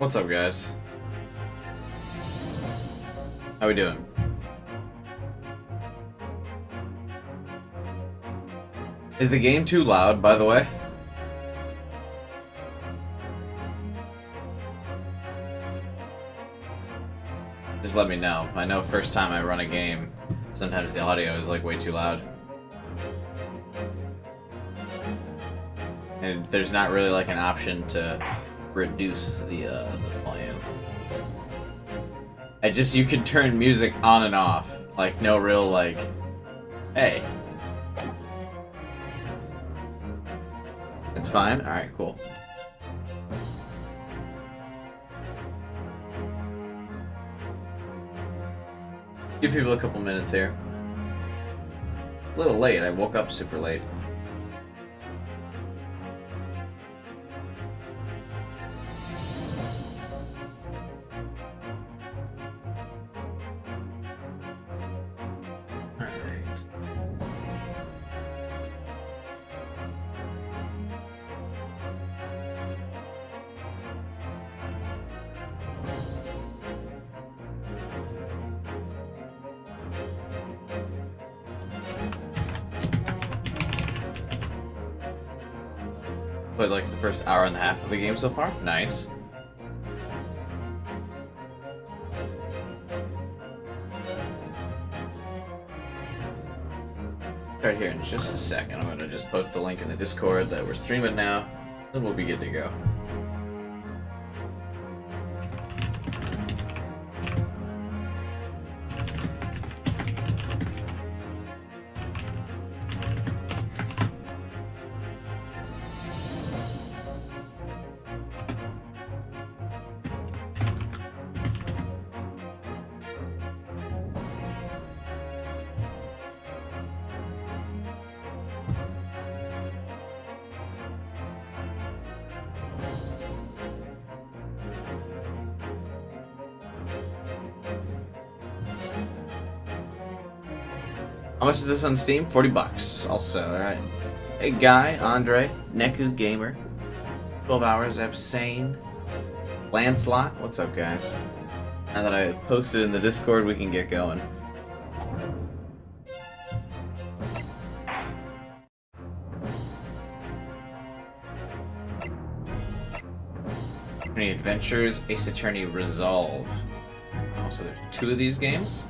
What's up, guys? How we doing? Is the game too loud, by the way? Just let me know. I know first time I run a game, sometimes the audio is like way too loud. And there's not really like an option to reduce the volume. You can turn music on and off. Like, no real, like, hey. It's fine? Alright, cool. Give people a couple minutes here. A little late, I woke up super late. Played like the first hour and a half of the game so far. Nice. Right here in just a second, I'm gonna just post the link in the Discord that we're streaming now, and we'll be good to go. How much is this on Steam? 40 bucks. Also, alright. Hey, Guy, Andre, Neku Gamer, 12 Hours, Absane, Lancelot. What's up, guys? Now that I posted in the Discord, we can get going. Attorney Adventures, Ace Attorney Resolve. Oh, so there's 2 of these games?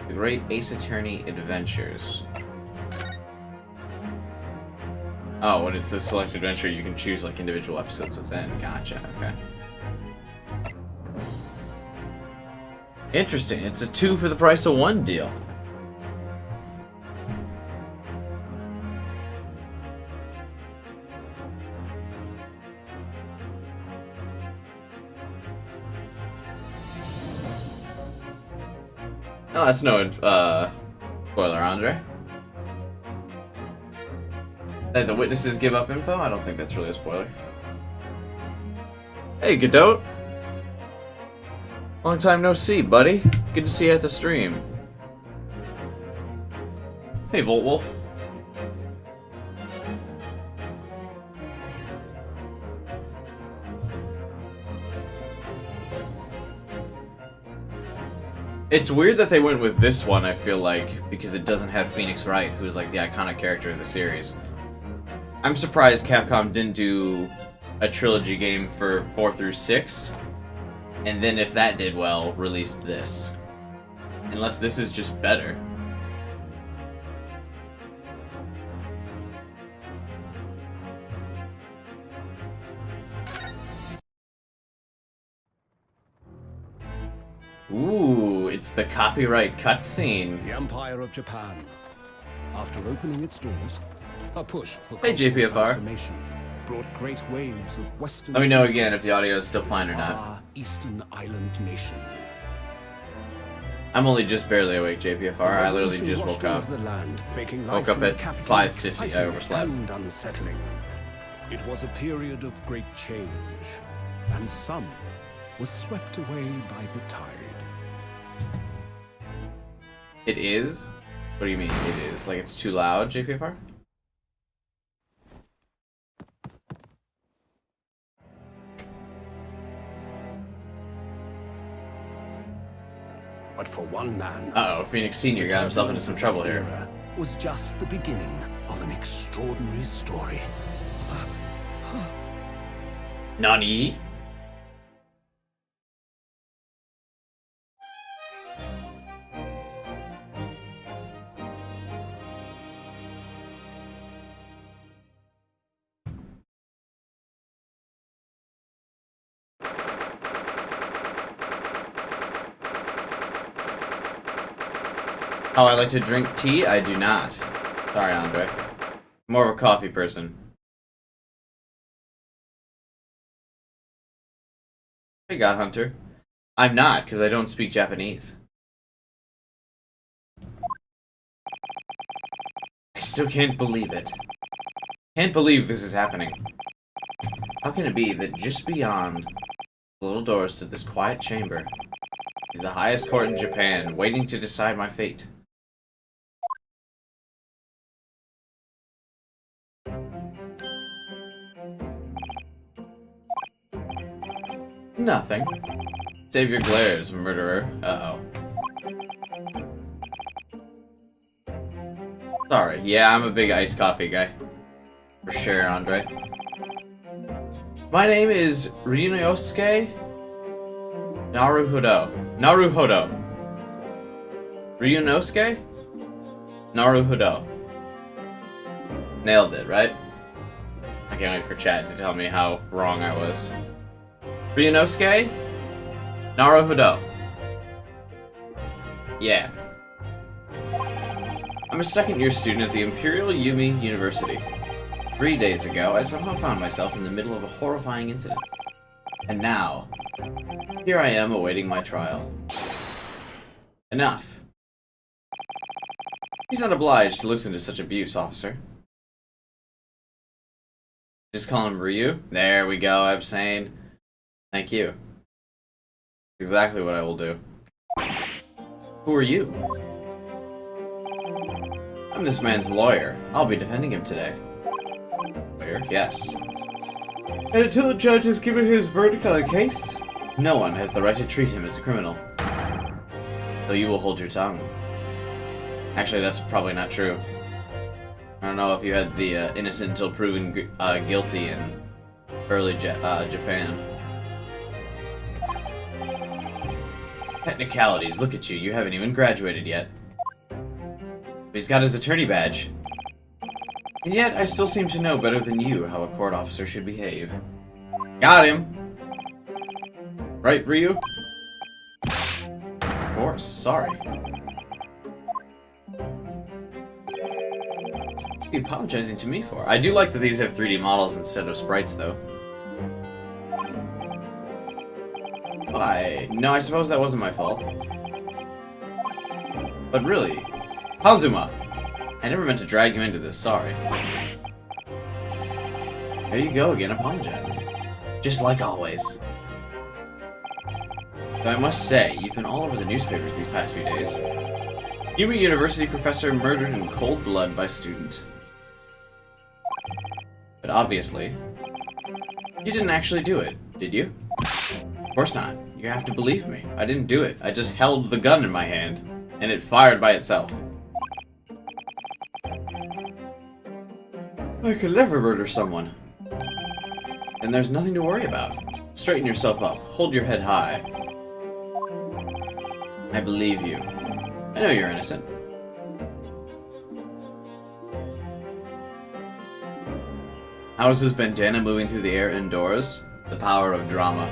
The Great Ace Attorney Adventures. Oh, when it's a select adventure, you can choose like individual episodes within. Gotcha, okay. Interesting, it's a 2 for the price of 1 deal. Oh, that's no spoiler, Andre. That the witnesses give up info? I don't think that's really a spoiler. Hey, Godot. Long time no see, buddy. Good to see you at the stream. Hey, Voltwolf. It's weird that they went with this one, I feel like, because it doesn't have Phoenix Wright, who's like the iconic character of the series. I'm surprised Capcom didn't do a trilogy game for 4 through 6, and then if that did well, released this. Unless this is just better. Ooh, it's the copyright cutscene. The Empire of Japan, after opening its doors, a push for JPFR transformation brought great waves of Western. Let me know again if the audio is still fine or not. Eastern island nation. I'm only just barely awake, JPFR. I literally just woke up. Woke up at 5:50. I overslept. And unsettling. It was a period of great change, and some was swept away by the tide. It is? What do you mean it is? Like it's too loud, JPFR? But for one man, Uh-oh, Phoenix Senior got himself into some trouble here. era was just the beginning of an extraordinary story. Nani? Oh, I like to drink tea? I do not. Sorry, Andre. More of a coffee person. Hey, God Hunter. I'm not, because I don't speak Japanese. I still can't believe it. Can't believe this is happening. How can it be that just beyond the little doors to this quiet chamber is the highest court in Japan, waiting to decide my fate? Nothing. Save your glares, murderer. Uh-oh. Sorry. Yeah, I'm a big iced coffee guy. For sure, Andre. My name is Ryunosuke Naruhodo. Naruhodo. Ryunosuke Naruhodo. Nailed it, right? I can't wait for chat to tell me how wrong I was. Ryunosuke Naruhodo. Yeah. I'm a second-year student at the Imperial Yumi University. 3 days ago, I somehow found myself in the middle of a horrifying incident. And now, here I am awaiting my trial. Enough. He's not obliged to listen to such abuse, officer. Just call him Ryu? There we go, abstain. Thank you. Exactly what I will do. Who are you? I'm this man's lawyer. I'll be defending him today. Lawyer? Yes. And until the judge has given his verdict on the case, no one has the right to treat him as a criminal. So you will hold your tongue. Actually, that's probably not true. I don't know if you had the innocent until proven guilty in early Japan. Technicalities, look at you. You haven't even graduated yet. But he's got his attorney badge. And yet, I still seem to know better than you how a court officer should behave. Got him! Right, Ryu? Of course, sorry. What are you apologizing to me for? I do like that these have 3D models instead of sprites, though. No, I suppose that wasn't my fault. But really, Hazuma! I never meant to drag you into this, sorry. There you go again, apologizing. Just like always. But I must say, you've been all over the newspapers these past few days. Yumi University professor murdered in cold blood by student. But obviously, you didn't actually do it, did you? Of course not. You have to believe me. I didn't do it. I just held the gun in my hand, and it fired by itself. I could never murder someone. And there's nothing to worry about. Straighten yourself up. Hold your head high. I believe you. I know you're innocent. How is his bandana moving through the air indoors? The power of drama.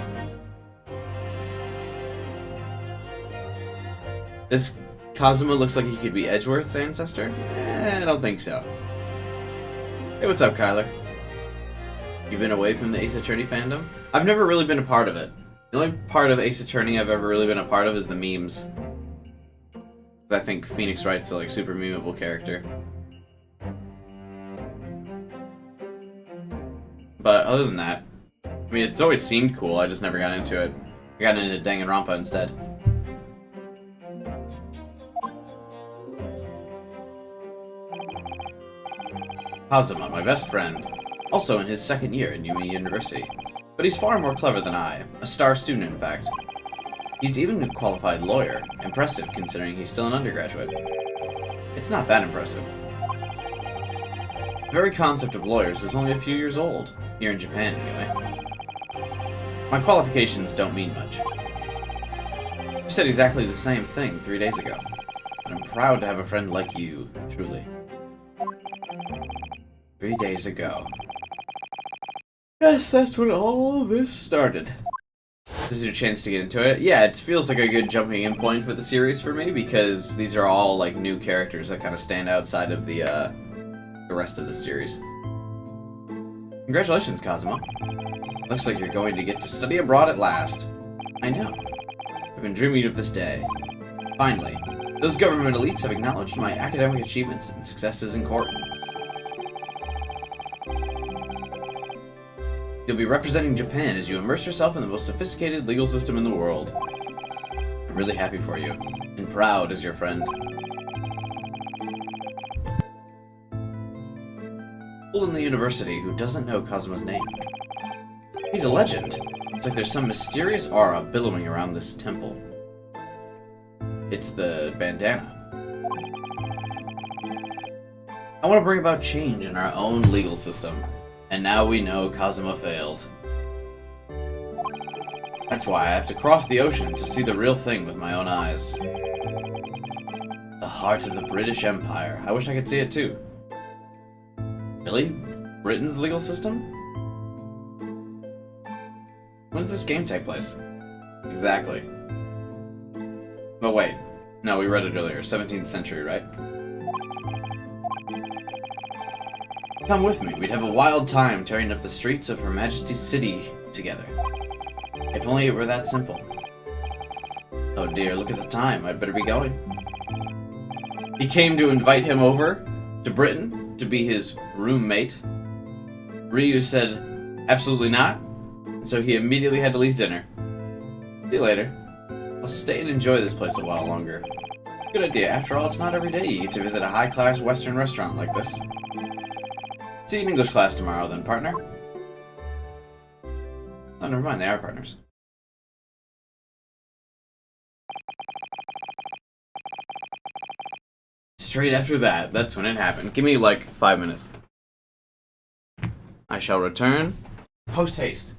This Kazuma looks like he could be Edgeworth's ancestor? I don't think so. Hey, what's up, Kyler? You've been away from the Ace Attorney fandom? I've never really been a part of it. The only part of Ace Attorney I've ever really been a part of is the memes. I think Phoenix Wright's a like super memeable character. But other than that, I mean, it's always seemed cool, I just never got into it. I got into Danganronpa instead. Kazuma, my best friend, also in his second year at Yumi University. But he's far more clever than I, a star student in fact. He's even a qualified lawyer. Impressive, considering he's still an undergraduate. It's not that impressive. The very concept of lawyers is only a few years old. Here in Japan, anyway. My qualifications don't mean much. You said exactly the same thing 3 days ago. But I'm proud to have a friend like you, truly. 3 days ago. Yes, that's when all this started. This is your chance to get into it. Yeah, it feels like a good jumping in point for the series for me, because these are all, like, new characters that kind of stand outside of the rest of the series. Congratulations, Kazuma. Looks like you're going to get to study abroad at last. I know. I've been dreaming of this day. Finally, those government elites have acknowledged my academic achievements and successes in court. You'll be representing Japan as you immerse yourself in the most sophisticated legal system in the world. I'm really happy for you, and proud as your friend. People in the university who doesn't know Kazuma's name. He's a legend. It's like there's some mysterious aura billowing around this temple. It's the bandana. I want to bring about change in our own legal system, and now we know Kazuma failed. That's why I have to cross the ocean to see the real thing with my own eyes. The heart of the British Empire. I wish I could see it too. Really? Britain's legal system? When does this game take place? Exactly. But wait. No, we read it earlier. 17th century, right? Come with me. We'd have a wild time tearing up the streets of Her Majesty's city together. If only it were that simple. Oh dear, look at the time. I'd better be going. He came to invite him over to Britain to be his roommate. Ryu said, absolutely not, and so he immediately had to leave dinner. See you later. I'll stay and enjoy this place a while longer. Good idea. After all, it's not every day you get to visit a high-class Western restaurant like this. See you in English class tomorrow, then, partner. Oh, never mind. They are partners. Straight after that, that's when it happened. Give me, like, 5 minutes. I shall return. Post-haste.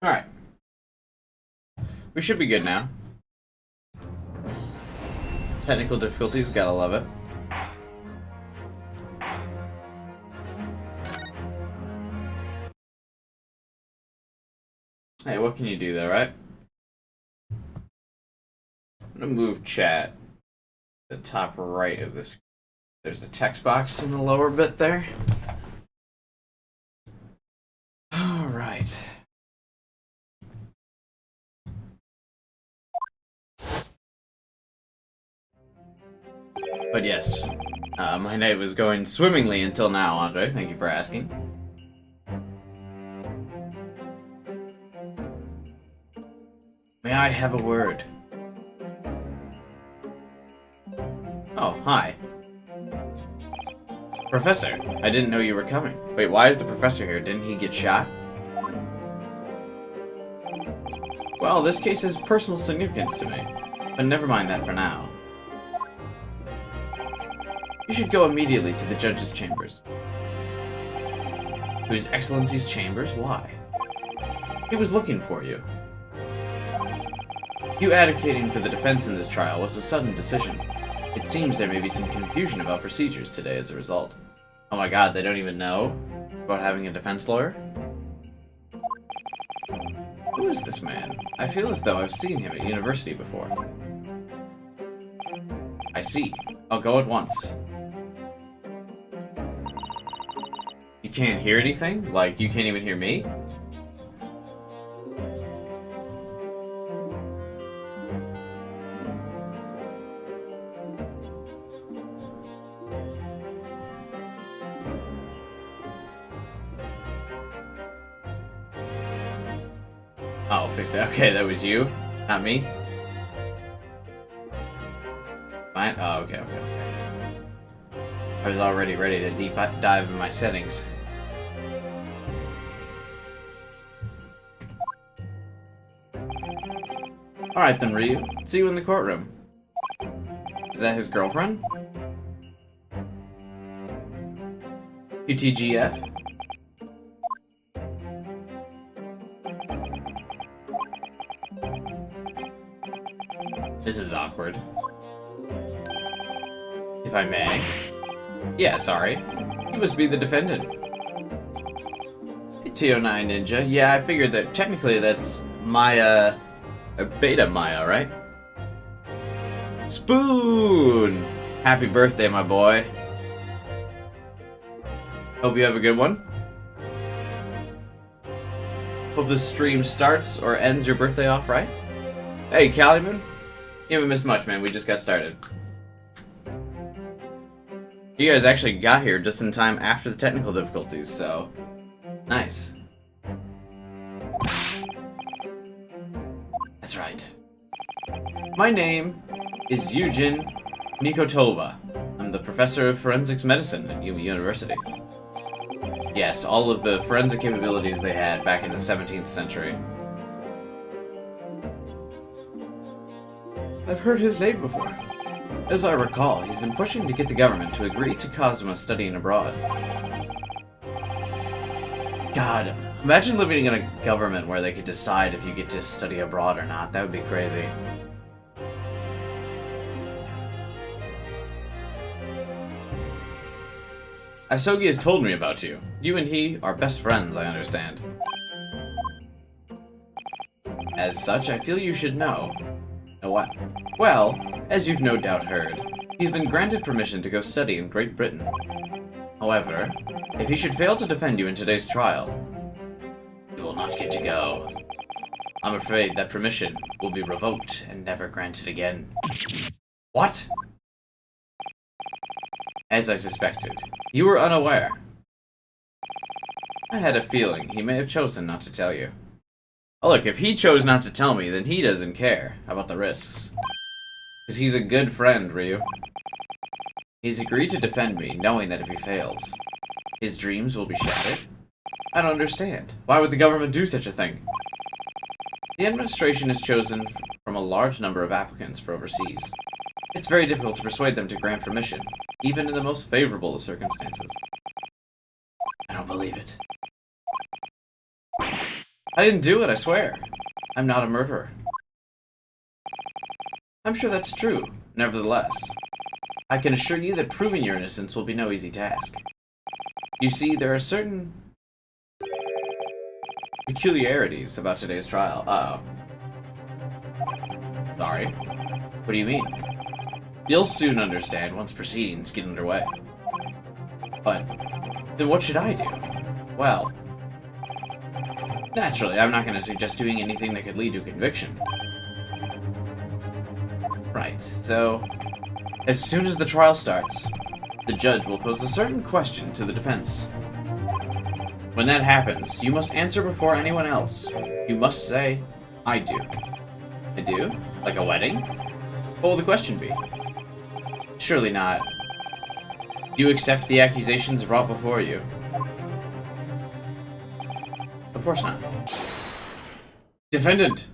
Alright. We should be good now. Technical difficulties, gotta love it. Hey, what can you do there, right? I'm gonna move chat to the top right of this. There's a text box in the lower bit there. Alright. But yes, my night was going swimmingly until now, Andre. Thank you for asking. May I have a word? Oh, hi. Professor, I didn't know you were coming. Wait, why is the professor here? Didn't he get shot? Well, this case has personal significance to me, but never mind that for now. You should go immediately to the judge's chambers. To His Excellency's chambers? Why? He was looking for you. You advocating for the defense in this trial was a sudden decision. It seems there may be some confusion about procedures today as a result. Oh my god, they don't even know about having a defense lawyer? Who is this man? I feel as though I've seen him at university before. I see. I'll go at once. You can't hear anything? Like, you can't even hear me? Oh, fix it. Okay, that was you, not me. Fine. Oh, okay. I was already ready to deep dive in my settings. Alright then, Ryu. See you in the courtroom. Is that his girlfriend? UTGF? This is awkward. If I may. Yeah, sorry. You must be the defendant. Hey, TO9 Ninja. Yeah, I figured that technically that's Maya... Beta Maya, right? Spoon! Happy birthday, my boy. Hope you have a good one. Hope this stream starts or ends your birthday off right. Hey, Caliman. You haven't missed much, man. We just got started. You guys actually got here just in time after the technical difficulties, so... Nice. That's right. My name is Yujin Nikotoba. I'm the professor of forensics medicine at Yumi University. Yes, all of the forensic capabilities they had back in the 17th century. I've heard his name before. As I recall, he's been pushing to get the government to agree to Kazuma studying abroad. God, imagine living in a government where they could decide if you get to study abroad or not. That would be crazy. Asogi has told me about you. You and he are best friends, I understand. As such, I feel you should know. Know what? Well, as you've no doubt heard, he's been granted permission to go study in Great Britain. However, if he should fail to defend you in today's trial, you will not get to go. I'm afraid that permission will be revoked and never granted again. What? As I suspected, you were unaware. I had a feeling he may have chosen not to tell you. Oh, look, if he chose not to tell me, then he doesn't care about the risks. Because he's a good friend, Ryu. He's agreed to defend me, knowing that if he fails, his dreams will be shattered. I don't understand. Why would the government do such a thing? The administration is chosen from a large number of applicants for overseas. It's very difficult to persuade them to grant permission, even in the most favorable of circumstances. I don't believe it. I didn't do it, I swear. I'm not a murderer. I'm sure that's true. Nevertheless, I can assure you that proving your innocence will be no easy task. You see, there are certain peculiarities about today's trial. Uh-oh. Sorry. What do you mean? You'll soon understand once proceedings get underway. But, then what should I do? Well, naturally, I'm not going to suggest doing anything that could lead to a conviction. Right, so, as soon as the trial starts, the judge will pose a certain question to the defense. When that happens, you must answer before anyone else. You must say, I do. I do? Like a wedding? What will the question be? Surely not. Do you accept the accusations brought before you? Of course not. Defendant!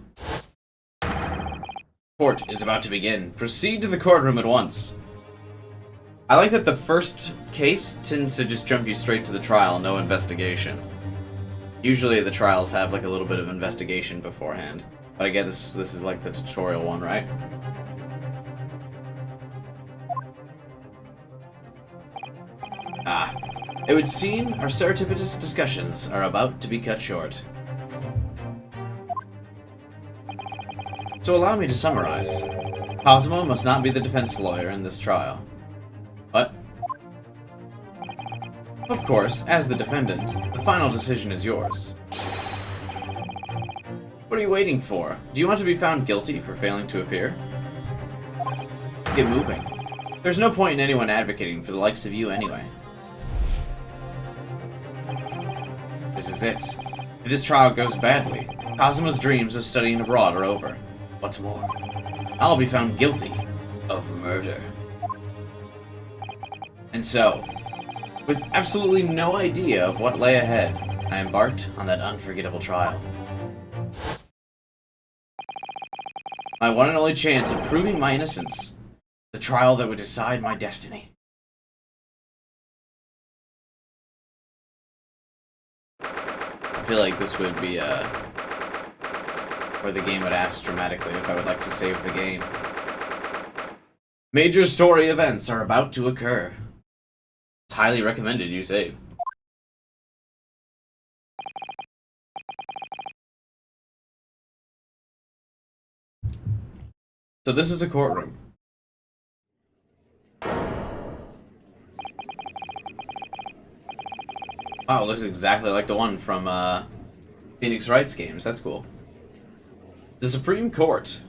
Court is about to begin. Proceed to the courtroom at once. I like that the first case tends to just jump you straight to the trial, no investigation. Usually the trials have like a little bit of investigation beforehand. But I guess this is like the tutorial one, right? Ah. It would seem our surreptitious discussions are about to be cut short. So allow me to summarize. Cosmo must not be the defense lawyer in this trial. What? Of course, as the defendant, the final decision is yours. What are you waiting for? Do you want to be found guilty for failing to appear? Get moving. There's no point in anyone advocating for the likes of you anyway. This is it. If this trial goes badly, Cosmo's dreams of studying abroad are over. What's more, I'll be found guilty of murder. And so, with absolutely no idea of what lay ahead, I embarked on that unforgettable trial. My one and only chance of proving my innocence. The trial that would decide my destiny. I feel like this would be, where the game would ask dramatically if I would like to save the game. Major story events are about to occur. It's highly recommended you save. So this is a courtroom. Wow, it looks exactly like the one from Phoenix Wright's games. That's cool. The Supreme Court.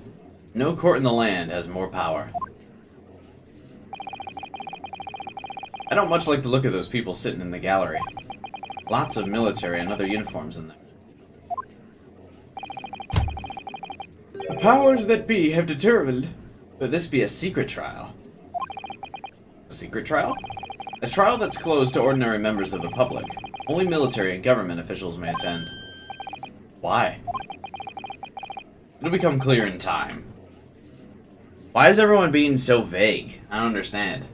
No court in the land has more power. I don't much like the look of those people sitting in the gallery. Lots of military and other uniforms in there. The powers that be have determined that this be a secret trial. A secret trial? A trial that's closed to ordinary members of the public. Only military and government officials may attend. Why? It'll become clear in time. Why is everyone being so vague? I don't understand.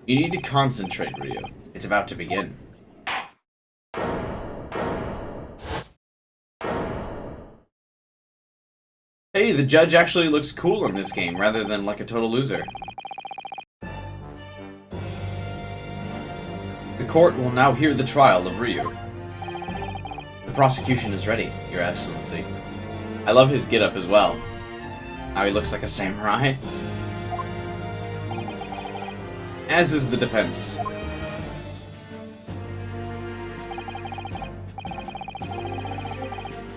You need to concentrate, Ryu. It's about to begin. Hey, the judge actually looks cool in this game, rather than like a total loser. The court will now hear the trial of Ryu. The prosecution is ready, Your Excellency. I love his getup as well. How he looks like a samurai. As is the defense.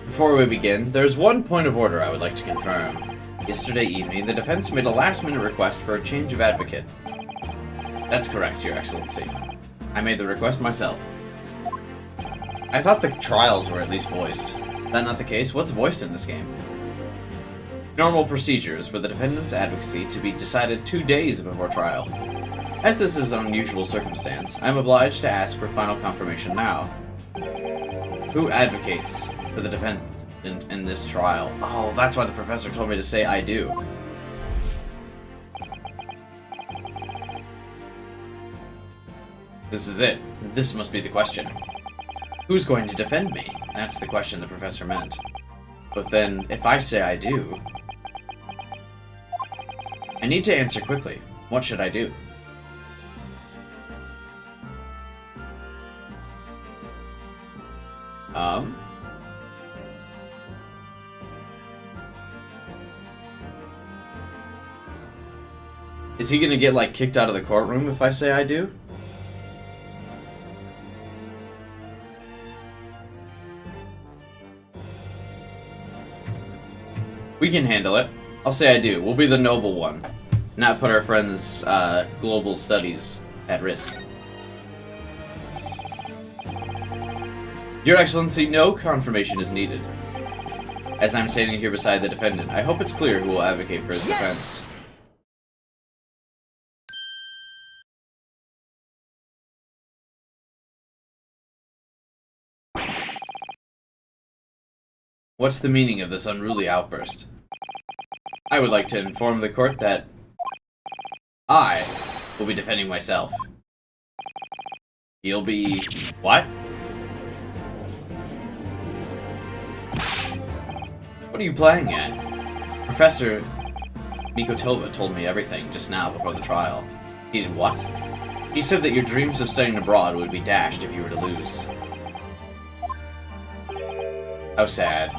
Before we begin, there's one point of order I would like to confirm. Yesterday evening, the defense made a last-minute request for a change of advocate. That's correct, Your Excellency. I made the request myself. I thought the trials were at least voiced. Is that not the case? What's voiced in this game? Normal procedures for the defendant's advocacy to be decided 2 days before trial. As this is an unusual circumstance, I am obliged to ask for final confirmation now. Who advocates for the defendant in this trial? Oh, that's why the professor told me to say I do. This is it. This must be the question. Who's going to defend me? That's the question the professor meant. But then, if I say I do... I need to answer quickly. What should I do? Is he gonna get, like, kicked out of the courtroom if I say I do? We can handle it. I'll say I do. We'll be the noble one. Not put our friends' global studies at risk. Your Excellency, no confirmation is needed. As I'm standing here beside the defendant, I hope it's clear who will advocate for his defense. What's the meaning of this unruly outburst? I would like to inform the court that I will be defending myself. He'll be... what? What are you playing at? Professor Mikotoba told me everything just now before the trial. He did what? He said that your dreams of studying abroad would be dashed if you were to lose. How sad.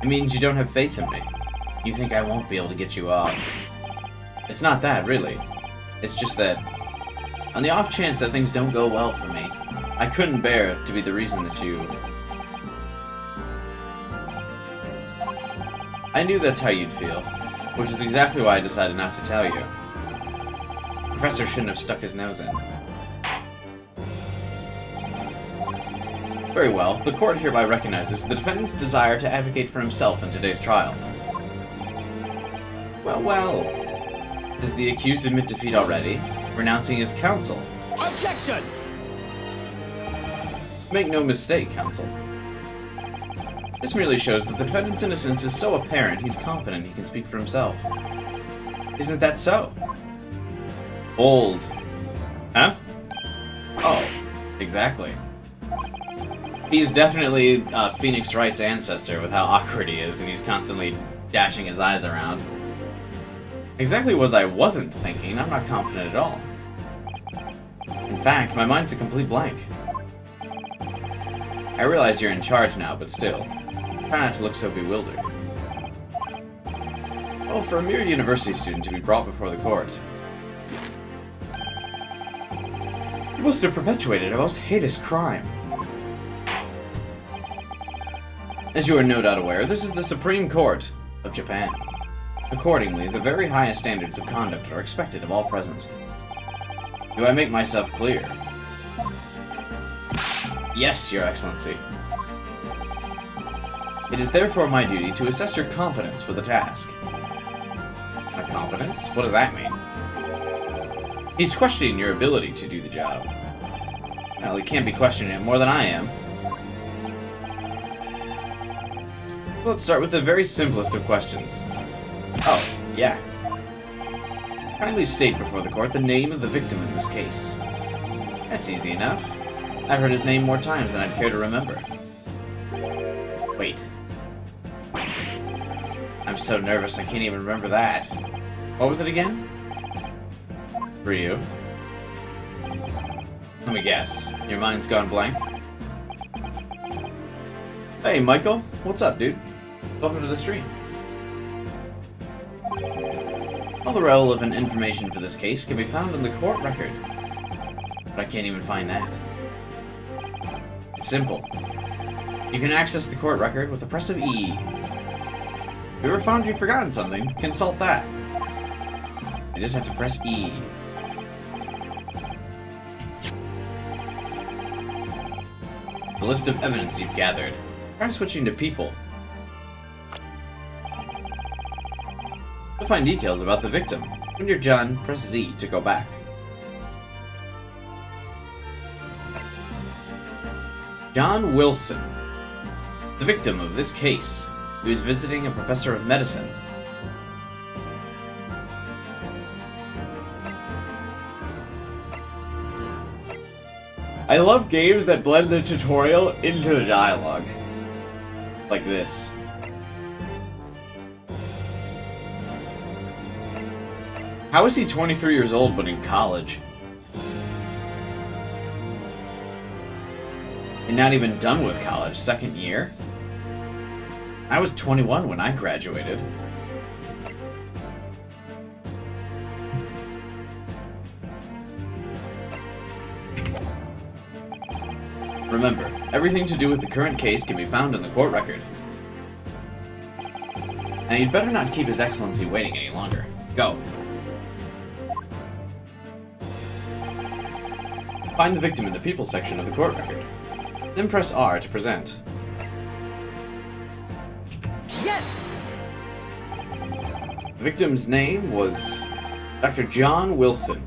It means you don't have faith in me. You think I won't be able to get you off. It's not that, really. It's just that, on the off chance that things don't go well for me, I couldn't bear to be the reason that you... I knew that's how you'd feel, which is exactly why I decided not to tell you. Professor shouldn't have stuck his nose in. Very well, the court hereby recognizes the defendant's desire to advocate for himself in today's trial. Well, well. Does the accused admit defeat already, renouncing his counsel? Objection! Make no mistake, counsel. This merely shows that the defendant's innocence is so apparent he's confident he can speak for himself. Isn't that so? Bold. Huh? Oh, exactly. He's definitely Phoenix Wright's ancestor with how awkward he is, and he's constantly dashing his eyes around. Exactly what I wasn't thinking. I'm not confident at all. In fact, my mind's a complete blank. I realize you're in charge now, but still. Try not to look so bewildered. Well, for a mere university student to be brought before the court... You must have perpetuated a most heinous crime. As you are no doubt aware, this is the Supreme Court of Japan. Accordingly, the very highest standards of conduct are expected of all present. Do I make myself clear? Yes, Your Excellency. It is therefore my duty to assess your competence for the task. My competence? What does that mean? He's questioning your ability to do the job. Well, he can't be questioning it more than I am. Let's start with the very simplest of questions. Oh, yeah. Kindly state before the court the name of the victim in this case. That's easy enough. I've heard his name more times than I'd care to remember. Wait. I'm so nervous I can't even remember that. What was it again? Ryu. Let me guess. Your mind's gone blank? Hey, Michael. What's up, dude? Welcome to the stream. All the relevant information for this case can be found in the court record. But I can't even find that. It's simple. You can access the court record with the press of E. If you ever found you've forgotten something, consult that. You just have to press E. The list of evidence you've gathered. Try switching to people. You'll find details about the victim. When you're done, press Z to go back. John Wilson, the victim of this case, who is visiting a professor of medicine. I love games that blend the tutorial into the dialogue. Like this. How is he 23 years old but in college? And not even done with college, second year? I was 21 when I graduated. Remember, everything to do with the current case can be found in the court record. Now you'd better not keep His Excellency waiting any longer. Go. Find the victim in the people section of the court record. Then press R to present. Yes! The victim's name was Dr. John Wilson.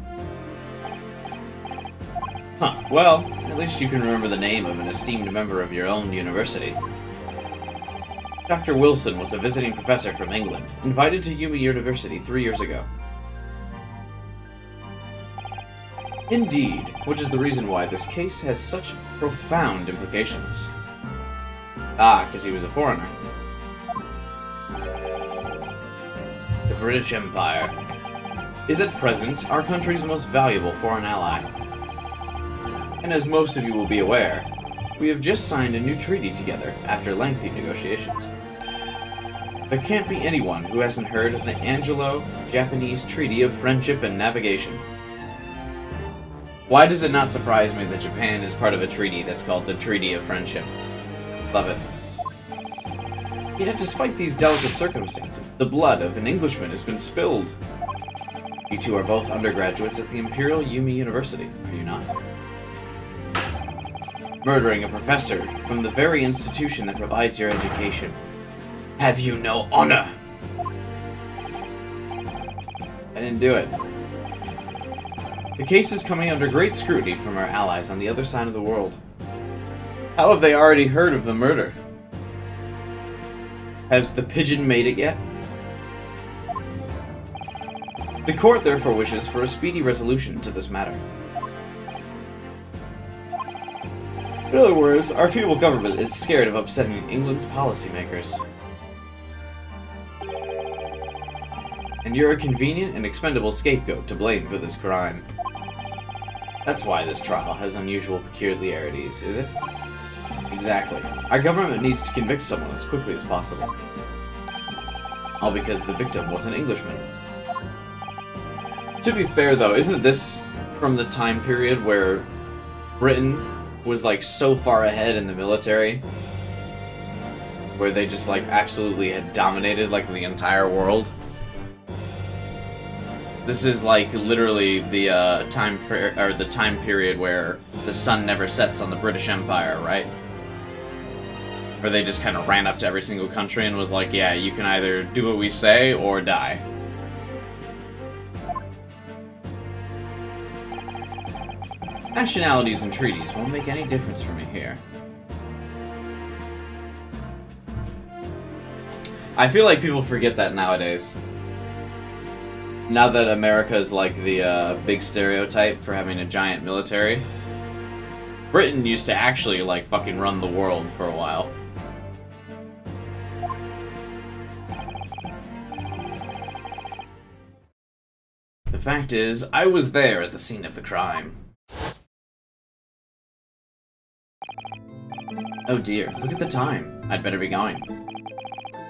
Huh, well, at least you can remember the name of an esteemed member of your own university. Dr. Wilson was a visiting professor from England, invited to Yumi University 3 years ago. Indeed, which is the reason why this case has such profound implications. Ah, because he was a foreigner. The British Empire is at present our country's most valuable foreign ally. And as most of you will be aware, we have just signed a new treaty together after lengthy negotiations. There can't be anyone who hasn't heard of the Anglo-Japanese Treaty of Friendship and Navigation. Why does it not surprise me that Japan is part of a treaty that's called the Treaty of Friendship? Love it. Yet despite these delicate circumstances, the blood of an Englishman has been spilled. You two are both undergraduates at the Imperial Yumi University, are you not? Murdering a professor from the very institution that provides your education. Have you no honor? I didn't do it. The case is coming under great scrutiny from our allies on the other side of the world. How have they already heard of the murder? Has the pigeon made it yet? The court therefore wishes for a speedy resolution to this matter. In other words, our feeble government is scared of upsetting England's policymakers. And you're a convenient and expendable scapegoat to blame for this crime. That's why this trial has unusual peculiarities, is it? Exactly. Our government needs to convict someone as quickly as possible. All because the victim was an Englishman. To be fair though, isn't this from the time period where Britain was like so far ahead in the military? Where they just like absolutely had dominated like the entire world? This is like literally the time period where the sun never sets on the British Empire, right? Where they just kind of ran up to every single country and was like, yeah, you can either do what we say or die. Nationalities and treaties won't make any difference for me here. I feel like people forget that nowadays. Now that America is like the big stereotype for having a giant military, Britain used to actually like fucking run the world for a while. The fact is, I was there at the scene of the crime. Oh dear, look at the time. I'd better be going.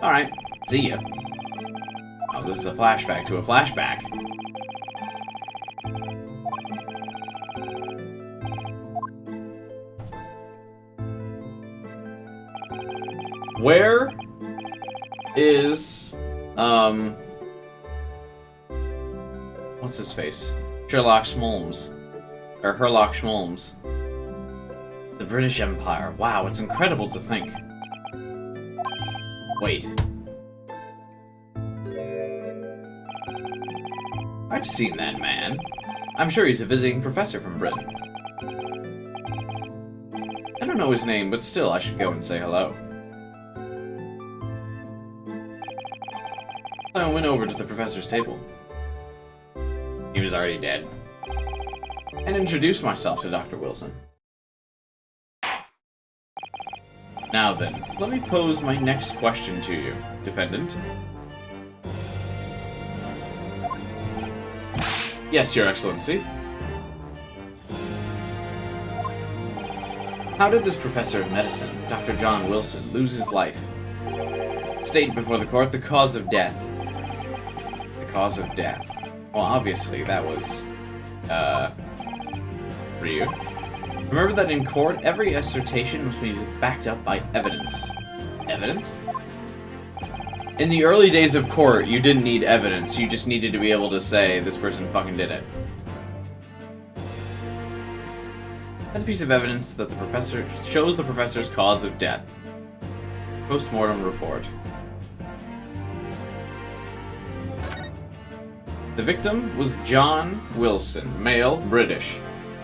Alright, see ya. Oh, this is a flashback to a flashback. Where is, what's his face? Sherlock Schmolms. Or Herlock Schmolms. The British Empire. Wow, it's incredible to think. Wait. I've seen that man. I'm sure he's a visiting professor from Britain. I don't know his name, but still I should go and say hello. I went over to the professor's table. He was already dead. And introduced myself to Dr. Wilson. Now then, let me pose my next question to you, defendant. Yes, Your Excellency. How did this professor of medicine, Dr. John Wilson, lose his life? State before the court the cause of death. The cause of death. Well, obviously, that was, Ryu. Remember that in court, every assertion must be backed up by evidence. Evidence? In the early days of court, you didn't need evidence. You just needed to be able to say, this person fucking did it. That's a piece of evidence that the professor shows the professor's cause of death. Post-mortem report. The victim was John Wilson, male, British.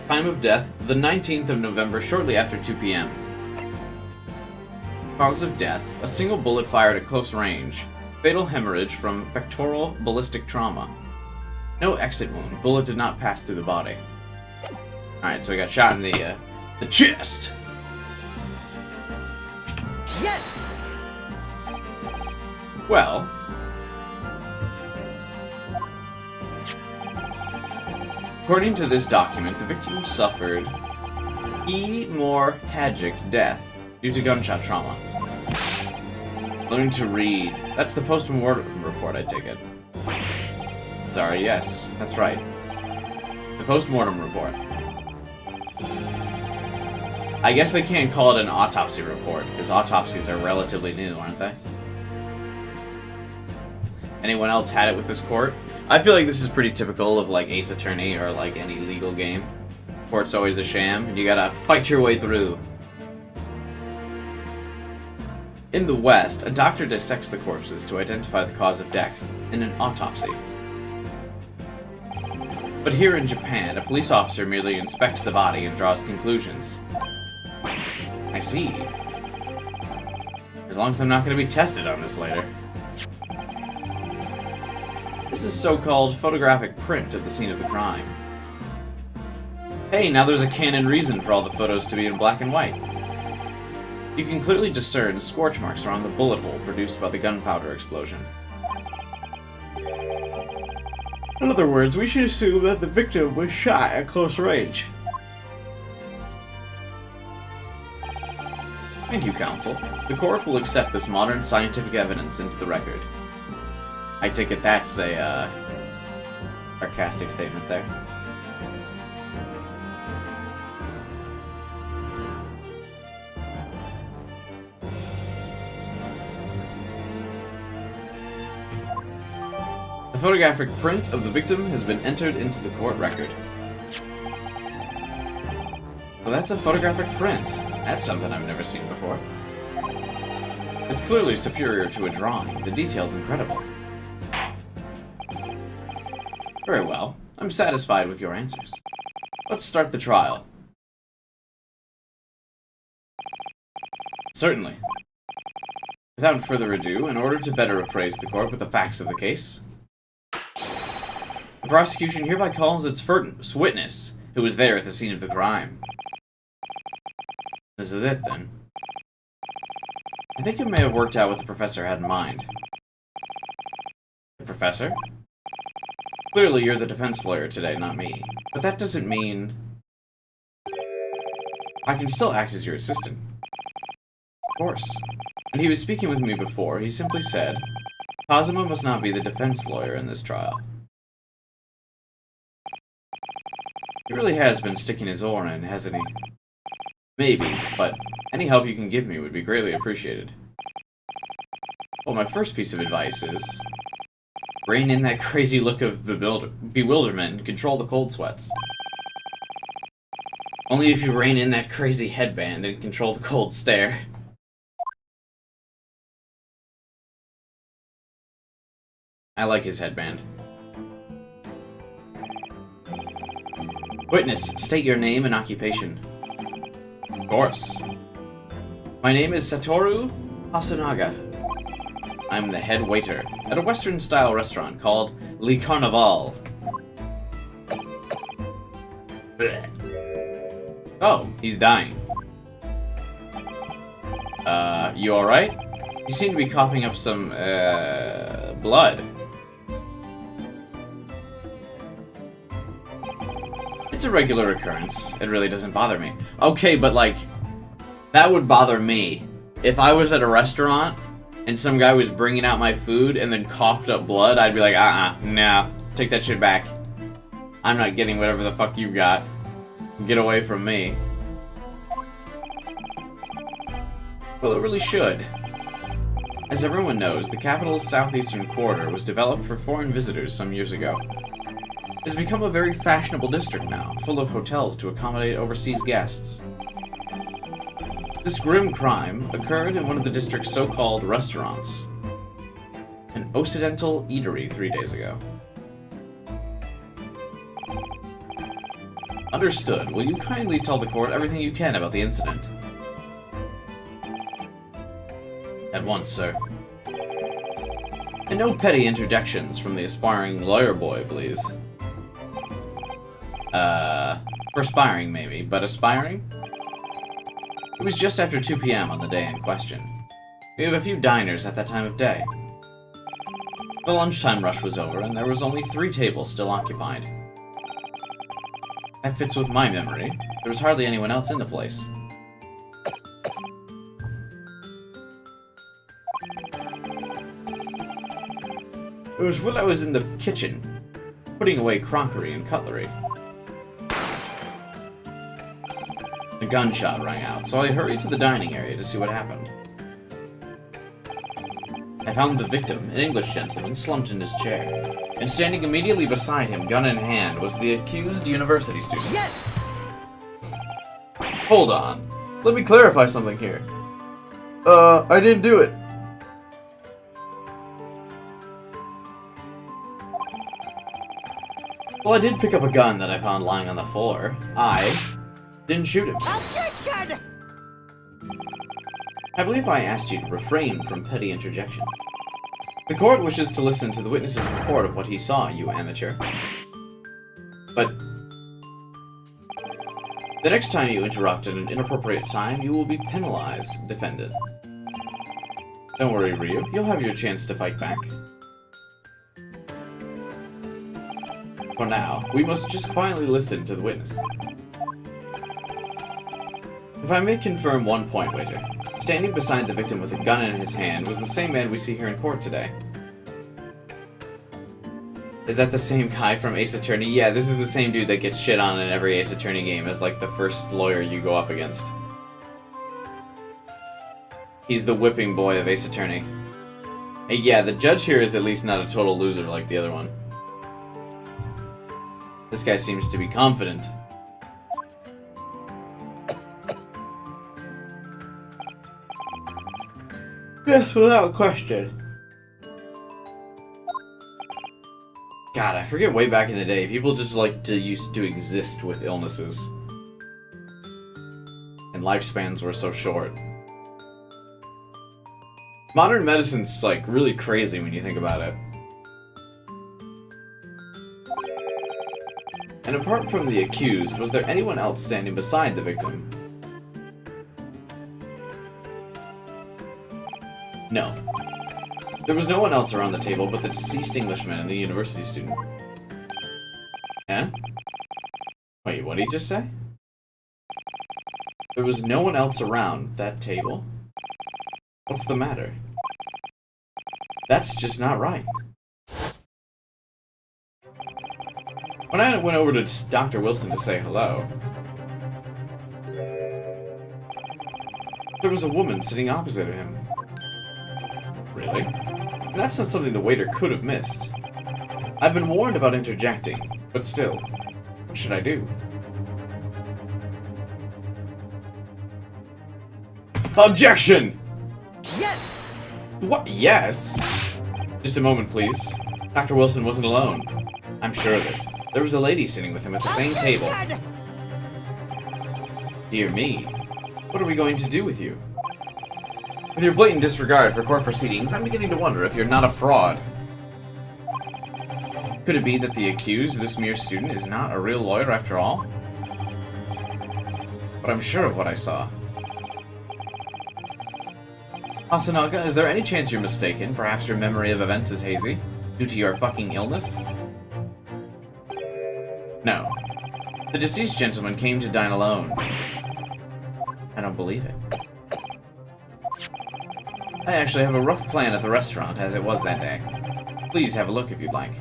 Time of death, the 19th of November, shortly after 2 p.m. Cause of death, a single bullet fired at close range. Fatal hemorrhage from pectoral ballistic trauma. No exit wound. Bullet did not pass through the body. Alright, so he got shot in the chest! Yes! Well... according to this document, the victim suffered hemorrhagic death due to gunshot trauma. Learn to read. That's the post-mortem report, I take it. Sorry, yes, that's right. The post-mortem report. I guess they can't call it an autopsy report, because autopsies are relatively new, aren't they? Anyone else had it with this court? I feel like this is pretty typical of, like, Ace Attorney or, like, any legal game. Court's always a sham, and you gotta fight your way through. In the West, a doctor dissects the corpses to identify the cause of death in an autopsy. But here in Japan, a police officer merely inspects the body and draws conclusions. I see. As long as I'm not going to be tested on this later. This is so-called photographic print of the scene of the crime. Hey, now there's a canon reason for all the photos to be in black and white. You can clearly discern scorch marks around the bullet hole produced by the gunpowder explosion. In other words, we should assume that the victim was shot at close range. Thank you, counsel. The court will accept this modern scientific evidence into the record. I take it that's a, sarcastic statement there. The photographic print of the victim has been entered into the court record. Well, that's a photographic print. That's something I've never seen before. It's clearly superior to a drawing. The detail's incredible. Very well. I'm satisfied with your answers. Let's start the trial. Certainly. Without further ado, in order to better appraise the court with the facts of the case, the prosecution hereby calls its first witness, who was there at the scene of the crime. This is it, then. I think it may have worked out what the professor had in mind. The professor? Clearly, you're the defense lawyer today, not me. But that doesn't mean... I can still act as your assistant. Of course. When he was speaking with me before, he simply said, Kazuma must not be the defense lawyer in this trial. He really has been sticking his oar in, hasn't he? Maybe, but any help you can give me would be greatly appreciated. Well, my first piece of advice is... rein in that crazy look of bewilderment and control the cold sweats. Only if you rein in that crazy headband and control the cold stare. I like his headband. Witness, state your name and occupation. Of course. My name is Satoru Hasunaga. I'm the head waiter at a Western-style restaurant called Le Carnaval. Blech. Oh, he's dying. You alright? You seem to be coughing up some, blood. It's a regular occurrence. It really doesn't bother me. Okay, but like, that would bother me. If I was at a restaurant and some guy was bringing out my food and then coughed up blood, I'd be like, nah, take that shit back. I'm not getting whatever the fuck you got. Get away from me. Well, it really should. As everyone knows, the capital's southeastern quarter was developed for foreign visitors some years ago. It has become a very fashionable district now, full of hotels to accommodate overseas guests. This grim crime occurred in one of the district's so-called restaurants, an Occidental eatery 3 days ago. Understood. Will you kindly tell the court everything you can about the incident? At once, sir. And no petty interjections from the aspiring lawyer boy, please. Perspiring maybe, but aspiring? It was just after 2 p.m. on the day in question. We have a few diners at that time of day. The lunchtime rush was over, and there was only 3 tables still occupied. That fits with my memory. There was hardly anyone else in the place. It was when I was in the kitchen, putting away crockery and cutlery. A gunshot rang out, so I hurried to the dining area to see what happened. I found the victim, an English gentleman, slumped in his chair, and standing immediately beside him, gun in hand, was the accused university student. Yes! Hold on. Let me clarify something here. I didn't do it. Well, I did pick up a gun that I found lying on the floor. I didn't shoot him. Objection! I believe I asked you to refrain from petty interjections. The court wishes to listen to the witness's report of what he saw, you amateur. But the next time you interrupt at an inappropriate time, you will be penalized, defendant. Don't worry, Ryu. You'll have your chance to fight back. For now, we must just quietly listen to the witness. If I may confirm one point, waiter. Standing beside the victim with a gun in his hand was the same man we see here in court today. Is that the same guy from Ace Attorney? Yeah, this is the same dude that gets shit on in every Ace Attorney game as like the first lawyer you go up against. He's the whipping boy of Ace Attorney. Hey, yeah, the judge here is at least not a total loser like the other one. This guy seems to be confident. Yes, without question. God, I forget way back in the day, people just like to used to exist with illnesses. And lifespans were so short. Modern medicine's like really crazy when you think about it. And apart from the accused, was there anyone else standing beside the victim? No. There was no one else around the table but the deceased Englishman and the university student. Eh? Wait, what did he just say? There was no one else around that table? What's the matter? That's just not right. When I went over to Dr. Wilson to say hello, there was a woman sitting opposite of him. Really? And that's not something the waiter could have missed. I've been warned about interjecting, but still, what should I do? Objection! Yes! What? Yes? Just a moment, please. Dr. Wilson wasn't alone. I'm sure of it. There was a lady sitting with him at the same table. Dear me. What are we going to do with you? With your blatant disregard for court proceedings, I'm beginning to wonder if you're not a fraud. Could it be that the accused, this mere student, is not a real lawyer after all? But I'm sure of what I saw. Asanaga, is there any chance you're mistaken? Perhaps your memory of events is hazy? Due to your fucking illness? No. The deceased gentleman came to dine alone. I don't believe it. I actually have a rough plan at the restaurant, as it was that day. Please have a look if you'd like.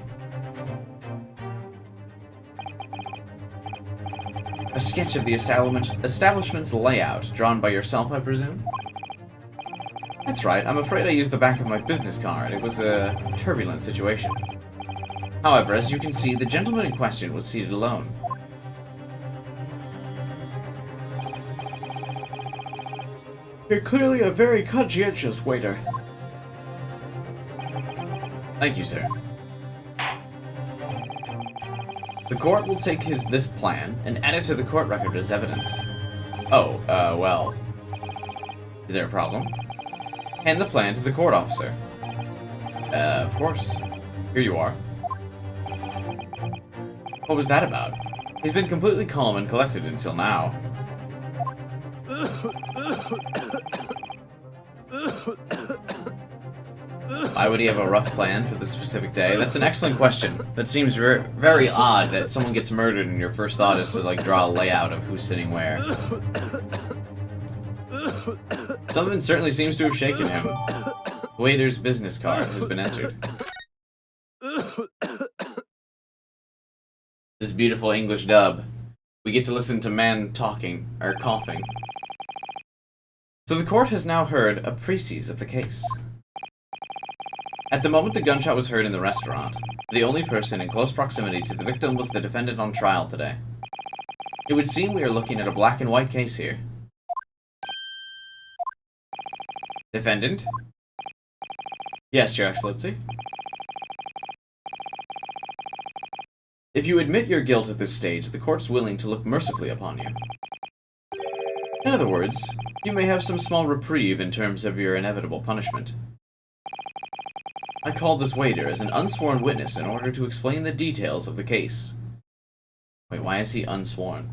A sketch of the establishment's layout, drawn by yourself, I presume? That's right, I'm afraid I used the back of my business card. It was a turbulent situation. However, as you can see, the gentleman in question was seated alone. You're clearly a very conscientious waiter. Thank you, sir. The court will take this plan and add it to the court record as evidence. Oh, well. Is there a problem? Hand the plan to the court officer. Of course. Here you are. What was that about? He's been completely calm and collected until now. Why would he have a rough plan for this specific day? That's an excellent question. That seems very odd that someone gets murdered and your first thought is to, like, draw a layout of who's sitting where. Something certainly seems to have shaken him. The waiter's business card has been entered. This beautiful English dub. We get to listen to men talking, or coughing. So the court has now heard a précis of the case. At the moment the gunshot was heard in the restaurant, the only person in close proximity to the victim was the defendant on trial today. It would seem we are looking at a black and white case here. Defendant? Yes, Your Excellency. If you admit your guilt at this stage, the court's willing to look mercifully upon you. In other words, you may have some small reprieve in terms of your inevitable punishment. I called this waiter as an unsworn witness in order to explain the details of the case. Wait, why is he unsworn?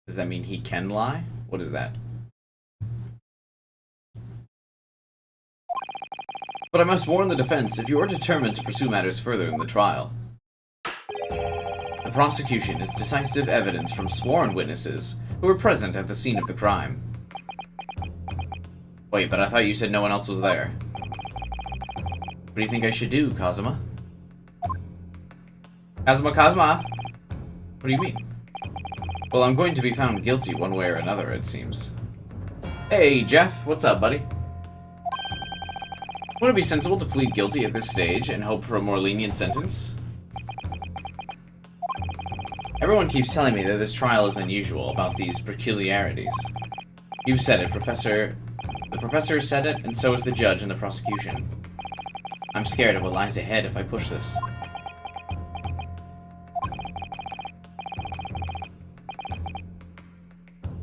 Does that mean he can lie? What is that? But I must warn the defense, if you are determined to pursue matters further in the trial. The prosecution is decisive evidence from sworn witnesses who were present at the scene of the crime. Wait, but I thought you said no one else was there. What do you think I should do, Kazuma? Kazuma! What do you mean? Well, I'm going to be found guilty one way or another, it seems. Hey, Jeff, what's up, buddy? Would it be sensible to plead guilty at this stage and hope for a more lenient sentence? Everyone keeps telling me that this trial is unusual about these peculiarities. You've said it, Professor. The professor said it, and so is the judge and the prosecution. I'm scared of what lies ahead if I push this.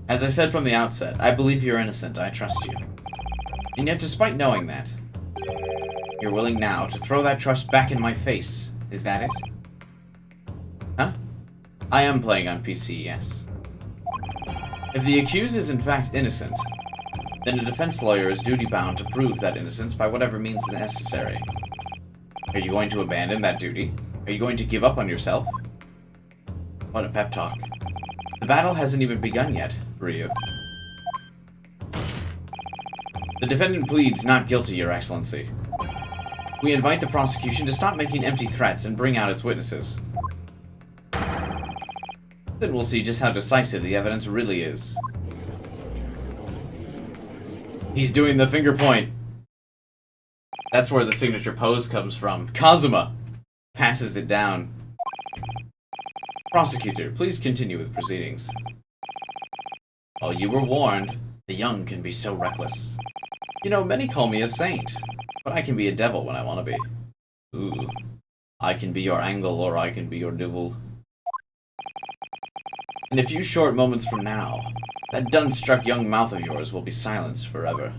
As I said from the outset, I believe you're innocent, I trust you. And yet, despite knowing that, you're willing now to throw that trust back in my face. Is that it? Huh? I am playing on PC, yes. If the accused is in fact innocent, then a defense lawyer is duty-bound to prove that innocence by whatever means necessary. Are you going to abandon that duty? Are you going to give up on yourself? What a pep talk. The battle hasn't even begun yet, Ryu. The defendant pleads not guilty, Your Excellency. We invite the prosecution to stop making empty threats and bring out its witnesses. Then we'll see just how decisive the evidence really is. He's doing the finger point. That's where the signature pose comes from. Kazuma passes it down. Prosecutor, please continue with proceedings. Well, you were warned. The young can be so reckless. You know, many call me a saint, but I can be a devil when I want to be. Ooh. I can be your angel, or I can be your devil. In a few short moments from now, that dumbstruck young mouth of yours will be silenced forever.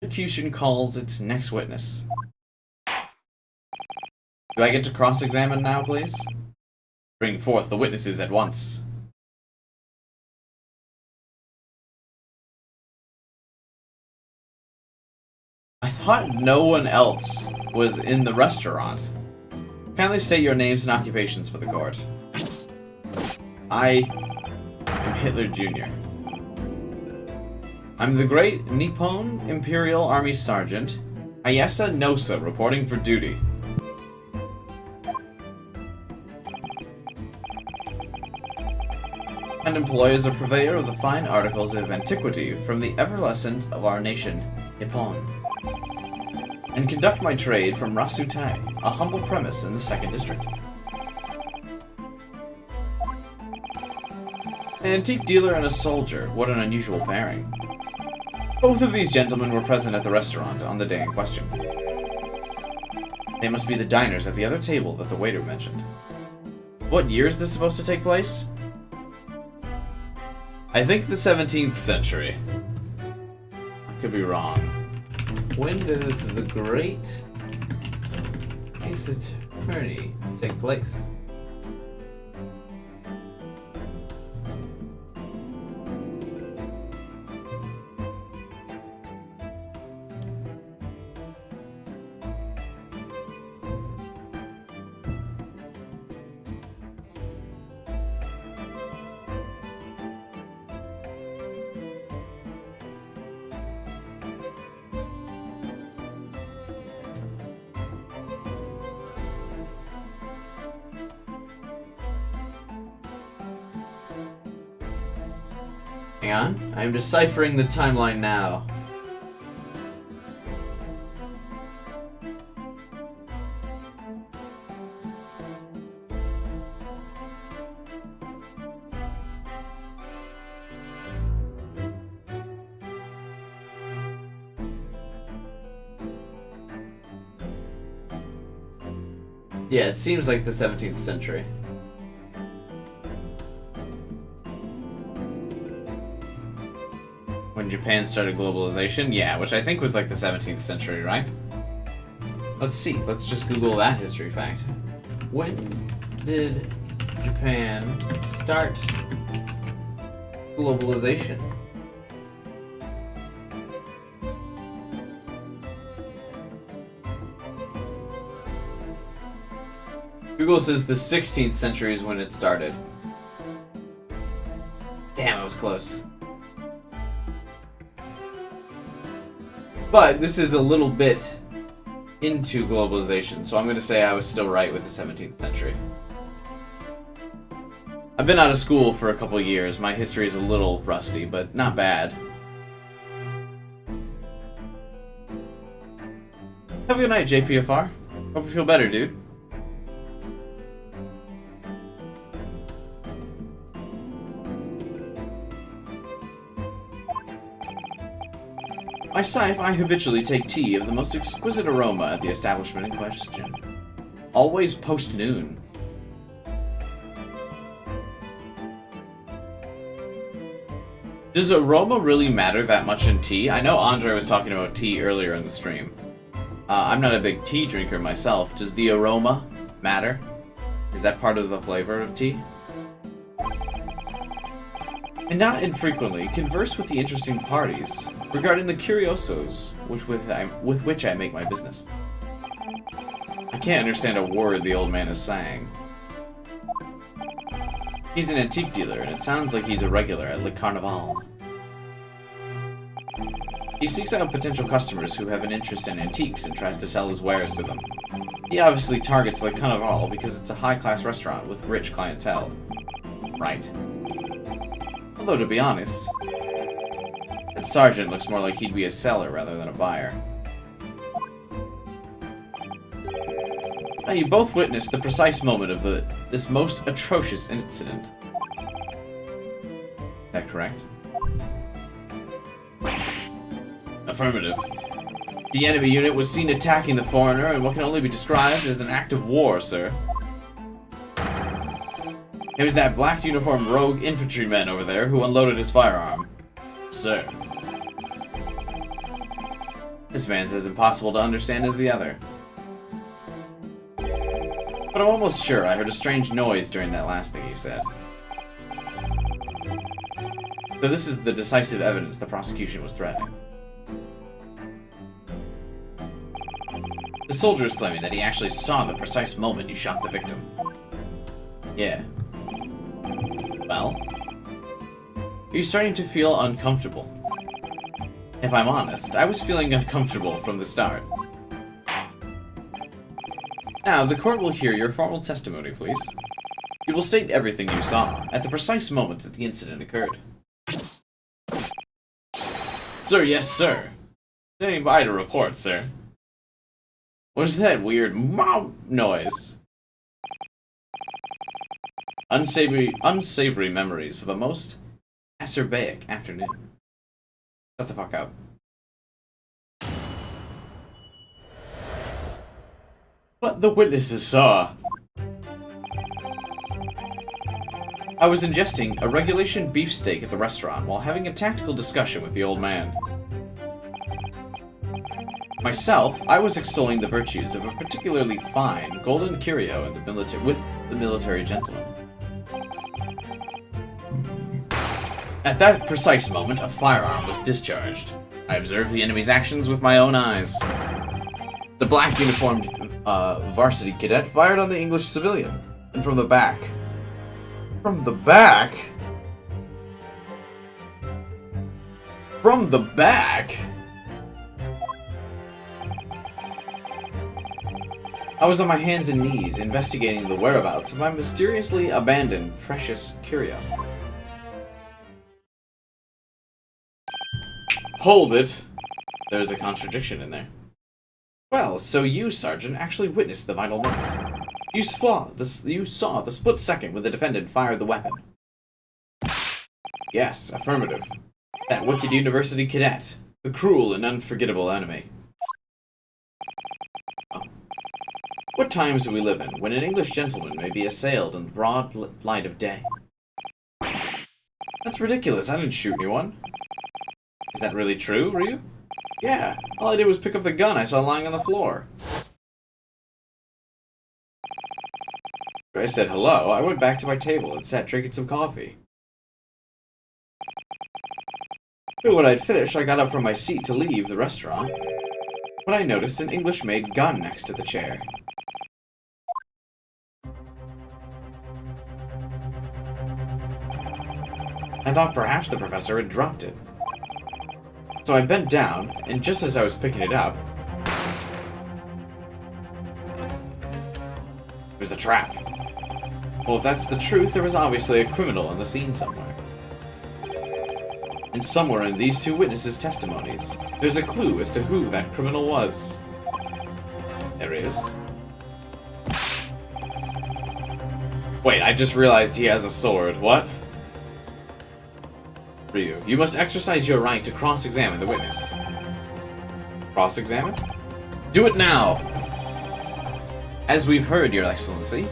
Prosecution calls its next witness. Do I get to cross-examine now, please? Bring forth the witnesses at once. I thought no one else was in the restaurant. Kindly state your names and occupations for the court. I am Hitler Jr. I'm the Great Nippon Imperial Army Sergeant Ayesa Nosa, reporting for duty. And employ as a purveyor of the fine articles of antiquity from the effervescence of our nation, Nippon. And conduct my trade from Rasutai, a humble premise in the 2nd District. An antique dealer and a soldier, what an unusual pairing. Both of these gentlemen were present at the restaurant on the day in question. They must be the diners at the other table that the waiter mentioned. What year is this supposed to take place? I think the 17th century. I could be wrong. When does the Great Ace Attorney take place? Hang on, I'm deciphering the timeline now. Yeah, it seems like the 17th century. When Japan started globalization? Yeah, which I think was like the 17th century, right? Let's see. Let's just Google that history fact. When did Japan start globalization? Google says the 16th century is when it started. Damn, I was close. But this is a little bit into globalization, so I'm going to say I was still right with the 17th century. I've been out of school for a couple years. My history is a little rusty, but not bad. Have a good night, JPFR. Hope you feel better, dude. Myself, I habitually take tea of the most exquisite aroma at the establishment in question. Always post-noon. Does aroma really matter that much in tea? I know Andre was talking about tea earlier in the stream. I'm not a big tea drinker myself. Does the aroma matter? Is that part of the flavor of tea? And not infrequently converse with the interesting parties regarding the curiosos with which I make my business. I can't understand a word the old man is saying. He's an antique dealer, and it sounds like he's a regular at Le Carnaval. He seeks out potential customers who have an interest in antiques and tries to sell his wares to them. He obviously targets Le Carnaval because it's a high-class restaurant with rich clientele. Right. Although, to be honest, that sergeant looks more like he'd be a seller rather than a buyer. Now, you both witnessed the precise moment of this most atrocious incident. Is that correct? Affirmative. The enemy unit was seen attacking the foreigner in what can only be described as an act of war, sir. It was that black uniformed rogue infantryman over there who unloaded his firearm. Sir. This man's as impossible to understand as the other. But I'm almost sure I heard a strange noise during that last thing he said. So this is the decisive evidence the prosecution was threatening. The soldier is claiming that he actually saw the precise moment you shot the victim. Yeah. Well? Are you starting to feel uncomfortable? If I'm honest, I was feeling uncomfortable from the start. Now, the court will hear your formal testimony, please. You will state everything you saw, at the precise moment that the incident occurred. Sir, yes, sir. Standing by to report, sir. What is that weird mouth noise? Unsavory memories of a most acerbic afternoon. Shut the fuck up. What the witnesses saw. I was ingesting a regulation beefsteak at the restaurant while having a tactical discussion with the old man. Myself, I was extolling the virtues of a particularly fine golden curio in with the military gentleman. At that precise moment, a firearm was discharged. I observed the enemy's actions with my own eyes. The black uniformed varsity cadet fired on the English civilian, and from the back. From the back? From the back? I was on my hands and knees investigating the whereabouts of my mysteriously abandoned precious curio. Hold it! There's a contradiction in there. Well, so you, Sergeant, actually witnessed the vital moment. You saw the split second when the defendant fired the weapon. Yes, affirmative. That wicked university cadet. The cruel and unforgettable enemy. What times do we live in, when an English gentleman may be assailed in the broad light of day? That's ridiculous, I didn't shoot anyone. Is that really true, Ryu? Yeah, all I did was pick up the gun I saw lying on the floor. After I said hello, I went back to my table and sat drinking some coffee. And when I'd finished, I got up from my seat to leave the restaurant, when I noticed an English-made gun next to the chair. I thought perhaps the professor had dropped it. So I bent down, and just as I was picking it up, it was a trap. Well, if that's the truth, there was obviously a criminal on the scene somewhere. And somewhere in these two witnesses' testimonies, there's a clue as to who that criminal was. There is. Wait, I just realized he has a sword. What? Ryu, you must exercise your right to cross-examine the witness. Cross-examine? Do it now! As we've heard, Your Excellency,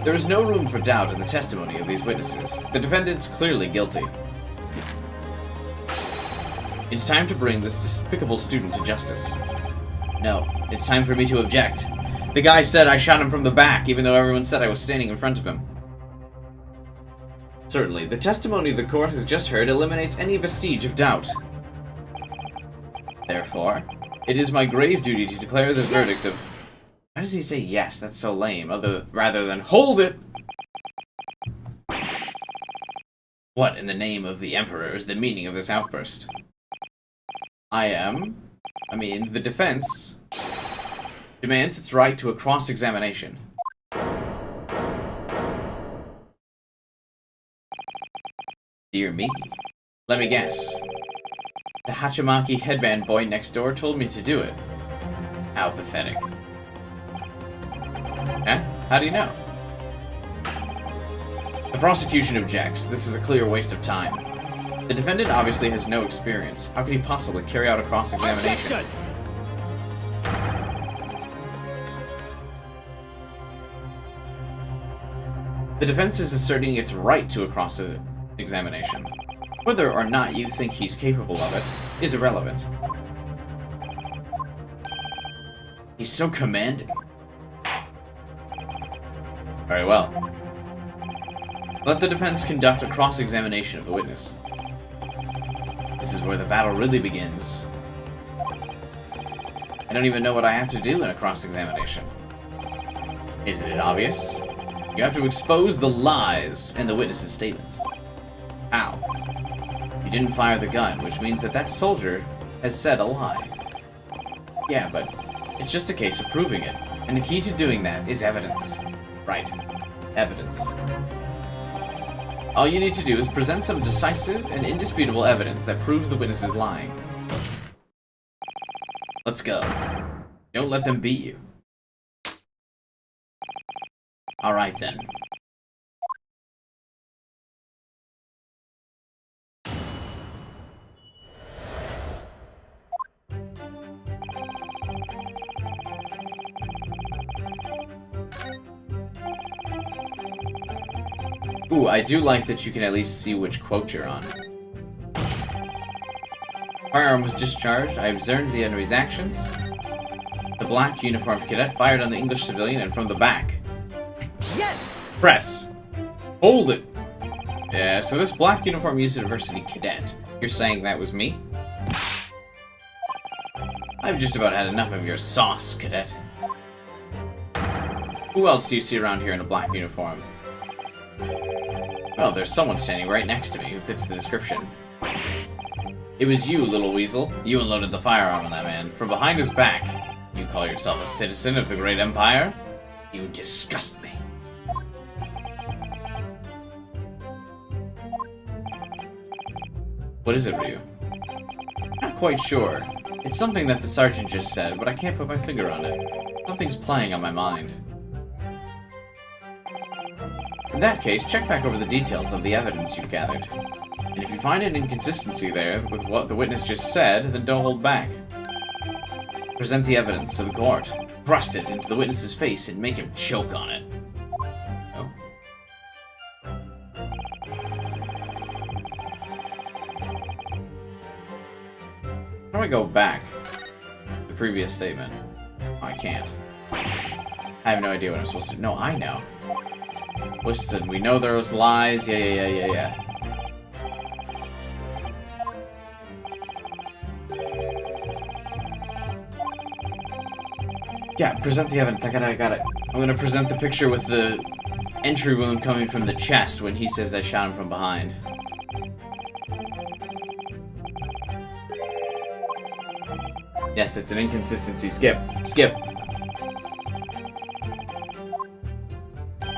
there is no room for doubt in the testimony of these witnesses. The defendant's clearly guilty. It's time to bring this despicable student to justice. No, it's time for me to object. The guy said I shot him from the back, even though everyone said I was standing in front of him. Certainly, the testimony the court has just heard eliminates any vestige of doubt. Therefore, it is my grave duty to declare the verdict of... Why does he say yes? That's so lame. Rather than hold it! What in the name of the Emperor is the meaning of this outburst? The defense demands its right to a cross-examination. Dear me. Let me guess. The Hachimaki headband boy next door told me to do it. How pathetic. Huh? How do you know? The prosecution objects. This is a clear waste of time. The defendant obviously has no experience. How could he possibly carry out a cross-examination? Objection! The defense is asserting its right to a cross-examination. Whether or not you think he's capable of it is irrelevant. He's so commanding. Very well. Let the defense conduct a cross-examination of the witness. This is where the battle really begins. I don't even know what I have to do in a cross-examination. Isn't it obvious? You have to expose the lies in the witness's statements. How? You didn't fire the gun, which means that soldier has said a lie. Yeah, but it's just a case of proving it. And the key to doing that is evidence. Right. Evidence. All you need to do is present some decisive and indisputable evidence that proves the witness is lying. Let's go. Don't let them beat you. Alright then. Ooh, I do like that you can at least see which quote you're on. Firearm was discharged. I observed the enemy's actions. The black uniformed cadet fired on the English civilian and from the back. Yes! Press. Hold it. Yeah, so this black uniform university cadet, you're saying that was me? I've just about had enough of your sauce, cadet. Who else do you see around here in a black uniform? Well, there's someone standing right next to me who fits the description. It was you, little weasel. You unloaded the firearm on that man. From behind his back. You call yourself a citizen of the great empire? You disgust me. What is it, Ryu? Not quite sure. It's something that the sergeant just said, but I can't put my finger on it. Something's playing on my mind. In that case, check back over the details of the evidence you've gathered. And if you find an inconsistency there with what the witness just said, then don't hold back. Present the evidence to the court. Thrust it into the witness's face and make him choke on it. Oh. How do I go back? The previous statement. Oh, I can't. I have no idea what I'm supposed to do. No, I know. Listen, we know there was lies. Yeah. Yeah, present the evidence. I got it. I'm gonna present the picture with the entry wound coming from the chest when he says I shot him from behind. Yes, it's an inconsistency. Skip.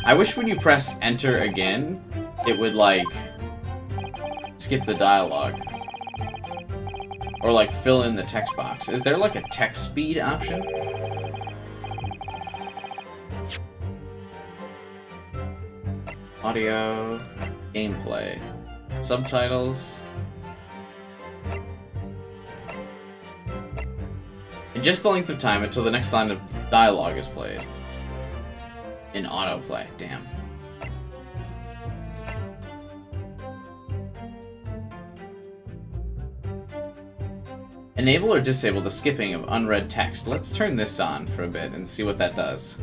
I wish when you press enter again, it would, like, skip the dialogue. Or, like, fill in the text box. Is there, like, a text speed option? Audio, gameplay, subtitles. And just the length of time until the next line of dialogue is played. In autoplay, damn. Enable or disable the skipping of unread text. Let's turn this on for a bit and see what that does.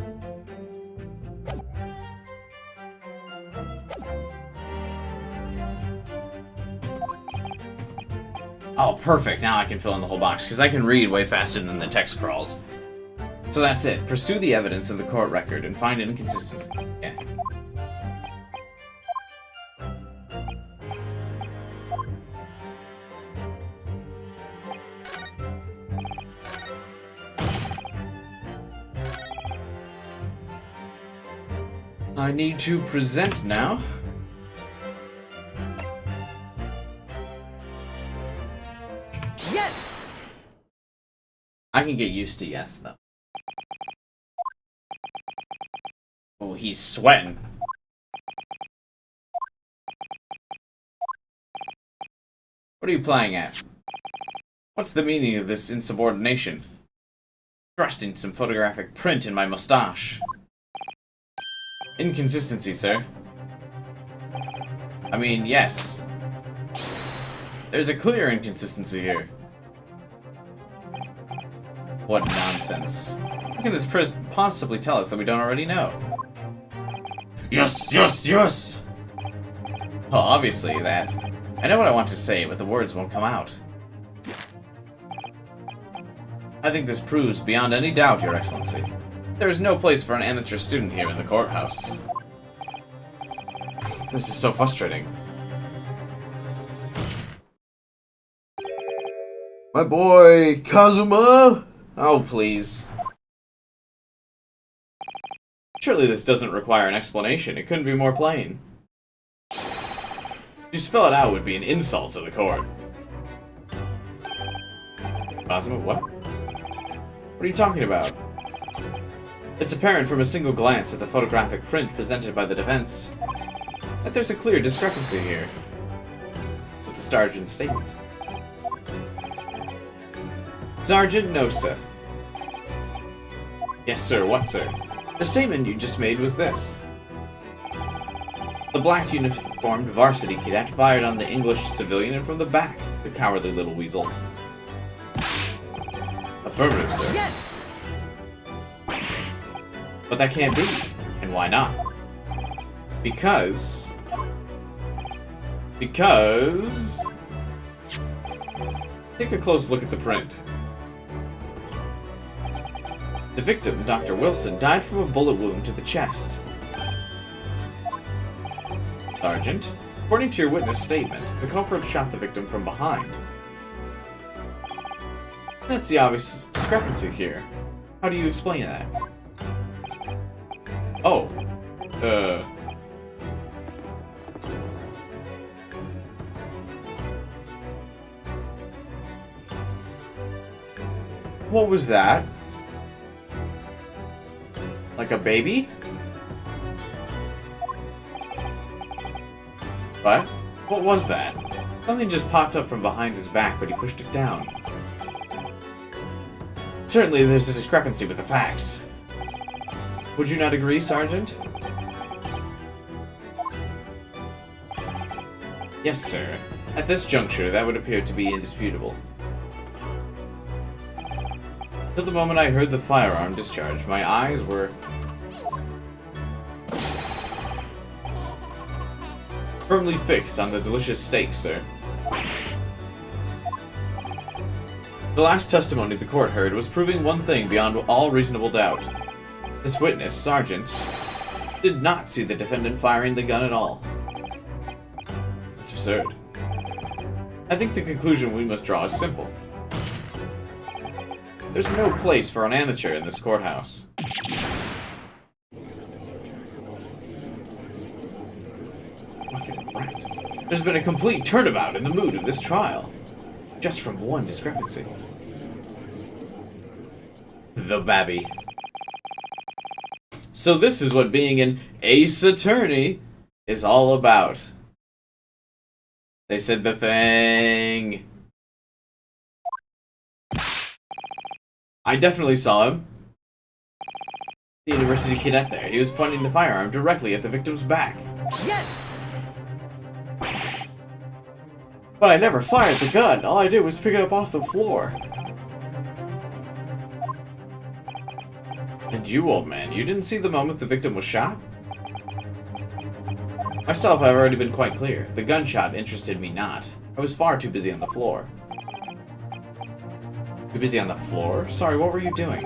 Oh, perfect. Now I can fill in the whole box, because I can read way faster than the text crawls. So that's it. Pursue the evidence in the court record and find an inconsistency. Yeah. I need to present now. Yes! I can get used to yes, though. Oh, he's sweating. What are you playing at? What's the meaning of this insubordination? Thrusting some photographic print in my mustache. Inconsistency, sir. I mean, yes. There's a clear inconsistency here. What nonsense. How can this possibly tell us that we don't already know? Yes! Well, obviously that. I know what I want to say, but the words won't come out. I think this proves beyond any doubt, Your Excellency. There is no place for an amateur student here in the courthouse. This is so frustrating. My boy, Kazuma! Oh, please. Surely this doesn't require an explanation. It couldn't be more plain. To spell it out would be an insult to the court. Kazuma, what? What are you talking about? It's apparent from a single glance at the photographic print presented by the defense that there's a clear discrepancy here with the sergeant's statement. Sergeant, no, sir. Yes, sir. What, sir? The statement you just made was this. The black uniformed varsity cadet fired on the English civilian and from the back, the cowardly little weasel. Affirmative, sir. Yes! But that can't be. And why not? Because... Take a close look at the print. The victim, Dr. Wilson, died from a bullet wound to the chest. Sergeant, according to your witness statement, the culprit shot the victim from behind. That's the obvious discrepancy here. How do you explain that? Oh. What was that? Like a baby? What? What was that? Something just popped up from behind his back, but he pushed it down. Certainly there's a discrepancy with the facts. Would you not agree, Sergeant? Yes, sir. At this juncture, that would appear to be indisputable. Until the moment I heard the firearm discharge, my eyes were firmly fixed on the delicious steak, sir. The last testimony the court heard was proving one thing beyond all reasonable doubt. This witness, Sergeant, did not see the defendant firing the gun at all. It's absurd. I think the conclusion we must draw is simple. There's no place for an amateur in this courthouse. There's been a complete turnabout in the mood of this trial, just from one discrepancy. The babby. So this is what being an ace attorney is all about. They said the thing. I definitely saw him. The university cadet there. He was pointing the firearm directly at the victim's back. Yes! But I never fired the gun. All I did was pick it up off the floor. And you, old man, you didn't see the moment the victim was shot? Myself, I've already been quite clear. The gunshot interested me not. I was far too busy on the floor. Too busy on the floor? Sorry, what were you doing?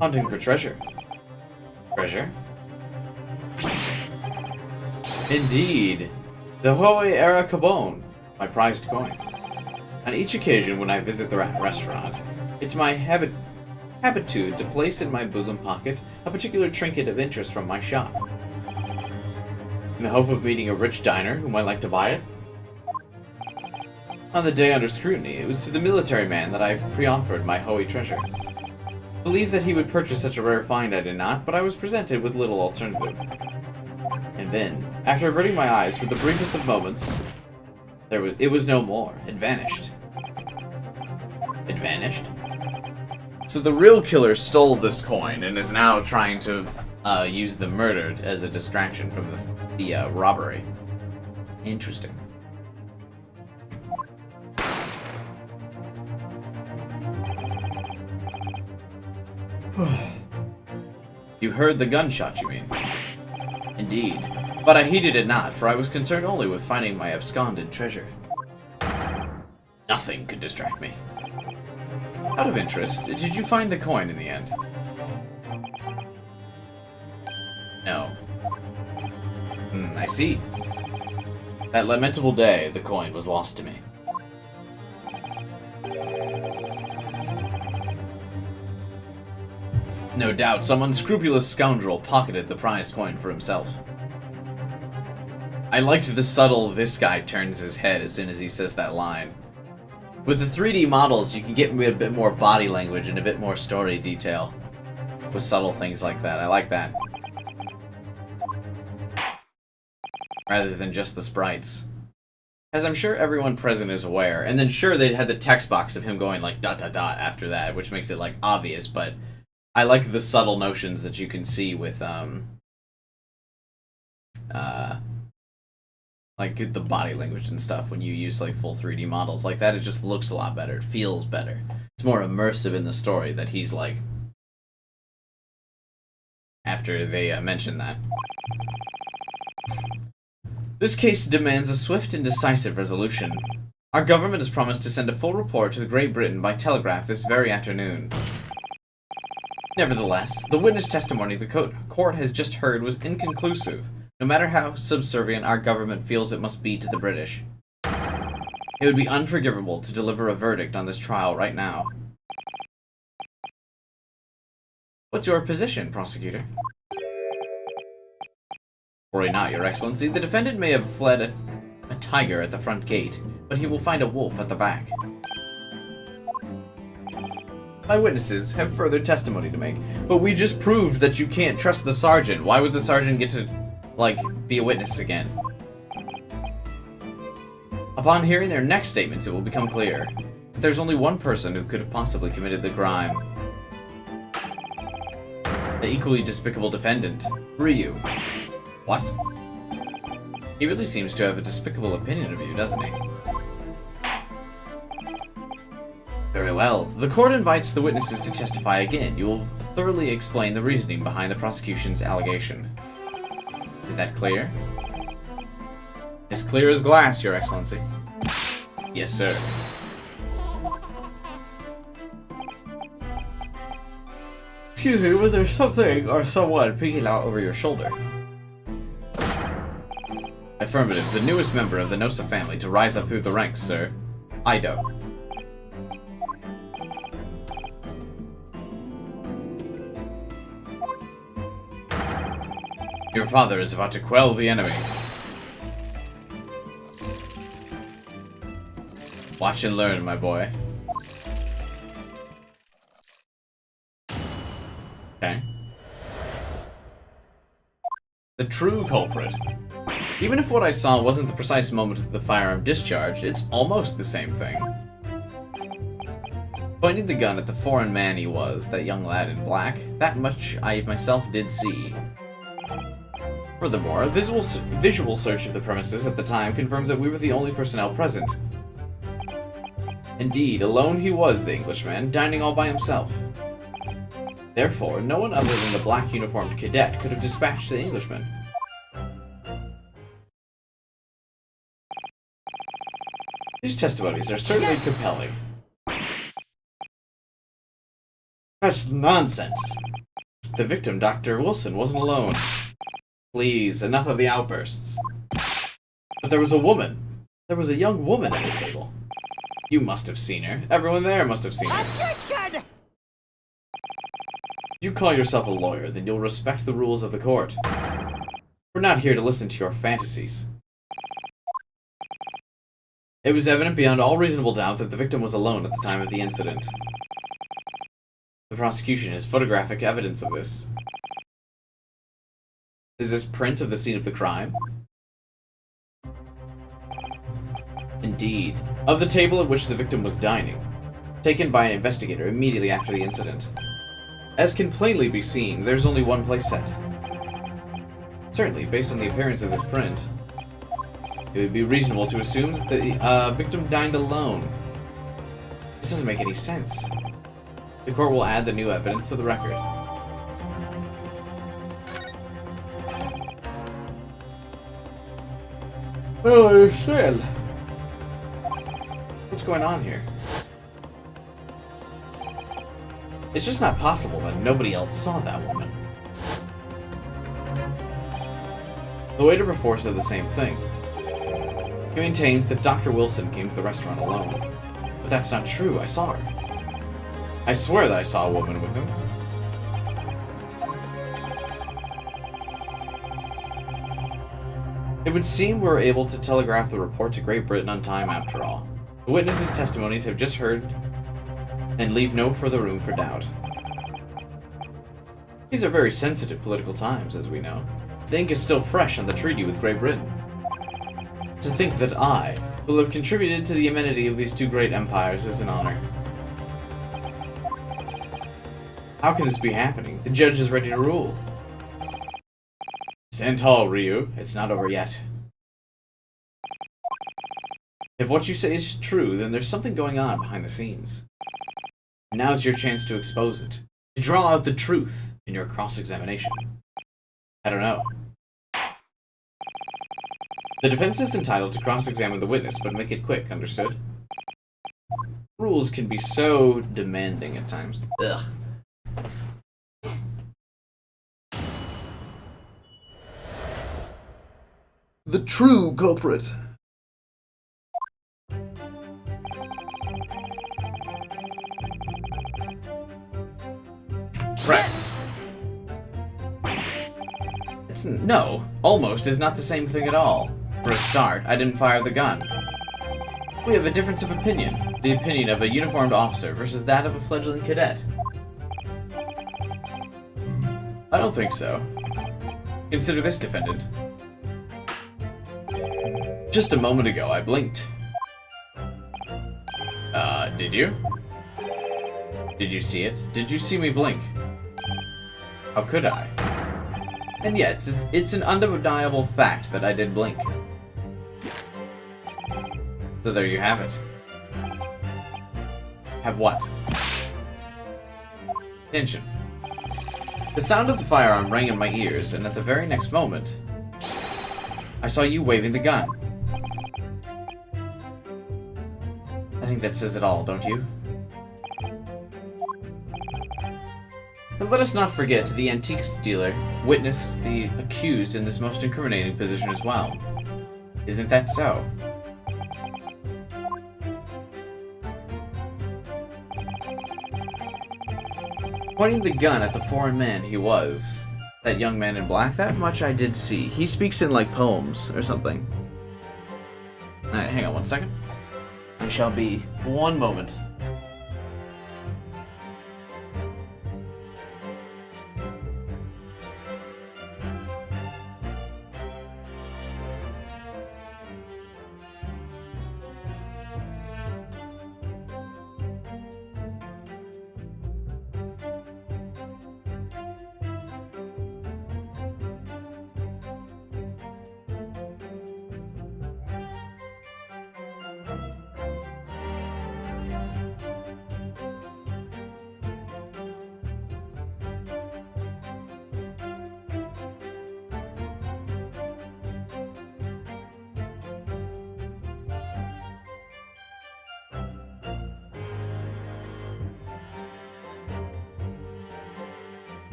Hunting for treasure. Treasure? Indeed. The Hoei-era Cabone, my prized coin. On each occasion when I visit the restaurant, it's my habitude to place in my bosom pocket a particular trinket of interest from my shop. In the hope of meeting a rich diner who might like to buy it. On the day under scrutiny, it was to the military man that I pre-offered my Hoei treasure. I believed that he would purchase such a rare find I did not, but I was presented with little alternative. And then, after averting my eyes for the briefest of moments, it was no more. It vanished. It vanished? So the real killer stole this coin and is now trying to use the murdered as a distraction from the robbery. Interesting. You heard the gunshot, you mean? Indeed. But I heeded it not, for I was concerned only with finding my absconded treasure. Nothing could distract me. Out of interest, did you find the coin in the end? No. I see. That lamentable day, the coin was lost to me. No doubt, some unscrupulous scoundrel pocketed the prized coin for himself. I liked the subtle "this guy turns his head" as soon as he says that line. With the 3D models, you can get a bit more body language and a bit more story detail. With subtle things like that. I like that. Rather than just the sprites. As I'm sure everyone present is aware. And then sure, they had the text box of him going like dot dot dot after that, which makes it like obvious, but I like the subtle notions that you can see with like the body language and stuff when you use like full 3D models like that. It just looks a lot better. It feels better. It's more immersive in the story that he's like after they mention that. This case demands a swift and decisive resolution. Our government has promised to send a full report to Great Britain by telegraph this very afternoon. Nevertheless, the witness testimony the court has just heard was inconclusive, no matter how subservient our government feels it must be to the British. It would be unforgivable to deliver a verdict on this trial right now. What's your position, prosecutor? Worry not, Your Excellency. The defendant may have fled a tiger at the front gate, but he will find a wolf at the back. My witnesses have further testimony to make, but we just proved that you can't trust the sergeant. Why would the sergeant get to, like, be a witness again? Upon hearing their next statements, it will become clear that there's only one person who could have possibly committed the crime. The equally despicable defendant, Ryu. What? He really seems to have a despicable opinion of you, doesn't he? Very well. The court invites the witnesses to testify again. You will thoroughly explain the reasoning behind the prosecution's allegation. Is that clear? As clear as glass, Your Excellency. Yes, sir. Excuse me, was there something or someone peeking out over your shoulder? Affirmative, the newest member of the Nosa family to rise up through the ranks, sir. Ido. Your father is about to quell the enemy. Watch and learn, my boy. Okay. The true culprit. Even if what I saw wasn't the precise moment of the firearm discharged, it's almost the same thing. Pointing the gun at the foreign man he was, that young lad in black, that much I myself did see. Furthermore, a visual search of the premises at the time confirmed that we were the only personnel present. Indeed, alone he was, the Englishman, dining all by himself. Therefore, no one other than the black uniformed cadet could have dispatched the Englishman. These testimonies are certainly compelling. That's nonsense. The victim, Dr. Wilson, wasn't alone. Please, enough of the outbursts. But there was a woman. There was a young woman at his table. You must have seen her. Everyone there must have seen her. Objection! If you call yourself a lawyer, then you'll respect the rules of the court. We're not here to listen to your fantasies. It was evident beyond all reasonable doubt that the victim was alone at the time of the incident. The prosecution has photographic evidence of this. Is this print of the scene of the crime? Indeed. Of the table at which the victim was dining, taken by an investigator immediately after the incident. As can plainly be seen, there's only one place set. Certainly, based on the appearance of this print, it would be reasonable to assume that the victim dined alone. This doesn't make any sense. The court will add the new evidence to the record. I don't understand. What's going on here? It's just not possible that nobody else saw that woman. The waiter before said the same thing. He maintained that Dr. Wilson came to the restaurant alone. But that's not true, I saw her. I swear that I saw a woman with him. It would seem we were able to telegraph the report to Great Britain on time after all. The witnesses' testimonies have just heard and leave no further room for doubt. These are very sensitive political times, as we know. The ink is still fresh on the treaty with Great Britain. To think that I will have contributed to the amenity of these two great empires is an honor. How can this be happening? The judge is ready to rule. Stand tall, Ryu. It's not over yet. If what you say is true, then there's something going on behind the scenes. Now's your chance to expose it. To draw out the truth in your cross-examination. I don't know. The defense is entitled to cross-examine the witness, but make it quick, understood? Rules can be so demanding at times. Ugh. The true culprit. Press. No, almost is not the same thing at all. For a start, I didn't fire the gun. We have a difference of opinion. The opinion of a uniformed officer versus that of a fledgling cadet. I don't think so. Consider this, defendant. Just a moment ago, I blinked. Did you? Did you see it? Did you see me blink? How could I? And yet, it's an undeniable fact that I did blink. So there you have it. Have what? Attention. The sound of the firearm rang in my ears, and at the very next moment, I saw you waving the gun. I think that says it all, don't you? And let us not forget the antiques dealer witnessed the accused in this most incriminating position as well. Isn't that so? Pointing the gun at the foreign man he was, that young man in black, that much I did see. He speaks in, like, poems or something. Alright, hang on one second. I shall be one moment.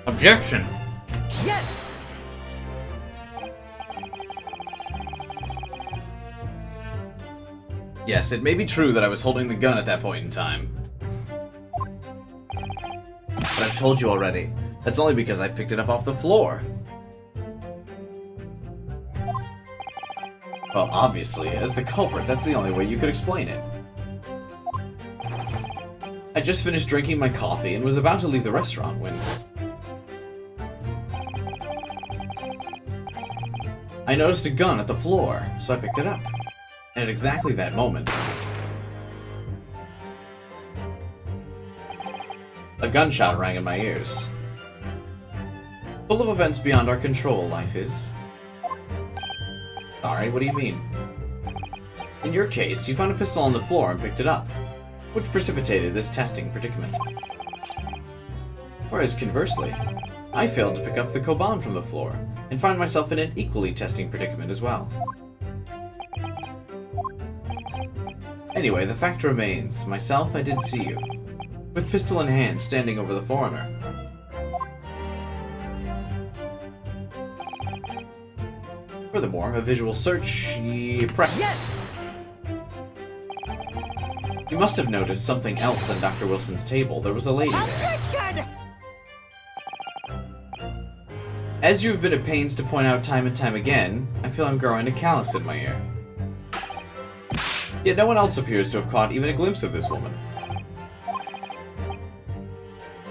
Objection! Yes! Yes, it may be true that I was holding the gun at that point in time. But I've told you already. That's only because I picked it up off the floor. Well, obviously, as the culprit, that's the only way you could explain it. I just finished drinking my coffee and was about to leave the restaurant when I noticed a gun at the floor, so I picked it up. And at exactly that moment, a gunshot rang in my ears. Full of events beyond our control, life is. Sorry, what do you mean? In your case, you found a pistol on the floor and picked it up, which precipitated this testing predicament. Whereas conversely, I failed to pick up the Koban from the floor, and find myself in an equally testing predicament as well. Anyway, the fact remains, myself, I did see you, with pistol in hand, standing over the foreigner. Furthermore, a visual search, press. Yes! You must have noticed something else on Dr. Wilson's table. There was a lady there. Objection! As you have been at pains to point out time and time again, I feel I'm growing a callus in my ear. Yet no one else appears to have caught even a glimpse of this woman.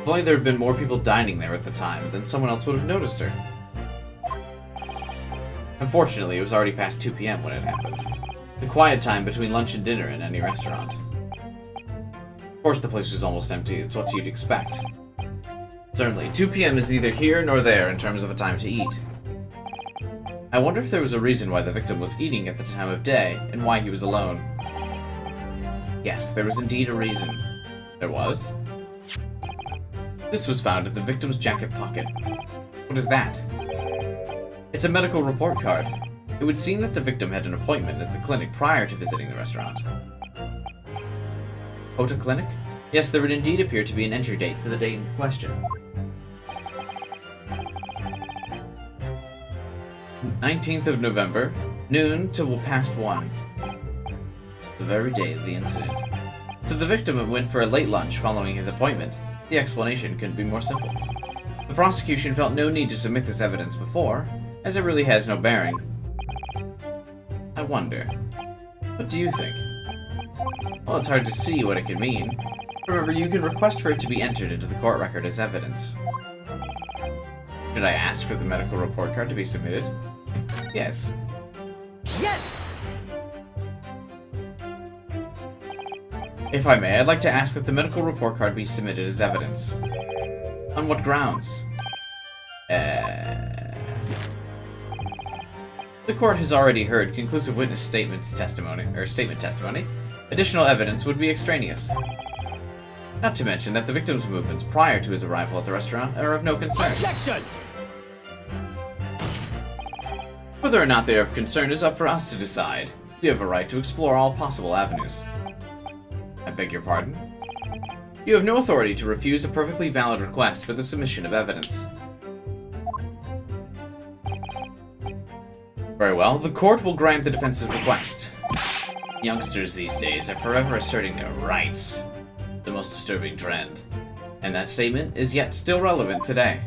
If only there had been more people dining there at the time, then someone else would have noticed her. Unfortunately, it was already past 2 p.m. when it happened. The quiet time between lunch and dinner in any restaurant. Of course, the place was almost empty. It's what you'd expect. Certainly, 2 p.m. is neither here nor there in terms of a time to eat. I wonder if there was a reason why the victim was eating at the time of day, and why he was alone. Yes, there was indeed a reason. There was. This was found in the victim's jacket pocket. What is that? It's a medical report card. It would seem that the victim had an appointment at the clinic prior to visiting the restaurant. Ota Clinic? Yes, there would indeed appear to be an entry date for the date in question. 19th of November, noon to past 1. The very day of the incident. So the victim went for a late lunch following his appointment. The explanation couldn't be more simple. The prosecution felt no need to submit this evidence before, as it really has no bearing. I wonder. What do you think? Well, it's hard to see what it could mean. Remember, you can request for it to be entered into the court record as evidence. Should I ask for the medical report card to be submitted? Yes. Yes! If I may, I'd like to ask that the medical report card be submitted as evidence. On what grounds? The court has already heard conclusive witness statement testimony. Additional evidence would be extraneous. Not to mention that the victim's movements prior to his arrival at the restaurant are of no concern. Objection! Whether or not they are of concern is up for us to decide. You have a right to explore all possible avenues. I beg your pardon? You have no authority to refuse a perfectly valid request for the submission of evidence. Very well, the court will grant the defense's request. Youngsters these days are forever asserting their rights. The most disturbing trend. And that statement is yet still relevant today.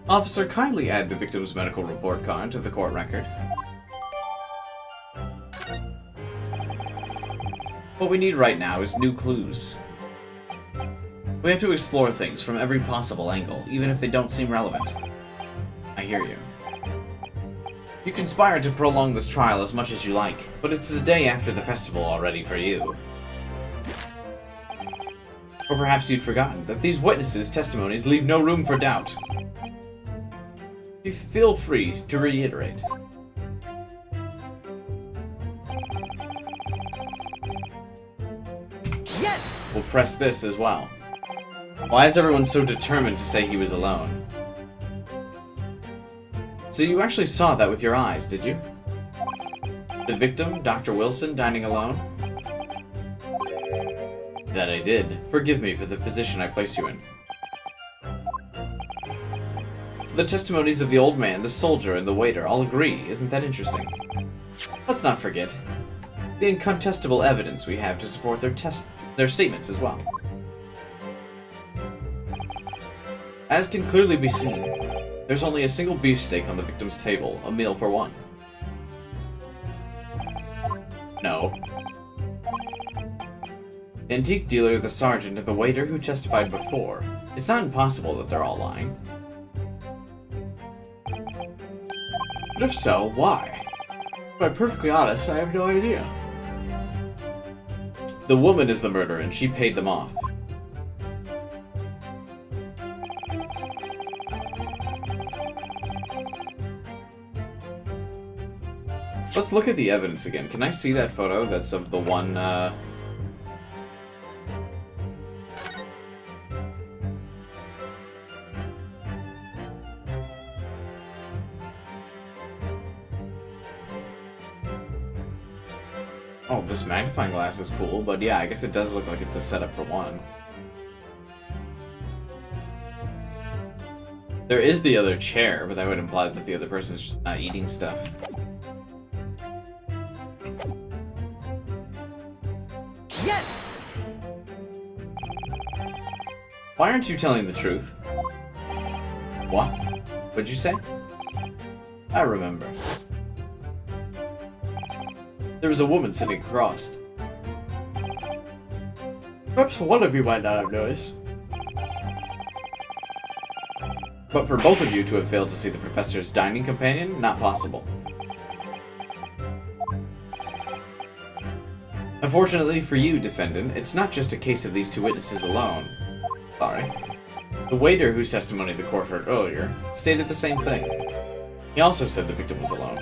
Officer, kindly add the victim's medical report card to the court record. What we need right now is new clues. We have to explore things from every possible angle, even if they don't seem relevant. I hear you. You conspire to prolong this trial as much as you like, but it's the day after the festival already for you. Or perhaps you'd forgotten that these witnesses' testimonies leave no room for doubt. You feel free to reiterate. Yes! We'll press this as well. Why is everyone so determined to say he was alone? So you actually saw that with your eyes, did you? The victim, Dr. Wilson, dining alone? That I did. Forgive me for the position I place you in. So the testimonies of the old man, the soldier, and the waiter all agree. Isn't that interesting? Let's not forget the incontestable evidence we have to support their statements as well. As can clearly be seen, there's only a single beefsteak on the victim's table, a meal for one. No. The antique dealer, the sergeant, and the waiter who testified before. It's not impossible that they're all lying. But if so, why? If I'm perfectly honest, I have no idea. The woman is the murderer, and she paid them off. Let's look at the evidence again. Can I see that photo that's of the one, Oh, this magnifying glass is cool, but yeah, I guess it does look like it's a setup for one. There is the other chair, but that would imply that the other person is just not eating stuff. Yes! Why aren't you telling the truth? What? What'd you say? I remember. There was a woman sitting across. Perhaps one of you might not have noticed. But for both of you to have failed to see the professor's dining companion, not possible. Unfortunately for you, defendant, it's not just a case of these two witnesses alone. Sorry. The waiter whose testimony the court heard earlier stated the same thing. He also said the victim was alone.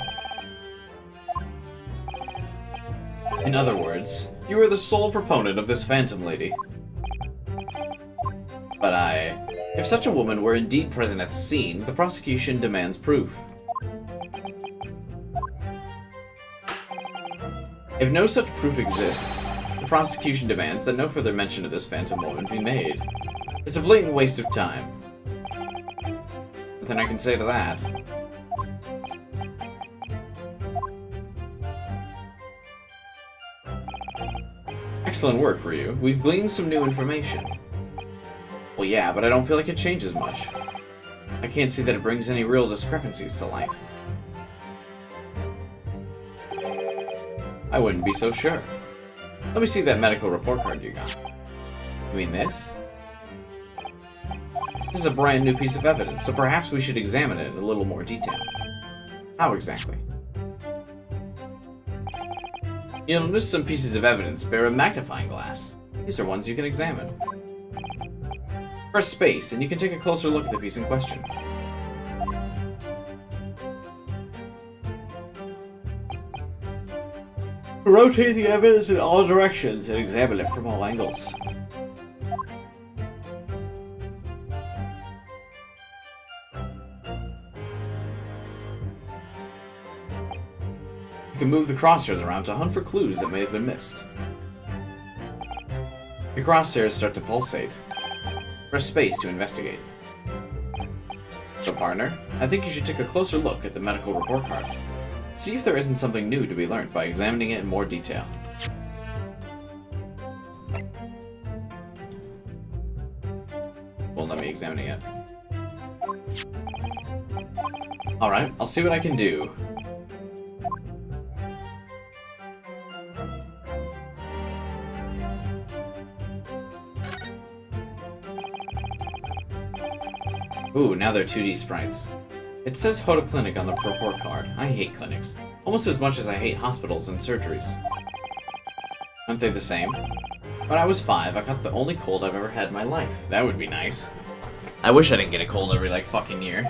In other words, you are the sole proponent of this phantom lady. But if such a woman were indeed present at the scene, the prosecution demands proof. If no such proof exists, the prosecution demands that no further mention of this phantom woman be made. It's a blatant waste of time. Nothing I can say to that. Excellent work, Ryu. We've gleaned some new information. Well, yeah, but I don't feel like it changes much. I can't see that it brings any real discrepancies to light. I wouldn't be so sure. Let me see that medical report card you got. You mean this? This is a brand new piece of evidence, so perhaps we should examine it in a little more detail. How exactly? You'll notice some pieces of evidence bear a magnifying glass. These are ones you can examine. Press space, and you can take a closer look at the piece in question. Rotate the evidence in all directions and examine it from all angles. You can move the crosshairs around to hunt for clues that may have been missed. The crosshairs start to pulsate. Press space to investigate. So, partner, I think you should take a closer look at the medical report card. See if there isn't something new to be learned by examining it in more detail. Won't let me examine it yet. Alright, I'll see what I can do. Ooh, now they're 2D sprites. It says Hoda Clinic on the report card. I hate clinics. Almost as much as I hate hospitals and surgeries. Aren't they the same? When I was 5, I got the only cold I've ever had in my life. That would be nice. I wish I didn't get a cold every, like, fucking year.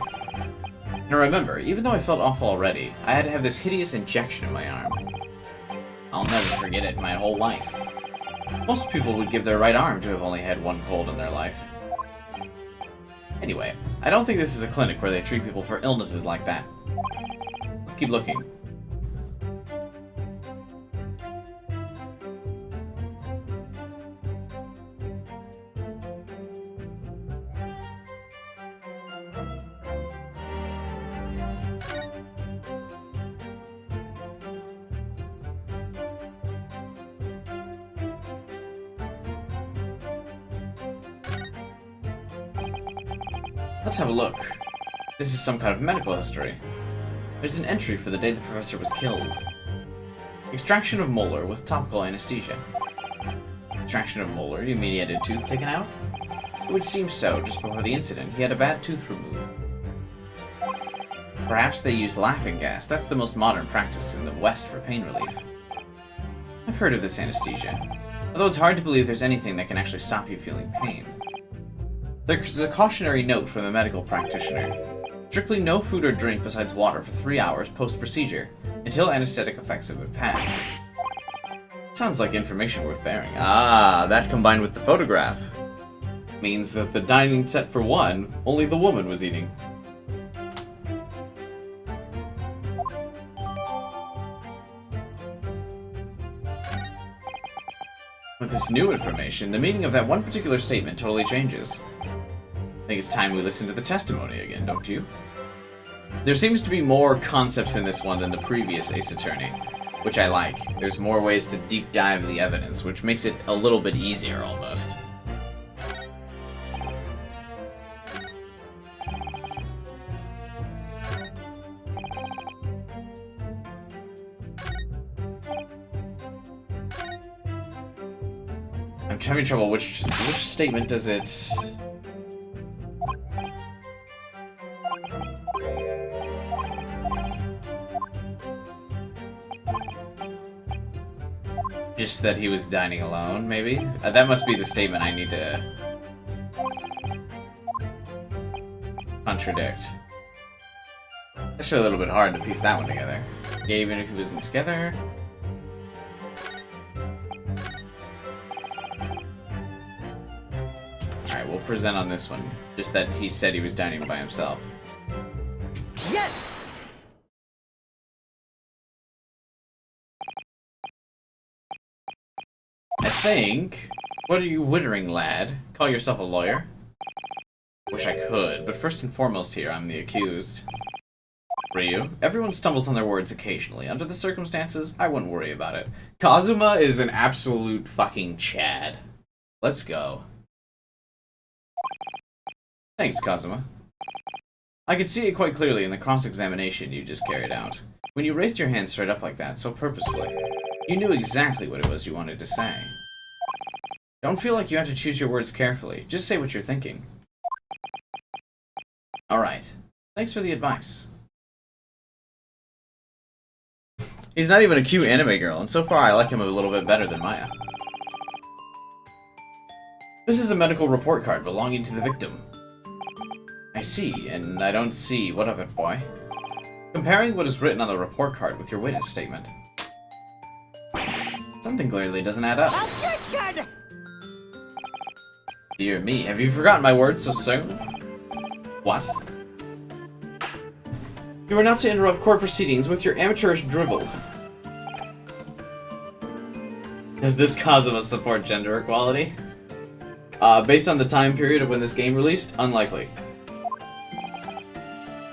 Now remember, even though I felt awful already, I had to have this hideous injection in my arm. I'll never forget it my whole life. Most people would give their right arm to have only had one cold in their life. Anyway, I don't think this is a clinic where they treat people for illnesses like that. Let's keep looking. Let's have a look. This is some kind of medical history. There's an entry for the day the professor was killed. Extraction of molar with topical anesthesia. Extraction of molar? You mean he had a tooth taken out? It would seem so. Just before the incident, he had a bad tooth removed. Perhaps they used laughing gas. That's the most modern practice in the West for pain relief. I've heard of this anesthesia, although it's hard to believe there's anything that can actually stop you feeling pain. There's a cautionary note from the medical practitioner. Strictly no food or drink besides water for 3 hours post-procedure, until anesthetic effects have been passed. Sounds like information worth bearing. Ah, that combined with the photograph means that the dining set for one, only the woman was eating. this new information, the meaning of that one particular statement totally changes. I think it's time we listen to the testimony again, don't you? There seems to be more concepts in this one than the previous Ace Attorney, which I like. There's more ways to deep dive the evidence, which makes it a little bit easier, almost. I'm having trouble. Which statement does it... Just that he was dining alone, maybe? That must be the statement I need to... contradict. Actually a little bit hard to piece that one together. Yeah, even if he wasn't together... Alright, we'll present on this one. Just that he said he was dining by himself. Yes! I think... What are you wittering, lad? Call yourself a lawyer? Wish I could, but first and foremost here, I'm the accused. Ryu, everyone stumbles on their words occasionally. Under the circumstances, I wouldn't worry about it. Kazuma is an absolute fucking Chad. Let's go. Thanks, Kazuma. I could see it quite clearly in the cross-examination you just carried out. When you raised your hand straight up like that, so purposefully, you knew exactly what it was you wanted to say. Don't feel like you have to choose your words carefully. Just say what you're thinking. Alright. Thanks for the advice. He's not even a cute anime girl, and so far I like him a little bit better than Maya. This is a medical report card belonging to the victim. I see, and I don't see. What of it, boy? Comparing what is written on the report card with your witness statement. Something clearly doesn't add up. Objection! Dear me, have you forgotten my words so soon? What? You are not to interrupt court proceedings with your amateurish drivel. Does this Kazuma support gender equality? Based on the time period of when this game released, unlikely.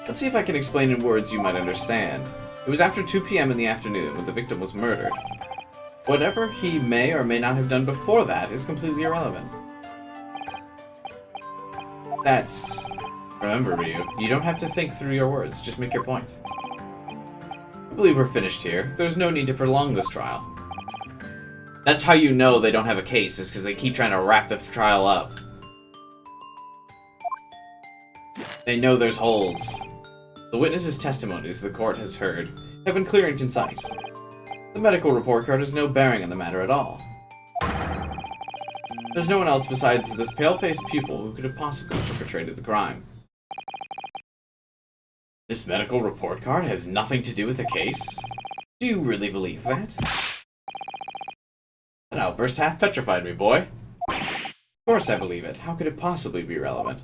Let's see if I can explain in words you might understand. It was after 2 p.m. in the afternoon when the victim was murdered. Whatever he may or may not have done before that is completely irrelevant. That's... Remember, Ryu, you don't have to think through your words, just make your point. I believe we're finished here. There's no need to prolong this trial. That's how you know they don't have a case, is because they keep trying to wrap the trial up. They know there's holes. The witnesses' testimonies the court has heard have been clear and concise. The medical report card has no bearing on the matter at all. There's no one else besides this pale-faced pupil who could have possibly perpetrated the crime. This medical report card has nothing to do with the case? Do you really believe that? That outburst half petrified me, boy. Of course I believe it. How could it possibly be relevant?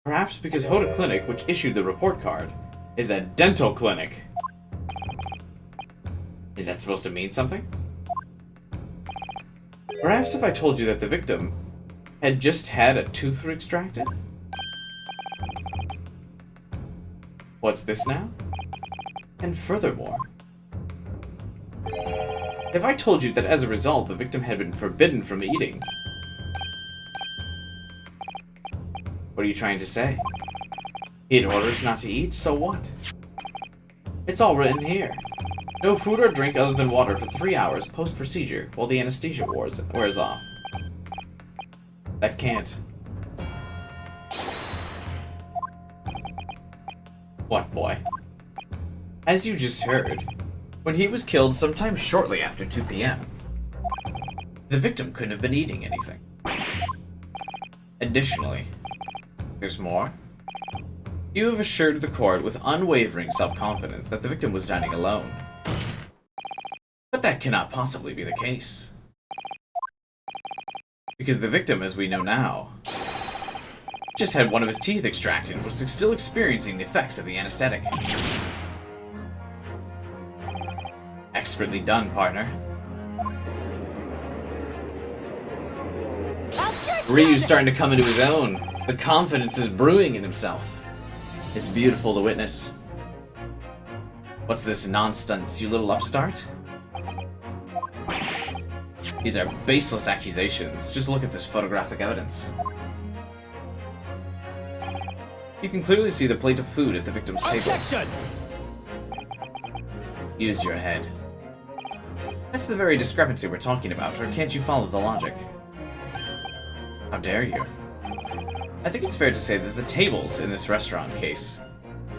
Perhaps because Hoda Clinic, which issued the report card, is a dental clinic. Is that supposed to mean something? Perhaps if I told you that the victim had just had a tooth extracted? What's this now? And furthermore, if I told you that as a result the victim had been forbidden from eating? What are you trying to say? He had orders not to eat, so what? It's all written here. No food or drink other than water for 3 hours post-procedure while the anesthesia wears off. That can't. What, boy? As you just heard, when he was killed sometime shortly after 2 p.m., the victim couldn't have been eating anything. Additionally, there's more. You have assured the court with unwavering self-confidence that the victim was dining alone. But that cannot possibly be the case. Because the victim, as we know now, just had one of his teeth extracted and was still experiencing the effects of the anesthetic. Expertly done, partner. Ryu's starting to come into his own. The confidence is brewing in himself. It's beautiful to witness. What's this nonsense, you little upstart? These are baseless accusations. Just look at this photographic evidence. You can clearly see the plate of food at the victim's table. Objection! Use your head. That's the very discrepancy we're talking about, or can't you follow the logic? How dare you? I think it's fair to say that the tables in this restaurant case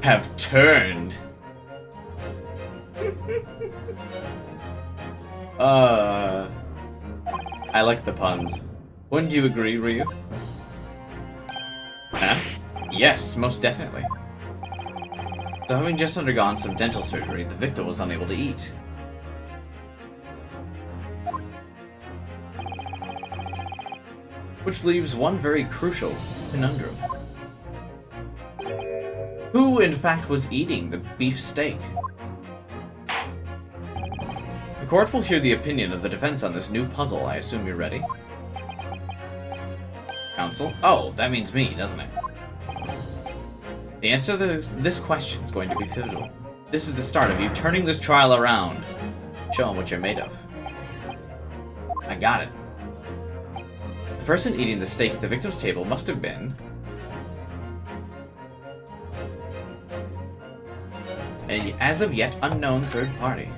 have turned. I like the puns. Wouldn't you agree, Ryu? Huh? Yes, most definitely. So having just undergone some dental surgery, the victim was unable to eat. Which leaves one very crucial conundrum. Who, in fact, was eating the beef steak? The court will hear the opinion of the defense on this new puzzle. I assume you're ready? Counsel? Oh, that means me, doesn't it? The answer to this question is going to be pivotal. This is the start of you turning this trial around. Show them what you're made of. I got it. The person eating the steak at the victim's table must have been an as of yet unknown third party.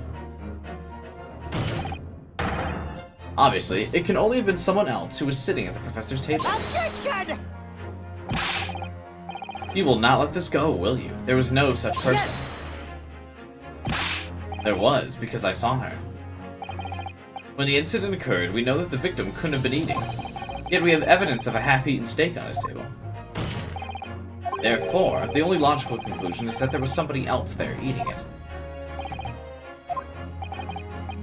Obviously, it can only have been someone else who was sitting at the professor's table. Objection! You will not let this go, will you? There was no such person. Yes! There was, because I saw her. When the incident occurred, we know that the victim couldn't have been eating. Yet we have evidence of a half-eaten steak on his table. Therefore, the only logical conclusion is that there was somebody else there eating it.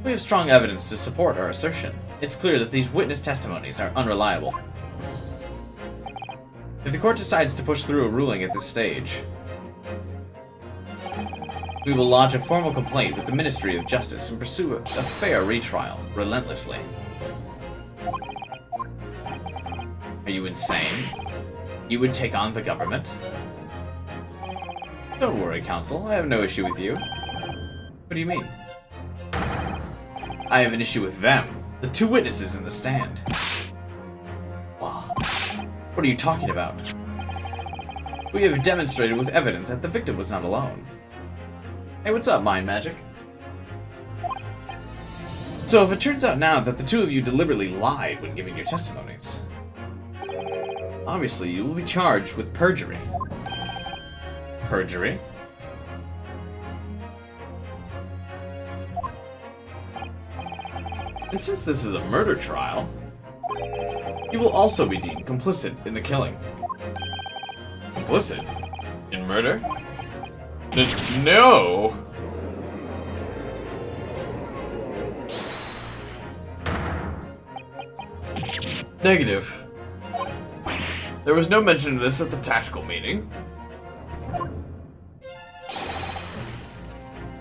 We have strong evidence to support our assertion. It's clear that these witness testimonies are unreliable. If the court decides to push through a ruling at this stage, we will lodge a formal complaint with the Ministry of Justice and pursue a fair retrial, relentlessly. Are you insane? You would take on the government? Don't worry, Counsel. I have no issue with you. What do you mean? I have an issue with them. The two witnesses in the stand. Wow. What are you talking about? We have demonstrated with evidence that the victim was not alone. Hey, what's up, Mind Magic? So if it turns out now that the two of you deliberately lied when giving your testimonies, obviously you will be charged with perjury. Perjury? And since this is a murder trial, you will also be deemed complicit in the killing. Complicit? In murder? No! Negative. There was no mention of this at the tactical meeting.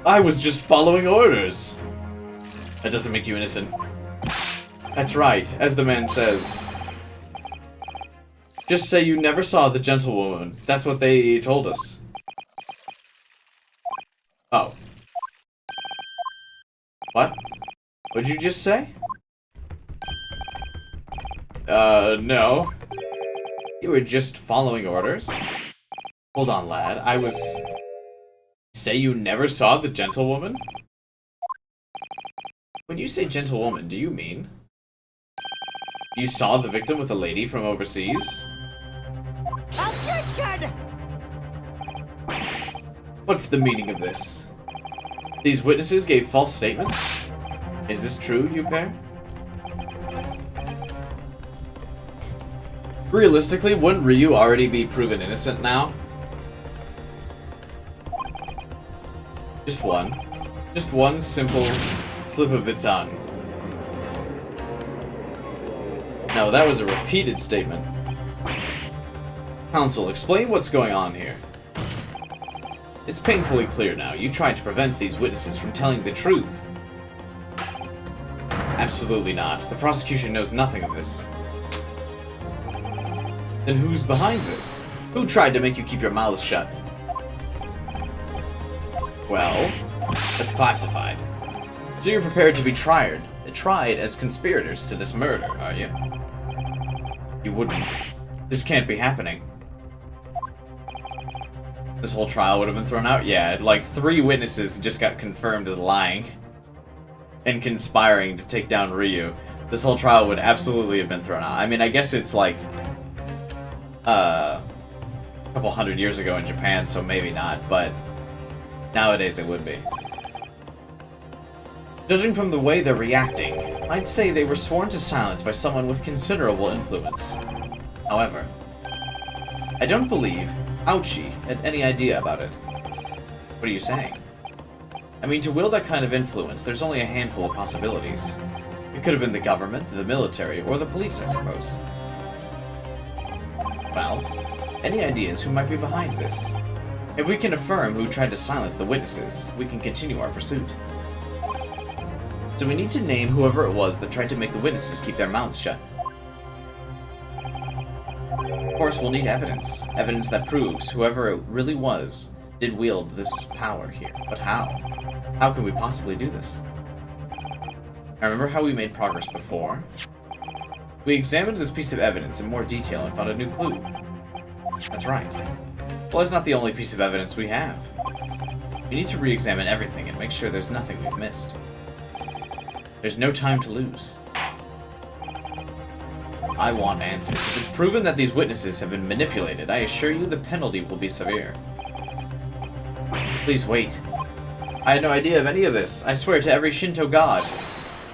I was just following orders. That doesn't make you innocent. That's right, as the man says. Just say you never saw the gentlewoman. That's what they told us. Oh. What? What'd you just say? No. You were just following orders? Hold on, lad. I was... Say you never saw the gentlewoman? When you say gentlewoman, do you mean... You saw the victim with a lady from overseas? Objection! What's the meaning of this? These witnesses gave false statements? Is this true, you pair? Realistically, wouldn't Ryu already be proven innocent now? Just one. Just one simple slip of the tongue. No, that was a repeated statement. Counsel, explain what's going on here. It's painfully clear now. You tried to prevent these witnesses from telling the truth. Absolutely not. The prosecution knows nothing of this. Then who's behind this? Who tried to make you keep your mouths shut? Well, that's classified. So you're prepared to be tried as conspirators to this murder, are you? You wouldn't. This can't be happening. This whole trial would have been thrown out? Yeah, like 3 witnesses just got confirmed as lying and conspiring to take down Ryu. This whole trial would absolutely have been thrown out. I mean, I guess it's like a couple hundred years ago in Japan, so maybe not, but nowadays it would be. Judging from the way they're reacting, I'd say they were sworn to silence by someone with considerable influence. However, I don't believe Ouchie had any idea about it. What are you saying? I mean, to wield that kind of influence, there's only a handful of possibilities. It could have been the government, the military, or the police, I suppose. Well, any ideas who might be behind this? If we can affirm who tried to silence the witnesses, we can continue our pursuit. So we need to name whoever it was that tried to make the witnesses keep their mouths shut. Of course, we'll need evidence. Evidence that proves whoever it really was did wield this power here. But how? How can we possibly do this? I remember how we made progress before. We examined this piece of evidence in more detail and found a new clue. That's right. Well, it's not the only piece of evidence we have. We need to re-examine everything and make sure there's nothing we've missed. There's no time to lose. I want answers. If it's proven that these witnesses have been manipulated, I assure you the penalty will be severe. Please wait. I had no idea of any of this. I swear to every Shinto god.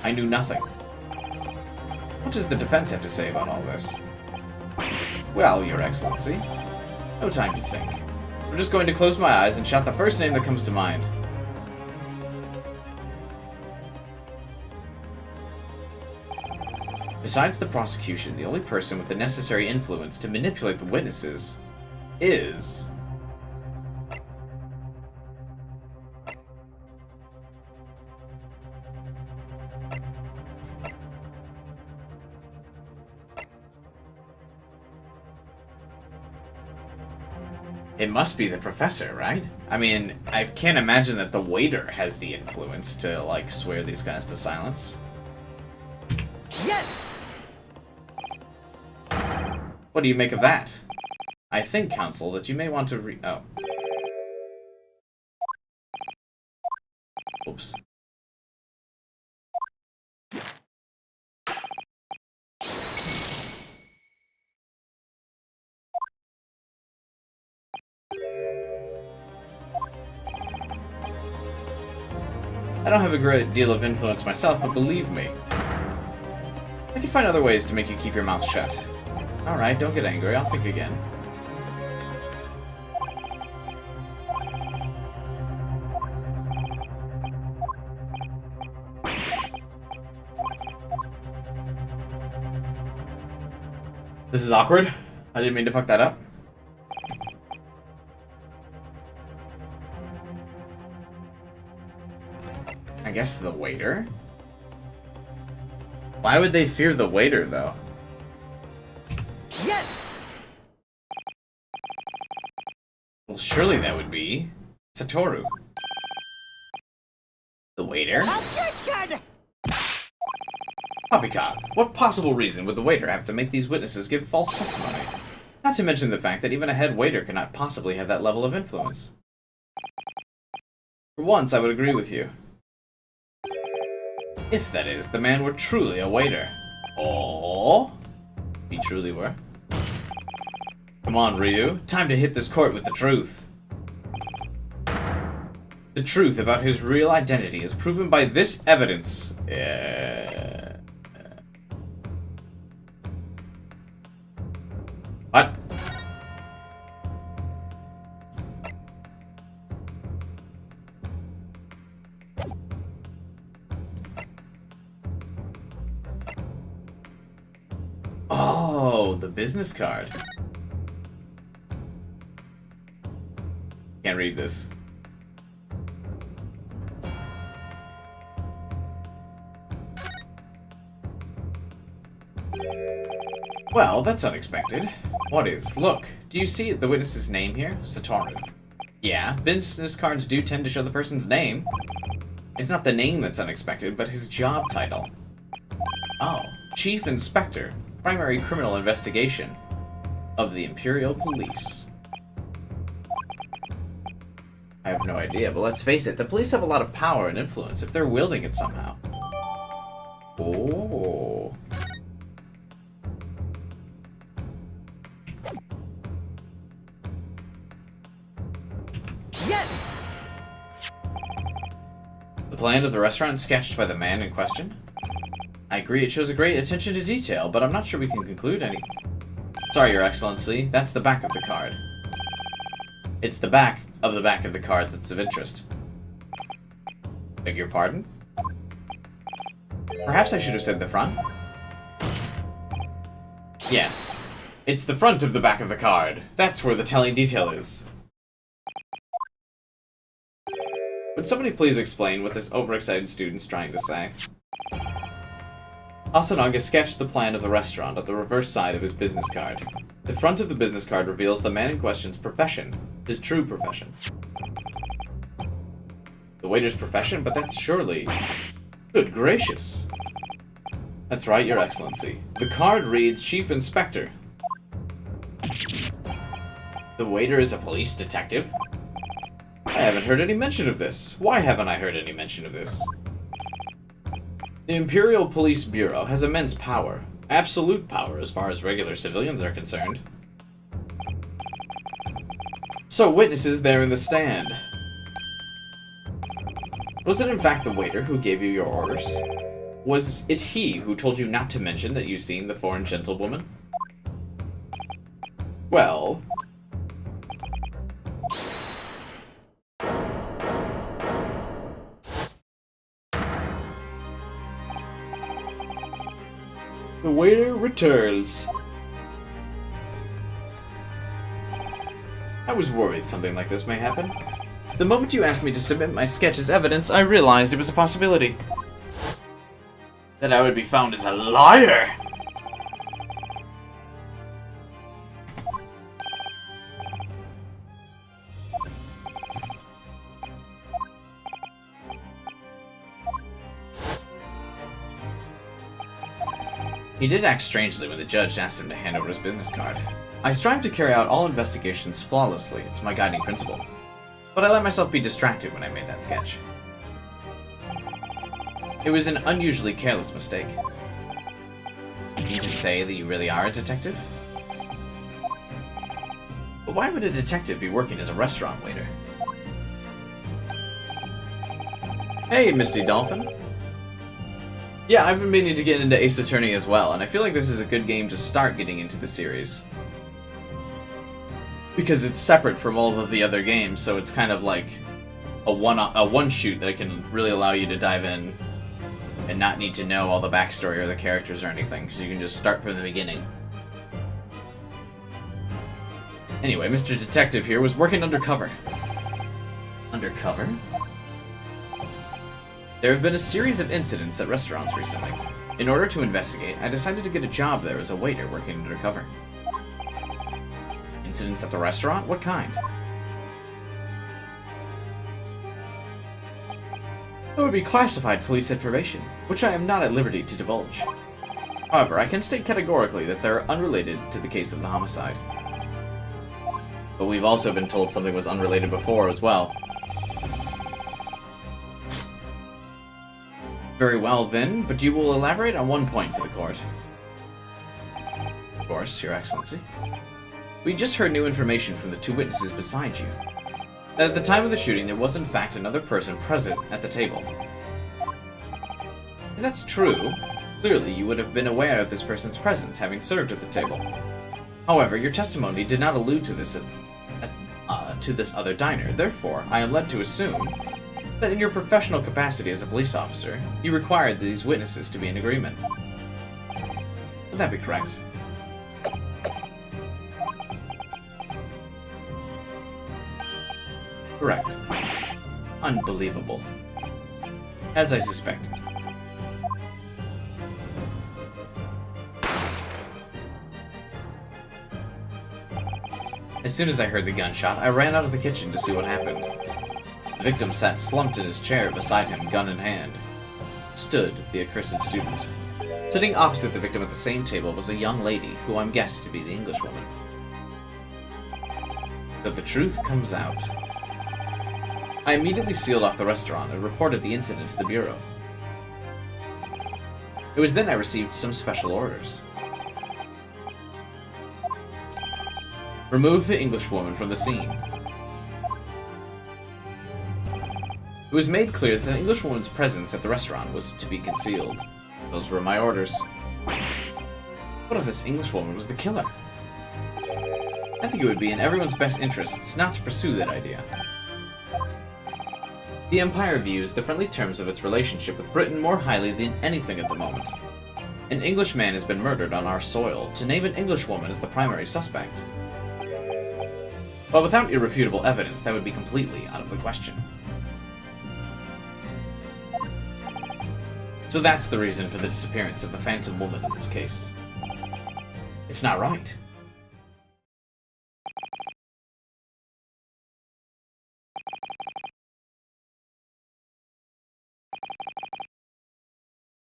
I knew nothing. What does the defense have to say about all this? Well, Your Excellency, no time to think. I'm just going to close my eyes and shout the first name that comes to mind. Besides the prosecution, the only person with the necessary influence to manipulate the witnesses is... It must be the professor, right? I mean, I can't imagine that the waiter has the influence to, like, swear these guys to silence. Yes! What do you make of that? I think, Counsel, that you may want to oh. Oops. I don't have a great deal of influence myself, but believe me, I can find other ways to make you keep your mouth shut. Alright, don't get angry, I'll think again. This is awkward. I didn't mean to fuck that up. I guess the waiter? Why would they fear the waiter, though? Yes! Well, surely that would be Satoru. The waiter? Objection! Poppycock, what possible reason would the waiter have to make these witnesses give false testimony? Not to mention the fact that even a head waiter cannot possibly have that level of influence. For once, I would agree with you. If, that is, the man were truly a waiter. Oh, he truly were. Come on, Ryu. Time to hit this court with the truth. The truth about his real identity is proven by this evidence. What? Oh, the business card. Can't read this. Well, that's unexpected. What is? Look, do you see the witness's name here? Satoru. Yeah, business cards do tend to show the person's name. It's not the name that's unexpected, but his job title. Oh, Chief Inspector, Primary Criminal Investigation of the Imperial Police. I have no idea, but let's face it, the police have a lot of power and influence if they're wielding it somehow. Oh. Yes! The plan of the restaurant sketched by the man in question? I agree, it shows a great attention to detail, but I'm not sure we can conclude any... Sorry, Your Excellency, that's the back of the card. It's the back of the card that's of interest. Beg your pardon? Perhaps I should have said the front? Yes. It's the front of the back of the card. That's where the telling detail is. Would somebody please explain what this overexcited student's trying to say? Asanaga sketched the plan of the restaurant on the reverse side of his business card. The front of the business card reveals the man in question's profession, his true profession. The waiter's profession? But that's surely... Good gracious. That's right, Your Excellency. The card reads Chief Inspector. The waiter is a police detective? I haven't heard any mention of this. Why haven't I heard any mention of this? The Imperial Police Bureau has immense power. Absolute power as far as regular civilians are concerned. So, witnesses there in the stand. Was it in fact the waiter who gave you your orders? Was it he who told you not to mention that you've seen the foreign gentlewoman? Well... The waiter returns. I was worried something like this may happen. The moment you asked me to submit my sketch as evidence, I realized it was a possibility. That I would be found as a liar! He did act strangely when the judge asked him to hand over his business card. I strive to carry out all investigations flawlessly. It's my guiding principle. But I let myself be distracted when I made that sketch. It was an unusually careless mistake. You mean to say that you really are a detective? But why would a detective be working as a restaurant waiter? Hey, Misty Dolphin. Yeah, I've been meaning to get into Ace Attorney as well, and I feel like this is a good game to start getting into the series. Because it's separate from all of the other games, so it's kind of like a one-shoot that can really allow you to dive in and not need to know all the backstory or the characters or anything, because you can just start from the beginning. Anyway, Mr. Detective here was working undercover. Undercover? There have been a series of incidents at restaurants recently. In order to investigate, I decided to get a job there as a waiter working undercover. Incidents at the restaurant? What kind? It would be classified police information, which I am not at liberty to divulge. However, I can state categorically that they're unrelated to the case of the homicide. But we've also been told something was unrelated before as well. Very well then, but you will elaborate on one point for the court. Of course, Your Excellency. We just heard new information from the two witnesses beside you. That at the time of the shooting, there was in fact another person present at the table. If that's true, clearly you would have been aware of this person's presence, having served at the table. However, your testimony did not allude to this other diner. Therefore, I am led to assume that in your professional capacity as a police officer, you required these witnesses to be in agreement. Would that be correct? Correct. Unbelievable. As I suspected. As soon as I heard the gunshot, I ran out of the kitchen to see what happened. The victim sat slumped in his chair beside him, gun in hand. Stood the accursed student. Sitting opposite the victim at the same table was a young lady, who I'm guessed to be the Englishwoman. But the truth comes out. I immediately sealed off the restaurant and reported the incident to the Bureau. It was then I received some special orders. Remove the Englishwoman from the scene. It was made clear that the Englishwoman's presence at the restaurant was to be concealed. Those were my orders. What if this Englishwoman was the killer? I think it would be in everyone's best interests not to pursue that idea. The Empire views the friendly terms of its relationship with Britain more highly than anything at the moment. An Englishman has been murdered on our soil. To name an Englishwoman as the primary suspect. But without irrefutable evidence, that would be completely out of the question. So that's the reason for the disappearance of the Phantom Woman in this case. It's not right.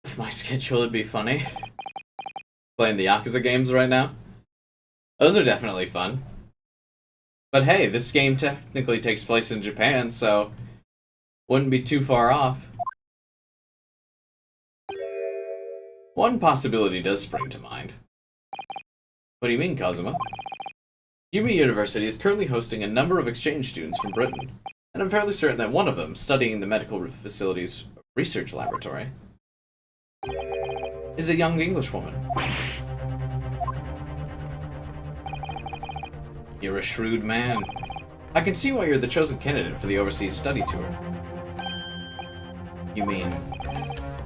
With my schedule, it'd be funny. Playing the Yakuza games right now. Those are definitely fun. But hey, this game technically takes place in Japan, so wouldn't be too far off. One possibility does spring to mind. What do you mean, Kazuma? Yumi University is currently hosting a number of exchange students from Britain, and I'm fairly certain that one of them, studying in the medical facility's research laboratory, is a young Englishwoman. You're a shrewd man. I can see why you're the chosen candidate for the overseas study tour. You mean,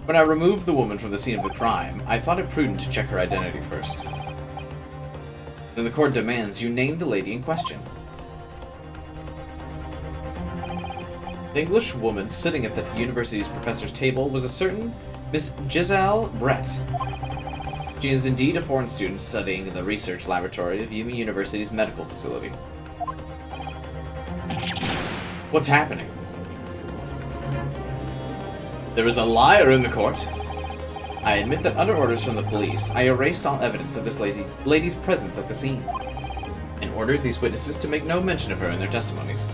when I removed the woman from the scene of the crime, I thought it prudent to check her identity first. Then the court demands you name the lady in question. The English woman sitting at the university's professor's table was a certain Miss Giselle Brett. She is indeed a foreign student studying in the research laboratory of Yumi University's medical facility. What's happening? There is a liar in the court. I admit that under orders from the police, I erased all evidence of this lady's presence at the scene, and ordered these witnesses to make no mention of her in their testimonies.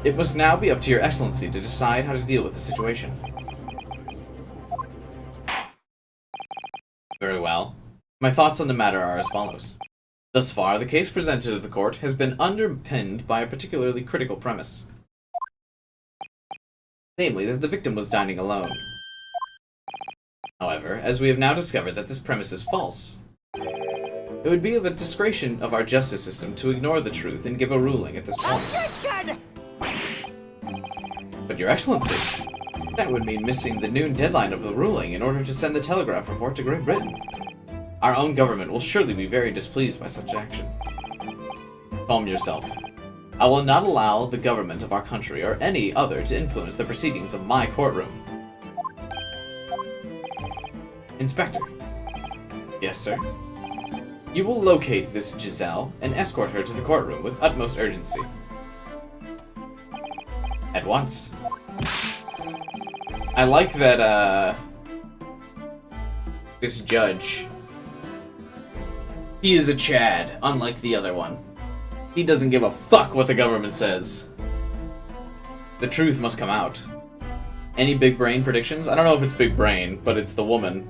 It must now be up to your excellency to decide how to deal with the situation. Very well. My thoughts on the matter are as follows. Thus far, the case presented to the court has been underpinned by a particularly critical premise. Namely, that the victim was dining alone. However, as we have now discovered that this premise is false, it would be of a discretion of our justice system to ignore the truth and give a ruling at this point. Objection! But your excellency, that would mean missing the noon deadline of the ruling in order to send the telegraph report to Great Britain. Our own government will surely be very displeased by such action. Calm yourself. I will not allow the government of our country or any other to influence the proceedings of my courtroom. Inspector. Yes, sir. You will locate this Giselle and escort her to the courtroom with utmost urgency. At once. I like that, this judge, he is a Chad, unlike the other one. He doesn't give a fuck what the government says. The truth must come out. Any big brain predictions? I don't know if it's big brain, but it's the woman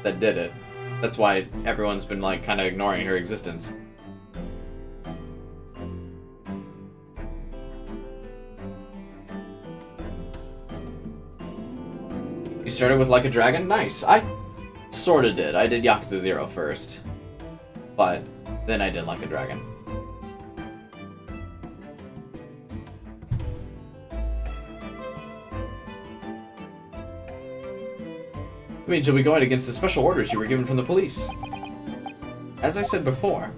that did it. That's why everyone's been, like, kind of ignoring her existence. You started with Like a Dragon? Nice. I sorta did. I did Yakuza 0 first. But then I did Like a Dragon. I mean, you'll be going against the special orders you were given from the police. As I said before,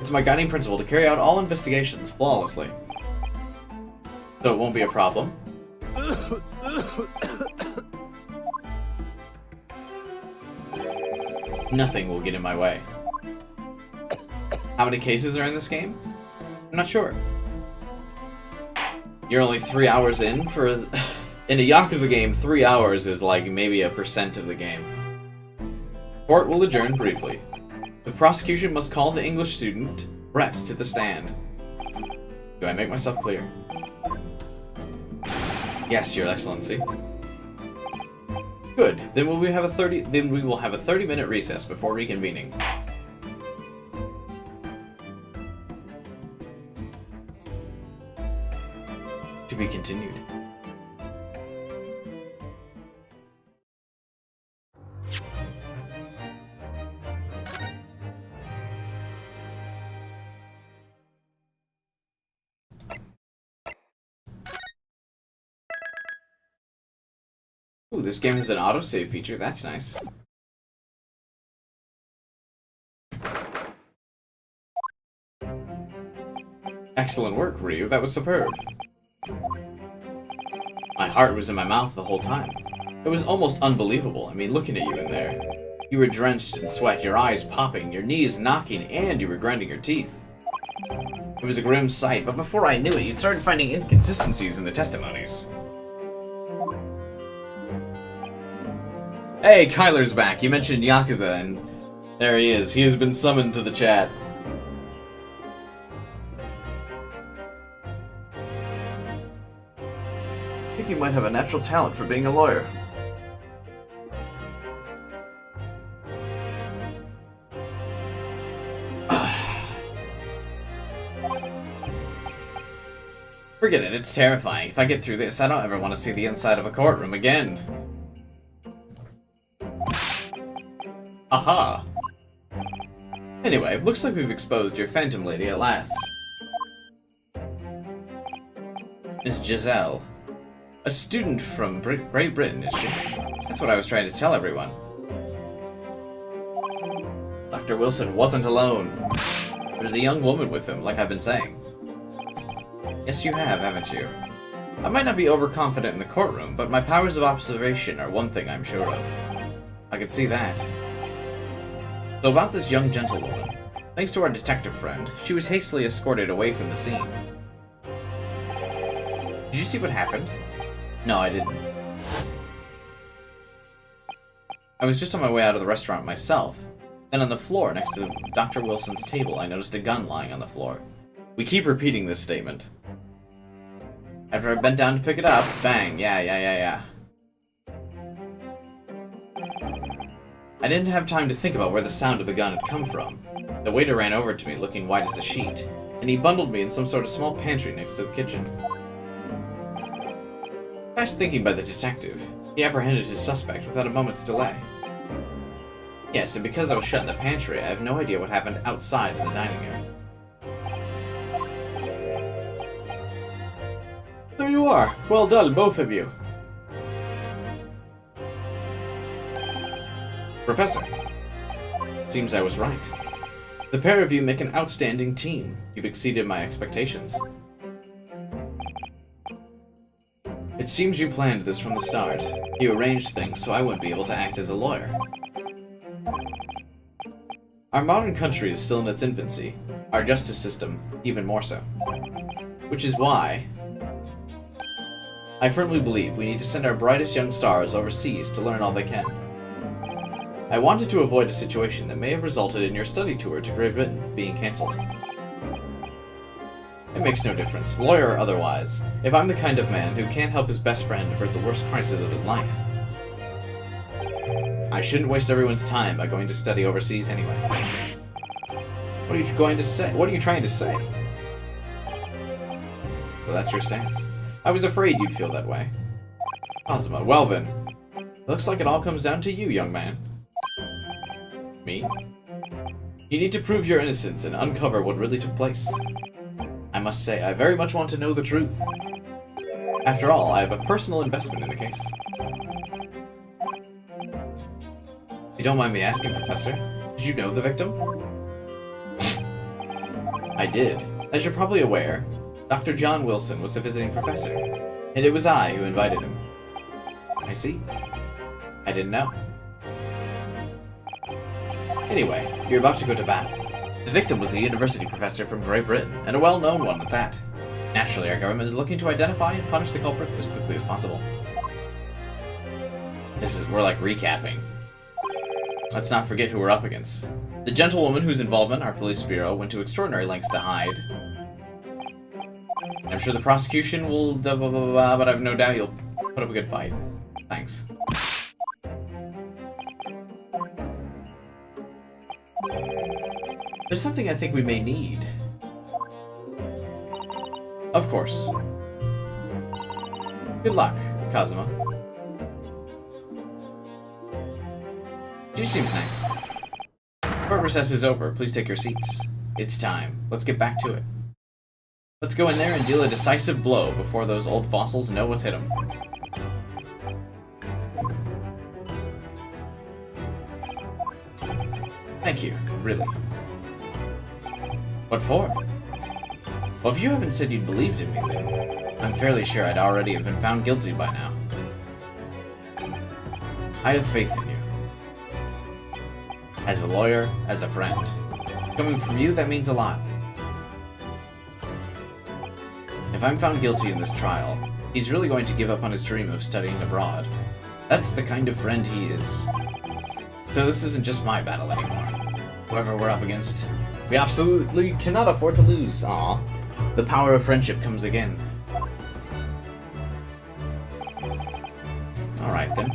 it's my guiding principle to carry out all investigations flawlessly. So it won't be a problem. Nothing will get in my way. How many cases are in this game? I'm not sure. You're only 3 hours in for... In a Yakuza game, 3 hours is like maybe 1% of the game. Court will adjourn briefly. The prosecution must call the English student, Brett, to the stand. Do I make myself clear? Yes, Your Excellency. Good. Then we will have a 30-minute recess before reconvening. To be continued. Ooh, this game has an autosave feature. That's nice. Excellent work, Ryu. That was superb. My heart was in my mouth the whole time. It was almost unbelievable. I mean, looking at you in there. You were drenched in sweat, your eyes popping, your knees knocking, and you were grinding your teeth. It was a grim sight, but before I knew it, you'd started finding inconsistencies in the testimonies. Hey, Kyler's back. You mentioned Yakuza, and there he is. He has been summoned to the chat. I think you might have a natural talent for being a lawyer. Forget it, it's terrifying. If I get through this, I don't ever want to see the inside of a courtroom again. Aha! Anyway, looks like we've exposed your Phantom Lady at last. Miss Giselle. A student from Great Britain, is she? That's what I was trying to tell everyone. Dr. Wilson wasn't alone. There was a young woman with him, like I've been saying. Yes, you have, haven't you? I might not be overconfident in the courtroom, but my powers of observation are one thing I'm sure of. I can see that. So about this young gentlewoman. Thanks to our detective friend, she was hastily escorted away from the scene. Did you see what happened? No, I didn't. I was just on my way out of the restaurant myself. Then on the floor next to Dr. Wilson's table, I noticed a gun lying on the floor. We keep repeating this statement. After I bent down to pick it up, bang, yeah. I didn't have time to think about where the sound of the gun had come from. The waiter ran over to me looking white as a sheet, and he bundled me in some sort of small pantry next to the kitchen. Fast thinking by the detective, he apprehended his suspect without a moment's delay. Yes, and because I was shut in the pantry, I have no idea what happened outside in the dining area. There you are. Well done, both of you. Professor. Seems I was right. The pair of you make an outstanding team. You've exceeded my expectations. It seems you planned this from the start. You arranged things so I wouldn't be able to act as a lawyer. Our modern country is still in its infancy. Our justice system, even more so. Which is why I firmly believe we need to send our brightest young stars overseas to learn all they can. I wanted to avoid a situation that may have resulted in your study tour to Great Britain being cancelled. It makes no difference, lawyer or otherwise, if I'm the kind of man who can't help his best friend avert the worst crisis of his life. I shouldn't waste everyone's time by going to study overseas anyway. What are you going to say? What are you trying to say? Well, that's your stance. I was afraid you'd feel that way. Kazuma, well then. Looks like it all comes down to you, young man. Me? You need to prove your innocence and uncover what really took place. I must say, I very much want to know the truth. After all, I have a personal investment in the case. If you don't mind me asking, Professor, did you know the victim? I did. As you're probably aware, Dr. John Wilson was a visiting professor, and it was I who invited him. I see. I didn't know. Anyway, you're about to go to battle. The victim was a university professor from Great Britain, and a well-known one at that. Naturally, our government is looking to identify and punish the culprit as quickly as possible. We're like recapping. Let's not forget who we're up against. The gentlewoman whose involvement our police bureau went to extraordinary lengths to hide. I'm sure the prosecution will blah blah blah blah, but I have no doubt you'll put up a good fight. Thanks. There's something I think we may need. Of course. Good luck, Kazuma. She seems nice. Court recess is over. Please take your seats. It's time. Let's get back to it. Let's go in there and deal a decisive blow before those old fossils know what's hit them. Thank you, really. What for? Well, if you haven't said you believed in me, then I'm fairly sure I'd already have been found guilty by now. I have faith in you. As a lawyer, as a friend. Coming from you, that means a lot. If I'm found guilty in this trial, he's really going to give up on his dream of studying abroad. That's the kind of friend he is. So this isn't just my battle anymore. Whoever we're up against, we absolutely cannot afford to lose. Aw. The power of friendship comes again. Alright then.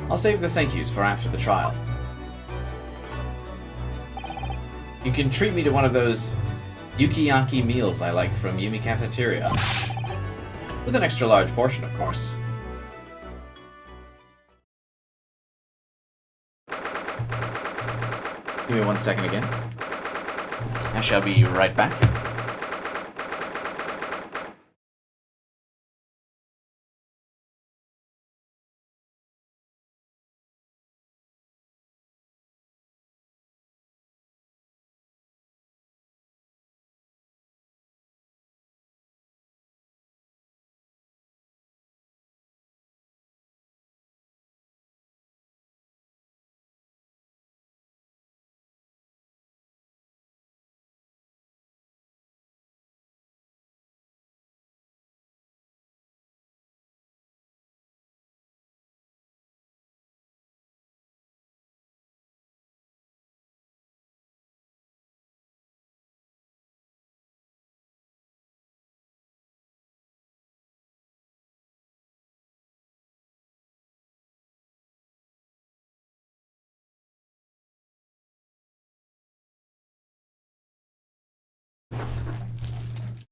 I'll save the thank yous for after the trial. You can treat me to one of those Yukiyaki meals I like from Yumi Cafeteria. With an extra large portion, of course. Give me 1 second again. I shall be right back.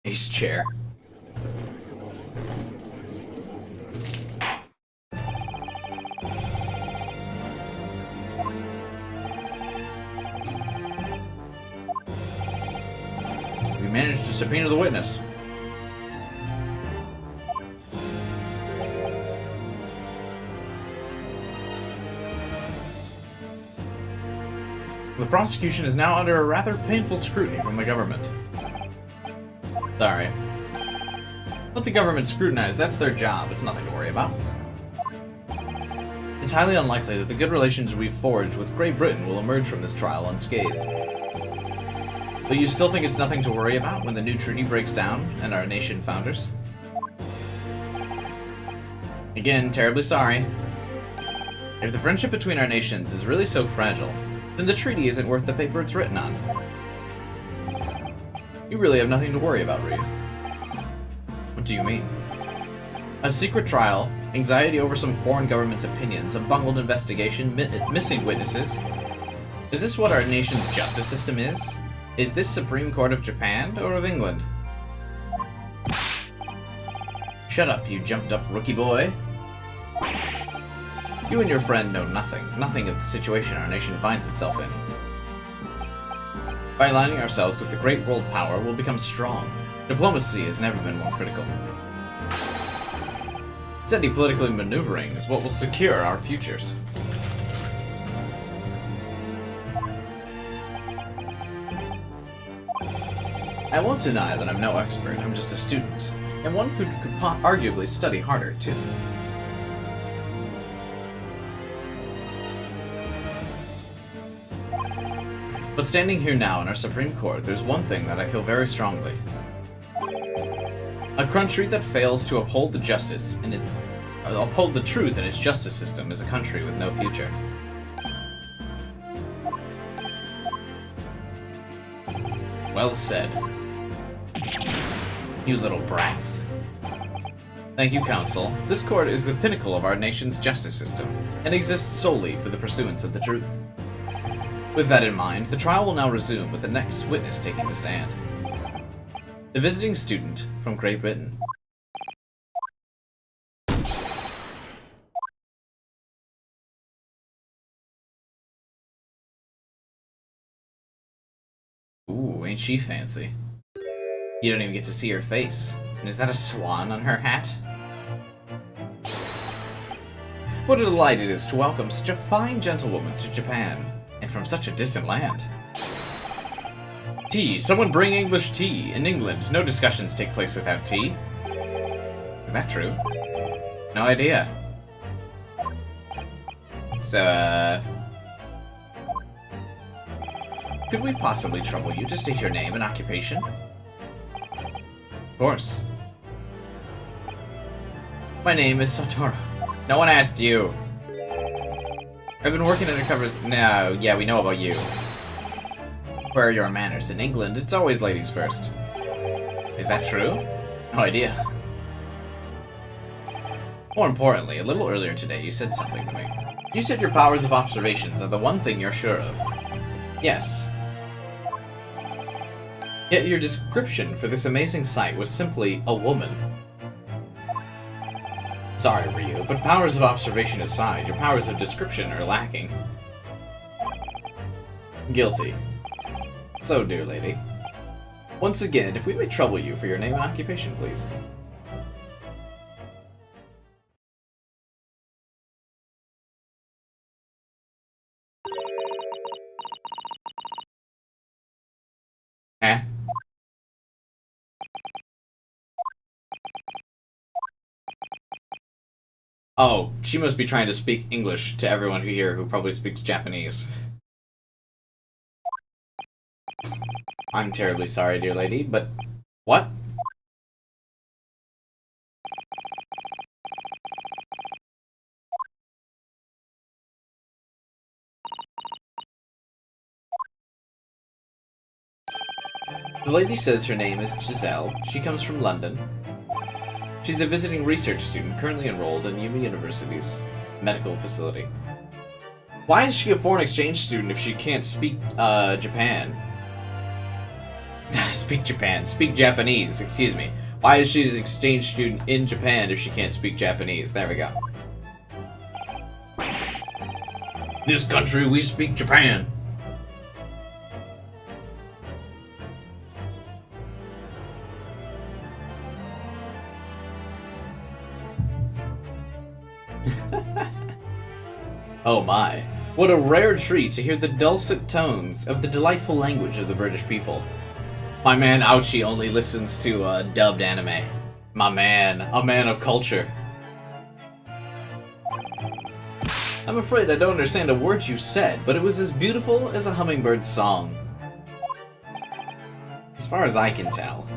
Ace chair. We managed to subpoena the witness. The prosecution is now under a rather painful scrutiny from the government. Sorry. Let the government scrutinize, that's their job, it's nothing to worry about. It's highly unlikely that the good relations we've forged with Great Britain will emerge from this trial unscathed. But you still think it's nothing to worry about when the new treaty breaks down and our nation founders? Again, terribly sorry. If the friendship between our nations is really so fragile, then the treaty isn't worth the paper it's written on. You really have nothing to worry about, Ryu. What do you mean? A secret trial, anxiety over some foreign government's opinions, a bungled investigation, missing witnesses. Is this what our nation's justice system is? Is this Supreme Court of Japan or of England? Shut up, you jumped-up rookie boy. You and your friend know nothing of the situation our nation finds itself in. By aligning ourselves with the great world power, we'll become strong. Diplomacy has never been more critical. Steady political maneuvering is what will secure our futures. I won't deny that I'm no expert, I'm just a student, and one who could arguably study harder, too. But standing here now in our Supreme Court, there's one thing that I feel very strongly. A country that fails to uphold the truth in its justice system is a country with no future. Well said. You little brats. Thank you, Council. This court is the pinnacle of our nation's justice system, and exists solely for the pursuance of the truth. With that in mind, the trial will now resume with the next witness taking the stand. The visiting student from Great Britain. Ooh, ain't she fancy? You don't even get to see her face. And is that a swan on her hat? What a delight it is to welcome such a fine gentlewoman to Japan, and from such a distant land. Tea! Someone bring English tea! In England, no discussions take place without tea. Is that true? No idea. So, could we possibly trouble you to state your name and occupation? Of course. My name is Satoru. No one asked you. I've been working undercover. No, yeah, we know about you. Where are your manners? In England, it's always ladies first. Is that true? No idea. More importantly, a little earlier today, you said something to me. You said your powers of observations are the one thing you're sure of. Yes. Yet your description for this amazing sight was simply a woman. Sorry, Ryu, but powers of observation aside, your powers of description are lacking. Guilty. So, dear lady. Once again, if we may trouble you for your name and occupation, please. Eh? Oh, she must be trying to speak English to everyone here who probably speaks Japanese. I'm terribly sorry, dear lady, but... What? The lady says her name is Giselle. She comes from London. She's a visiting research student currently enrolled in Yuma University's medical facility. Why is she a foreign exchange student if she can't speak, Japan? Speak Japanese, excuse me. Why is she an exchange student in Japan if she can't speak Japanese? There we go. This country, we speak Japan. Oh my. What a rare treat to hear the dulcet tones of the delightful language of the British people. My man Ouchie only listens to dubbed anime. My man, a man of culture. I'm afraid I don't understand a word you said, but it was as beautiful as a hummingbird's song. As far as I can tell.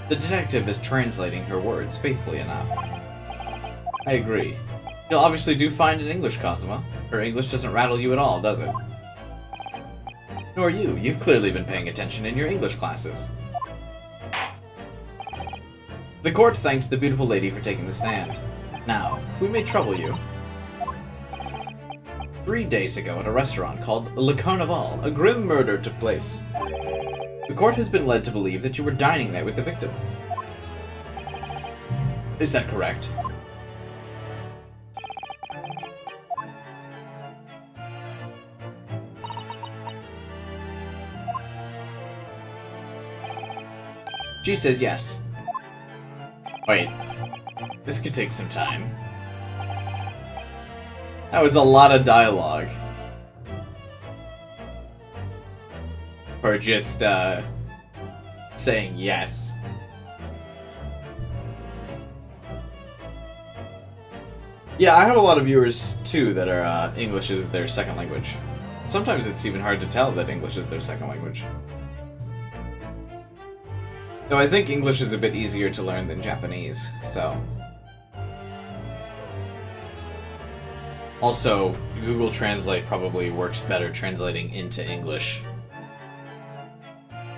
The detective is translating her words faithfully enough. I agree. You'll obviously do fine in English, Cosima. Her English doesn't rattle you at all, does it? Nor you. You've clearly been paying attention in your English classes. The court thanks the beautiful lady for taking the stand. Now, if we may trouble you... 3 days ago at a restaurant called Le Carnaval, a grim murder took place. The court has been led to believe that you were dining there with the victim. Is that correct? She says yes. Wait. This could take some time. That was a lot of dialogue. Or just, saying yes. Yeah, I have a lot of viewers, too, that are, English is their second language. Sometimes it's even hard to tell that English is their second language. Though I think English is a bit easier to learn than Japanese, so... Also, Google Translate probably works better translating into English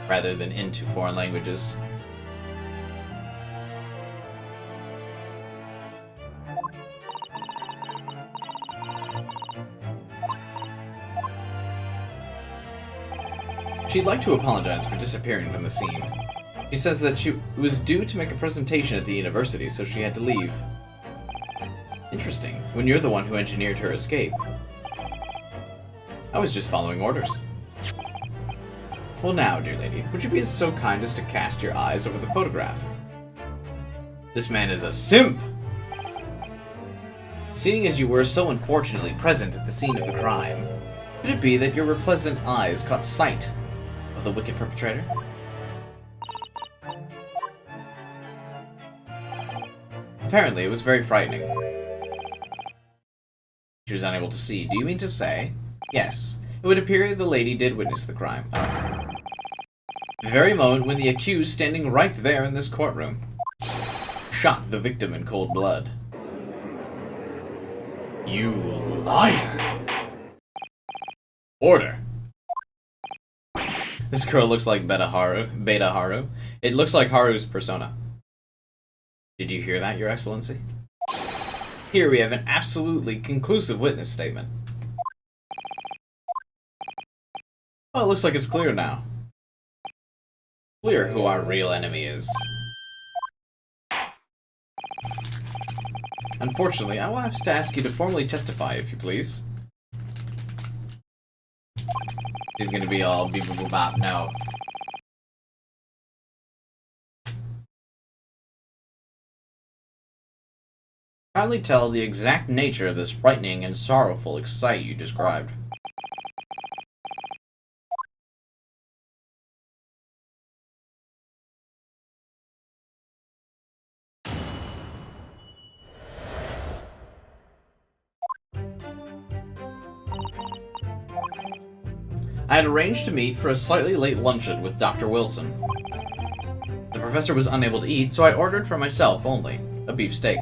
rather than into foreign languages. She'd like to apologize for disappearing from the scene. She says that she was due to make a presentation at the university, so she had to leave. Interesting, when you're the one who engineered her escape. I was just following orders. Well now, dear lady, would you be so kind as to cast your eyes over the photograph? This man is a simp! Seeing as you were so unfortunately present at the scene of the crime, could it be that your pleasant eyes caught sight of the wicked perpetrator? Apparently, it was very frightening. She was unable to see. Do you mean to say? Yes. It would appear the lady did witness the crime. The very moment when the accused, standing right there in this courtroom, shot the victim in cold blood. You liar! Order! This girl looks like Beta Haru. It looks like Haru's persona. Did you hear that, Your Excellency? Here we have an absolutely conclusive witness statement. Well, it looks like it's clear now. Clear who our real enemy is. Unfortunately, I will have to ask you to formally testify, if you please. She's gonna be all beep-boop-bop, no. Kindly tell the exact nature of this frightening and sorrowful sight you described. I had arranged to meet for a slightly late luncheon with Dr. Wilson. The professor was unable to eat, so I ordered for myself only a beef steak.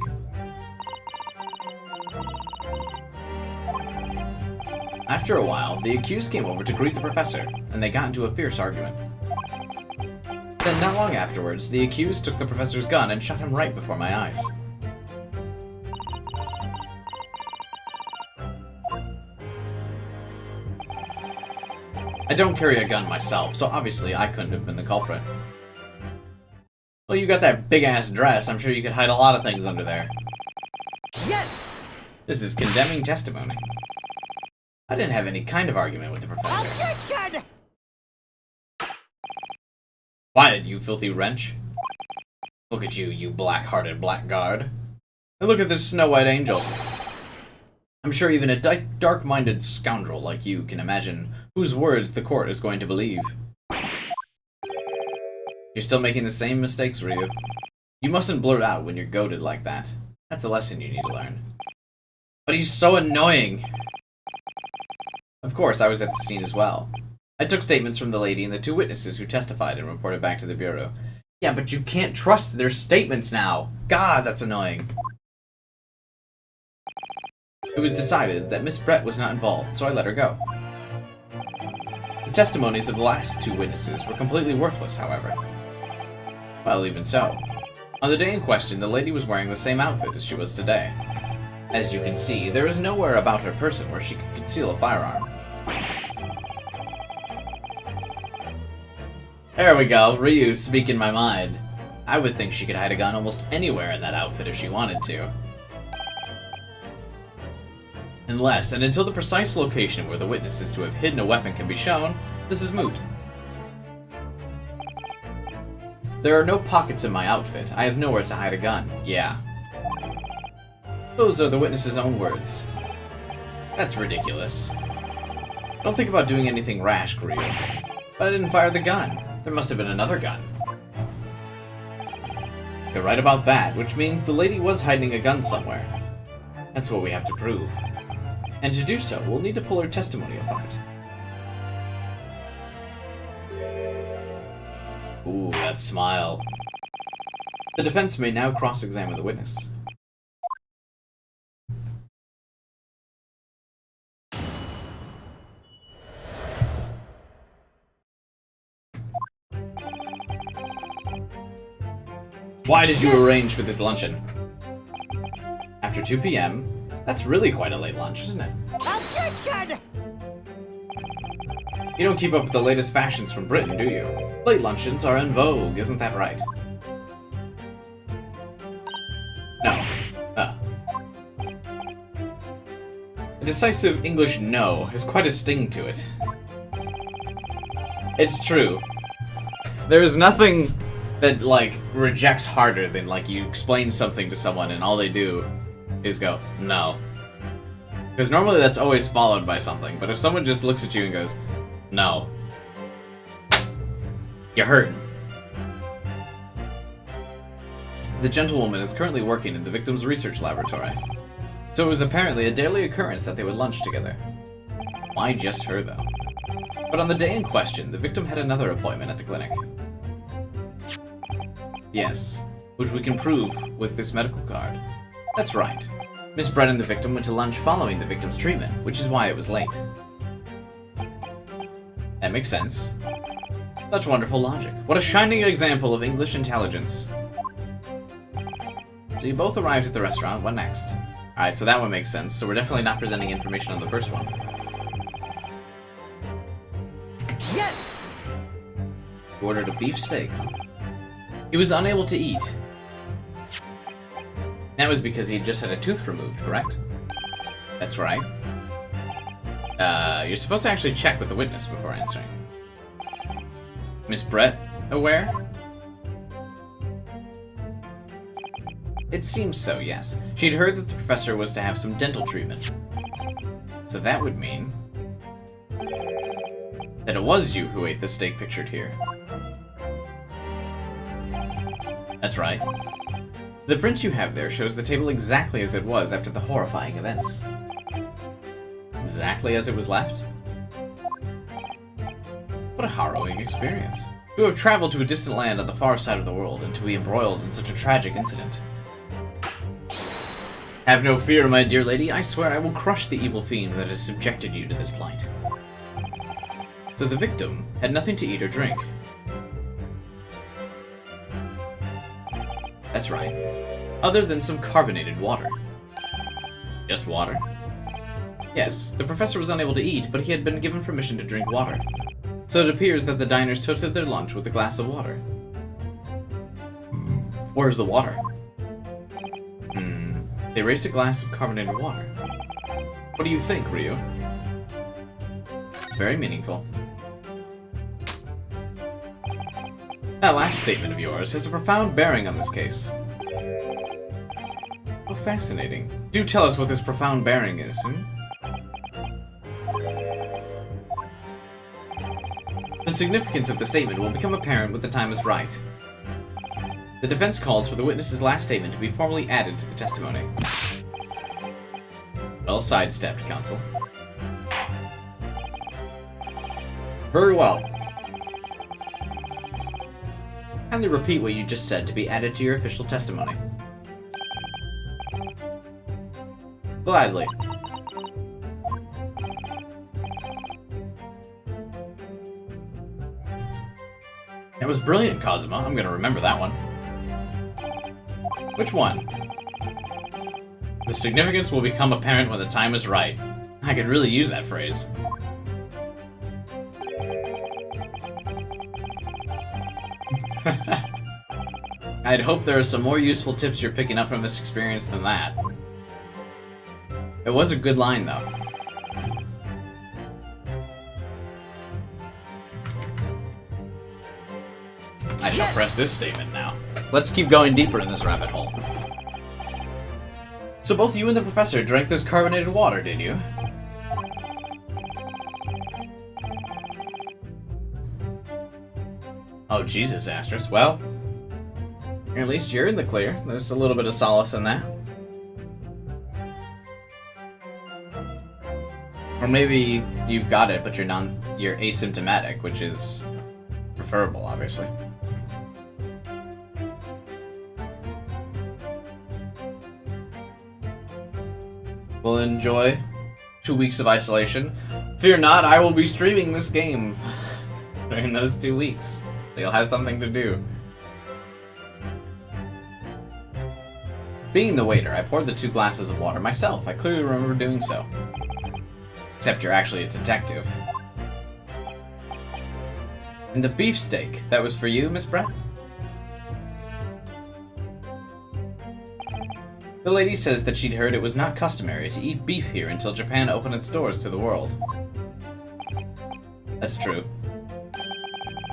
After a while, the accused came over to greet the professor, and they got into a fierce argument. Then, not long afterwards, the accused took the professor's gun and shot him right before my eyes. I don't carry a gun myself, so obviously I couldn't have been the culprit. Well, you got that big-ass dress, I'm sure you could hide a lot of things under there. Yes! This is condemning testimony. I didn't have any kind of argument with the professor. Objection! Quiet, you filthy wretch. Look at you, you black-hearted blackguard. And look at this snow-white angel. I'm sure even a dark-minded scoundrel like you can imagine whose words the court is going to believe. You're still making the same mistakes, Ryu. You mustn't blurt out when you're goaded like that. That's a lesson you need to learn. But he's so annoying! Of course, I was at the scene as well. I took statements from the lady and the two witnesses who testified and reported back to the Bureau. Yeah, but you can't trust their statements now! God, that's annoying. It was decided that Miss Brett was not involved, so I let her go. The testimonies of the last two witnesses were completely worthless, however. Well, even so. On the day in question, the lady was wearing the same outfit as she was today. As you can see, there is nowhere about her person where she could conceal a firearm. There we go, Ryu, speaking my mind. I would think she could hide a gun almost anywhere in that outfit if she wanted to. Unless and until the precise location where the witness is to have hidden a weapon can be shown, this is moot. There are no pockets in my outfit. I have nowhere to hide a gun. Yeah. Those are the witness's own words. That's ridiculous. Don't think about doing anything rash, Ryu. But I didn't fire the gun. There must have been another gun. You're right about that, which means the lady was hiding a gun somewhere. That's what we have to prove. And to do so, we'll need to pull her testimony apart. Ooh, that smile. The defense may now cross-examine the witness. Why did you arrange for this luncheon? After 2 p.m.? That's really quite a late lunch, isn't it? Objection! You don't keep up with the latest fashions from Britain, do you? Late luncheons are in vogue, isn't that right? No. A decisive English no has quite a sting to it. It's true. There is nothing that, like, rejects harder than, like, you explain something to someone and all they do is go, no. Because normally that's always followed by something, but if someone just looks at you and goes, no, you're hurting. The gentlewoman is currently working in the victim's research laboratory, so it was apparently a daily occurrence that they would lunch together. Why just her, though? But on the day in question, the victim had another appointment at the clinic. Yes, which we can prove with this medical card. That's right. Miss Brett and the victim went to lunch following the victim's treatment, which is why it was late. That makes sense. Such wonderful logic. What a shining example of English intelligence. So you both arrived at the restaurant. What next? Alright, so that one makes sense. So we're definitely not presenting information on the first one. Yes! You ordered a beef steak. He was unable to eat. That was because he had just had a tooth removed, correct? That's right. You're supposed to actually check with the witness before answering. Miss Brett, aware? It seems so, yes. She'd heard that the professor was to have some dental treatment. So that would mean that it was you who ate the steak pictured here. That's right. The print you have there shows the table exactly as it was after the horrifying events. Exactly as it was left? What a harrowing experience. To have traveled to a distant land on the far side of the world and to be embroiled in such a tragic incident. Have no fear, my dear lady. I swear I will crush the evil fiend that has subjected you to this plight. So the victim had nothing to eat or drink. That's right. Other than some carbonated water. Just water? Yes, the professor was unable to eat, but he had been given permission to drink water. So it appears that the diners toasted their lunch with a glass of water. Where's the water? They raised a glass of carbonated water. What do you think, Ryu? It's very meaningful. That last statement of yours has a profound bearing on this case. How fascinating. Do tell us what this profound bearing is, The significance of the statement will become apparent when the time is right. The defense calls for the witness's last statement to be formally added to the testimony. Well sidestepped, counsel. Very well. Kindly repeat what you just said to be added to your official testimony. Gladly. That was brilliant, Kazuma. I'm gonna remember that one. Which one? The significance will become apparent when the time is right. I could really use that phrase. I'd hope there are some more useful tips you're picking up from this experience than that. It was a good line, though. I shall press this statement now. Let's keep going deeper in this rabbit hole. So both you and the professor drank this carbonated water, did you? Oh, Jesus, Astros. Well, at least you're in the clear. There's a little bit of solace in that. Or maybe you've got it, but you're asymptomatic, which is preferable, obviously. We'll enjoy 2 weeks of isolation. Fear not, I will be streaming this game during those 2 weeks, so you'll have something to do. Being the waiter, I poured the 2 glasses of water myself. I clearly remember doing so. Except you're actually a detective. And the beefsteak, that was for you, Miss Brett? The lady says that she'd heard it was not customary to eat beef here until Japan opened its doors to the world. That's true.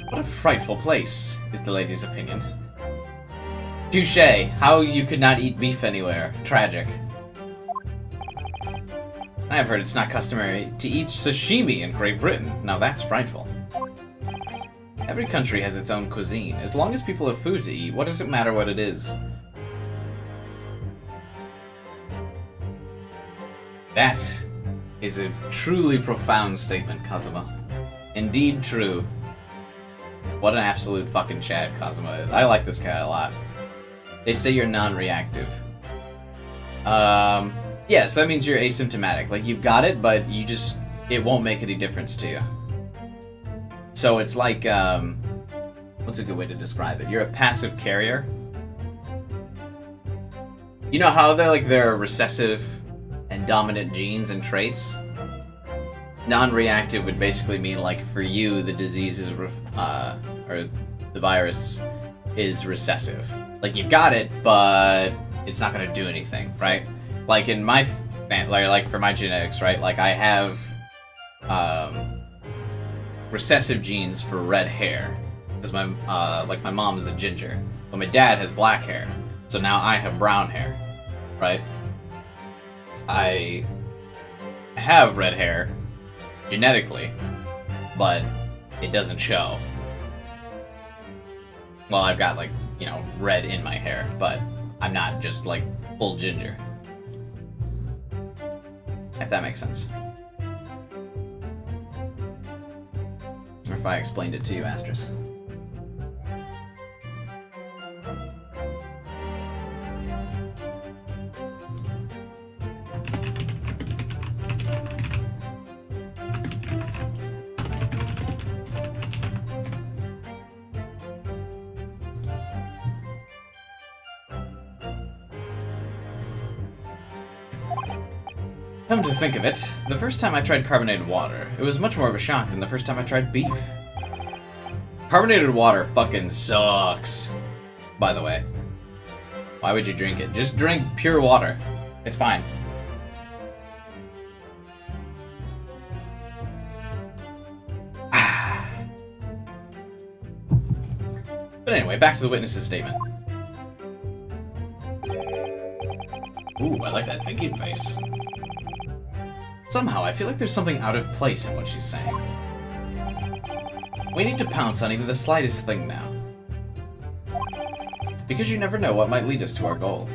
What a frightful place, is the lady's opinion. Touché, how you could not eat beef anywhere. Tragic. I have heard it's not customary to eat sashimi in Great Britain. Now that's frightful. Every country has its own cuisine. As long as people have food to eat, what does it matter what it is? That is a truly profound statement, Kazuma. Indeed true. What an absolute fucking Chad Kazuma is. I like this guy a lot. They say you're non-reactive. Yeah, so that means you're asymptomatic. Like, you've got it, but it won't make any difference to you. So it's like, what's a good way to describe it? You're a passive carrier. You know how there are recessive and dominant genes and traits? Non-reactive would basically mean, like, for you, the disease is, or the virus is recessive. Like, you've got it, but it's not gonna do anything, right? Like, in my, like, for my genetics, right? Like, I have, recessive genes for red hair. Because my mom is a ginger. But my dad has black hair. So now I have brown hair, right? I have red hair genetically, but it doesn't show. Well, I've got, like, you know, red in my hair, but I'm not just, like, full ginger. If that makes sense. Or if I explained it to you, Astros. Come to think of it, the first time I tried carbonated water, it was much more of a shock than the first time I tried beef. Carbonated water fucking sucks, by the way. Why would you drink it? Just drink pure water. It's fine. But anyway, back to the witness's statement. Ooh, I like that thinking face. Somehow, I feel like there's something out of place in what she's saying. We need to pounce on even the slightest thing now. Because you never know what might lead us to our goal.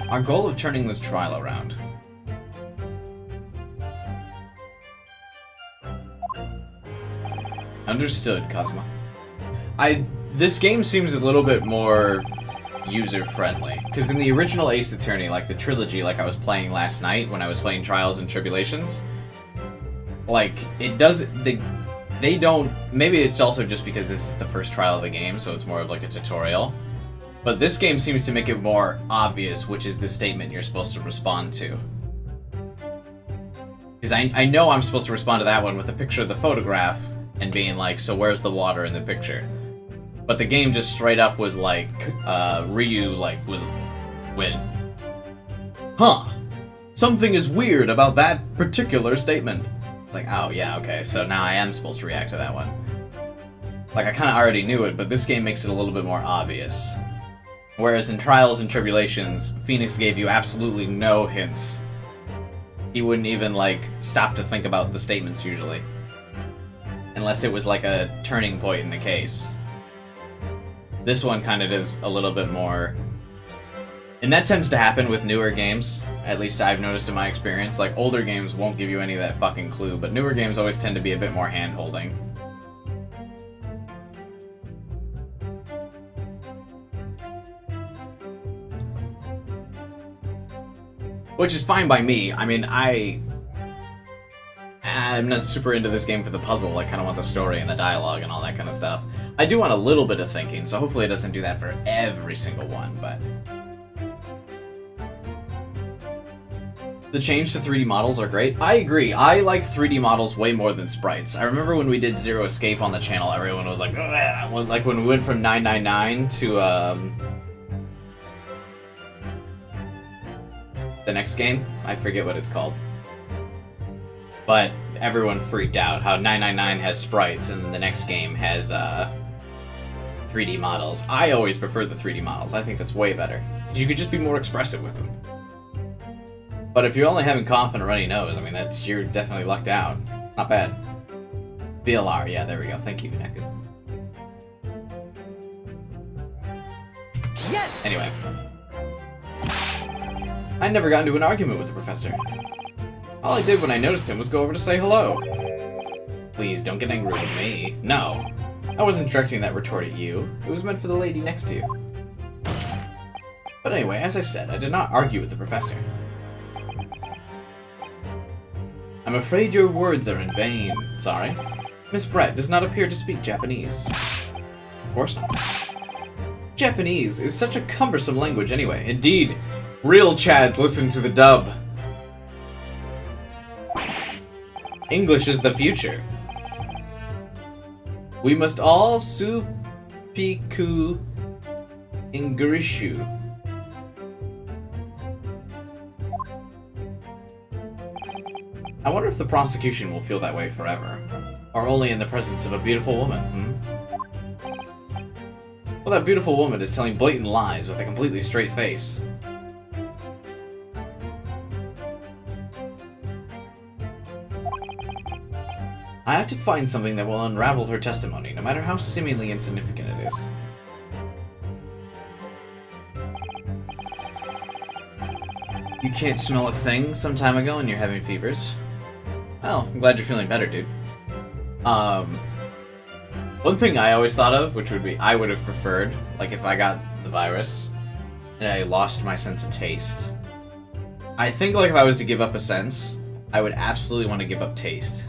Our goal of turning this trial around. Understood, Kazuma. This game seems a little bit more user-friendly. Because in the original Ace Attorney, like the trilogy, like I was playing last night when I was playing Trials and Tribulations, like, it does, they don't, maybe it's also just because this is the first trial of the game, so it's more of like a tutorial, but this game seems to make it more obvious which is the statement you're supposed to respond to. Because I know I'm supposed to respond to that one with a picture of the photograph and being like, so where's the water in the picture? But the game just straight up was like, Ryu, like, was win. Huh. Something is weird about that particular statement. It's like, oh, yeah, okay, so now I am supposed to react to that one. Like, I kind of already knew it, but this game makes it a little bit more obvious. Whereas in Trials and Tribulations, Phoenix gave you absolutely no hints. He wouldn't even, like, stop to think about the statements, usually. Unless it was, like, a turning point in the case. This one kind of does a little bit more... And that tends to happen with newer games. At least I've noticed in my experience. Like, older games won't give you any of that fucking clue, but newer games always tend to be a bit more hand-holding. Which is fine by me. I mean, I'm not super into this game for the puzzle. I kind of want the story and the dialogue and all that kind of stuff. I do want a little bit of thinking, so hopefully it doesn't do that for every single one, but... The change to 3D models are great. I agree. I like 3D models way more than sprites. I remember when we did Zero Escape on the channel, everyone was like, ugh! Like when we went from 999 to the next game. I forget what it's called. But everyone freaked out how 999 has sprites and the next game has 3D models. I always prefer the 3D models. I think that's way better. You could just be more expressive with them. But if you're only having cough and a runny nose, I mean, you're definitely lucked out. Not bad. VLR, yeah, there we go. Thank you, Neku. Yes! Anyway. I never got into an argument with the professor. All I did when I noticed him was go over to say hello. Please, don't get angry with me. No. I wasn't directing that retort at you. It was meant for the lady next to you. But anyway, as I said, I did not argue with the professor. I'm afraid your words are in vain. Sorry. Miss Brett does not appear to speak Japanese. Of course not. Japanese is such a cumbersome language anyway. Indeed, real Chads listen to the dub. English is the future. We must all supiku Ingirishu. I wonder if the prosecution will feel that way forever. Or only in the presence of a beautiful woman, Well, that beautiful woman is telling blatant lies with a completely straight face. I have to find something that will unravel her testimony, no matter how seemingly insignificant it is. You can't smell a thing some time ago and you're having fevers? Well, I'm glad you're feeling better, dude. One thing I always thought of, which would be I would have preferred, like if I got the virus and I lost my sense of taste. I think like if I was to give up a sense, I would absolutely want to give up taste.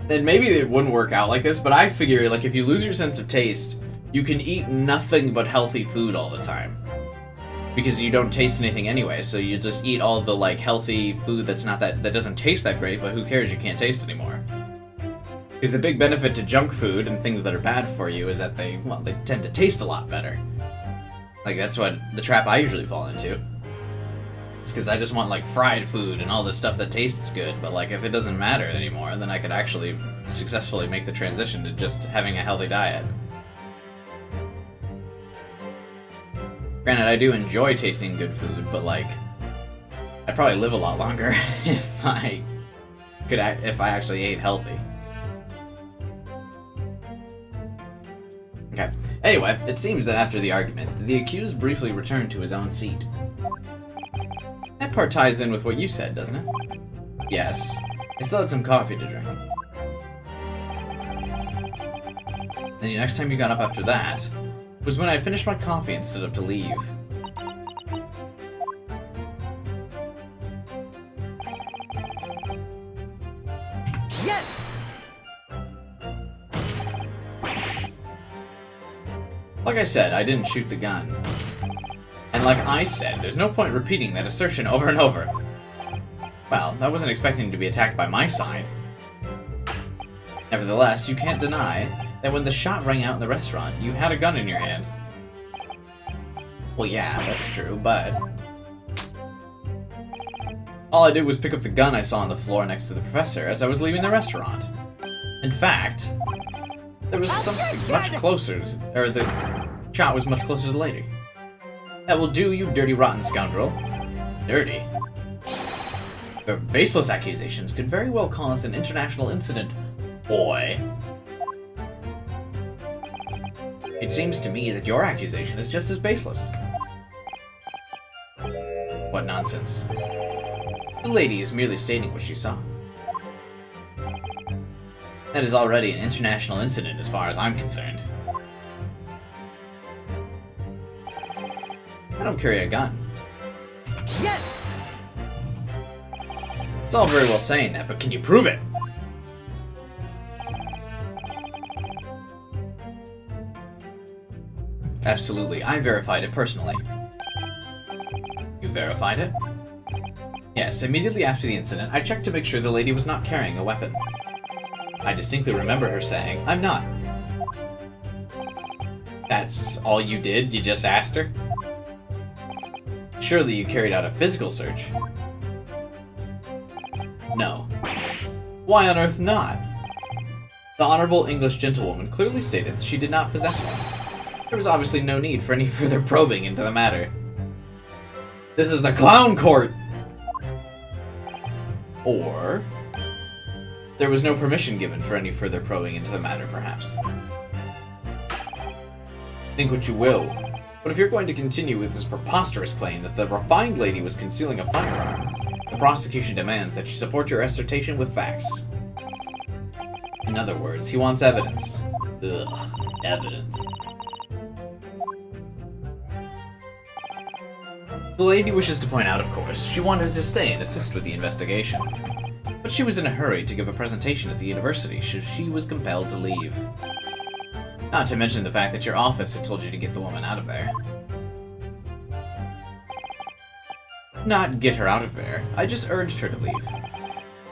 Then maybe it wouldn't work out like this, but I figure like if you lose your sense of taste, you can eat nothing but healthy food all the time. Because you don't taste anything anyway, so you just eat all the like healthy food that doesn't taste that great, but who cares, you can't taste anymore. Because the big benefit to junk food and things that are bad for you is that they tend to taste a lot better. Like that's what the trap I usually fall into. It's because I just want like fried food and all this stuff that tastes good, but like if it doesn't matter anymore, then I could actually successfully make the transition to just having a healthy diet. Granted, I do enjoy tasting good food, but like, I'd probably live a lot longer if I actually ate healthy. Okay. Anyway, it seems that after the argument, the accused briefly returned to his own seat. That part ties in with what you said, doesn't it? Yes. I still had some coffee to drink. Then the next time you got up after that was when I finished my coffee and stood up to leave. Yes! Like I said, I didn't shoot the gun. And like I said, there's no point repeating that assertion over and over. Well, I wasn't expecting to be attacked by my side. Nevertheless, you can't deny that when the shot rang out in the restaurant, you had a gun in your hand. Well, yeah, that's true, but... all I did was pick up the gun I saw on the floor next to the professor as I was leaving the restaurant. In fact, there was something much closer, or the shot was much closer to the lady. That will do, you dirty, rotten scoundrel. Dirty? Your baseless accusations could very well cause an international incident, boy. It seems to me that your accusation is just as baseless. What nonsense. The lady is merely stating what she saw. That is already an international incident as far as I'm concerned. I don't carry a gun. Yes! It's all very well saying that, but can you prove it? Absolutely, I verified it personally. You verified it? Yes, immediately after the incident, I checked to make sure the lady was not carrying a weapon. I distinctly remember her saying, "I'm not." That's all you did? You just asked her? Surely you carried out a physical search. No. Why on earth not? The Honorable English Gentlewoman clearly stated that she did not possess one. There was obviously no need for any further probing into the matter. This is a clown court! Or there was no permission given for any further probing into the matter, perhaps. Think what you will, but if you're going to continue with this preposterous claim that the refined lady was concealing a firearm, the prosecution demands that you support your assertion with facts. In other words, he wants evidence. Ugh, evidence. The lady wishes to point out, of course, she wanted to stay and assist with the investigation. But she was in a hurry to give a presentation at the university, so she was compelled to leave. Not to mention the fact that your office had told you to get the woman out of there. Not get her out of there, I just urged her to leave.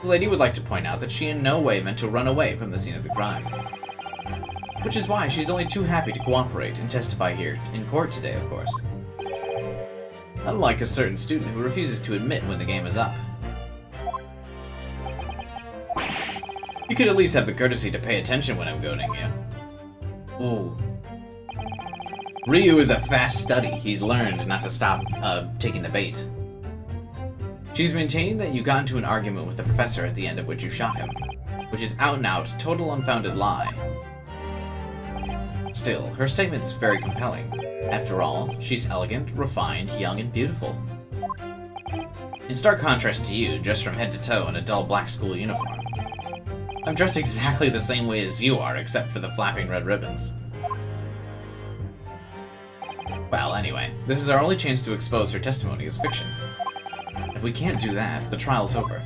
The lady would like to point out that she in no way meant to run away from the scene of the crime. Which is why she's only too happy to cooperate and testify here in court today, of course. Unlike a certain student who refuses to admit when the game is up. You could at least have the courtesy to pay attention when I'm goading you. Ooh. Ryu is a fast study. He's learned not to stop taking the bait. She's maintaining that you got into an argument with the professor at the end of which you shot him, which is out and out, total unfounded lie. Still, her statement's very compelling. After all, she's elegant, refined, young, and beautiful. In stark contrast to you, dressed from head to toe in a dull black school uniform. I'm dressed exactly the same way as you are, except for the flapping red ribbons. Well, anyway, this is our only chance to expose her testimony as fiction. If we can't do that, the trial's over.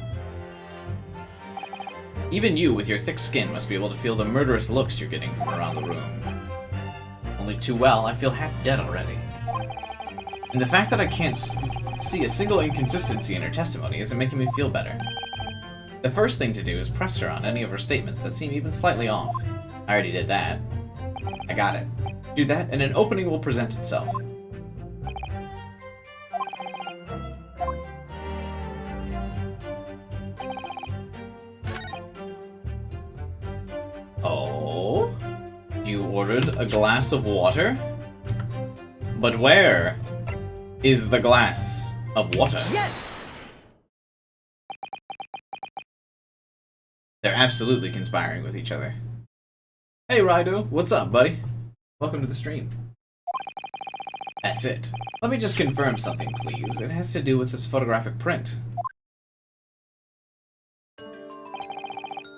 Even you, with your thick skin, must be able to feel the murderous looks you're getting from around the room. Only too well, I feel half dead already. And the fact that I can't see a single inconsistency in her testimony isn't making me feel better. The first thing to do is press her on any of her statements that seem even slightly off. I already did that. I got it. Do that, and an opening will present itself. Oh? You ordered a glass of water? But where is the glass of water? Yes! They're absolutely conspiring with each other. Hey Raido, what's up, buddy? Welcome to the stream. That's it. Let me just confirm something, please. It has to do with this photographic print.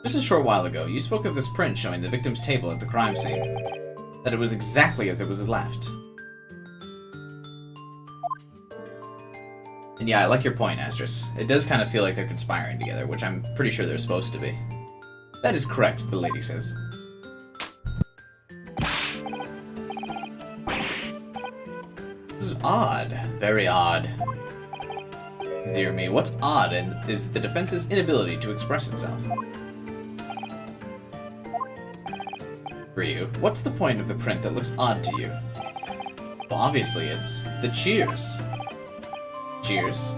Just a short while ago, you spoke of this print showing the victim's table at the crime scene. That it was exactly as it was left. And yeah, I like your point, Astris. It does kind of feel like they're conspiring together, which I'm pretty sure they're supposed to be. That is correct, the lady says. This is odd. Very odd. Dear me, what's odd is the defense's inability to express itself. Ryu, what's the point of the print that looks odd to you? Well, obviously, it's the cheers. Cheers?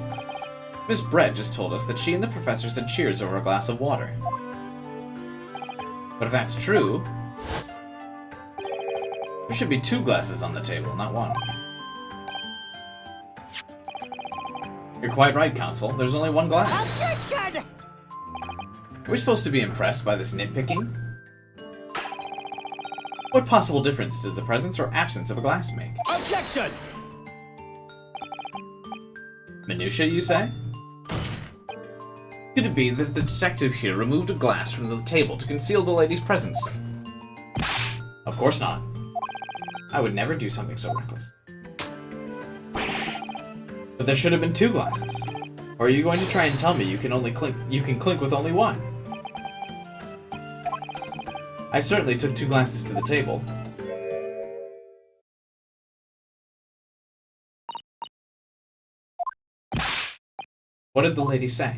Miss Brett just told us that she and the professor said cheers over a glass of water. But if that's true, there should be 2 glasses on the table, not 1. You're quite right, Counsel. There's only 1 glass. Objection! Are we supposed to be impressed by this nitpicking? What possible difference does the presence or absence of a glass make? Objection! Minutia, you say? Could it be that the detective here removed a glass from the table to conceal the lady's presence? Of course not. I would never do something so reckless. For there should have been 2 glasses. Or are you going to try and tell me you can clink with only 1? I certainly took 2 glasses to the table. What did the lady say?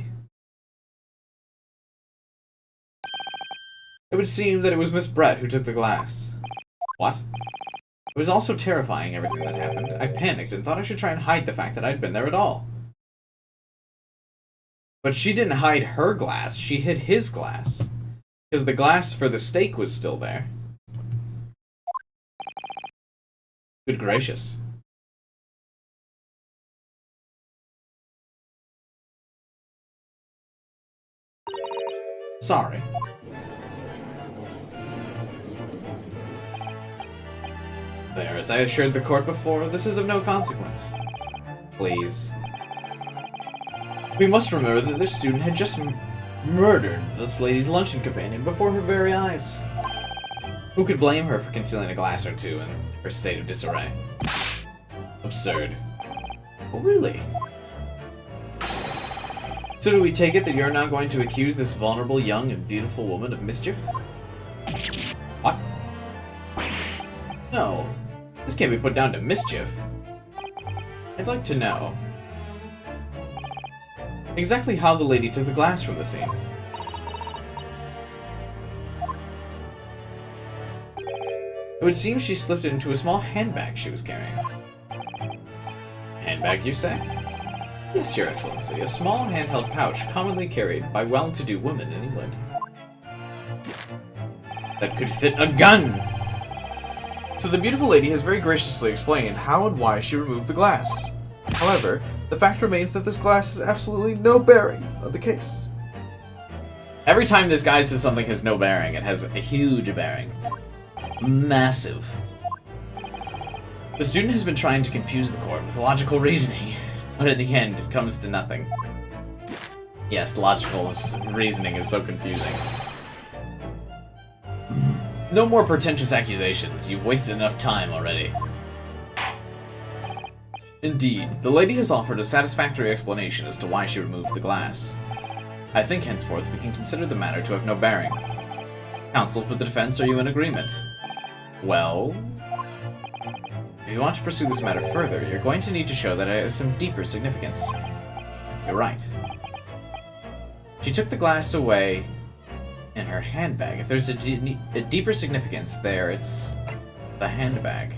It would seem that it was Miss Brett who took the glass. What? It was all so terrifying, everything that happened. I panicked and thought I should try and hide the fact that I'd been there at all. But she didn't hide her glass, she hid his glass. Because the glass for the steak was still there. Good gracious. Sorry. There, as I assured the court before, this is of no consequence. Please. We must remember that this student had just murdered this lady's luncheon companion before her very eyes. Who could blame her for concealing a glass or 2 in her state of disarray? Absurd. Oh, really? So do we take it that you're not going to accuse this vulnerable, young, and beautiful woman of mischief? What? No. This can't be put down to mischief. I'd like to know exactly how the lady took the glass from the scene. It would seem she slipped it into a small handbag she was carrying. Handbag, you say? Yes, Your Excellency, a small handheld pouch commonly carried by well-to-do women in England. That could fit a gun! So the beautiful lady has very graciously explained how and why she removed the glass. However, the fact remains that this glass has absolutely no bearing on the case. Every time this guy says something has no bearing, it has a huge bearing. Massive. The student has been trying to confuse the court with logical reasoning, but in the end, it comes to nothing. Yes, logical reasoning is so confusing. No more pretentious accusations. You've wasted enough time already. Indeed, the lady has offered a satisfactory explanation as to why she removed the glass. I think henceforth we can consider the matter to have no bearing. Counsel for the defense, are you in agreement? Well, if you want to pursue this matter further, you're going to need to show that it has some deeper significance. You're right. She took the glass away in her handbag. If there's a deeper significance there, it's the handbag.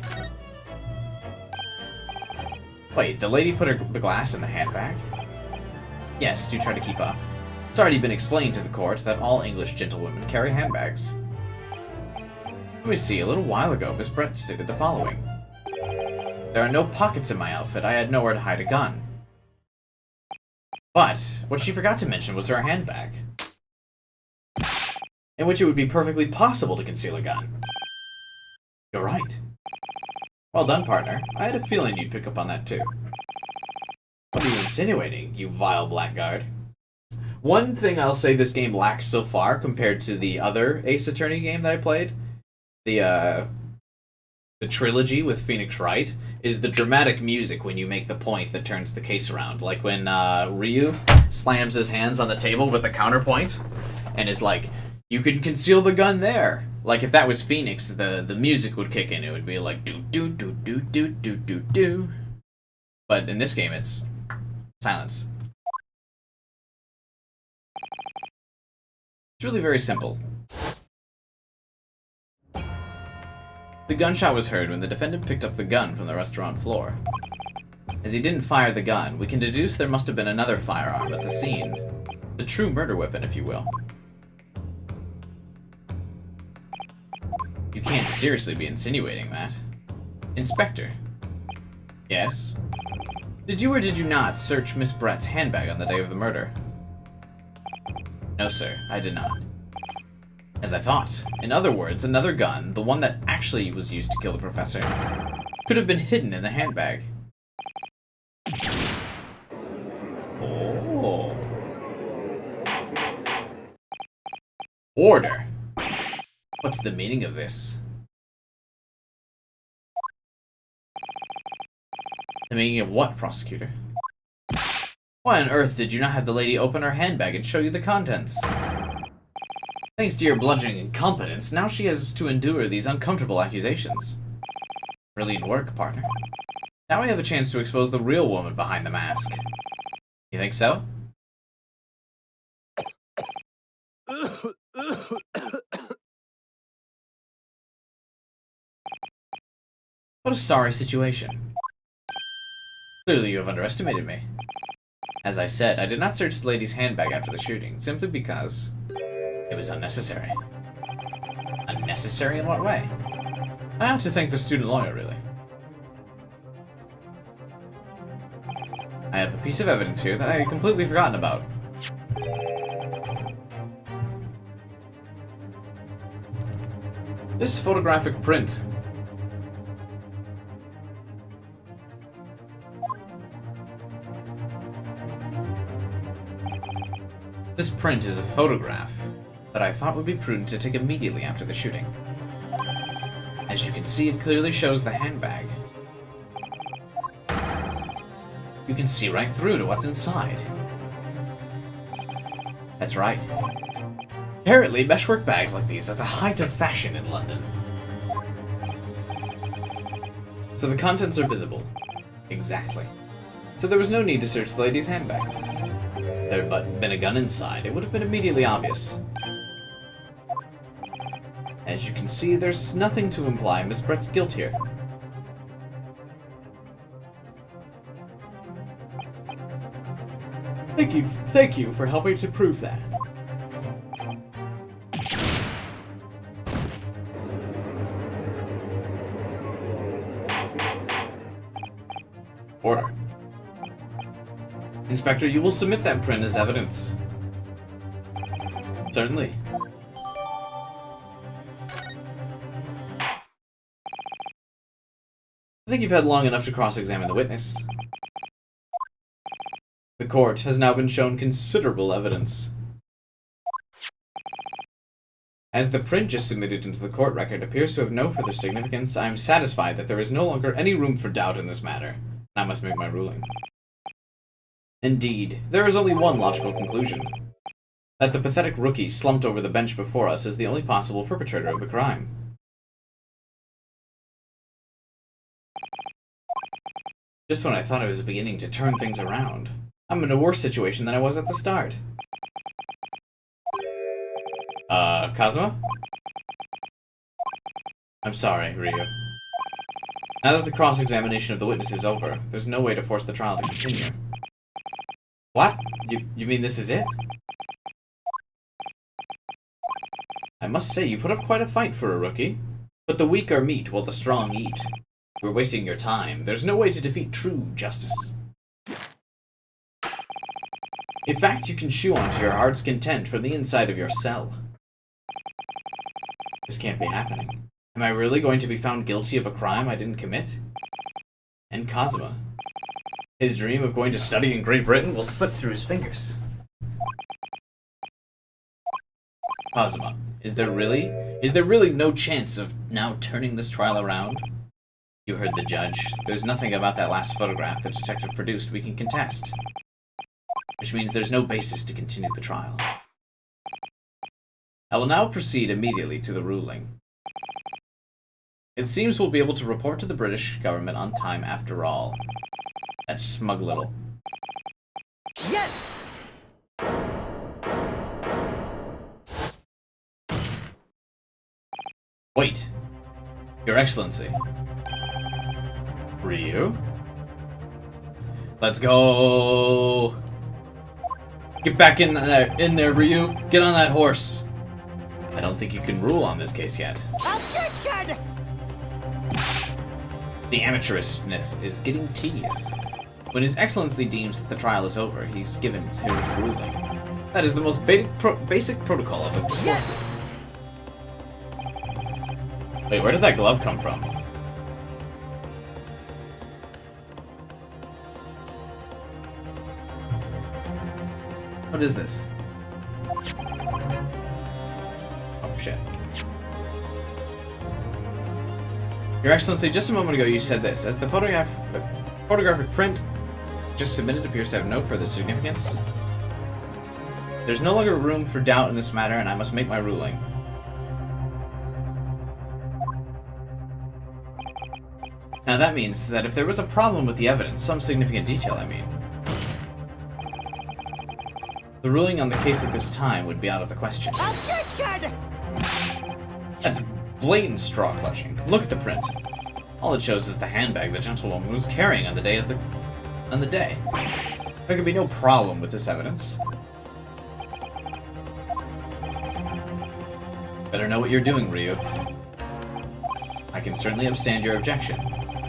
Wait, the lady put the glass in the handbag? Yes, do try to keep up. It's already been explained to the court that all English gentlewomen carry handbags. Let me see, a little while ago, Miss Brett stated the following. There are no pockets in my outfit, I had nowhere to hide a gun. But, what she forgot to mention was her handbag, in which it would be perfectly possible to conceal a gun. You're right. Well done, partner. I had a feeling you'd pick up on that too. What are you insinuating, you vile blackguard? One thing I'll say this game lacks so far compared to the other Ace Attorney game that I played, the trilogy with Phoenix Wright, is the dramatic music when you make the point that turns the case around. Like when Ryu slams his hands on the table with a counterpoint and is like, you can conceal the gun there. Like if that was Phoenix, the music would kick in. It would be like do do do do do do do do. But in this game, it's silence. It's really very simple. The gunshot was heard when the defendant picked up the gun from the restaurant floor. As he didn't fire the gun, we can deduce there must have been another firearm at the scene. The true murder weapon, if you will. You can't seriously be insinuating that. Inspector. Yes? Did you or did you not search Miss Brett's handbag on the day of the murder? No, sir, I did not. As I thought. In other words, another gun, the one that actually was used to kill the professor, could have been hidden in the handbag. Oh. Order. What's the meaning of this? The meaning of what, prosecutor? Why on earth did you not have the lady open her handbag and show you the contents? Thanks to your bludgeoning incompetence, now she has to endure these uncomfortable accusations. Brilliant work, partner. Now we have a chance to expose the real woman behind the mask. You think so? What a sorry situation. Clearly you have underestimated me. As I said, I did not search the lady's handbag after the shooting, simply because it was unnecessary. Unnecessary in what way? I ought to thank the student lawyer, really. I have a piece of evidence here that I had completely forgotten about. This photographic print. This print is a photograph that I thought would be prudent to take immediately after the shooting. As you can see, it clearly shows the handbag. You can see right through to what's inside. That's right. Apparently, meshwork bags like these are the height of fashion in London. So the contents are visible. Exactly. So there was no need to search the lady's handbag. There had but been a gun inside, it would have been immediately obvious. As you can see, there's nothing to imply Miss Brett's guilt here. Thank you for helping to prove that. Order. Inspector, you will submit that print as evidence. Certainly. I think you've had long enough to cross-examine the witness. The court has now been shown considerable evidence. As the print just submitted into the court record appears to have no further significance, I am satisfied that there is no longer any room for doubt in this matter. I must make my ruling. Indeed, there is only one logical conclusion. That the pathetic rookie slumped over the bench before us is the only possible perpetrator of the crime. Just when I thought I was beginning to turn things around, I'm in a worse situation than I was at the start. Kazuma? I'm sorry, Ryu. Now that the cross-examination of the witness is over, there's no way to force the trial to continue. What? You mean this is it? I must say, you put up quite a fight for a rookie. But the weak are meat while the strong eat. We're wasting your time. There's no way to defeat true justice. In fact, you can chew on to your heart's content from the inside of your cell. This can't be happening. Am I really going to be found guilty of a crime I didn't commit? And Kazuma. His dream of going to study in Great Britain will slip through his fingers. Kazuma, is there really no chance of now turning this trial around? You heard the judge. There's nothing about that last photograph the detective produced we can contest. Which means there's no basis to continue the trial. I will now proceed immediately to the ruling. It seems we'll be able to report to the British government on time after all. That smug little. Yes! Wait. Your Excellency. Ryu? Let's go! Get back in there, Ryu. Get on that horse. I don't think you can rule on this case yet. Objection! The amateurishness is getting tedious. When His Excellency deems that the trial is over, he's given his ruling. That is the most basic protocol of it. Yes! Wait, where did that glove come from? What is this? Oh, shit. Your Excellency, just a moment ago you said this. As the photographic print just submitted appears to have no further significance. There's no longer room for doubt in this matter, and I must make my ruling. Now that means that if there was a problem with the evidence, some significant detail I mean, the ruling on the case at this time would be out of the question. Objection! That's blatant straw clutching. Look at the print. All it shows is the handbag the gentlewoman was carrying on the day. There could be no problem with this evidence. Better know what you're doing, Ryu. I can certainly upstand your objection.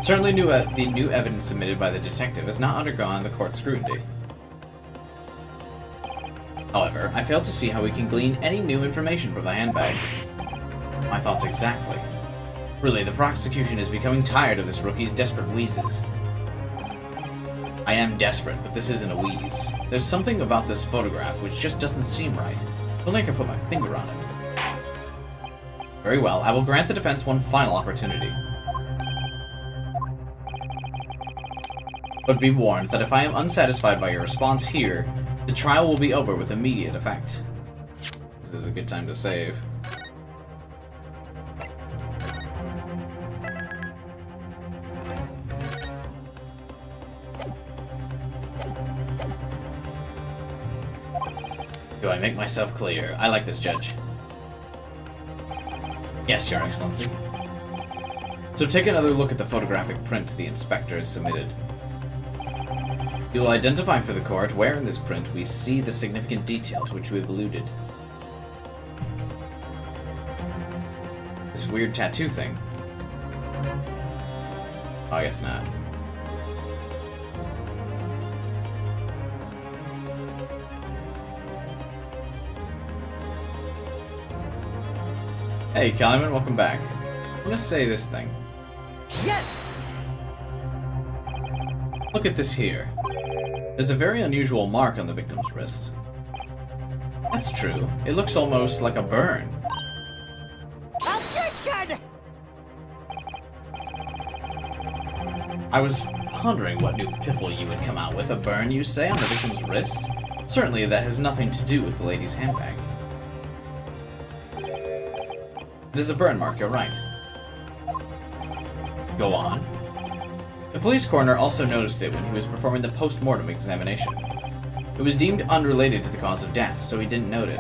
Certainly the new evidence submitted by the detective has not undergone the court scrutiny. However, I fail to see how we can glean any new information from the handbag. My thoughts exactly. Really, the prosecution is becoming tired of this rookie's desperate wheezes. I am desperate, but this isn't a wheeze. There's something about this photograph which just doesn't seem right. If only I can put my finger on it. Very well, I will grant the defense one final opportunity. But be warned that if I am unsatisfied by your response here, the trial will be over with immediate effect. This is a good time to save. Do I make myself clear? I like this, Judge. Yes, Your Excellency. So take another look at the photographic print the inspector has submitted. You will identify for the court where in this print we see the significant detail to which we have alluded. This weird tattoo thing. Oh, I guess not. Hey, Kaliman, welcome back. I'm gonna say this thing. Yes! Look at this here. There's a very unusual mark on the victim's wrist. That's true. It looks almost like a burn. Objection! I was pondering what new piffle you would come out with. A burn, you say, on the victim's wrist? Certainly that has nothing to do with the lady's handbag. It is a burn mark, you're right. Go on. The police coroner also noticed it when he was performing the post-mortem examination. It was deemed unrelated to the cause of death, so he didn't note it.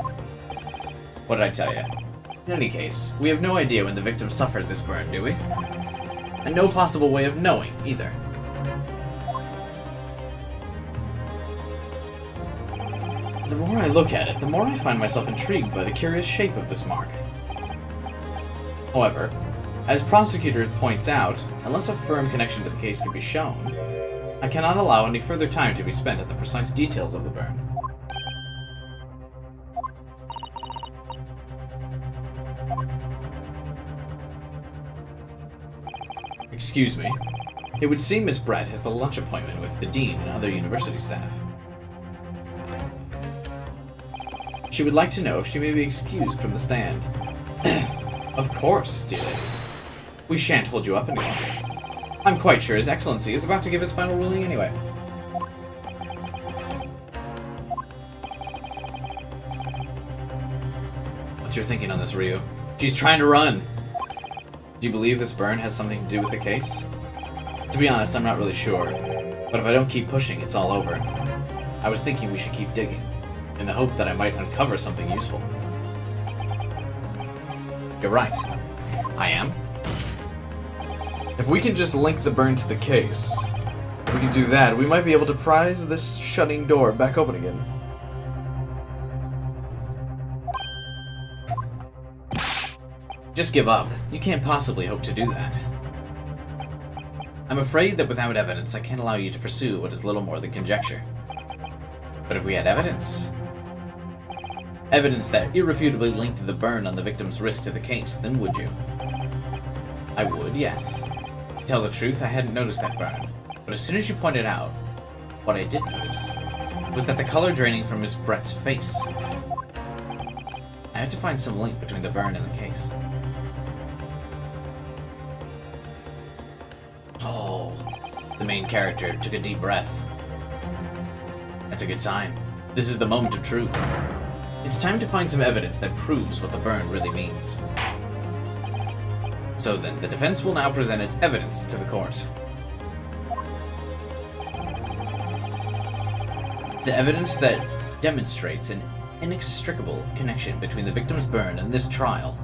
What did I tell you? In any case, we have no idea when the victim suffered this burn, do we? And no possible way of knowing, either. The more I look at it, the more I find myself intrigued by the curious shape of this mark. However, as prosecutor points out, unless a firm connection to the case can be shown, I cannot allow any further time to be spent on the precise details of the burn. Excuse me. It would seem Miss Brett has a lunch appointment with the dean and other university staff. She would like to know if she may be excused from the stand. Of course, dear lady. We shan't hold you up any longer. I'm quite sure His Excellency is about to give his final ruling anyway. What's your thinking on this, Ryu? She's trying to run! Do you believe this burn has something to do with the case? To be honest, I'm not really sure. But if I don't keep pushing, it's all over. I was thinking we should keep digging, in the hope that I might uncover something useful. You're right. I am. If we can just link the burn to the case, if we can do that, we might be able to prise this shutting door back open again. Just give up. You can't possibly hope to do that. I'm afraid that without evidence, I can't allow you to pursue what is little more than conjecture. But if we had evidence... evidence that irrefutably linked the burn on the victim's wrist to the case, then would you? I would, yes. To tell the truth, I hadn't noticed that burn. But as soon as you pointed out, what I did notice was that the color draining from Miss Brett's face. I had to find some link between the burn and the case. Oh. The main character took a deep breath. That's a good sign. This is the moment of truth. It's time to find some evidence that proves what the burn really means. So then, the defense will now present its evidence to the court. The evidence that demonstrates an inextricable connection between the victim's burn and this trial.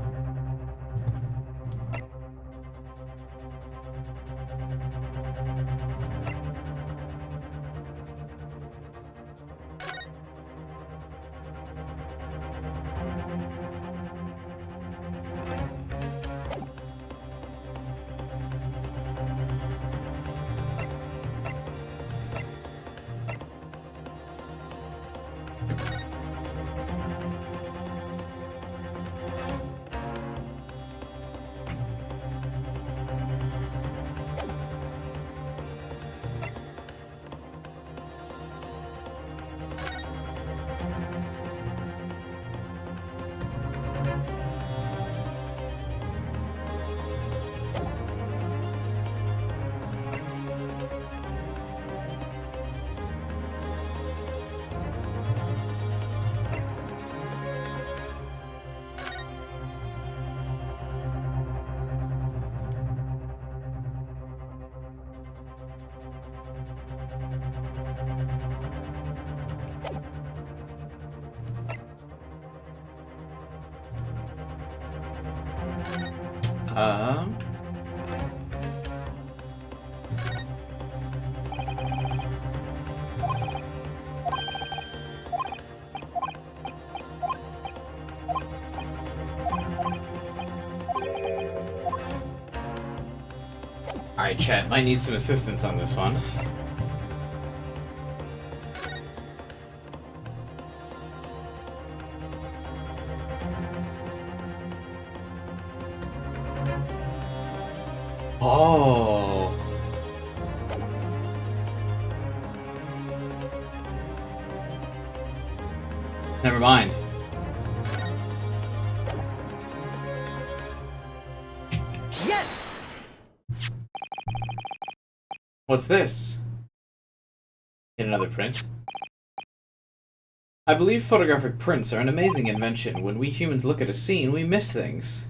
Alright, chat, might need some assistance on this one. Oh. Never mind. Yes! What's this? Get another print? I believe photographic prints are an amazing invention. When we humans look at a scene, we miss things.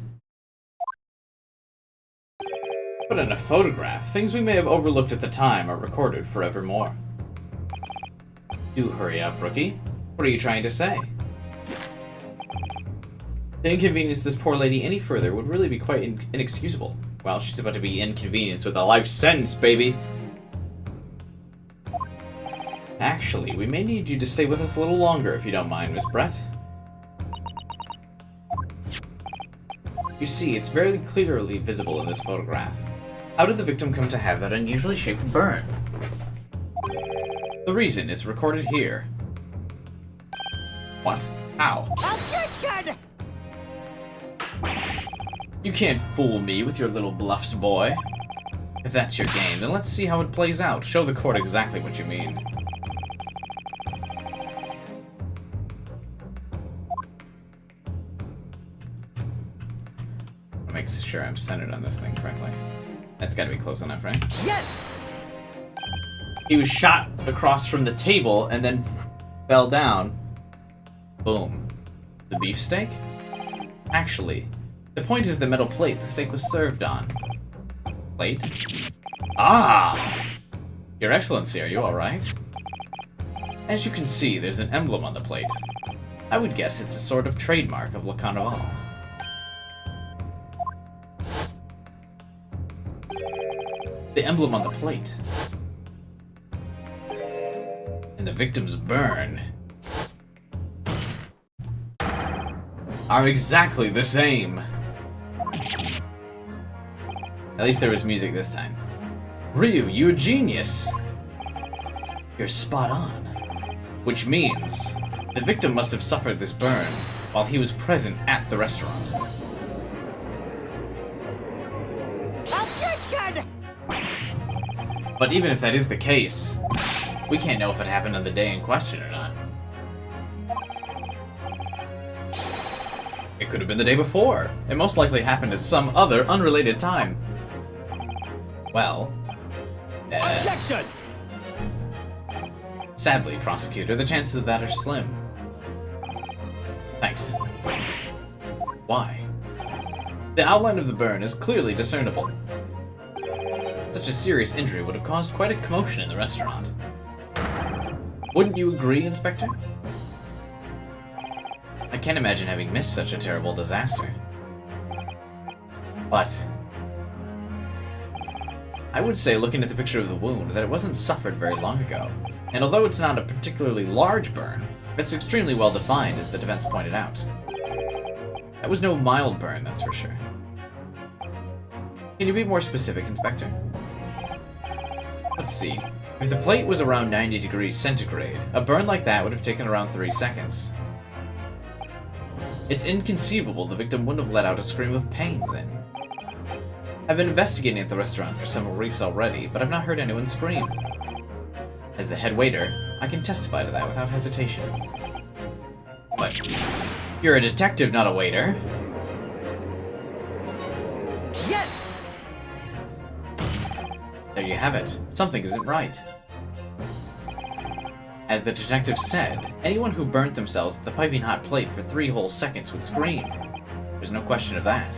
But in a photograph, things we may have overlooked at the time are recorded forevermore. Do hurry up, rookie. What are you trying to say? To inconvenience this poor lady any further would really be quite inexcusable. Well, she's about to be inconvenienced with a life sentence, baby! Actually, we may need you to stay with us a little longer if you don't mind, Miss Brett. You see, it's very clearly visible in this photograph. How did the victim come to have that unusually shaped burn? The reason is recorded here. What? How? Objection! You can't fool me with your little bluffs, boy. If that's your game, then let's see how it plays out. Show the court exactly what you mean. Make sure I'm centered on this thing correctly. That's gotta be close enough, right? Yes! He was shot across from the table and then fell down. Boom. The beefsteak? Actually, the point is the metal plate the steak was served on. Plate? Ah! Your Excellency, are you alright? As you can see, there's an emblem on the plate. I would guess it's a sort of trademark of Le Carnival. The emblem on the plate. And the victim's burn are exactly the same. At least there was music this time. Ryu, you a genius! You're spot on. Which means the victim must have suffered this burn while he was present at the restaurant. Objection! But even if that is the case, we can't know if it happened on the day in question or not. It could have been the day before. It most likely happened at some other unrelated time. Well... Objection! Sadly, Prosecutor, the chances of that are slim. Thanks. Why? The outline of the burn is clearly discernible. Such a serious injury would have caused quite a commotion in the restaurant. Wouldn't you agree, Inspector? I can't imagine having missed such a terrible disaster. But I would say, looking at the picture of the wound, that it wasn't suffered very long ago. And although it's not a particularly large burn, it's extremely well defined, as the defense pointed out. That was no mild burn, that's for sure. Can you be more specific, Inspector? Let's see. If the plate was around 90 degrees centigrade, a burn like that would have taken around 3 seconds. It's inconceivable the victim wouldn't have let out a scream of pain then. I've been investigating at the restaurant for several weeks already, but I've not heard anyone scream. As the head waiter, I can testify to that without hesitation. But you're a detective, not a waiter. Yes! There you have it. Something isn't right. As the detective said, anyone who burnt themselves with the piping hot plate for 3 whole seconds would scream. There's no question of that.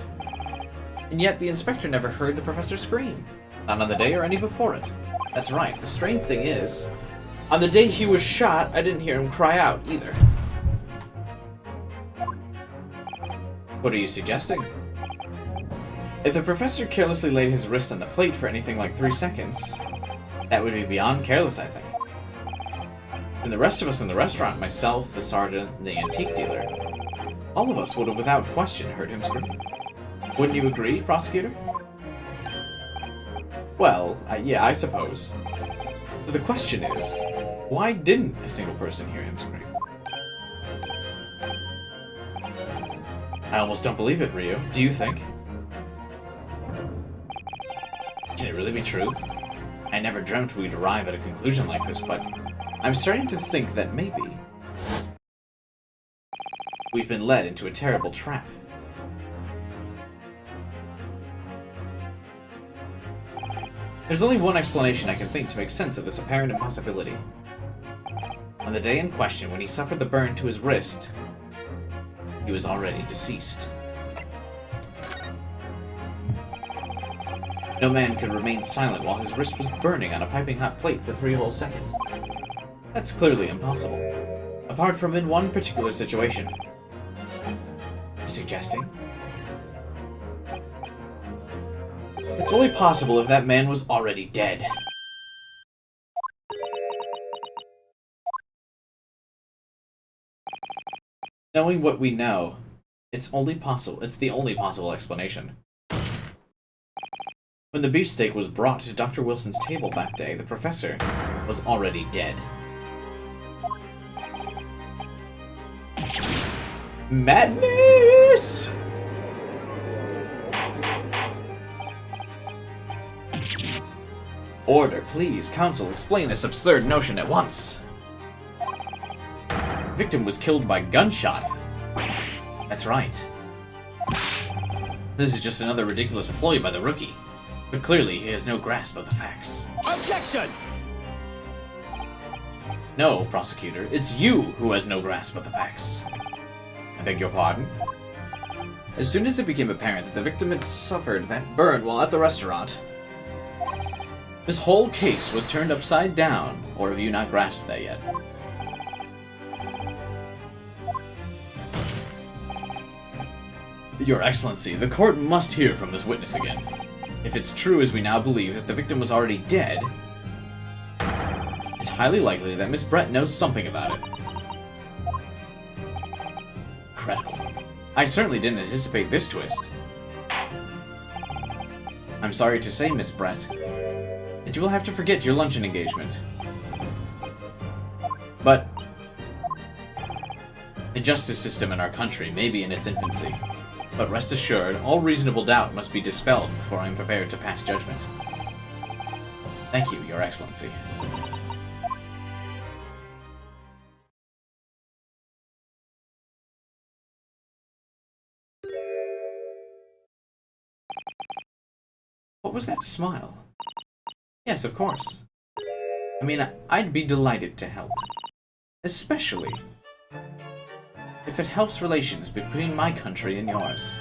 And yet the inspector never heard the professor scream. Not on the day or any before it. That's right. The strange thing is, on the day he was shot, I didn't hear him cry out either. What are you suggesting? If the professor carelessly laid his wrist on the plate for anything like 3 seconds, that would be beyond careless, I think. And the rest of us in the restaurant, myself, the sergeant, and the antique dealer, all of us would have without question heard him scream. Wouldn't you agree, Prosecutor? Well, yeah, I suppose. But the question is, why didn't a single person hear him scream? I almost don't believe it, Ryo. Do you think? Can it really be true? I never dreamt we'd arrive at a conclusion like this, but I'm starting to think that maybe we've been led into a terrible trap. There's only one explanation I can think to make sense of this apparent impossibility. On the day in question, when he suffered the burn to his wrist, he was already deceased. No man could remain silent while his wrist was burning on a piping hot plate for 3 whole seconds. That's clearly impossible. Apart from in one particular situation. Suggesting? It's only possible if that man was already dead. Knowing what we know, it's the only possible explanation. When the beefsteak was brought to Dr. Wilson's table that day, the professor was already dead. Madness! Order, please. Counsel, explain this absurd notion at once. The victim was killed by gunshot. That's right. This is just another ridiculous ploy by the rookie. But clearly, he has no grasp of the facts. Objection! No, Prosecutor, it's you who has no grasp of the facts. I beg your pardon? As soon as it became apparent that the victim had suffered that burn while at the restaurant, this whole case was turned upside down, or have you not grasped that yet? Your Excellency, the court must hear from this witness again. If it's true as we now believe that the victim was already dead, it's highly likely that Miss Brett knows something about it. Incredible. I certainly didn't anticipate this twist. I'm sorry to say, Miss Brett, that you will have to forget your luncheon engagement. But the justice system in our country may be in its infancy. But rest assured, all reasonable doubt must be dispelled before I am prepared to pass judgment. Thank you, Your Excellency. What was that smile? Yes, of course. I mean, I'd be delighted to help. Especially if it helps relations between my country and yours.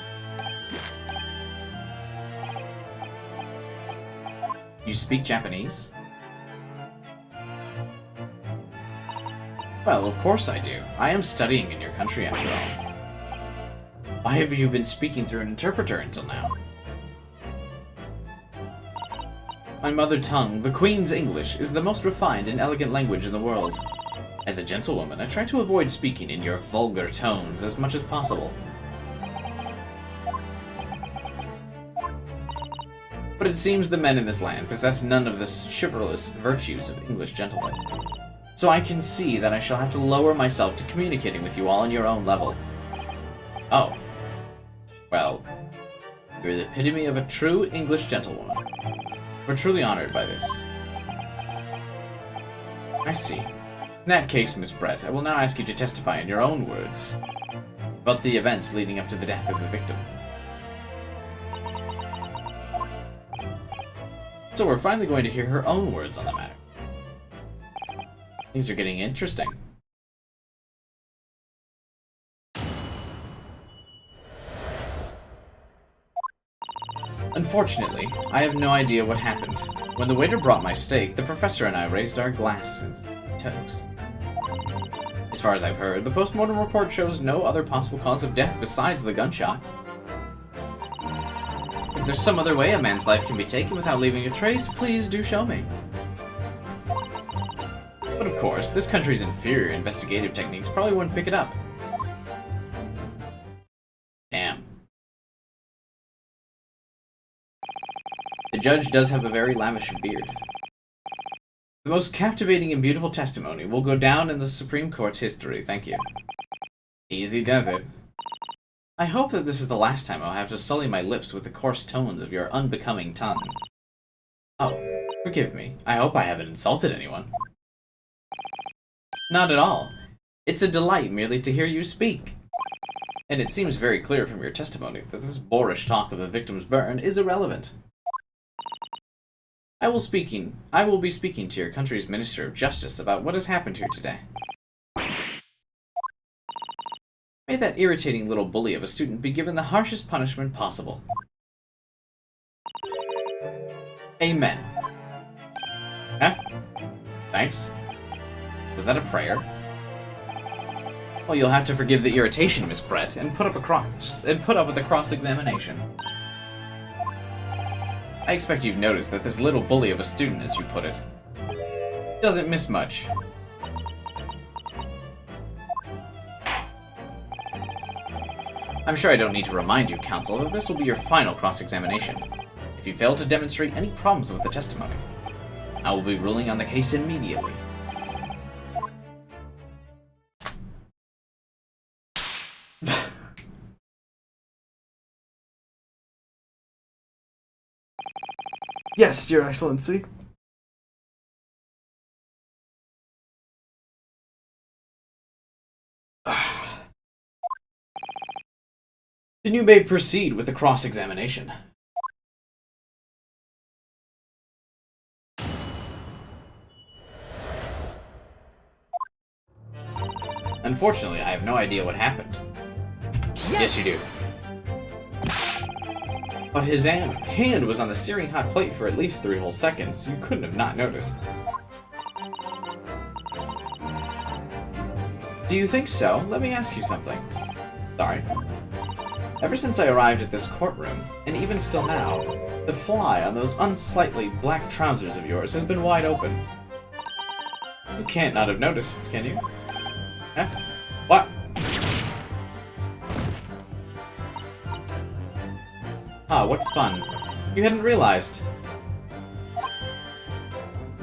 You speak Japanese? Well, of course I do. I am studying in your country after all. Why have you been speaking through an interpreter until now? My mother tongue, the Queen's English, is the most refined and elegant language in the world. As a gentlewoman, I try to avoid speaking in your vulgar tones as much as possible. But it seems the men in this land possess none of the chivalrous virtues of English gentlemen. So I can see that I shall have to lower myself to communicating with you all on your own level. Oh. Well, you're the epitome of a true English gentlewoman. We're truly honored by this. I see. In that case, Miss Brett, I will now ask you to testify in your own words about the events leading up to the death of the victim. So we're finally going to hear her own words on the matter. Things are getting interesting. Unfortunately, I have no idea what happened. When the waiter brought my steak, the professor and I raised our glasses to toast. As far as I've heard, the post-mortem report shows no other possible cause of death besides the gunshot. If there's some other way a man's life can be taken without leaving a trace, please do show me. But of course, this country's inferior investigative techniques probably wouldn't pick it up. Damn. The judge does have a very lavish beard. The most captivating and beautiful testimony will go down in the Supreme Court's history, thank you. Easy does it. I hope that this is the last time I'll have to sully my lips with the coarse tones of your unbecoming tongue. Oh, forgive me. I hope I haven't insulted anyone. Not at all. It's a delight merely to hear you speak. And it seems very clear from your testimony that this boorish talk of the victim's burn is irrelevant. I will be speaking to your country's Minister of Justice about what has happened here today. May that irritating little bully of a student be given the harshest punishment possible. Amen. Huh? Thanks. Was that a prayer? Well, you'll have to forgive the irritation, Miss Brett, and put up with the cross-examination. I expect you've noticed that this little bully of a student, as you put it, doesn't miss much. I'm sure I don't need to remind you, counsel, that this will be your final cross-examination. If you fail to demonstrate any problems with the testimony, I will be ruling on the case immediately. Yes, Your Excellency. Then you may proceed with the cross-examination. Unfortunately, I have no idea what happened. Yes, you do. But his hand was on the searing hot plate for at least 3 whole seconds. You couldn't have not noticed. Do you think so? Let me ask you something. Sorry. Ever since I arrived at this courtroom, and even still now, the fly on those unsightly black trousers of yours has been wide open. You can't not have noticed, can you? Huh? What? Ah, what fun. You hadn't realized.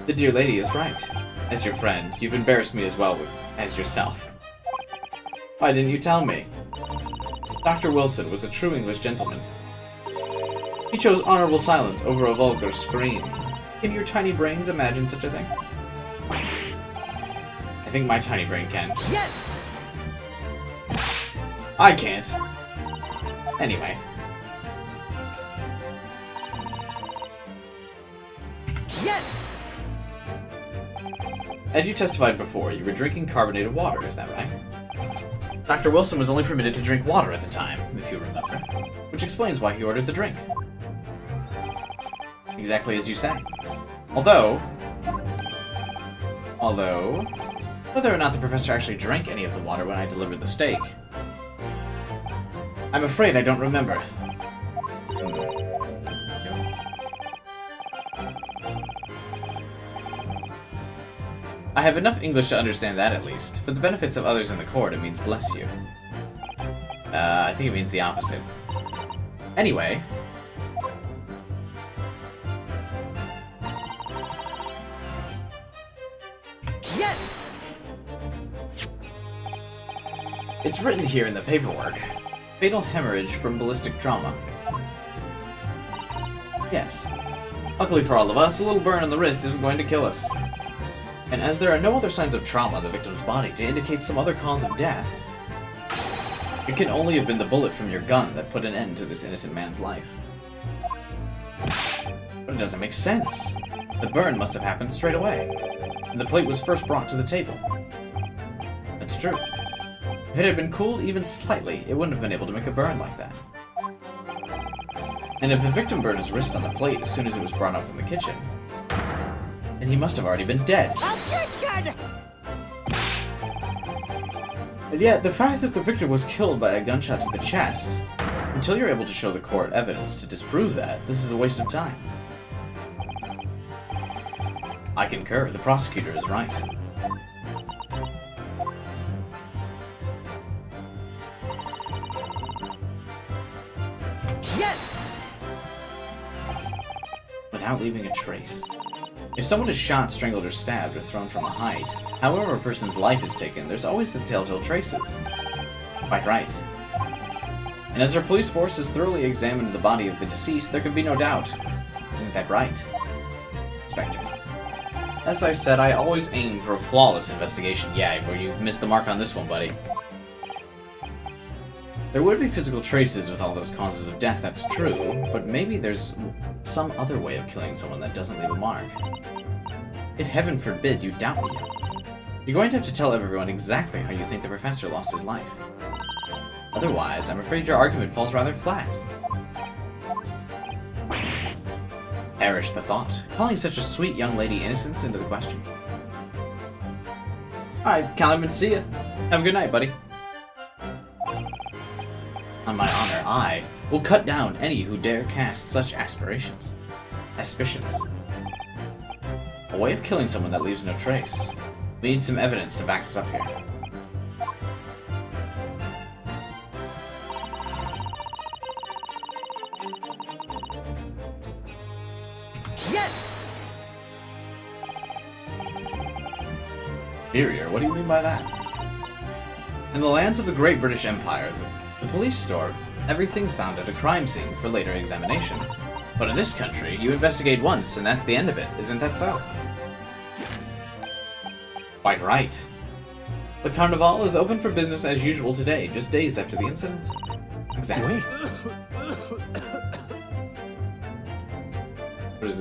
The dear lady is right. As your friend, you've embarrassed me as well as yourself. Why didn't you tell me? Dr. Wilson was a true English gentleman. He chose honorable silence over a vulgar scream. Can your tiny brains imagine such a thing? I think my tiny brain can. Yes! I can't. Anyway. Yes! As you testified before, you were drinking carbonated water, is that right? Dr. Wilson was only permitted to drink water at the time, if you remember, which explains why he ordered the drink. Exactly as you say. Although, whether or not the professor actually drank any of the water when I delivered the steak, I'm afraid I don't remember. I have enough English to understand that, at least. For the benefits of others in the court, it means bless you. I think it means the opposite. Anyway. Yes! It's written here in the paperwork. Fatal hemorrhage from ballistic trauma. Yes. Luckily for all of us, a little burn on the wrist isn't going to kill us. And as there are no other signs of trauma on the victim's body to indicate some other cause of death, it can only have been the bullet from your gun that put an end to this innocent man's life. But it doesn't make sense. The burn must have happened straight away, and the plate was first brought to the table. That's true. If it had been cooled even slightly, it wouldn't have been able to make a burn like that. And if the victim burned his wrist on the plate as soon as it was brought up from the kitchen, then he must have already been dead. Objection! And yet, the fact that the victim was killed by a gunshot to the chest, until you're able to show the court evidence to disprove that, this is a waste of time. I concur, the prosecutor is right. Yes! Without leaving a trace. If someone is shot, strangled, or stabbed, or thrown from a height, however a person's life is taken, there's always the telltale traces. Quite right. And as our police force has thoroughly examined the body of the deceased, there can be no doubt. Isn't that right, Inspector? As I've said, I always aim for a flawless investigation. Yeah, where you've missed the mark on this one, buddy. There would be physical traces with all those causes of death, that's true, but maybe there's some other way of killing someone that doesn't leave a mark. If heaven forbid you doubt me, you're going to have to tell everyone exactly how you think the professor lost his life. Otherwise, I'm afraid your argument falls rather flat. Perish the thought, calling such a sweet young lady innocence into the question. Alright, Caliban, see ya. Have a good night, buddy. On my honor, I will cut down any who dare cast such aspirations. Suspicions. A way of killing someone that leaves no trace. We need some evidence to back us up here. Yes! Superior? What do you mean by that? In the lands of the Great British Empire, the police store everything found at a crime scene for later examination. But in this country, you investigate once and that's the end of it. Isn't that so? Quite right. The Carnival is open for business as usual today, just days after the incident. Exactly. Wait.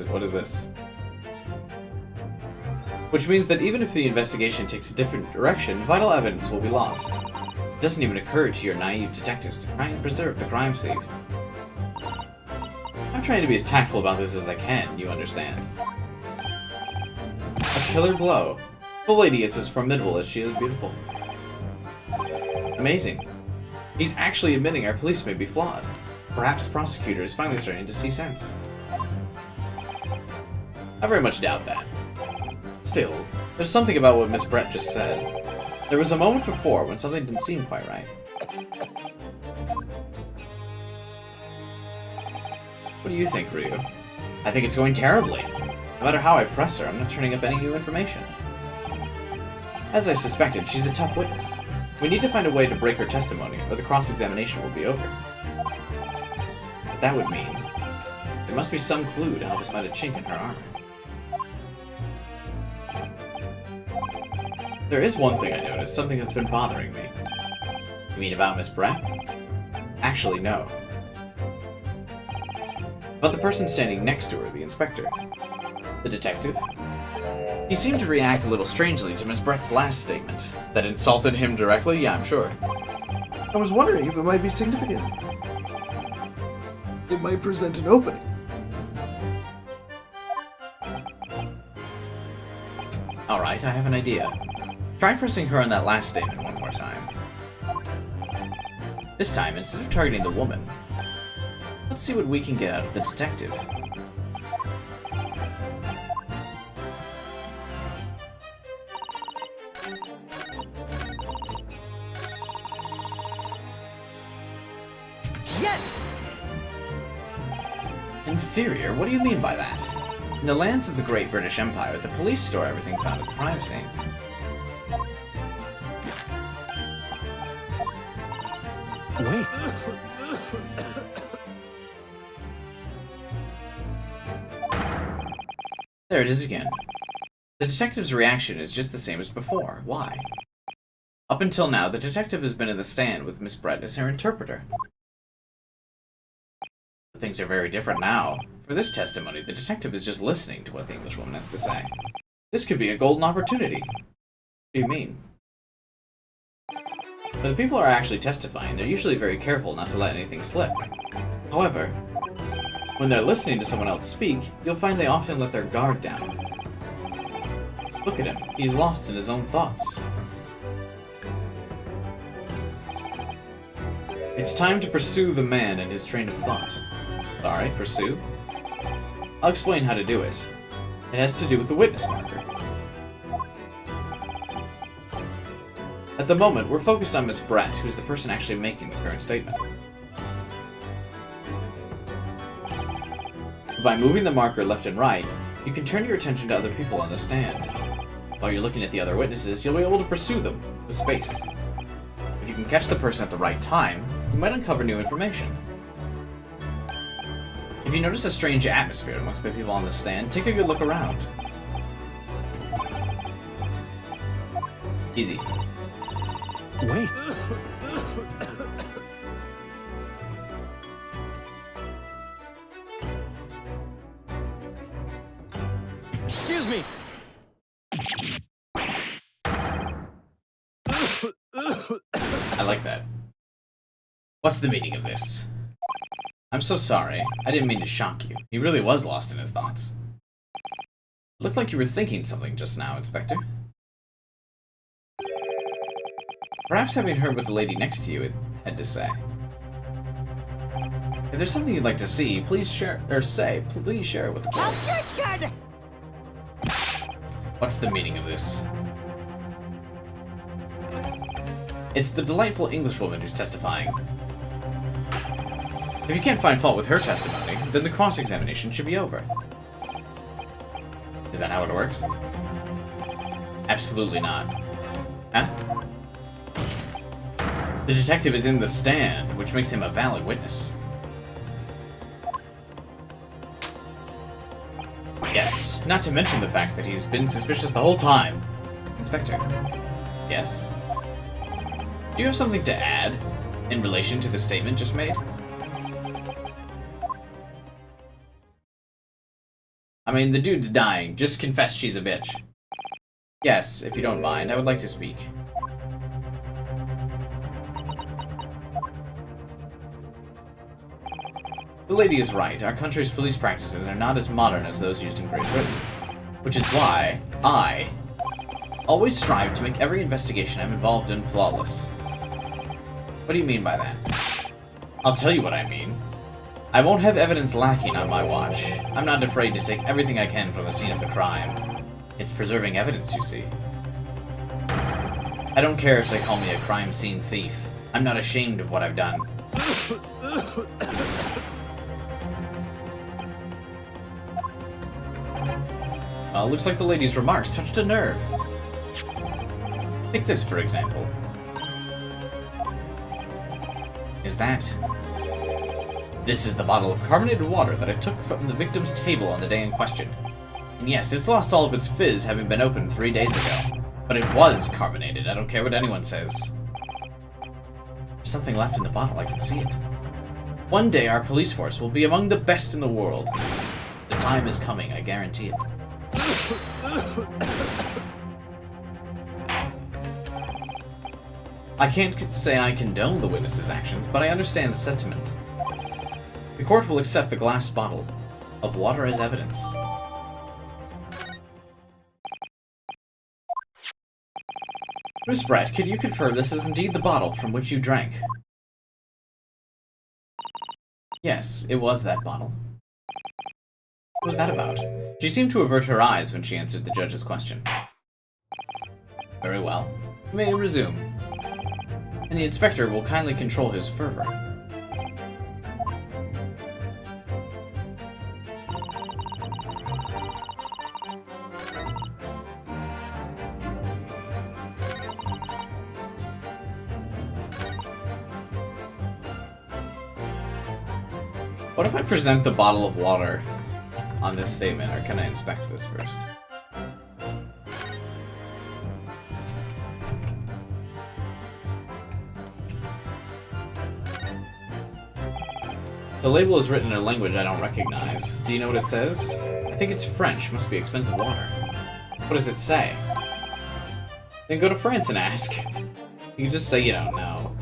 What is this? Which means that even if the investigation takes a different direction, vital evidence will be lost. It doesn't even occur to your naive detectives to try and preserve the crime scene. I'm trying to be as tactful about this as I can, you understand. A killer blow. The lady is as formidable as she is beautiful. Amazing. He's actually admitting our police may be flawed. Perhaps the prosecutor is finally starting to see sense. I very much doubt that. Still, there's something about what Miss Brett just said. There was a moment before when something didn't seem quite right. What do you think, Ryu? I think it's going terribly. No matter how I press her, I'm not turning up any new information. As I suspected, she's a tough witness. We need to find a way to break her testimony, or the cross-examination will be over. But that would mean there must be some clue to help us find a chink in her armor. There is one thing I noticed, something that's been bothering me. You mean about Miss Brett? Actually, no. But the person standing next to her, the inspector. The detective? He seemed to react a little strangely to Miss Brett's last statement. That insulted him directly? Yeah, I'm sure. I was wondering if it might be significant. It might present an opening. Alright, I have an idea. Try pressing her on that last statement one more time. This time, instead of targeting the woman, let's see what we can get out of the detective. Yes! Inferior? What do you mean by that? In the lands of the Great British Empire, the police store everything found at the crime scene. Wait. There it is again. The detective's reaction is just the same as before. Why? Up until now, the detective has been in the stand with Miss Brett as her interpreter. But things are very different now. For this testimony, the detective is just listening to what the Englishwoman has to say. This could be a golden opportunity. What do you mean? When the people are actually testifying, they're usually very careful not to let anything slip. However, when they're listening to someone else speak, you'll find they often let their guard down. Look at him. He's lost in his own thoughts. It's time to pursue the man and his train of thought. Alright, pursue. I'll explain how to do it. It has to do with the witness marker. At the moment, we're focused on Miss Brett, who's the person actually making the current statement. By moving the marker left and right, you can turn your attention to other people on the stand. While you're looking at the other witnesses, you'll be able to pursue them with space. If you can catch the person at the right time, you might uncover new information. If you notice a strange atmosphere amongst the people on the stand, take a good look around. Easy. Wait. Excuse me! I like that. What's the meaning of this? I'm so sorry. I didn't mean to shock you. He really was lost in his thoughts. It looked like you were thinking something just now, Inspector. Perhaps having heard what the lady next to you had to say. If there's something you'd like to see, please share, please share it with the court. Objection! What's the meaning of this? It's the delightful Englishwoman who's testifying. If you can't find fault with her testimony, then the cross-examination should be over. Is that how it works? Absolutely not. Huh? The detective is in the stand, which makes him a valid witness. Yes, not to mention the fact that he's been suspicious the whole time. Inspector. Yes? Do you have something to add in relation to the statement just made? I mean, the dude's dying. Just confess she's a bitch. Yes, if you don't mind, I would like to speak. The lady is right. Our country's police practices are not as modern as those used in Great Britain. Which is why I always strive to make every investigation I'm involved in flawless. What do you mean by that? I'll tell you what I mean. I won't have evidence lacking on my watch. I'm not afraid to take everything I can from the scene of the crime. It's preserving evidence, you see. I don't care if they call me a crime scene thief. I'm not ashamed of what I've done. Looks like the lady's remarks touched a nerve. Take this, for example. Is that... This is the bottle of carbonated water that I took from the victim's table on the day in question. And yes, it's lost all of its fizz, having been opened 3 days ago. But it was carbonated, I don't care what anyone says. There's something left in the bottle, I can see it. One day our police force will be among the best in the world. The time is coming, I guarantee it. I can't say I condone the witness's actions, but I understand the sentiment. The court will accept the glass bottle of water as evidence. Miss Brett, could you confirm this is indeed the bottle from which you drank? Yes, it was that bottle. What was that about? She seemed to avert her eyes when she answered the judge's question. Very well. You may resume. And the inspector will kindly control his fervor. What if I present the bottle of water on this statement, or can I inspect this first? The label is written in a language I don't recognize. Do you know what it says? I think it's French. Must be expensive water. What does it say? Then go to France and ask. You can just say you don't know.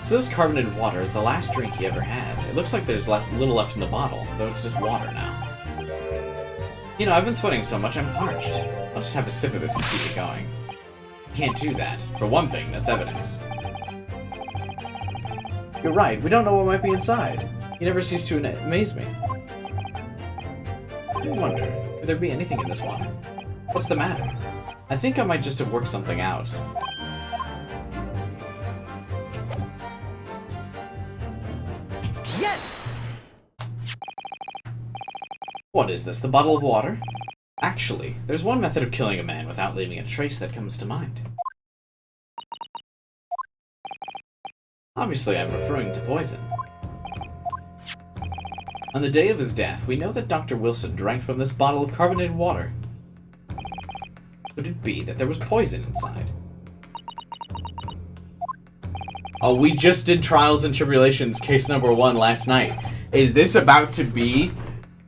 So this carbonated water is the last drink he ever had. It looks like there's little left in the bottle, though it's just water now. You know, I've been sweating so much I'm parched. I'll just have a sip of this to keep it going. You can't do that. For one thing, that's evidence. You're right, we don't know what might be inside. You never cease to amaze me. I wonder, could there be anything in this water? What's the matter? I think I might just have worked something out. Yes! What is this, the bottle of water? Actually, there's one method of killing a man without leaving a trace that comes to mind. Obviously, I'm referring to poison. On the day of his death, we know that Dr. Wilson drank from this bottle of carbonated water. Could it be that there was poison inside? Oh, we just did Trials and Tribulations case number 1 last night. Is this about to be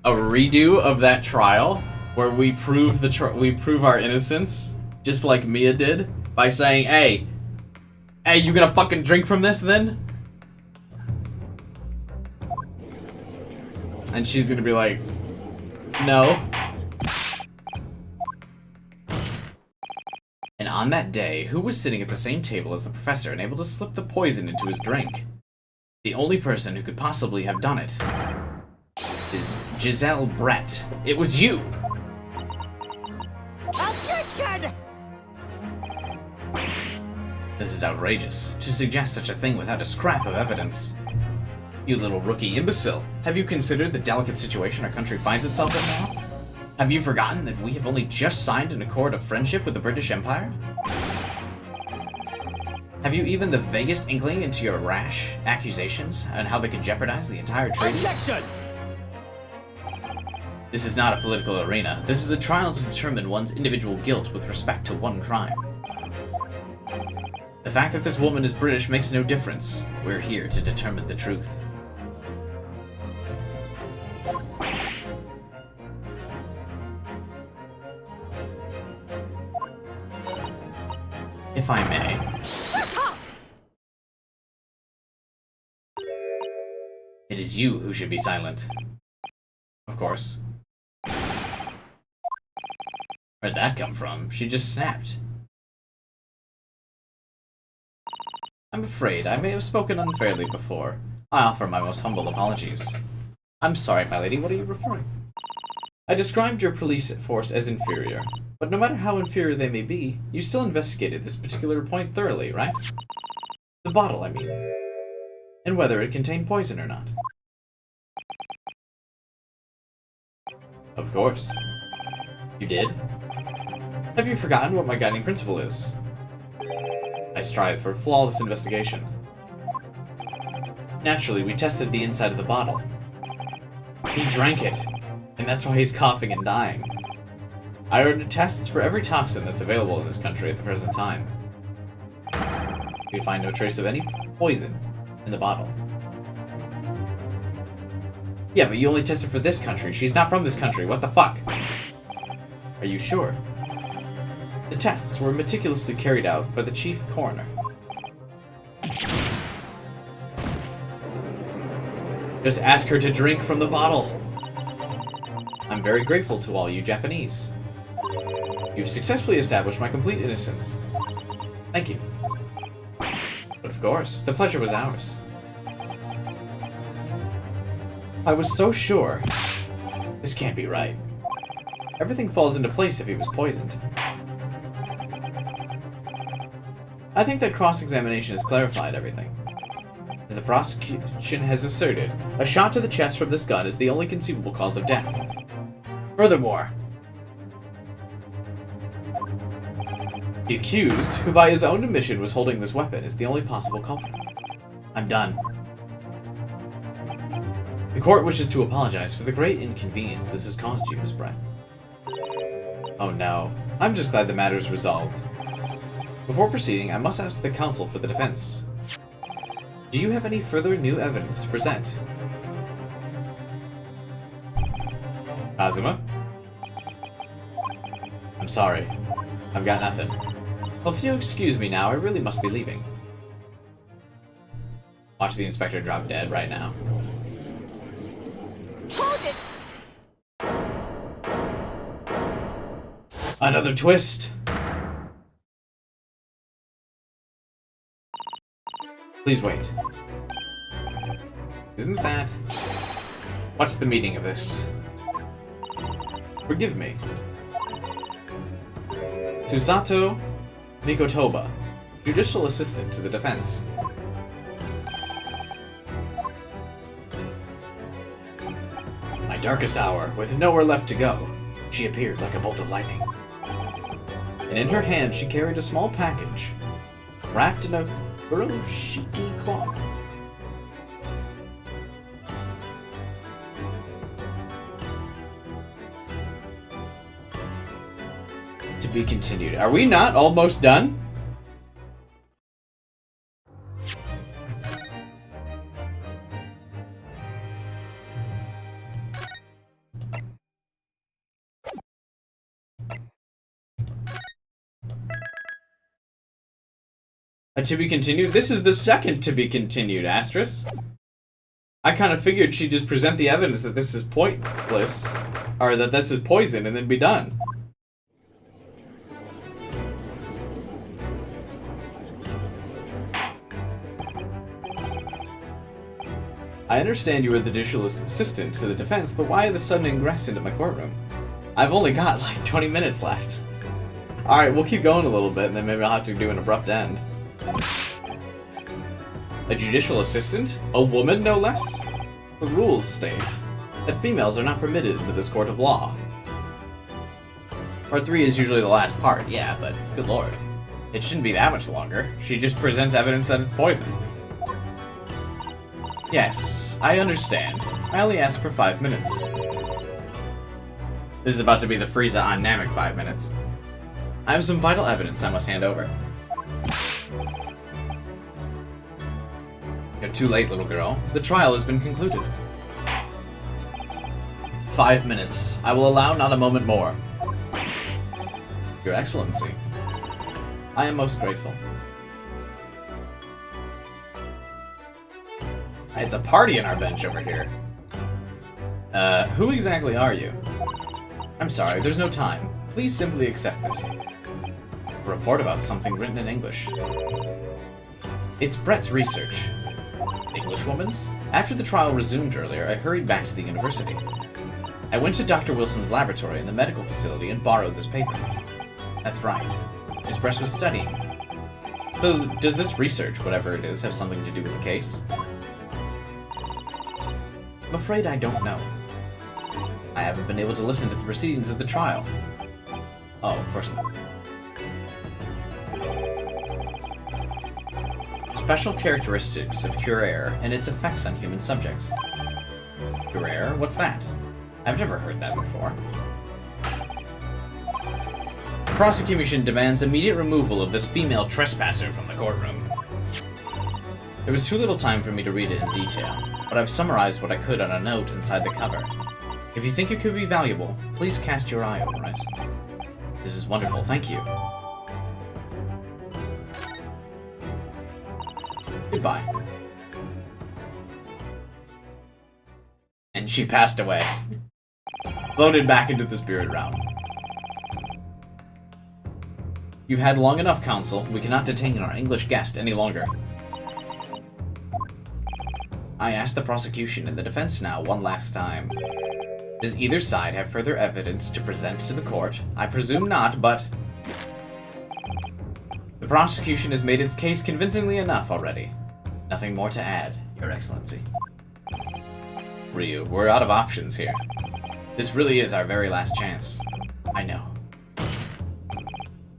a redo of that trial where we prove our innocence, just like Mia did, by saying, "Hey, you gonna fucking drink from this then?" And she's gonna be like, "No." And on that day, who was sitting at the same table as the professor and able to slip the poison into his drink? The only person who could possibly have done it is Giselle Brett. It was you! Objection! This is outrageous, to suggest such a thing without a scrap of evidence. You little rookie imbecile, have you considered the delicate situation our country finds itself in now? Have you forgotten that we have only just signed an accord of friendship with the British Empire? Have you even the vaguest inkling into your rash accusations and how they could jeopardize the entire treaty? Objection! This is not a political arena. This is a trial to determine one's individual guilt with respect to one crime. The fact that this woman is British makes no difference. We're here to determine the truth. If I may. Shut up! It is you who should be silent. Of course. Where'd that come from? She just snapped. I'm afraid I may have spoken unfairly before. I offer my most humble apologies. I'm sorry, my lady, what are you referring? I described your police force as inferior, but no matter how inferior they may be, you still investigated this particular point thoroughly, right? The bottle, I mean. And whether it contained poison or not. Of course. You did? Have you forgotten what my guiding principle is? I strive for flawless investigation. Naturally, we tested the inside of the bottle. He drank it, and that's why he's coughing and dying. I ordered tests for every toxin that's available in this country at the present time. We find no trace of any poison in the bottle. Yeah, but you only tested for this country. She's not from this country. What the fuck? Are you sure? The tests were meticulously carried out by the chief coroner. Just ask her to drink from the bottle. I'm very grateful to all you Japanese. You've successfully established my complete innocence. Thank you. But of course, the pleasure was ours. I was so sure. This can't be right. Everything falls into place if he was poisoned. I think that cross-examination has clarified everything. As the prosecution has asserted, a shot to the chest from this gun is the only conceivable cause of death. Furthermore, the accused, who by his own admission was holding this weapon, is the only possible culprit. I'm done. The court wishes to apologize for the great inconvenience this has caused you, Miss Brett. Oh no. I'm just glad the matter is resolved. Before proceeding, I must ask the counsel for the defense. Do you have any further new evidence to present? Kazuma? I'm sorry. I've got nothing. Well, if you'll excuse me now, I really must be leaving. Watch the inspector drop dead right now. Hold it! Another twist! Please wait. Isn't that... What's the meaning of this? Forgive me. Susato Mikotoba, judicial assistant to the defense. My darkest hour, with nowhere left to go, she appeared like a bolt of lightning. And in her hand she carried a small package, wrapped in a furoshiki cloth. To be continued. Are we not almost done? To be continued? This is the second to be continued, Asterisk. I kind of figured she'd just present the evidence that this is pointless, or that this is poison, and then be done. I understand you are the judicial assistant to the defense, but why the sudden ingress into my courtroom? I've only got like 20 minutes left. Alright, we'll keep going a little bit, and then maybe I'll have to do an abrupt end. A judicial assistant? A woman, no less? The rules state that females are not permitted into this court of law. Part 3 is usually the last part, yeah, but good lord. It shouldn't be that much longer. She just presents evidence that it's poison. Yes, I understand. I only asked for 5 minutes. This is about to be the Frieza on Namek 5 minutes. I have some vital evidence I must hand over. You're too late, little girl. The trial has been concluded. 5 minutes. I will allow not a moment more. Your Excellency. I am most grateful. It's a party in our bench over here. Who exactly are you? I'm sorry, there's no time. Please simply accept this. A report about something written in English. It's Brett's research. Englishwoman's? After the trial resumed earlier, I hurried back to the university. I went to Dr. Wilson's laboratory in the medical facility and borrowed this paper. That's right. Miss Brett was studying. So, does this research, whatever it is, have something to do with the case? I'm afraid I don't know. I haven't been able to listen to the proceedings of the trial. Oh, of course not. Special characteristics of Curair and its effects on human subjects. Curair? What's that? I've never heard that before. The prosecution demands immediate removal of this female trespasser from the courtroom. There was too little time for me to read it in detail, but I've summarized what I could on a note inside the cover. If you think it could be valuable, please cast your eye over it. This is wonderful, thank you. Goodbye. And she passed away. Floated back into the spirit realm. You've had long enough, Counsel. We cannot detain our English guest any longer. I ask the prosecution and the defense now one last time. Does either side have further evidence to present to the court? I presume not, but... The prosecution has made its case convincingly enough already. Nothing more to add, Your Excellency. Ryu, we're out of options here. This really is our very last chance. I know.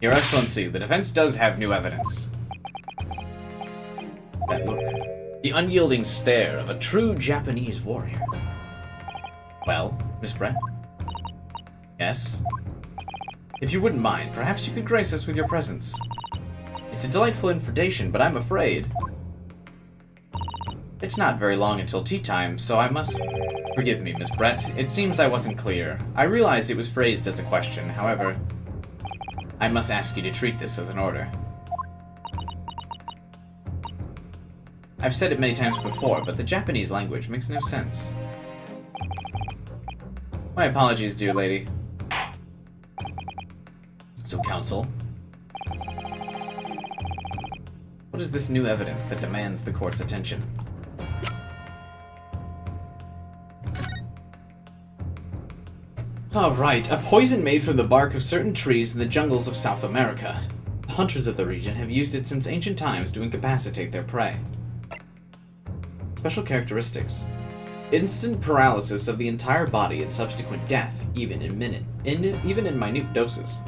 Your Excellency, the defense does have new evidence. That look. The unyielding stare of a true Japanese warrior. Well, Miss Brett? Yes? If you wouldn't mind, perhaps you could grace us with your presence. It's a delightful invitation, but I'm afraid... It's not very long until tea time, so I must... Forgive me, Miss Brett. It seems I wasn't clear. I realized it was phrased as a question, however... I must ask you to treat this as an order. I've said it many times before, but the Japanese language makes no sense. My apologies, dear lady. So, Counsel, what is this new evidence that demands the court's attention? Right, a poison made from the bark of certain trees in the jungles of South America. The hunters of the region have used it since ancient times to incapacitate their prey. Special characteristics. Instant paralysis of the entire body and subsequent death, even in minute doses.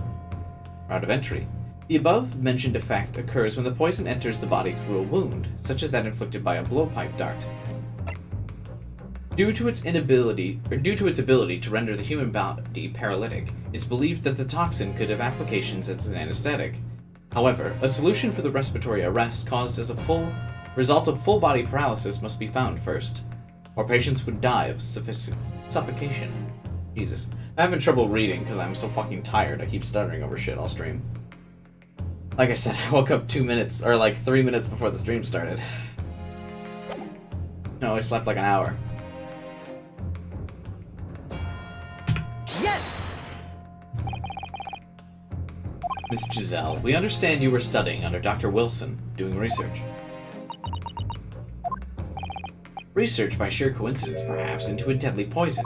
Route of entry. The above-mentioned effect occurs when the poison enters the body through a wound, such as that inflicted by a blowpipe dart. Due to its ability to render the human body paralytic, it's believed that the toxin could have applications as an anesthetic. However, a solution for the respiratory arrest caused as a result of full body paralysis must be found first, or patients would die of suffocation. Jesus. I'm having trouble reading because I'm so fucking tired. I keep stuttering over shit all stream. Like I said, I woke up 3 minutes before the stream started. No, I slept like an hour. Yes! Miss Giselle, we understand you were studying under Dr. Wilson, doing research. Research by sheer coincidence, perhaps, into a deadly poison.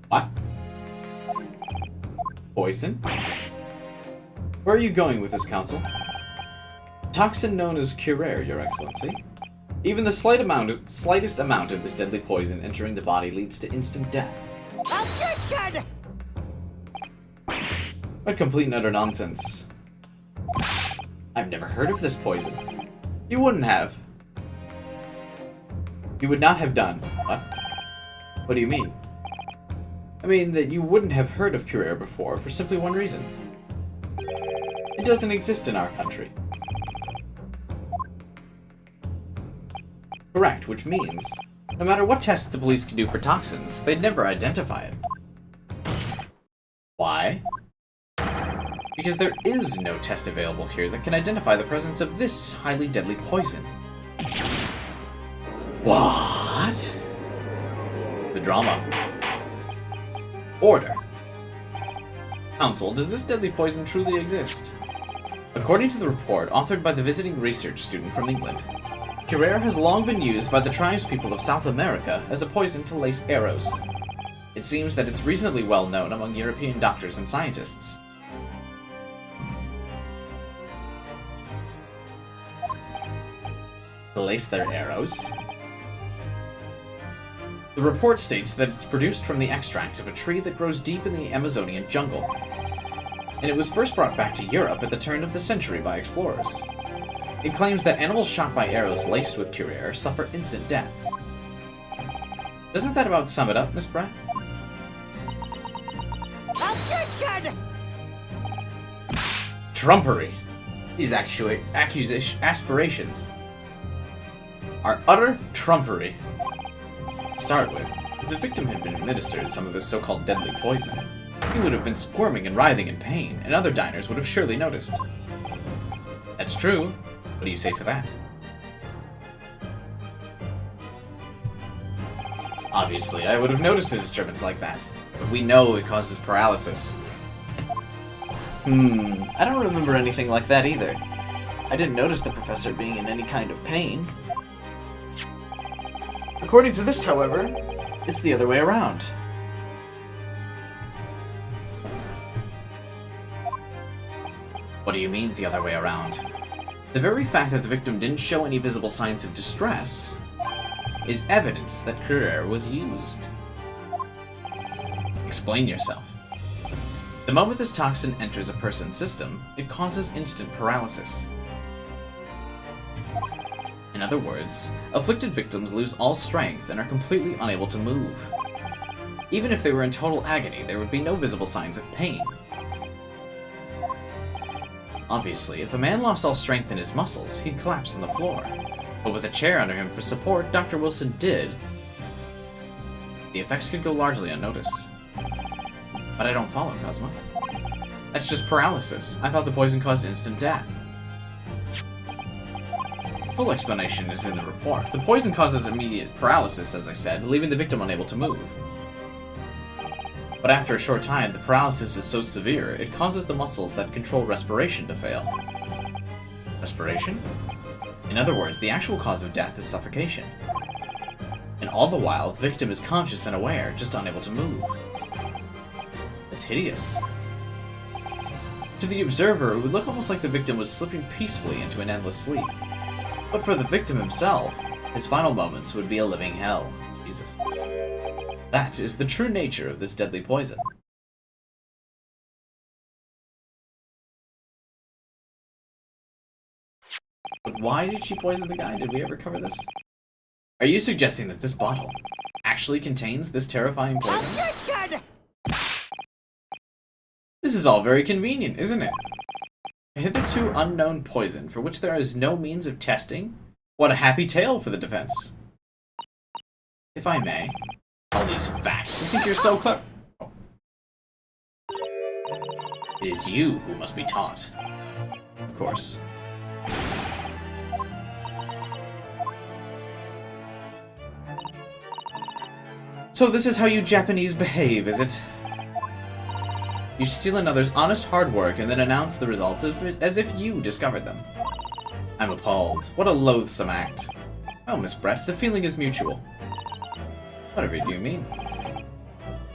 What? Poison? Where are you going with this, Counsel? Toxin known as Curare, Your Excellency. Even the slightest amount of this deadly poison entering the body leads to instant death. Objection! What complete and utter nonsense. I've never heard of this poison. You wouldn't have. You would not have done. What? What do you mean? I mean that you wouldn't have heard of Curare before for simply one reason. It doesn't exist in our country. Correct, which means, no matter what tests the police can do for toxins, they'd never identify it. Why? Because there is no test available here that can identify the presence of this highly deadly poison. What? The drama. Order. Counsel, does this deadly poison truly exist? According to the report authored by the visiting research student from England, Curare has long been used by the tribespeople of South America as a poison to lace arrows. It seems that it's reasonably well known among European doctors and scientists. To lace their arrows? The report states that it's produced from the extract of a tree that grows deep in the Amazonian jungle, and it was first brought back to Europe at the turn of the century by explorers. It claims that animals shot by arrows laced with Curare suffer instant death. Doesn't that about sum it up, Miss Brett? Objection! Trumpery! These aspirations. are utter trumpery. To start with, if the victim had been administered some of this so-called deadly poison, he would have been squirming and writhing in pain, and other diners would have surely noticed. That's true. What do you say to that? Obviously, I would have noticed a disturbance like that, but we know it causes paralysis. I don't remember anything like that either. I didn't notice the professor being in any kind of pain. According to this, however, it's the other way around. What do you mean, the other way around? The very fact that the victim didn't show any visible signs of distress is evidence that Curer was used. Explain yourself. The moment this toxin enters a person's system, it causes instant paralysis. In other words, afflicted victims lose all strength and are completely unable to move. Even if they were in total agony, there would be no visible signs of pain. Obviously, if a man lost all strength in his muscles, he'd collapse on the floor. But with a chair under him for support, Dr. Wilson did. The effects could go largely unnoticed. But I don't follow, Cosmo. That's just paralysis. I thought the poison caused instant death. Full explanation is in the report. The poison causes immediate paralysis, as I said, leaving the victim unable to move. But after a short time, the paralysis is so severe, it causes the muscles that control respiration to fail. Respiration? In other words, the actual cause of death is suffocation. And all the while, the victim is conscious and aware, just unable to move. It's hideous. To the observer, it would look almost like the victim was slipping peacefully into an endless sleep. But for the victim himself, his final moments would be a living hell. Jesus. That is the true nature of this deadly poison. But why did she poison the guy? Did we ever cover this? Are you suggesting that this bottle actually contains this terrifying poison? Objection! This is all very convenient, isn't it? A hitherto unknown poison for which there is no means of testing? What a happy tale for the defense. If I may, all these facts, you think you're so clever? Oh. It is you who must be taught. Of course. So this is how you Japanese behave, is it? You steal another's honest hard work and then announce the results as if you discovered them. I'm appalled. What a loathsome act. Oh, Miss Brett, the feeling is mutual. Whatever do you mean?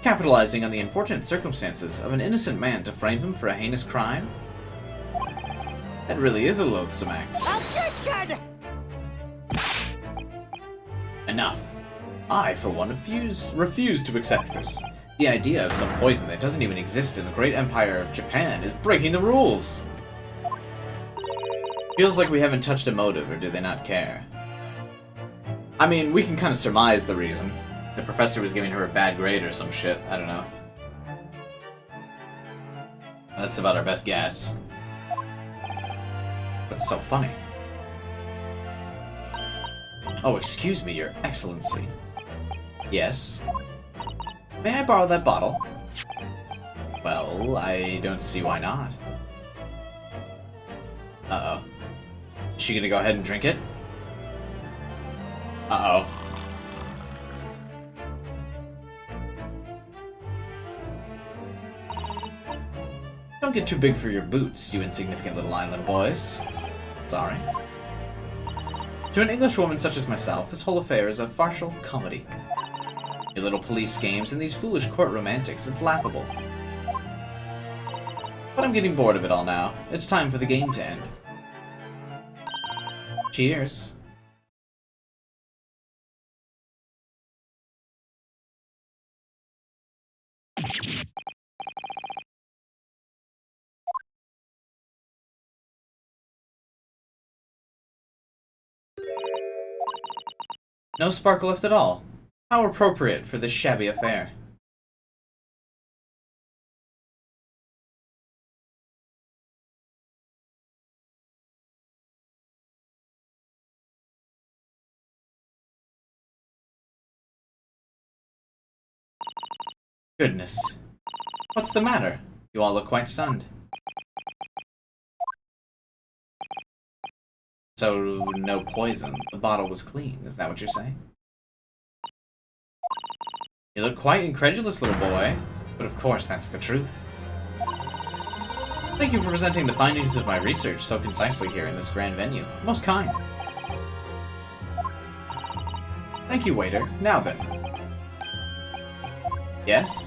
Capitalizing on the unfortunate circumstances of an innocent man to frame him for a heinous crime? That really is a loathsome act. Objection! Enough. I, for one, refuse to accept this. The idea of some poison that doesn't even exist in the great empire of Japan is breaking the rules. Feels like we haven't touched a motive, or do they not care? I mean, we can kind of surmise the reason. The professor was giving her a bad grade or some shit. I don't know. That's about our best guess. What's so funny? Oh, excuse me, Your Excellency. Yes? May I borrow that bottle? Well, I don't see why not. Uh-oh. Is she gonna go ahead and drink it? Uh-oh. Don't get too big for your boots, you insignificant little island boys. Sorry. To an Englishwoman such as myself, this whole affair is a farcical comedy. Your little police games and these foolish court romantics, it's laughable. But I'm getting bored of it all now. It's time for the game to end. Cheers. No sparkle left at all. How appropriate for this shabby affair. Goodness. What's the matter? You all look quite stunned. So, no poison. The bottle was clean. Is that what you're saying? You look quite incredulous, little boy. But of course, that's the truth. Thank you for presenting the findings of my research so concisely here in this grand venue. Most kind. Thank you, waiter. Now then. Yes?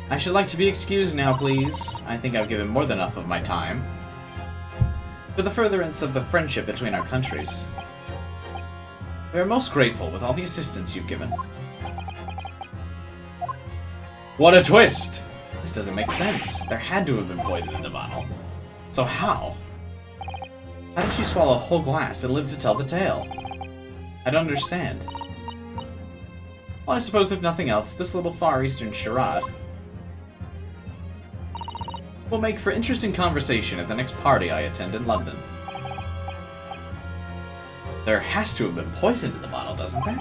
I should like to be excused now, please. I think I've given more than enough of my time. For the furtherance of the friendship between our countries. We are most grateful with all the assistance you've given. What a twist! This doesn't make sense. There had to have been poison in the bottle. So how? How did she swallow a whole glass and live to tell the tale? I don't understand. Well, I suppose if nothing else, this little Far Eastern charade will make for interesting conversation at the next party I attend in London. There has to have been poison in the bottle, doesn't there?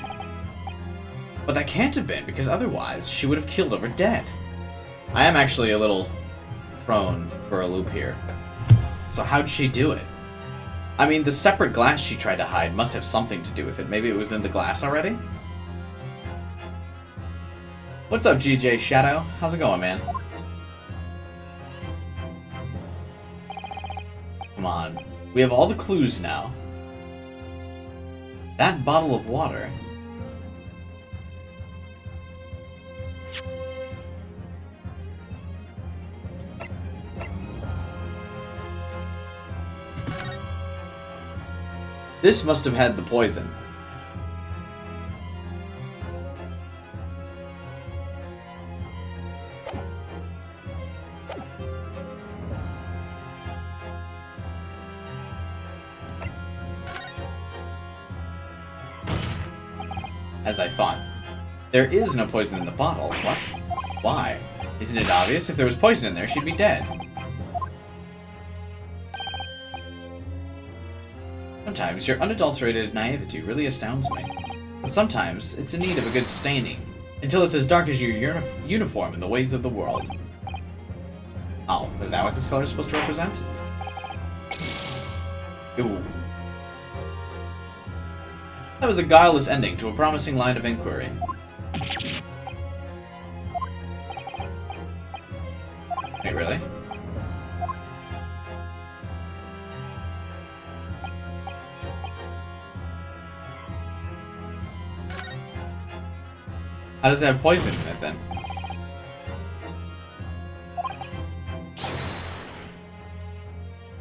But that can't have been, because otherwise she would have killed over dead. I am actually a little thrown for a loop here. So how'd she do it? I mean, the separate glass she tried to hide must have something to do with it. Maybe it was in the glass already? What's up, GJ Shadow? How's it going, man? Come on. We have all the clues now. That bottle of water. This must have had the poison. As I thought. There is no poison in the bottle. What? Why? Isn't it obvious? If there was poison in there, she'd be dead. Sometimes your unadulterated naivety really astounds me. But sometimes it's in need of a good staining, until it's as dark as your uniform in the ways of the world. Oh, is that what this color is supposed to represent? Ooh. That was a guileless ending to a promising line of inquiry. Wait, really? How does it have poison in it, then?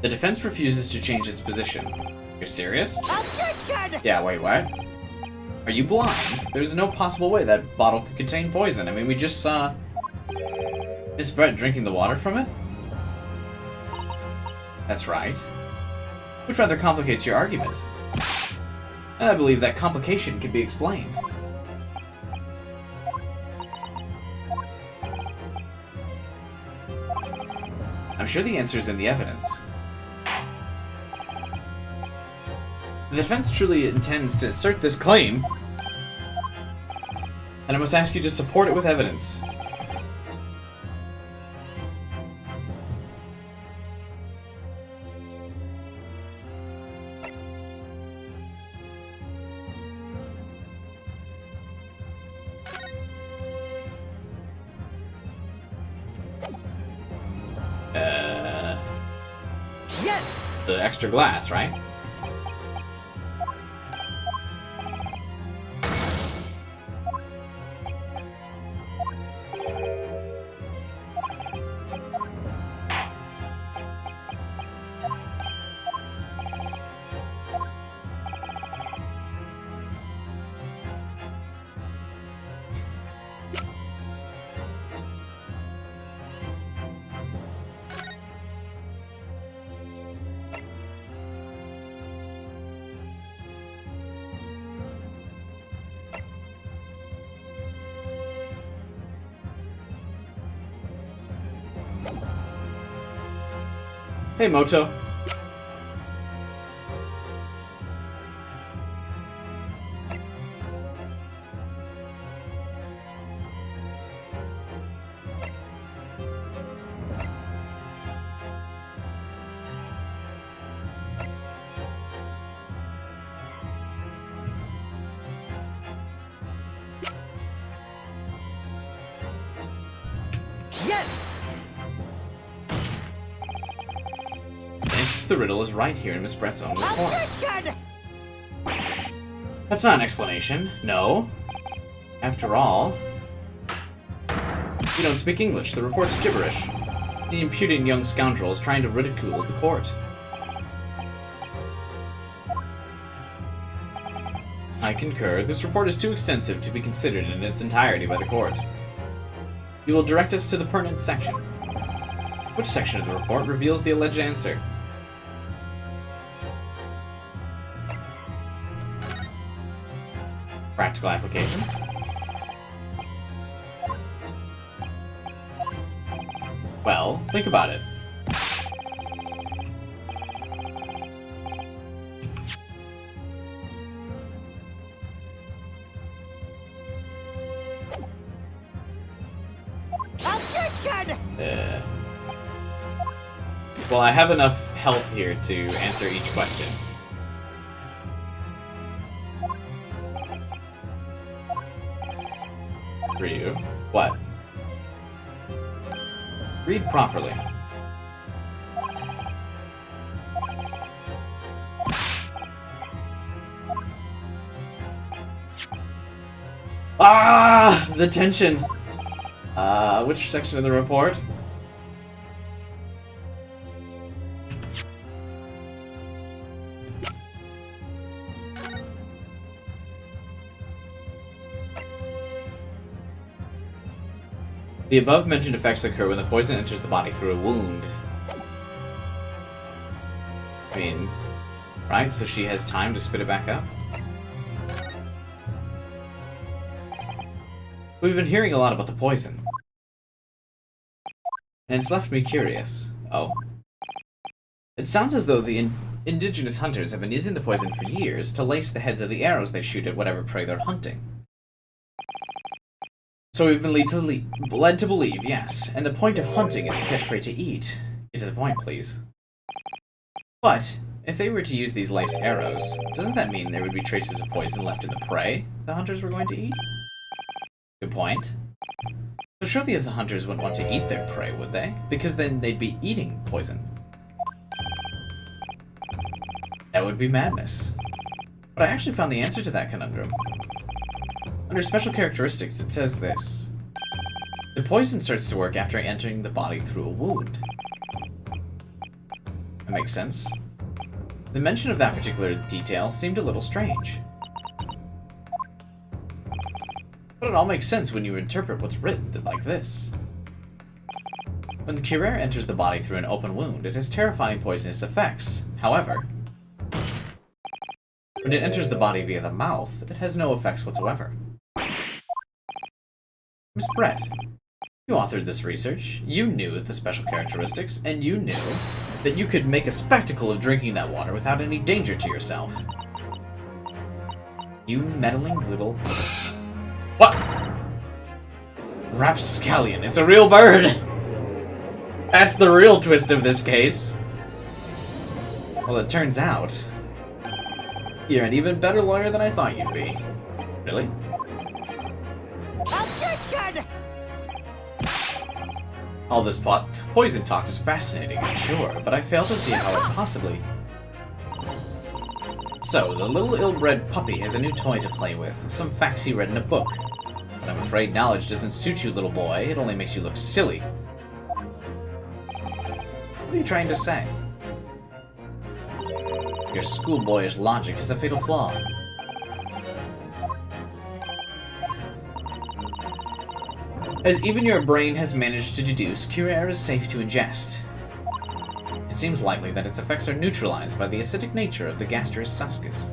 The defense refuses to change its position. You're serious? Objection! Yeah, wait, what? Are you blind? There's no possible way that bottle could contain poison. I mean, we just saw Miss Brett drinking the water from it? That's right. Which rather complicates your argument. And I believe that complication can be explained. I'm sure the answer is in the evidence. The defense truly intends to assert this claim, and I must ask you to support it with evidence. Yes! The extra glass, right? Hey, Moto. to the riddle is right here in Miss Brett's own report. Attention! That's not an explanation. No. After all, you don't speak English. The report's gibberish. The impudent young scoundrel is trying to ridicule the court. I concur. This report is too extensive to be considered in its entirety by the court. You will direct us to the pertinent section. Which section of the report reveals the alleged answer? Practical applications. Well, think about it. Attention! Well, I have enough health here to answer each question. Ryu. What? Read properly. Ah! The tension! Which section of the report? The above-mentioned effects occur when the poison enters the body through a wound. I mean, right? So she has time to spit it back up? We've been hearing a lot about the poison. And it's left me curious. Oh. It sounds as though the indigenous hunters have been using the poison for years to lace the heads of the arrows they shoot at whatever prey they're hunting. So we've been led to believe, yes. And the point of hunting is to catch prey to eat. Get to the point, please. But, if they were to use these laced arrows, doesn't that mean there would be traces of poison left in the prey the hunters were going to eat? Good point. So surely the hunters wouldn't want to eat their prey, would they? Because then they'd be eating poison. That would be madness. But I actually found the answer to that conundrum. Under special characteristics, it says this. The poison starts to work after entering the body through a wound. That makes sense. The mention of that particular detail seemed a little strange. But it all makes sense when you interpret what's written like this. When the cuirass enters the body through an open wound, it has terrifying poisonous effects. However, when it enters the body via the mouth, it has no effects whatsoever. Miss Brett, you authored this research, you knew the special characteristics, and you knew that you could make a spectacle of drinking that water without any danger to yourself. You meddling little... What? Rapscallion, it's a real bird! That's the real twist of this case. Well, it turns out, you're an even better lawyer than I thought you'd be. Really? Attention! All this poison talk is fascinating, I'm sure, but I fail to see how it possibly... So, the little ill-bred puppy has a new toy to play with, some facts he read in a book. But I'm afraid knowledge doesn't suit you, little boy, it only makes you look silly. What are you trying to say? Your schoolboyish logic is a fatal flaw. As even your brain has managed to deduce, Cuirass is safe to ingest. It seems likely that its effects are neutralized by the acidic nature of the gastrus suscus.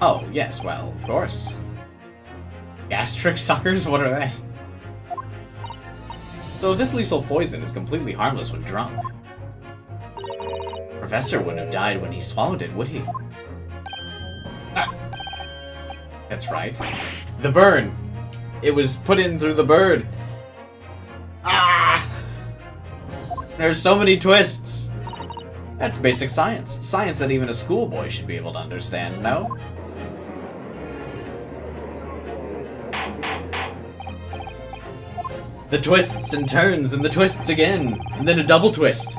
Oh, yes, well, of course. Gastric suckers? What are they? So this lethal poison is completely harmless when drunk. Professor wouldn't have died when he swallowed it, would he? Ah. That's right. The burn! It was put in through the bird. Ah! There's so many twists! That's basic science. Science that even a schoolboy should be able to understand, no? The twists and turns and the twists again, and then a double twist.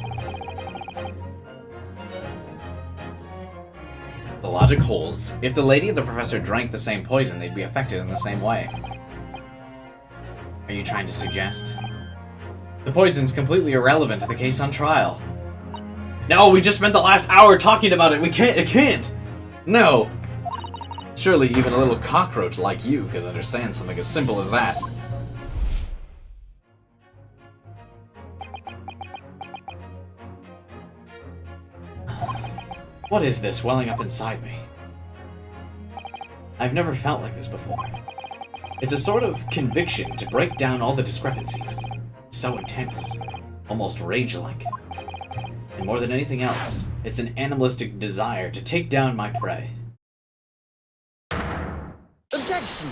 logic holds. If the lady and the professor drank the same poison, they'd be affected in the same way. Are you trying to suggest? The poison's completely irrelevant to the case on trial. No, we just spent the last hour talking about it. It can't. No. Surely even a little cockroach like you could understand something as simple as that. What is this welling up inside me? I've never felt like this before. It's a sort of conviction to break down all the discrepancies. It's so intense, almost rage-like. And more than anything else, it's an animalistic desire to take down my prey. Objection!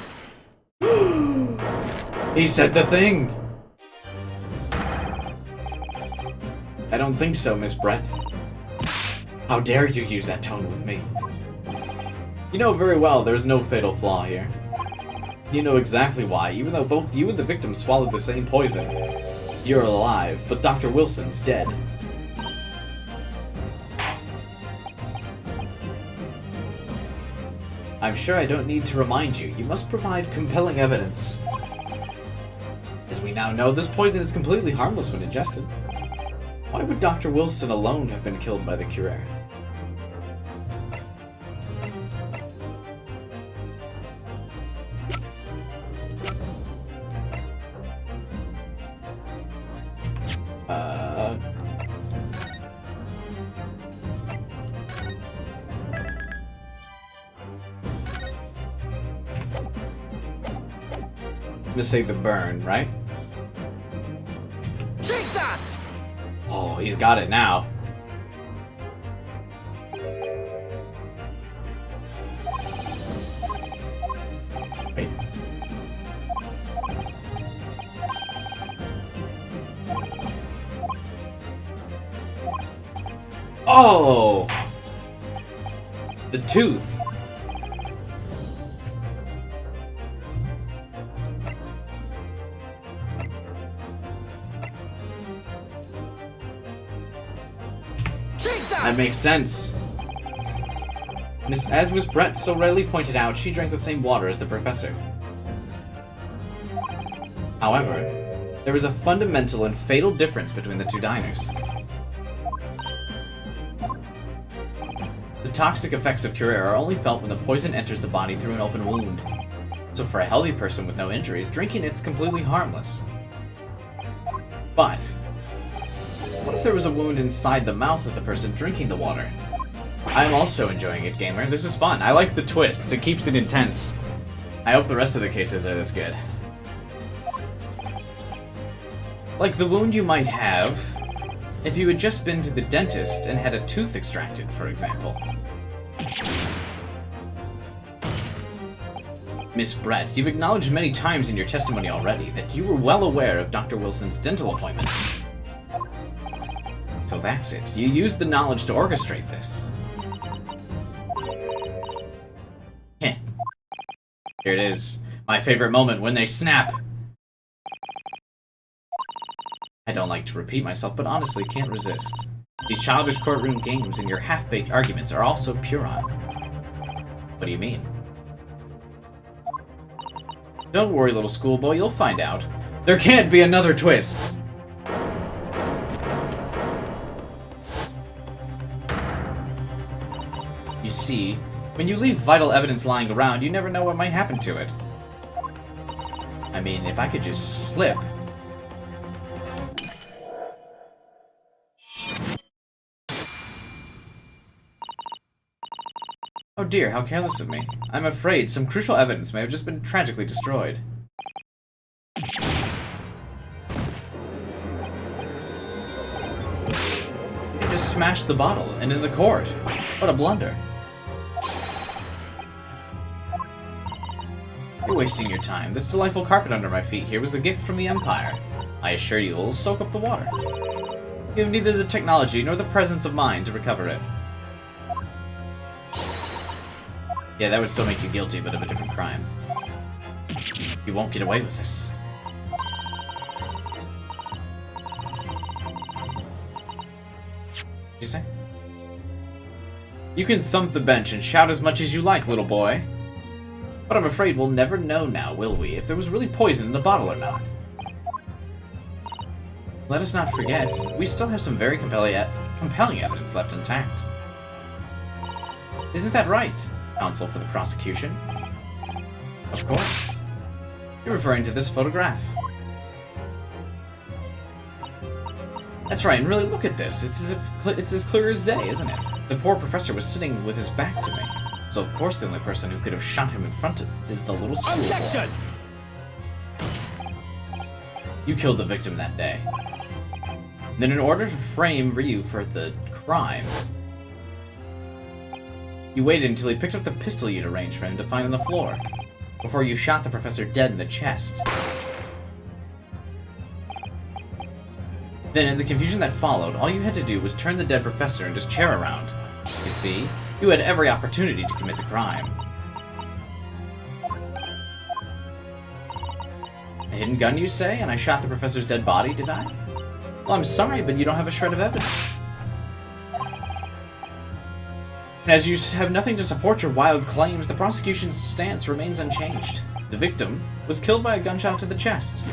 He said the thing! I don't think so, Miss Brett. How dare you use that tone with me? You know very well there's no fatal flaw here. You know exactly why, even though both you and the victim swallowed the same poison. You're alive, but Dr. Wilson's dead. I'm sure I don't need to remind you. You must provide compelling evidence. As we now know, this poison is completely harmless when ingested. Why would Dr. Wilson alone have been killed by the Curer? I'm gonna say the burn, right? Take that! Oh, he's got it now. Wait. Oh! The tooth. That makes sense. As Miss Brett so readily pointed out, she drank the same water as the professor. However, there is a fundamental and fatal difference between the two diners. The toxic effects of Curer are only felt when the poison enters the body through an open wound. So for a healthy person with no injuries, drinking it's completely harmless. But what if there was a wound inside the mouth of the person drinking the water? I'm also enjoying it, gamer. This is fun. I like the twists. It keeps it intense. I hope the rest of the cases are this good. Like the wound you might have if you had just been to the dentist and had a tooth extracted, for example. Miss Brett, you've acknowledged many times in your testimony already that you were well aware of Dr. Wilson's dental appointment. So that's it. You used the knowledge to orchestrate this. Heh. Here it is. My favorite moment, when they snap. I don't like to repeat myself, but honestly can't resist. These childish courtroom games and your half-baked arguments are also puerile. What do you mean? Don't worry, little schoolboy, you'll find out. There can't be another twist! You see, when you leave vital evidence lying around, you never know what might happen to it. I mean, if I could just slip... Oh dear, how careless of me. I'm afraid some crucial evidence may have just been tragically destroyed. It just smashed the bottle, and in the court. What a blunder. You're wasting your time. This delightful carpet under my feet here was a gift from the Empire. I assure you it will soak up the water. You have neither the technology nor the presence of mind to recover it. Yeah, that would still make you guilty, but of a different crime. You won't get away with this. What'd you say? You can thump the bench and shout as much as you like, little boy. But I'm afraid we'll never know now, will we, if there was really poison in the bottle or not. Let us not forget, we still have some very compelling evidence left intact. Isn't that right, counsel for the prosecution? Of course. You're referring to this photograph. That's right, and really look at this. It's as clear as day, isn't it? The poor professor was sitting with his back to me. So of course the only person who could have shot him in front is the little schoolboy. Objection! You killed the victim that day. Then in order to frame Ryu for the crime, you waited until he picked up the pistol you'd arranged for him to find on the floor, before you shot the professor dead in the chest. Then, in the confusion that followed, all you had to do was turn the dead professor and his chair around. You see, you had every opportunity to commit the crime. A hidden gun, you say, and I shot the professor's dead body, did I? Well, I'm sorry, but you don't have a shred of evidence. And as you have nothing to support your wild claims, the prosecution's stance remains unchanged. The victim was killed by a gunshot to the chest.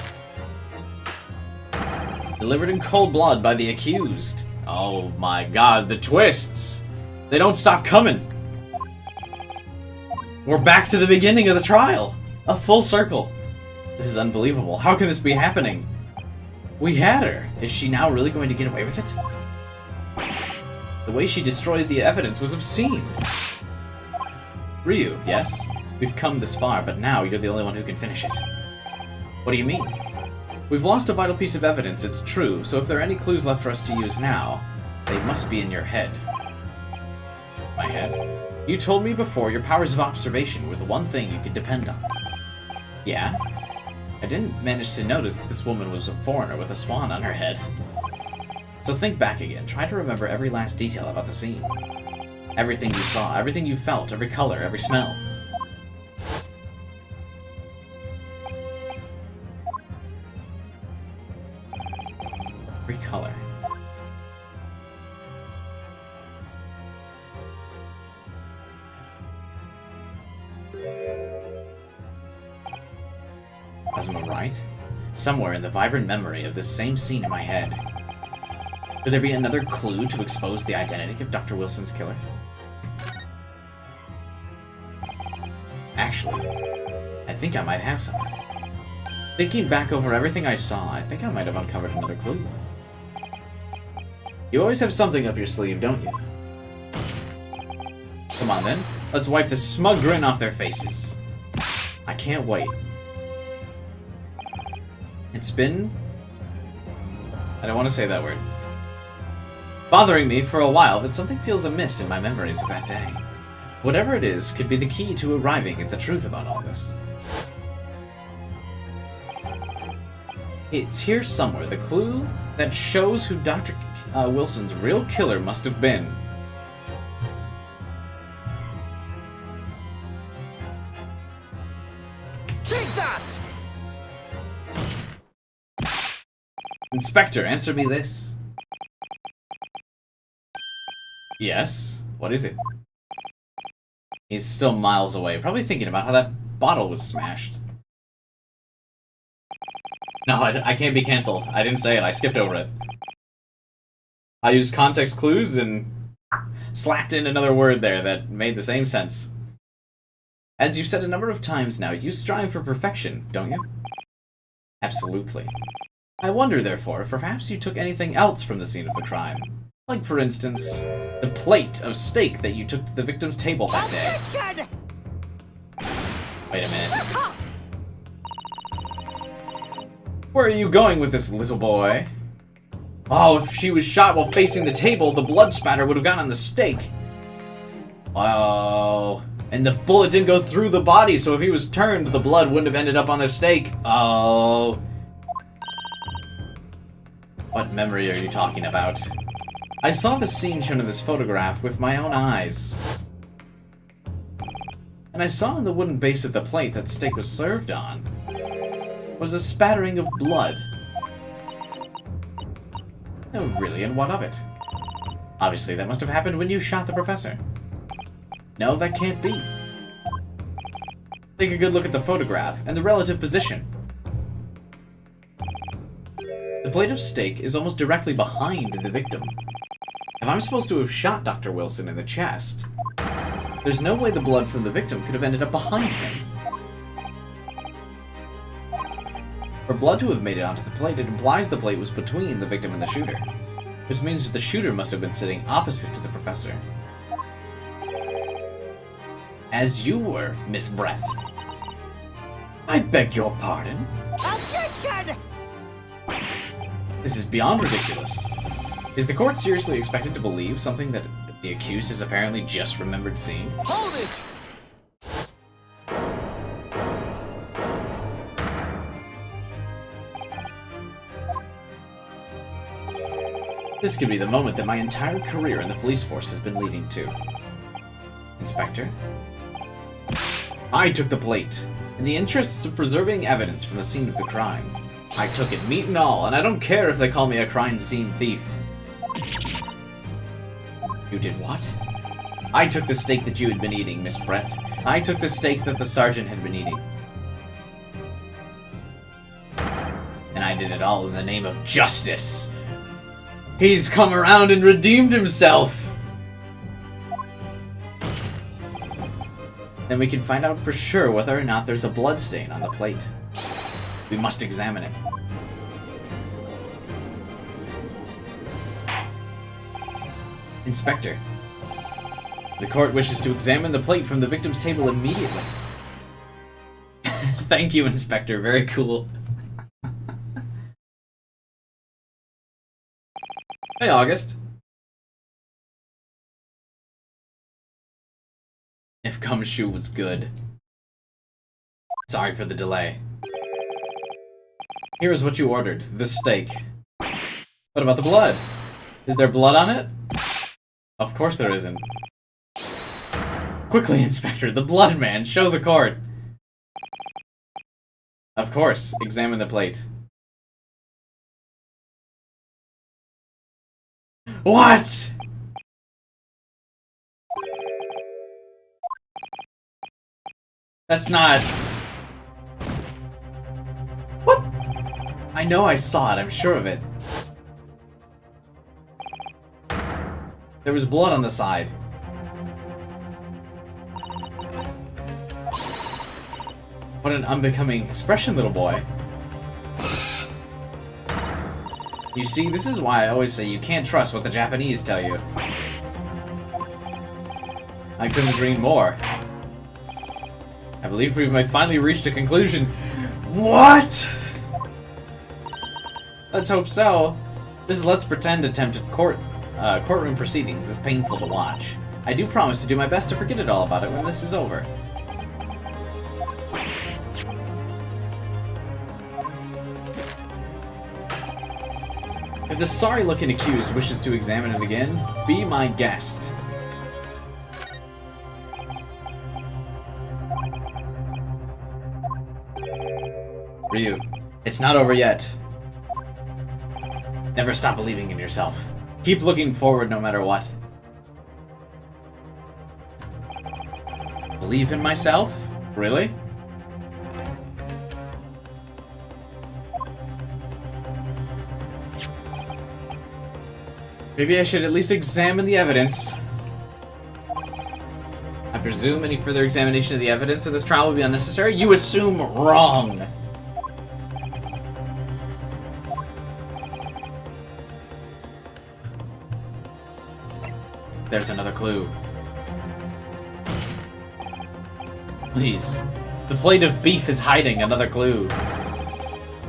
Delivered in cold blood by the accused. Oh my god, the twists! They don't stop coming! We're back to the beginning of the trial! A full circle! This is unbelievable. How can this be happening? We had her. Is she now really going to get away with it? The way she destroyed the evidence was obscene. Ryu, yes? We've come this far, but now you're the only one who can finish it. What do you mean? We've lost a vital piece of evidence, it's true, so if there are any clues left for us to use now, they must be in your head. My head? You told me before your powers of observation were the one thing you could depend on. Yeah? I didn't manage to notice that this woman was a foreigner with a swan on her head. So think back again. Try to remember every last detail about the scene. Everything you saw, everything you felt, every color, every smell. Every color. Wasn't I right? Somewhere in the vibrant memory of this same scene in my head. Could there be another clue to expose the identity of Dr. Wilson's killer? Actually, I think I might have something. Thinking back over everything I saw, I think I might have uncovered another clue. You always have something up your sleeve, don't you? Come on then, let's wipe the smug grin off their faces. I can't wait. It's been... I don't want to say that word. Bothering me for a while that something feels amiss in my memories of that day. Whatever it is could be the key to arriving at the truth about all this. It's here somewhere, the clue that shows who Dr. Wilson's real killer must have been. Take that! Inspector, answer me this. Yes? What is it? He's still miles away, probably thinking about how that bottle was smashed. No, I can't be cancelled. I didn't say it, I skipped over it. I used context clues and slapped in another word there that made the same sense. As you've said a number of times now, you strive for perfection, don't you? Absolutely. I wonder, therefore, if perhaps you took anything else from the scene of the crime. Like, for instance, the plate of steak that you took to the victim's table that day. Objection! Wait a minute. Shut up! Where are you going with this, little boy? Oh, if she was shot while facing the table, the blood spatter would have gone on the steak. Oh, and the bullet didn't go through the body, so if he was turned, the blood wouldn't have ended up on the steak. Oh. What memory are you talking about? I saw the scene shown in this photograph with my own eyes. And I saw in the wooden base of the plate that the steak was served on was a spattering of blood. Oh, really, and what of it? Obviously, that must have happened when you shot the professor. No, that can't be. Take a good look at the photograph and the relative position. The plate of steak is almost directly behind the victim. If I'm supposed to have shot Dr. Wilson in the chest, there's no way the blood from the victim could have ended up behind him. For blood to have made it onto the plate, it implies the plate was between the victim and the shooter, which means the shooter must have been sitting opposite to the professor. As you were, Miss Brett. I beg your pardon? Objection! This is beyond ridiculous. Is the court seriously expected to believe something that the accused has apparently just remembered seeing? Hold it! This could be the moment that my entire career in the police force has been leading to. Inspector? I took the plate, in the interests of preserving evidence from the scene of the crime. I took it, meat and all, and I don't care if they call me a crime scene thief. You did what? I took the steak that you had been eating, Miss Brett. I took the steak that the sergeant had been eating. And I did it all in the name of justice. He's come around and redeemed himself! Then we can find out for sure whether or not there's a blood stain on the plate. We must examine it. Inspector, the court wishes to examine the plate from the victim's table immediately. Thank you, Inspector. Very cool. Hey, August. If Gumshoe was good. Sorry for the delay. Here is what you ordered. The steak. What about the blood? Is there blood on it? Of course there isn't. Quickly, Inspector, the blood man! Show the court! Of course. Examine the plate. What?! That's not... What?! I know I saw it, I'm sure of it. There was blood on the side. What an unbecoming expression, little boy. You see, this is why I always say you can't trust what the Japanese tell you. I couldn't agree more. I believe we might finally reach a conclusion. What?! Let's hope so. This let's pretend attempt at courtroom proceedings is painful to watch. I do promise to do my best to forget it all about it when this is over. If the sorry-looking accused wishes to examine it again, be my guest. Ryu, it's not over yet. Never stop believing in yourself. Keep looking forward no matter what. Believe in myself? Really? Maybe I should at least examine the evidence. I presume any further examination of the evidence in this trial will be unnecessary? You assume wrong! There's another clue. Please. The plate of beef is hiding another clue.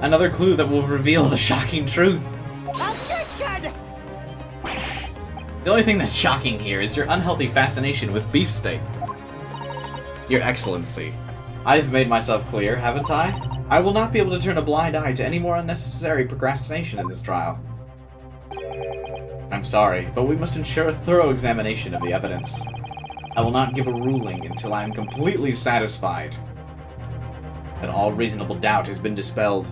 Another clue that will reveal the shocking truth. Objection! The only thing that's shocking here is your unhealthy fascination with beefsteak. Your Excellency, I've made myself clear, haven't I? I will not be able to turn a blind eye to any more unnecessary procrastination in this trial. I'm sorry, but we must ensure a thorough examination of the evidence. I will not give a ruling until I am completely satisfied that all reasonable doubt has been dispelled.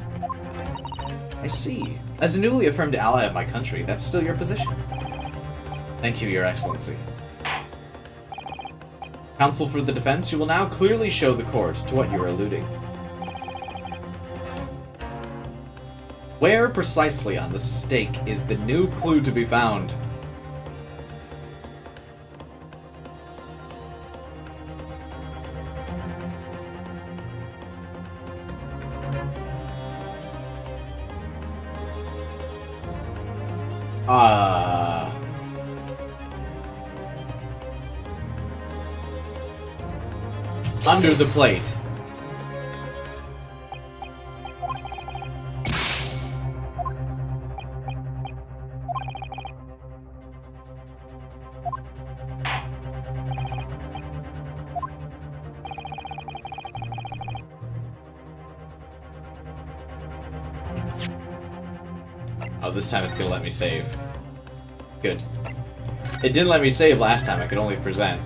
I see. As a newly affirmed ally of my country, that's still your position. Thank you, Your Excellency. Counsel for the defense, you will now clearly show the court to what you are alluding. Where precisely on the stake is the new clue to be found? Under the plate. Oh, this time it's gonna let me save. Good. It didn't let me save last time, I could only present.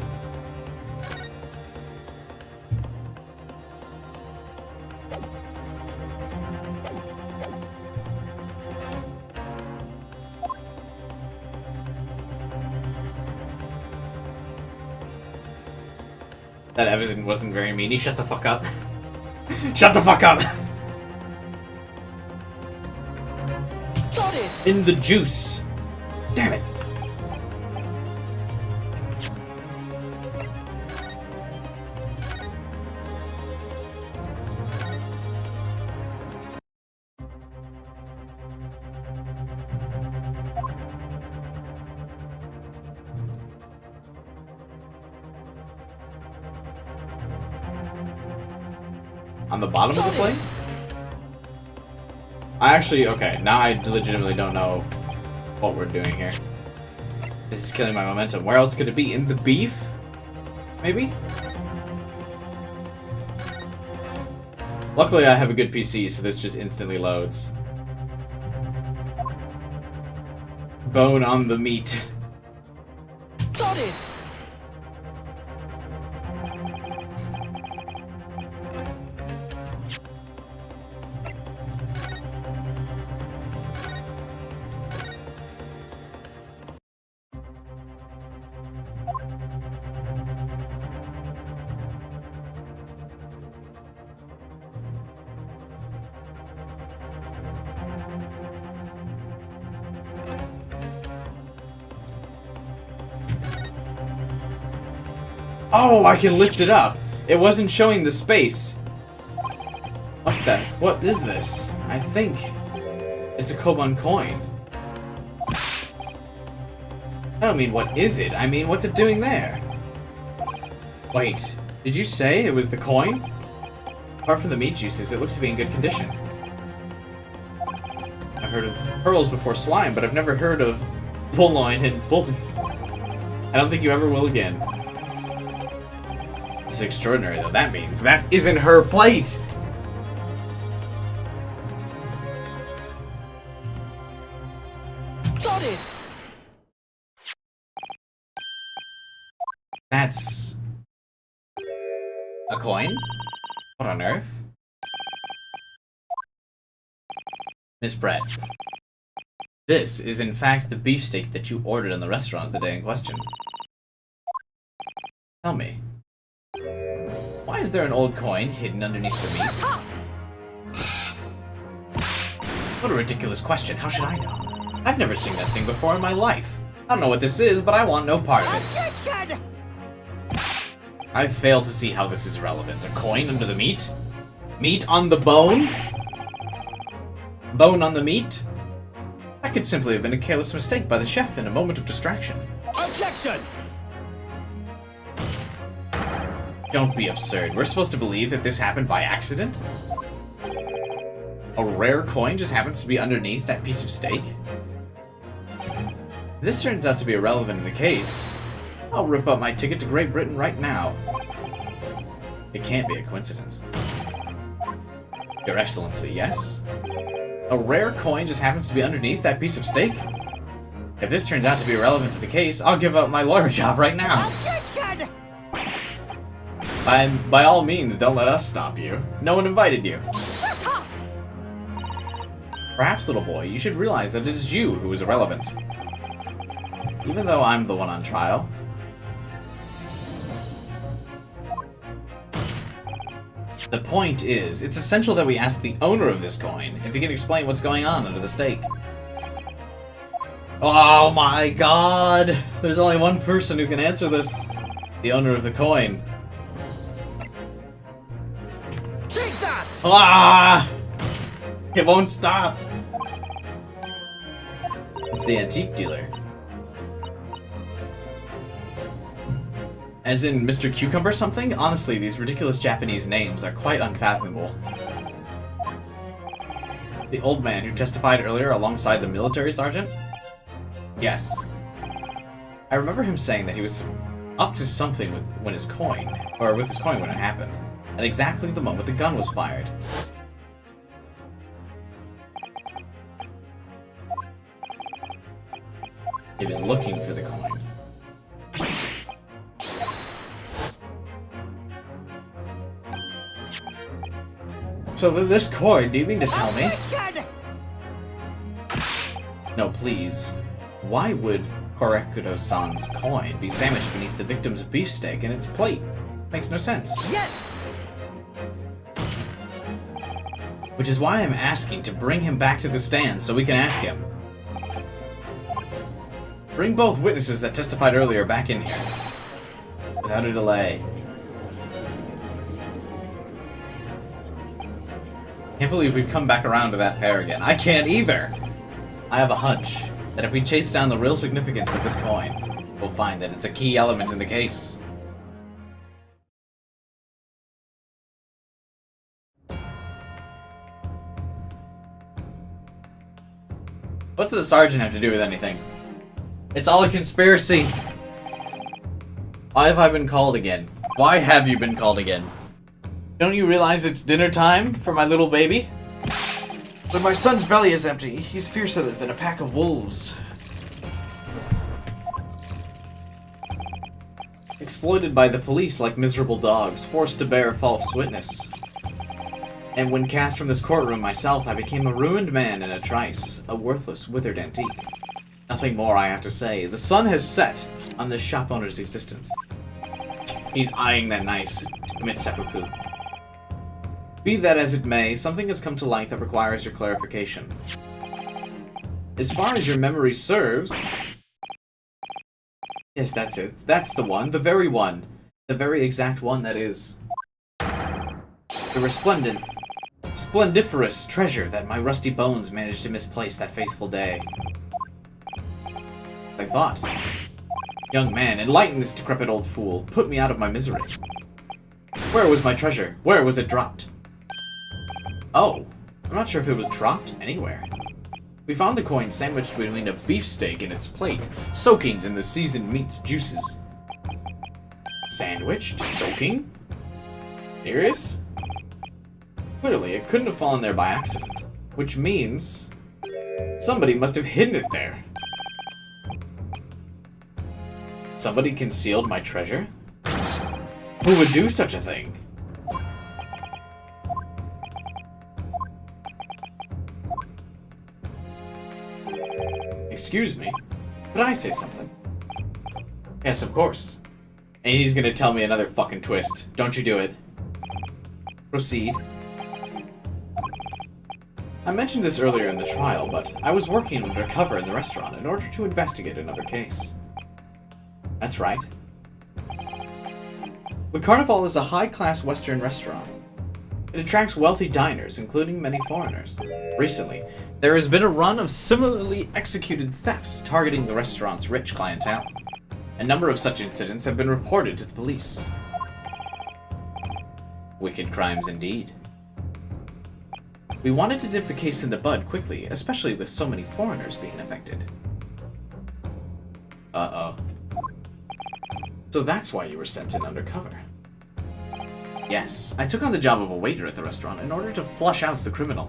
That Evan wasn't very meany. Shut the fuck up. Shut the fuck up! Got it! In the juice. Damn it. On the bottom of the plate? I actually, okay, now I legitimately don't know what we're doing here. This is killing my momentum. Where else could it be? In the beef? Maybe? Luckily I have a good PC, so this just instantly loads. Bone on the meat. Got it! Oh, I can lift it up. It wasn't showing the space. What is this? I think it's a Koban coin. I don't mean what is it, I mean what's it doing there? Wait, did you say it was the coin? Apart from the meat juices, it looks to be in good condition. I've heard of pearls before swine, but I've never heard of bull loin and bull... I don't think you ever will again. This is extraordinary, though. That means that isn't her plate! Got it! That's... a coin? What on earth? Miss Brett. This is in fact the beefsteak that you ordered in the restaurant the day in question. Tell me, why is there an old coin hidden underneath the meat? Shut up! What a ridiculous question, how should I know? I've never seen that thing before in my life. I don't know what this is, but I want no part of it. Objection! I fail to see how this is relevant. A coin under the meat? Meat on the bone? Bone on the meat? That could simply have been a careless mistake by the chef in a moment of distraction. Objection! Don't be absurd. We're supposed to believe that this happened by accident? A rare coin just happens to be underneath that piece of steak? If this turns out to be irrelevant in the case, I'll rip up my ticket to Great Britain right now. It can't be a coincidence. Your Excellency, yes? A rare coin just happens to be underneath that piece of steak? If this turns out to be irrelevant to the case, I'll give up my lawyer job right now. Objection! By all means, don't let us stop you. No one invited you. Shut up! Perhaps, little boy, you should realize that it is you who is irrelevant. Even though I'm the one on trial. The point is, it's essential that we ask the owner of this coin if he can explain what's going on under the stake. Oh my god! There's only one person who can answer this. The owner of the coin. Take that! Ah! It won't stop! It's the antique dealer. As in Mr. Cucumber something? Honestly, these ridiculous Japanese names are quite unfathomable. The old man who testified earlier alongside the military sergeant? Yes. I remember him saying that he was up to something with his coin when it happened, at exactly the moment the gun was fired. He was looking for the coin. So this coin, do you mean to tell me? Objection! No, please. Why would Korekudo-san's coin be sandwiched beneath the victim's beefsteak in its plate? Makes no sense. Yes! Which is why I'm asking to bring him back to the stand so we can ask him. Bring both witnesses that testified earlier back in here. Without a delay. Can't believe we've come back around to that pair again. I can't either! I have a hunch that if we chase down the real significance of this coin, we'll find that it's a key element in the case. What's the sergeant have to do with anything? It's all a conspiracy! Why have I been called again? Why have you been called again? Don't you realize it's dinner time for my little baby? When my son's belly is empty, he's fiercer than a pack of wolves. Exploited by the police like miserable dogs, forced to bear false witness. And when cast from this courtroom myself, I became a ruined man in a trice, a worthless, withered antique. Nothing more I have to say. The sun has set on this shop owner's existence. He's eyeing that nice to commit seppuku. Be that as it may, something has come to light that requires your clarification. As far as your memory serves... Yes, that's it. That's the one. The very one. The very exact one that is. The resplendent, splendiferous treasure that my rusty bones managed to misplace that faithful day. I thought. Young man, enlighten this decrepit old fool. Put me out of my misery. Where was my treasure? Where was it dropped? Oh, I'm not sure if it was dropped anywhere. We found the coin sandwiched between a beefsteak and its plate, soaking in the seasoned meat's juices. Sandwiched? Soaking? Serious? Clearly, it couldn't have fallen there by accident, which means somebody must have hidden it there. Somebody concealed my treasure? Who would do such a thing? Excuse me, could I say something? Yes, of course. And he's gonna tell me another fucking twist. Don't you do it. Proceed. I mentioned this earlier in the trial, but I was working undercover in the restaurant in order to investigate another case. That's right. The Carnival is a high-class Western restaurant. It attracts wealthy diners, including many foreigners. Recently, there has been a run of similarly executed thefts targeting the restaurant's rich clientele. A number of such incidents have been reported to the police. Wicked crimes indeed. We wanted to nip the case in the bud quickly, especially with so many foreigners being affected. Uh-oh. So that's why you were sent in undercover. Yes, I took on the job of a waiter at the restaurant in order to flush out the criminal.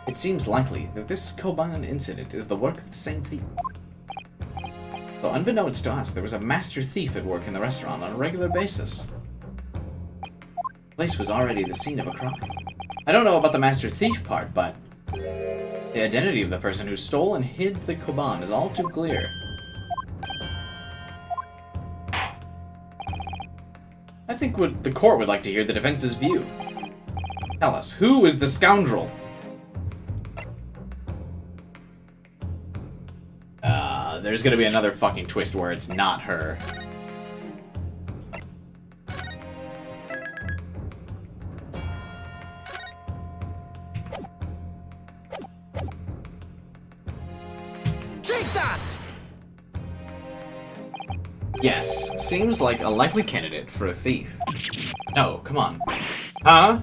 It seems likely that this Koban incident is the work of the same thief. So unbeknownst to us, there was a master thief at work in the restaurant on a regular basis. The place was already the scene of a crime. I don't know about the master thief part, but the identity of the person who stole and hid the Koban is all too clear. I think the court would like to hear the defense's view. Tell us, who is the scoundrel? There's gonna be another fucking twist where it's not her. Take that! Yes, seems like a likely candidate for a thief. No, come on. Huh?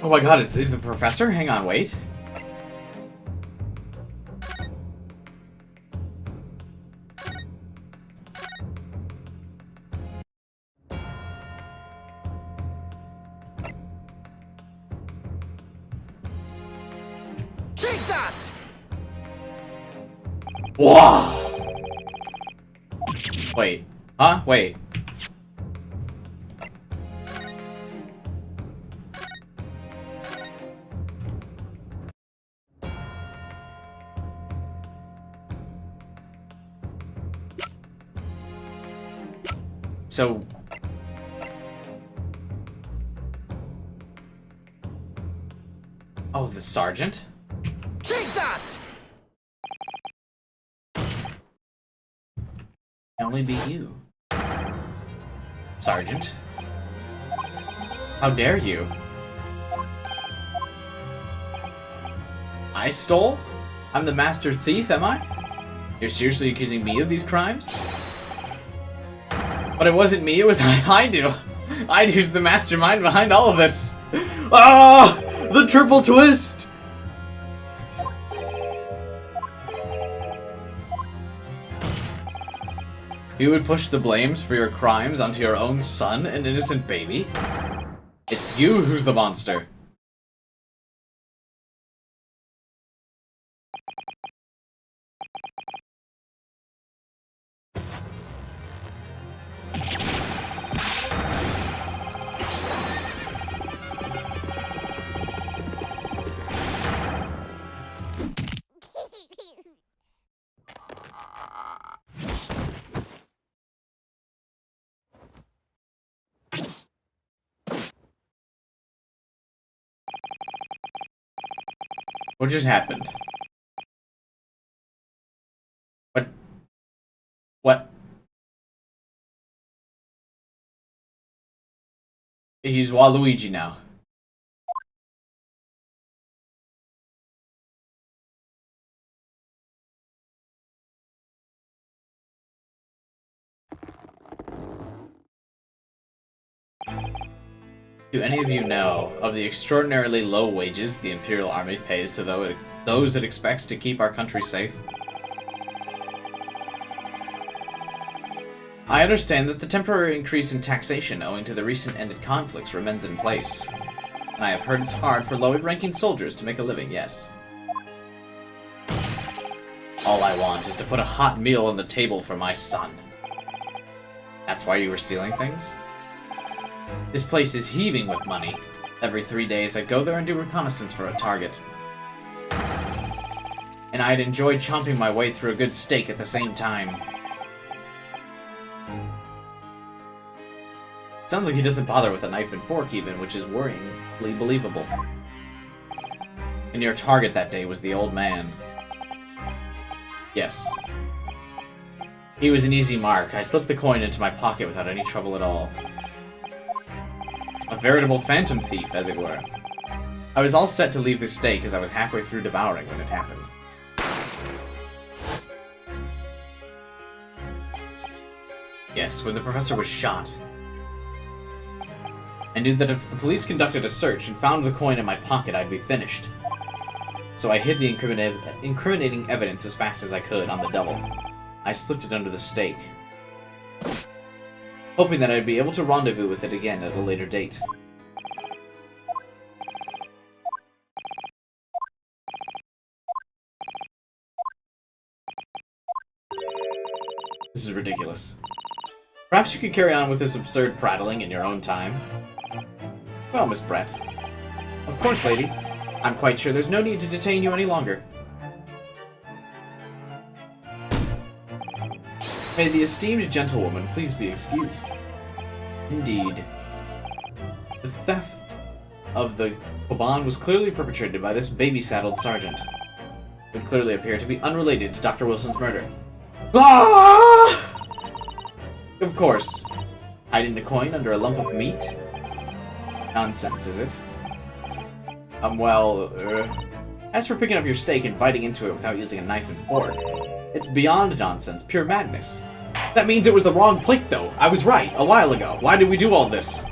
Oh my god, is the professor? Hang on, wait. Take that! Wow! Wait. Huh? Wait. So... Oh, the sergeant? Take that! Can only be you. Sergeant? How dare you? I stole? I'm the master thief, am I? You're seriously accusing me of these crimes? But it wasn't me, it was Haidu. Haidu's the mastermind behind all of this. Ah! The triple twist! You would push the blames for your crimes onto your own son, an innocent baby? It's you who's the monster. What just happened? What? What? He's Waluigi now. Do any of you know of the extraordinarily low wages the Imperial Army pays to those it expects to keep our country safe? I understand that the temporary increase in taxation owing to the recent ended conflicts remains in place. And I have heard it's hard for lower-ranking soldiers to make a living, yes. All I want is to put a hot meal on the table for my son. That's why you were stealing things? This place is heaving with money. Every 3 days I go there and do reconnaissance for a target. And I'd enjoy chomping my way through a good steak at the same time. Sounds like he doesn't bother with a knife and fork even, which is worryingly believable. And your target that day was the old man. Yes. He was an easy mark. I slipped the coin into my pocket without any trouble at all. A veritable phantom thief, as it were. I was all set to leave the steak as I was halfway through devouring when it happened. Yes, when the professor was shot. I knew that if the police conducted a search and found the coin in my pocket, I'd be finished. So I hid the incriminating evidence as fast as I could on the double. I slipped it under the steak, hoping that I'd be able to rendezvous with it again at a later date. This is ridiculous. Perhaps you could carry on with this absurd prattling in your own time? Well, Miss Brett, Of course, lady. I'm quite sure there's no need to detain you any longer. May the esteemed gentlewoman please be excused. Indeed. The theft of the Koban was clearly perpetrated by this baby-saddled sergeant. It would clearly appear to be unrelated to Dr. Wilson's murder. Ah! Of course. Hiding the coin under a lump of meat? Nonsense, is it? As for picking up your steak and biting into it without using a knife and fork, it's beyond nonsense, pure madness. That means it was the wrong plate, though. I was right, a while ago. Why did we do all this?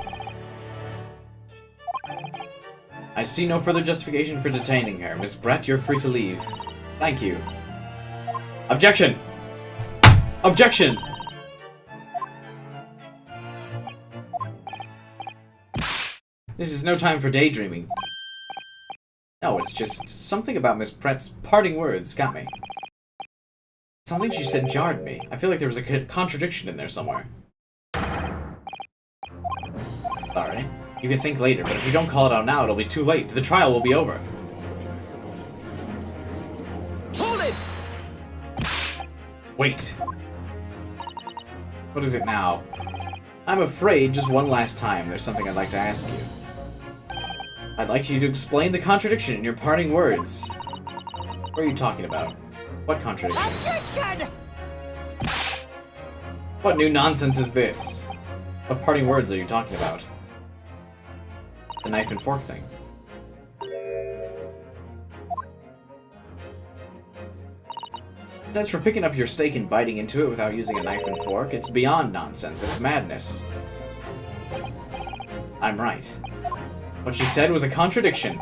I see no further justification for detaining her. Miss Brett, you're free to leave. Thank you. Objection! Objection! This is no time for daydreaming. No, it's just something about Miss Brett's parting words got me. Something she said jarred me. I feel like there was a contradiction in there somewhere. Sorry. You can think later, but if we don't call it out now, it'll be too late. The trial will be over. Hold it! Wait. What is it now? I'm afraid, just one last time, there's something I'd like to ask you. I'd like you to explain the contradiction in your parting words. What are you talking about? What contradiction? Objection! What new nonsense is this? What parting words are you talking about? The knife and fork thing. And as for picking up your steak and biting into it without using a knife and fork, it's beyond nonsense. It's madness. I'm right. What she said was a contradiction.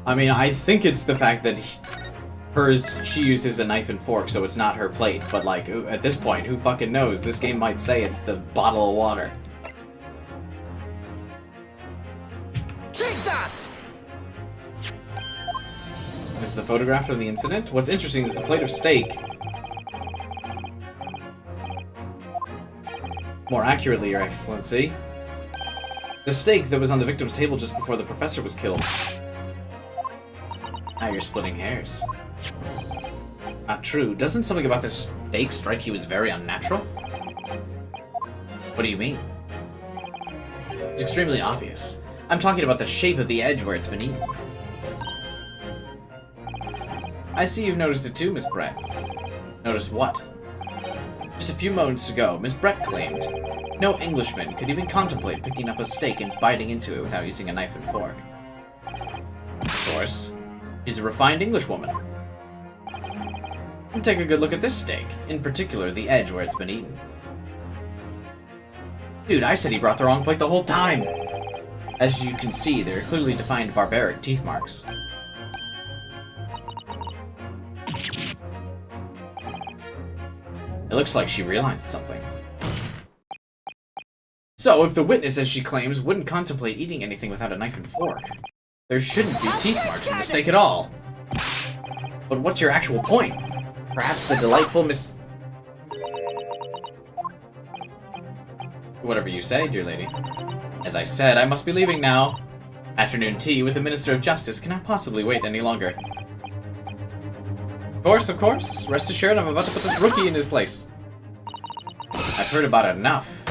I mean, I think it's the fact that she uses a knife and fork, so it's not her plate. But, like, at this point, who fucking knows? This game might say it's the bottle of water. Take that! This is the photograph from the incident? What's interesting is the plate of steak. More accurately, Your Excellency. The steak that was on the victim's table just before the professor was killed. Now you're splitting hairs. Not true. Doesn't something about this steak strike you as very unnatural? What do you mean? It's extremely obvious. I'm talking about the shape of the edge where it's been eaten. I see you've noticed it too, Miss Brett. Noticed what? Just a few moments ago, Miss Brett claimed no Englishman could even contemplate picking up a steak and biting into it without using a knife and fork. Of course. She's a refined Englishwoman. And take a good look at this steak, in particular the edge where it's been eaten. Dude, I said he brought the wrong plate the whole time! As you can see, there are clearly defined barbaric teeth marks. It looks like she realized something. So, if the witness, as she claims, wouldn't contemplate eating anything without a knife and fork, there shouldn't be teeth marks in the steak at all. But what's your actual point? Perhaps the delightful Whatever you say, dear lady. As I said, I must be leaving now. Afternoon tea with the Minister of Justice cannot possibly wait any longer. Of course. Rest assured, I'm about to put this rookie in his place. I've heard about it enough.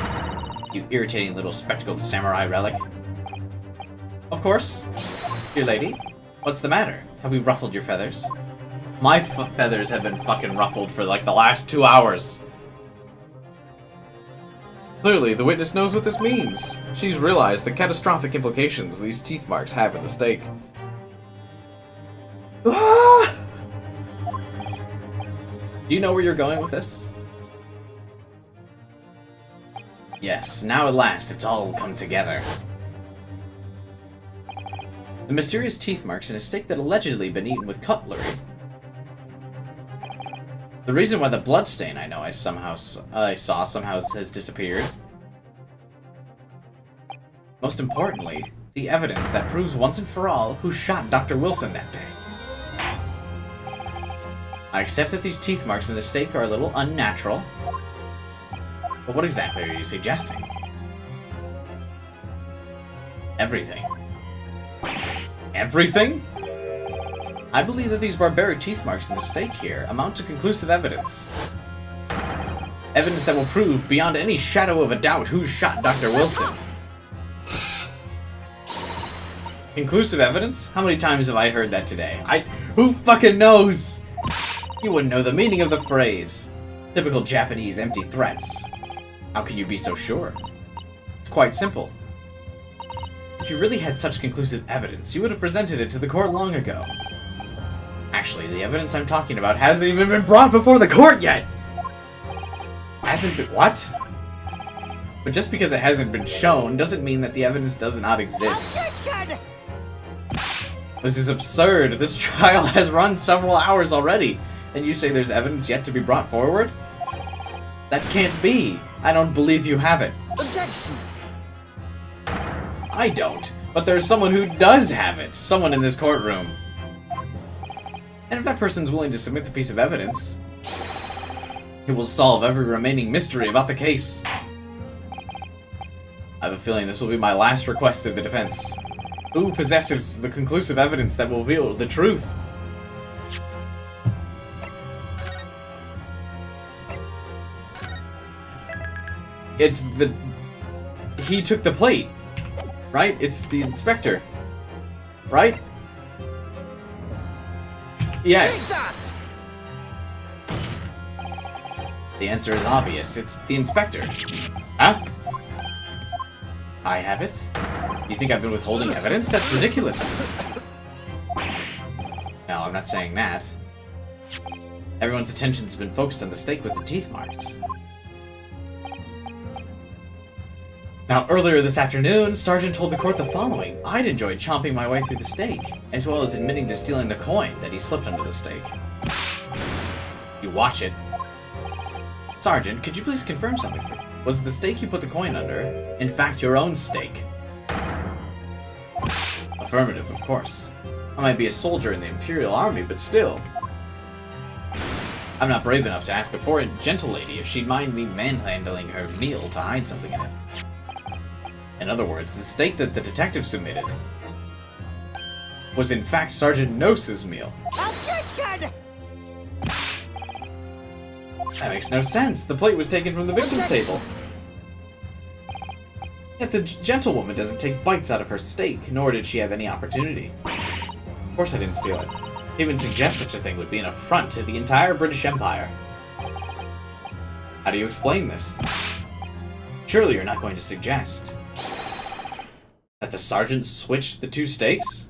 You irritating little spectacled samurai relic. Of course. Dear lady, what's the matter? Have we ruffled your feathers? My feathers have been fucking ruffled for like the last 2 hours. Clearly, the witness knows what this means. She's realized the catastrophic implications these teeth marks have in the steak. Ah! Do you know where you're going with this? Yes, now at last it's all come together. The mysterious teeth marks in a steak that allegedly been eaten with cutlery. The reason why the bloodstain I saw somehow has disappeared. Most importantly, the evidence that proves once and for all who shot Dr. Wilson that day. I accept that these teeth marks in the steak are a little unnatural, But what exactly are you suggesting? Everything. Everything? I believe that these barbaric teeth marks in the stake here amount to conclusive evidence. Evidence that will prove, beyond any shadow of a doubt, who shot Dr. Wilson. Conclusive evidence? How many times have I heard that today? Who fucking knows? You wouldn't know the meaning of the phrase. Typical Japanese empty threats. How can you be so sure? It's quite simple. If you really had such conclusive evidence, you would have presented it to the court long ago. Actually, the evidence I'm talking about hasn't even been brought before the court yet! Hasn't been what? But just because it hasn't been shown doesn't mean that the evidence does not exist. Objection! This is absurd. This trial has run several hours already, and you say there's evidence yet to be brought forward? That can't be. I don't believe you have it. Objection! I don't, but there's someone who does have it. Someone in this courtroom. And if that person's willing to submit the piece of evidence, it will solve every remaining mystery about the case. I have a feeling this will be my last request of the defense. Who possesses the conclusive evidence that will reveal the truth? It's the... He took the plate, right? It's the inspector, right? Yes. Take that! The answer is obvious. It's the inspector. Huh? I have it? You think I've been withholding evidence? That's ridiculous. No, I'm not saying that. Everyone's attention's been focused on the stake with the teeth marks. Now, earlier this afternoon, Sergeant told the court the following. I'd enjoyed chomping my way through the stake, as well as admitting to stealing the coin that he slipped under the stake. You watch it. Sergeant, could you please confirm something for me? Was the stake you put the coin under, in fact, your own stake? Affirmative, of course. I might be a soldier in the Imperial Army, but still. I'm not brave enough to ask a poor gentle lady if she'd mind me manhandling her meal to hide something in it. In other words, the stake that the detective submitted was in fact Sergeant Nose's meal. Objection! That makes no sense. The plate was taken from the victim's table. Yet the gentlewoman doesn't take bites out of her steak, nor did she have any opportunity. Of course I didn't steal it. To even suggest such a thing would be an affront to the entire British Empire. How do you explain this? Surely you're not going to suggest that the sergeant switched the two steaks?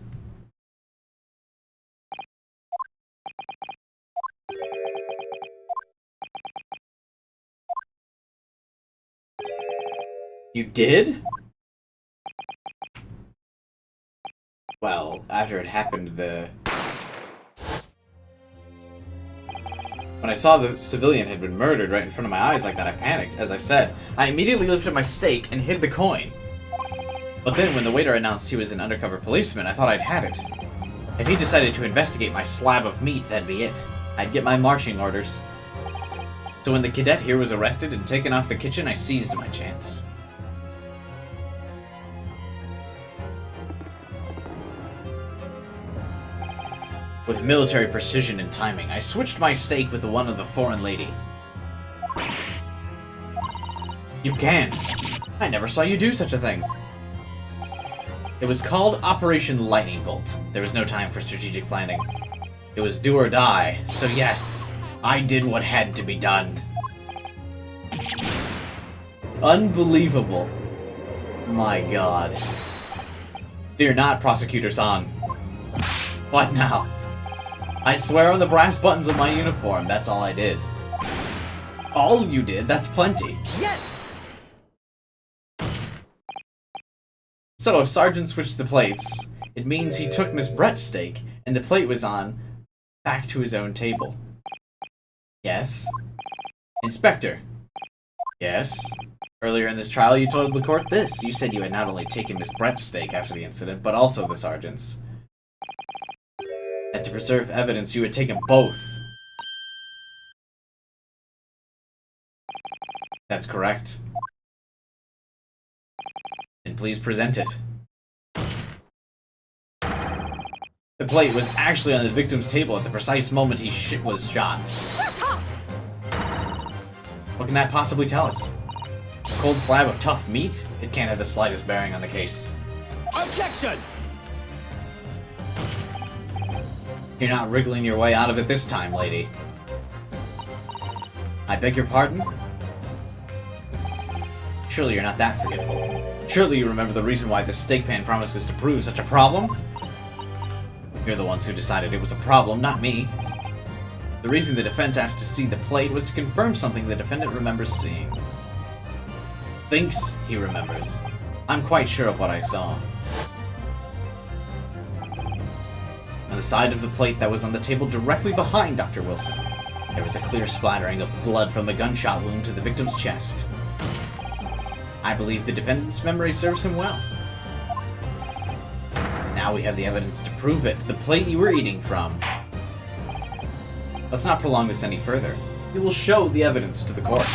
You did? Well, after it happened, when I saw the civilian had been murdered right in front of my eyes like that, I panicked. As I said, I immediately lifted my steak and hid the coin. But then when the waiter announced he was an undercover policeman, I thought I'd had it. If he decided to investigate my slab of meat, that'd be it. I'd get my marching orders. So when the cadet here was arrested and taken off the kitchen, I seized my chance. With military precision and timing, I switched my steak with the one of the foreign lady. You can't. I never saw you do such a thing. It was called Operation Lightning Bolt. There was no time for strategic planning. It was do or die, so yes, I did what had to be done. Unbelievable. My god. Fear not, Prosecutor-san. What now? I swear on the brass buttons of my uniform, that's all I did. All you did? That's plenty. Yes! So if Sergeant switched the plates, it means he took Miss Brett's steak, and the plate was on, back to his own table. Yes? Inspector. Yes? Earlier in this trial, you told the court this. You said you had not only taken Miss Brett's steak after the incident, but also the sergeant's. And to preserve evidence, you had taken both. That's correct. And please present it. The plate was actually on the victim's table at the precise moment he was shot. Shut up! What can that possibly tell us? A cold slab of tough meat? It can't have the slightest bearing on the case. Objection! You're not wriggling your way out of it this time, lady. I beg your pardon? Surely you're not that forgetful. Surely you remember the reason why this steak pan promises to prove such a problem? You're the ones who decided it was a problem, not me. The reason the defense asked to see the plate was to confirm something the defendant remembers seeing. Thinks he remembers. I'm quite sure of what I saw. On the side of the plate that was on the table directly behind Dr. Wilson, there was a clear splattering of blood from the gunshot wound to the victim's chest. I believe the defendant's memory serves him well. Now we have the evidence to prove it. The plate you were eating from. Let's not prolong this any further. We will show the evidence to the court.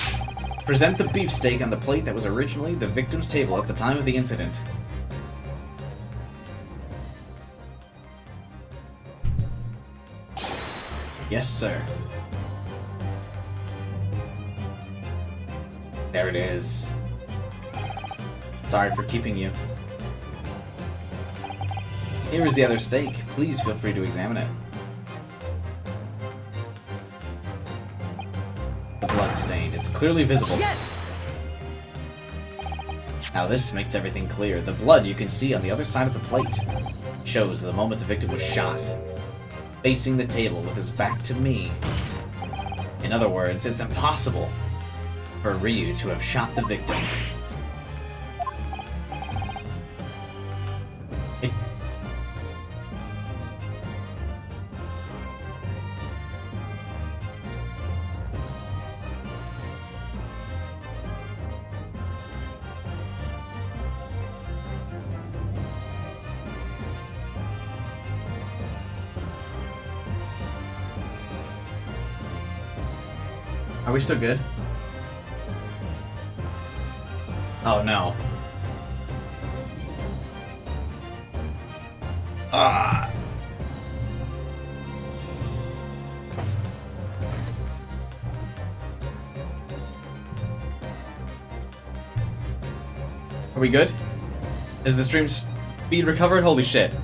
Present the beefsteak on the plate that was originally the victim's table at the time of the incident. Yes, sir. There it is. Sorry for keeping you. Here is the other steak. Please feel free to examine it. The blood stain. It's clearly visible. Yes! Now this makes everything clear. The blood you can see on the other side of the plate shows the moment the victim was shot, facing the table with his back to me. In other words, it's impossible for Ryu to have shot the victim. Are we still good? Oh no. Ah! Are we good? Is the stream speed recovered? Holy shit.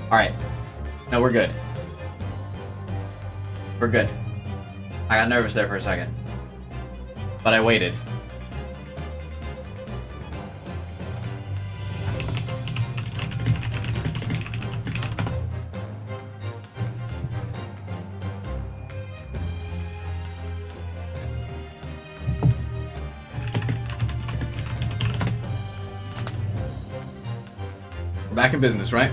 Alright. No, we're good. We're good. I got nervous there for a second. But I waited. We're back in business, right?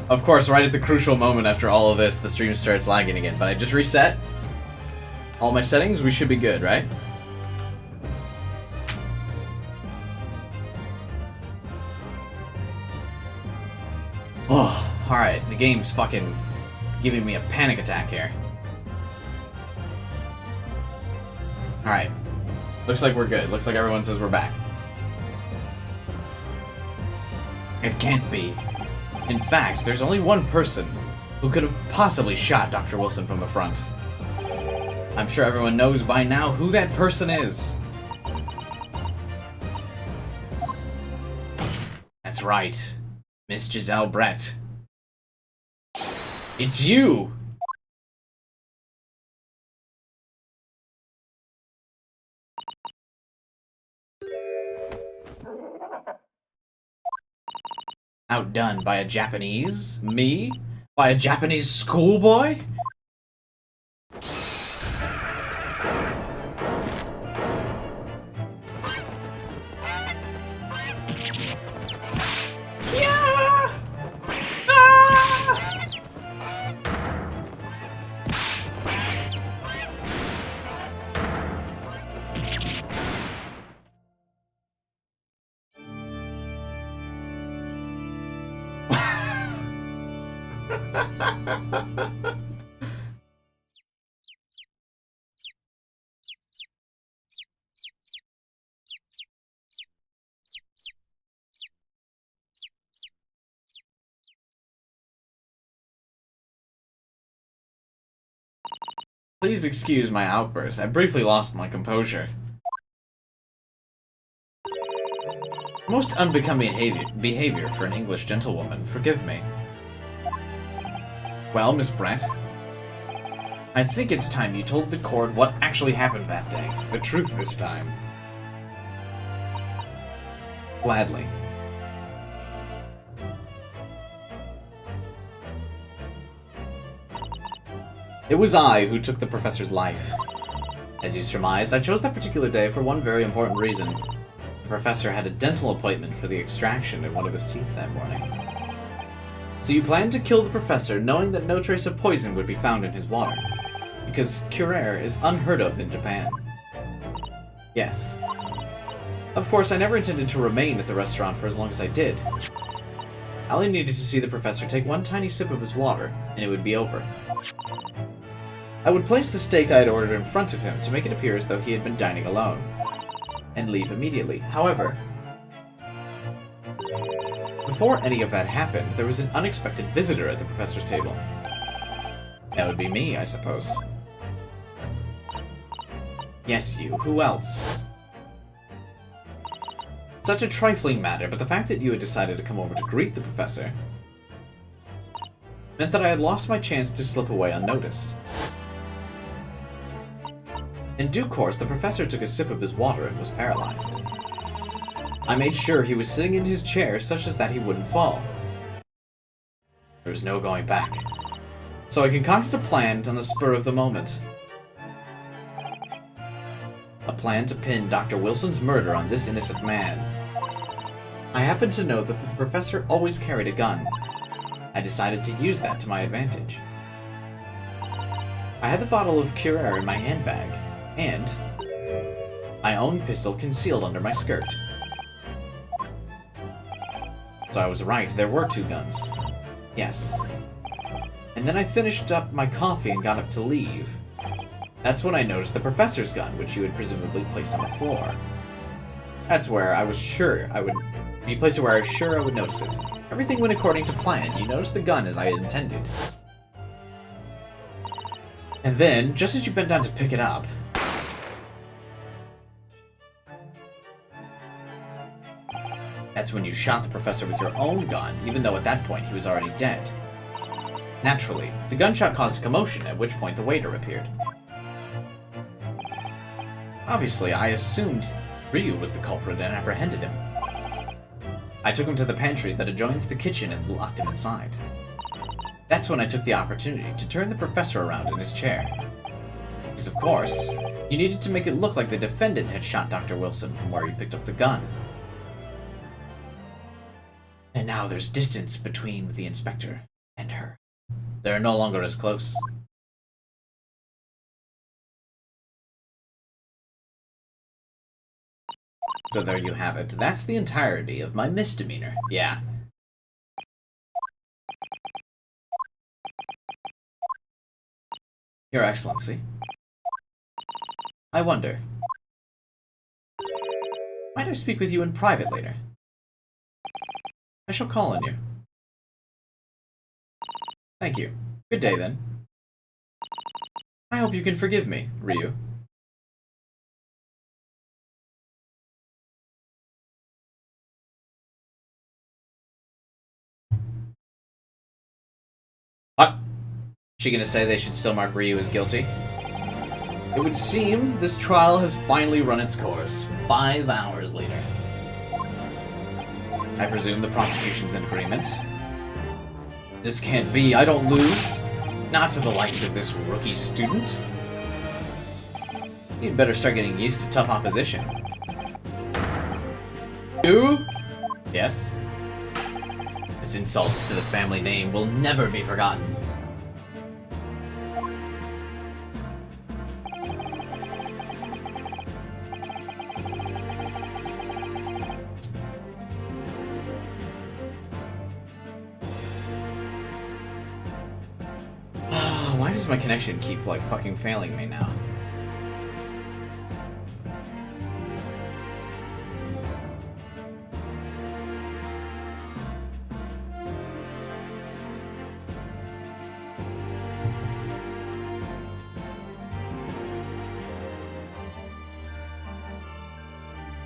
Of course, right at the crucial moment after all of this, the stream starts lagging again. But I just reset all my settings. We should be good, right? Oh, alright. The game's fucking giving me a panic attack here. Alright. Looks like we're good. Looks like everyone says we're back. It can't be. In fact, there's only one person who could have possibly shot Dr. Wilson from the front. I'm sure everyone knows by now who that person is. That's right, Miss Giselle Brett. It's you! Outdone by a Japanese? Me? By a Japanese schoolboy? Yeah! Ah! Please excuse my outburst. I briefly lost my composure. Most unbecoming behavior for an English gentlewoman. Forgive me. Well, Miss Brett, I think it's time you told the court what actually happened that day. The truth this time. Gladly. It was I who took the professor's life. As you surmised, I chose that particular day for one very important reason. The professor had a dental appointment for the extraction in one of his teeth that morning. So you planned to kill the professor knowing that no trace of poison would be found in his water. Because curare is unheard of in Japan. Yes. Of course, I never intended to remain at the restaurant for as long as I did. I only needed to see the professor take one tiny sip of his water, and it would be over. I would place the steak I had ordered in front of him to make it appear as though he had been dining alone, and leave immediately. However, before any of that happened, there was an unexpected visitor at the professor's table. That would be me, I suppose. Yes, you. Who else? Such a trifling matter, but the fact that you had decided to come over to greet the professor meant that I had lost my chance to slip away unnoticed. In due course, the professor took a sip of his water and was paralyzed. I made sure he was sitting in his chair such as that he wouldn't fall. There was no going back. So I concocted a plan on the spur of the moment. A plan to pin Dr. Wilson's murder on this innocent man. I happened to know that the professor always carried a gun. I decided to use that to my advantage. I had the bottle of curare in my handbag, and my own pistol concealed under my skirt. So I was right, there were two guns. Yes. And then I finished up my coffee and got up to leave. That's when I noticed the professor's gun, which you had presumably placed on the floor. That's where I was sure I would... You placed it where I was sure I would notice it. Everything went according to plan. You noticed the gun as I had intended. And then, just as you bent down to pick it up... That's when you shot the professor with your own gun, even though at that point he was already dead. Naturally, the gunshot caused a commotion, at which point the waiter appeared. Obviously, I assumed Ryu was the culprit and apprehended him. I took him to the pantry that adjoins the kitchen and locked him inside. That's when I took the opportunity to turn the professor around in his chair. Because, of course, you needed to make it look like the defendant had shot Dr. Wilson from where he picked up the gun. And now there's distance between the inspector and her. They're no longer as close. So there you have it. That's the entirety of my misdemeanor. Yeah. Your Excellency. I wonder. Might I speak with you in private later? I shall call on you. Thank you. Good day, then. I hope you can forgive me, Ryu. What? Is she gonna say they should still mark Ryu as guilty? It would seem this trial has finally run its course, 5 hours later. I presume the prosecution's in agreement. This can't be. I don't lose. Not to the likes of this rookie student. You'd better start getting used to tough opposition. You? Yes? This insult to the family name will never be forgotten. Why does my connection keep, like, fucking failing me now?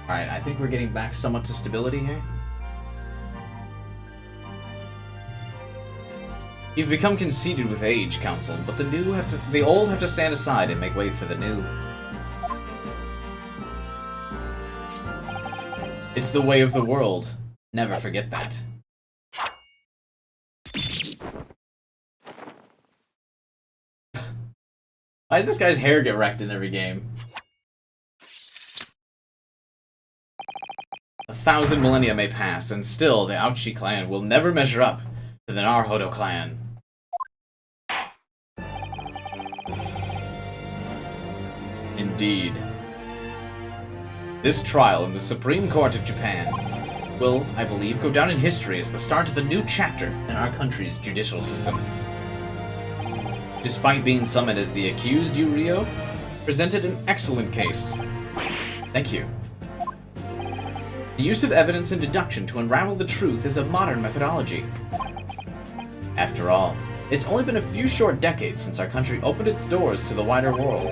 Alright, I think we're getting back somewhat to stability here. You've become conceited with age, Council, but the old have to stand aside and make way for the new. It's the way of the world. Never forget that. Why does this guy's hair get wrecked in every game? 1,000 millennia may pass, and still the Aochi clan will never measure up to the Naruhodo clan. Indeed. This trial in the Supreme Court of Japan will, I believe, go down in history as the start of a new chapter in our country's judicial system. Despite being summoned as the accused, you, Ryo, presented an excellent case. Thank you. The use of evidence and deduction to unravel the truth is a modern methodology. After all, it's only been a few short decades since our country opened its doors to the wider world,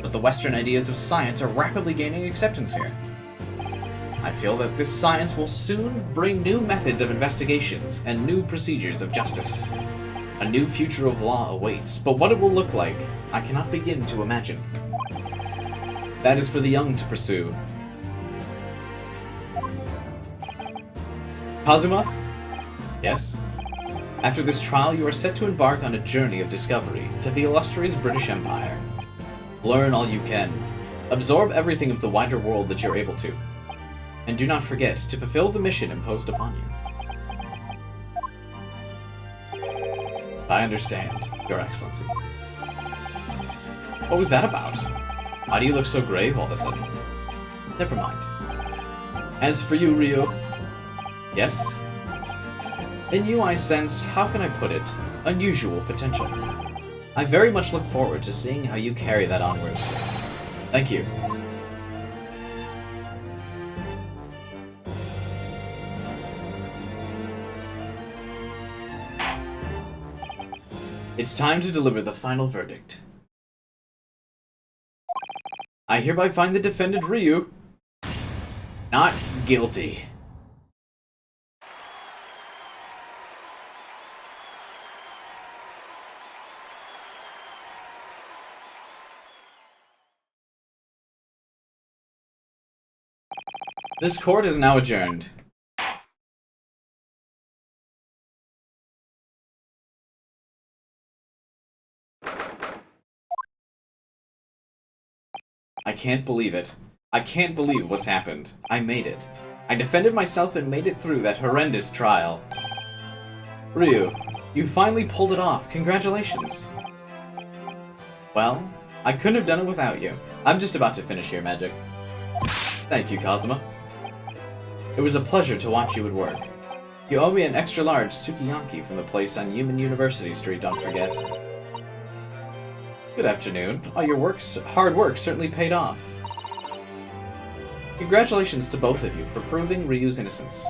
but the Western ideas of science are rapidly gaining acceptance here. I feel that this science will soon bring new methods of investigations and new procedures of justice. A new future of law awaits, but what it will look like, I cannot begin to imagine. That is for the young to pursue. Kazuma? Yes? After this trial, you are set to embark on a journey of discovery to the illustrious British Empire. Learn all you can. Absorb everything of the wider world that you're able to. And do not forget to fulfill the mission imposed upon you. I understand, Your Excellency. What was that about? Why do you look so grave all of a sudden? Never mind. As for you, Ryo... Yes? In you I sense, how can I put it, unusual potential. I very much look forward to seeing how you carry that onwards. Thank you. It's time to deliver the final verdict. I hereby find the defendant Ryu not guilty. This court is now adjourned. I can't believe it. I can't believe what's happened. I made it. I defended myself and made it through that horrendous trial. Ryu, you finally pulled it off. Congratulations. Well, I couldn't have done it without you. I'm just about to finish here, Magic. Thank you, Kazuma. It was a pleasure to watch you at work. You owe me an extra-large sukiyaki from the place on Human University Street, don't forget. Good afternoon. All your hard work certainly paid off. Congratulations to both of you for proving Ryu's innocence.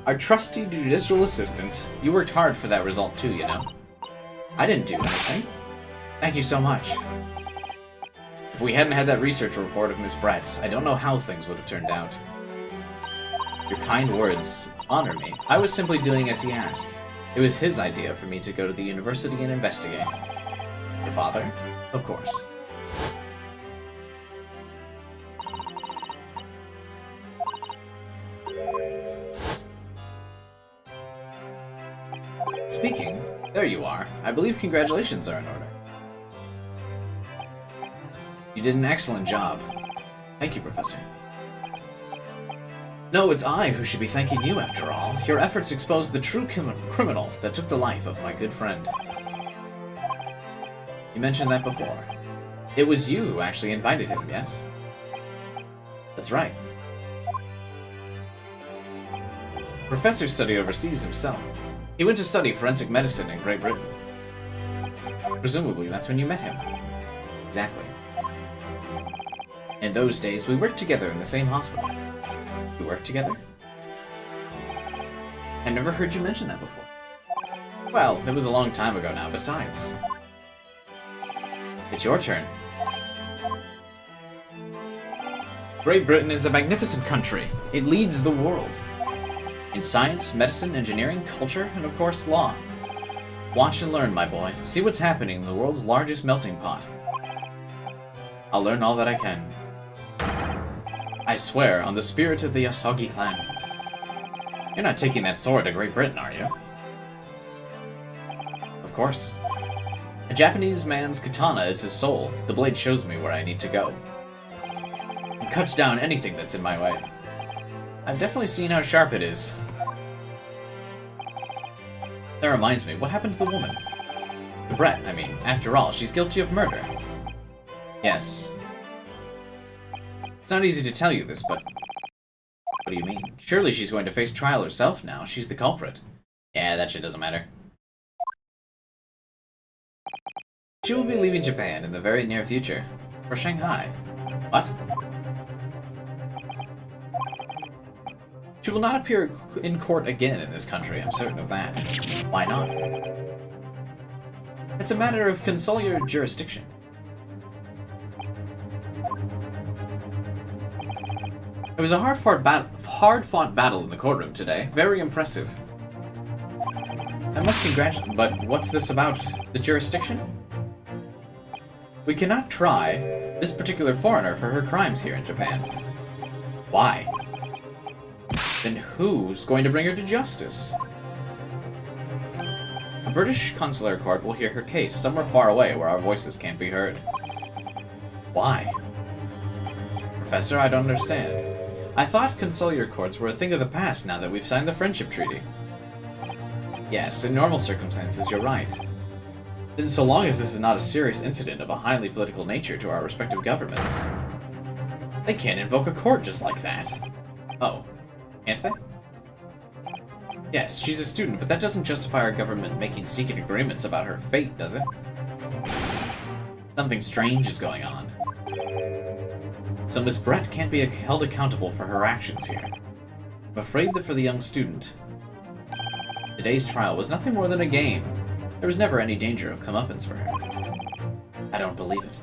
Our trusty judicial assistant, you worked hard for that result too, you know. I didn't do anything. Thank you so much. If we hadn't had that research report of Miss Brett's, I don't know how things would have turned out. Your kind words honor me. I was simply doing as he asked. It was his idea for me to go to the university and investigate. Your father? Of course. Speaking, there you are. I believe congratulations are in order. You did an excellent job. Thank you, Professor. No, it's I who should be thanking you, after all. Your efforts exposed the true criminal that took the life of my good friend. You mentioned that before. It was you who actually invited him, yes? That's right. Professor studied overseas himself. He went to study forensic medicine in Great Britain. Presumably, that's when you met him. Exactly. In those days, we worked together in the same hospital. We worked together? I never heard you mention that before. Well, it was a long time ago now, besides. It's your turn. Great Britain is a magnificent country. It leads the world. In science, medicine, engineering, culture, and of course, law. Watch and learn, my boy. See what's happening in the world's largest melting pot. I'll learn all that I can. I swear, on the spirit of the Yasagi clan. You're not taking that sword to Great Britain, are you? Of course. A Japanese man's katana is his soul. The blade shows me where I need to go. It cuts down anything that's in my way. I've definitely seen how sharp it is. That reminds me, what happened to the woman? To Brett, I mean. After all, she's guilty of murder. Yes. It's not easy to tell you this, but... What do you mean? Surely she's going to face trial herself now. She's the culprit. Yeah, that shit doesn't matter. She will be leaving Japan in the very near future. For Shanghai. What? She will not appear in court again in this country, I'm certain of that. Why not? It's a matter of consular jurisdiction. It was a hard-fought battle in the courtroom today. Very impressive. I must congratulate... But what's this about the jurisdiction? We cannot try this particular foreigner for her crimes here in Japan. Why? Then who's going to bring her to justice? A British consular court will hear her case somewhere far away where our voices can't be heard. Why? Professor, I don't understand. I thought consular courts were a thing of the past now that we've signed the friendship treaty. Yes, in normal circumstances, you're right. Then so long as this is not a serious incident of a highly political nature to our respective governments, they can't invoke a court just like that. Oh, can't they? Yes, she's a student, but that doesn't justify our government making secret agreements about her fate, does it? Something strange is going on. So Miss Brett can't be held accountable for her actions here. I'm afraid that for the young student, today's trial was nothing more than a game. There was never any danger of comeuppance for her. I don't believe it.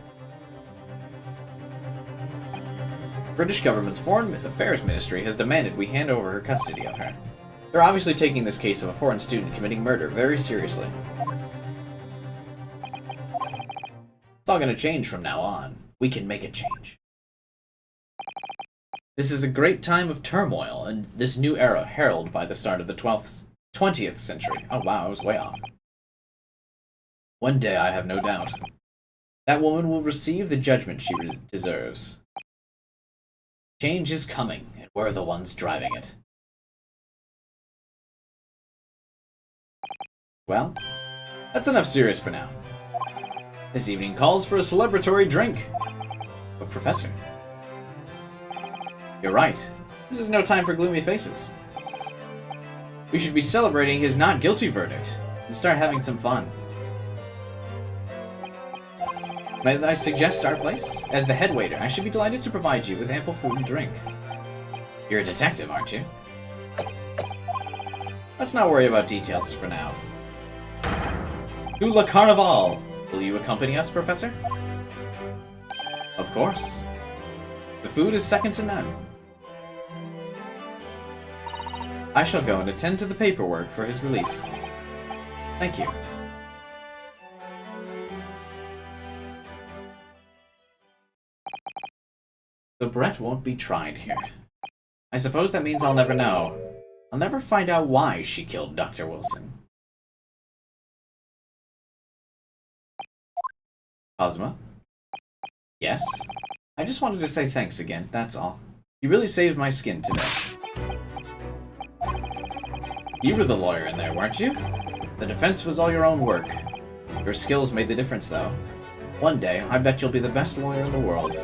British government's Foreign Affairs Ministry has demanded we hand over her custody of her. They're obviously taking this case of a foreign student committing murder very seriously. It's all gonna change from now on. We can make it change. This is a great time of turmoil, and this new era heralded by the start of the 20th century. Oh wow, I was way off. One day, I have no doubt, that woman will receive the judgment she deserves. Change is coming, and we're the ones driving it. Well, that's enough serious for now. This evening calls for a celebratory drink. But Professor... You're right. This is no time for gloomy faces. We should be celebrating his not guilty verdict and start having some fun. May I suggest our place? As the head waiter, I should be delighted to provide you with ample food and drink. You're a detective, aren't you? Let's not worry about details for now. To La Carnival! Will you accompany us, Professor? Of course. The food is second to none. I shall go and attend to the paperwork for his release. Thank you. So Brett won't be tried here. I suppose that means I'll never know. I'll never find out why she killed Dr. Wilson. Cosmo? Yes? I just wanted to say thanks again, that's all. You really saved my skin today. You were the lawyer in there, weren't you? The defense was all your own work. Your skills made the difference, though. One day, I bet you'll be the best lawyer in the world.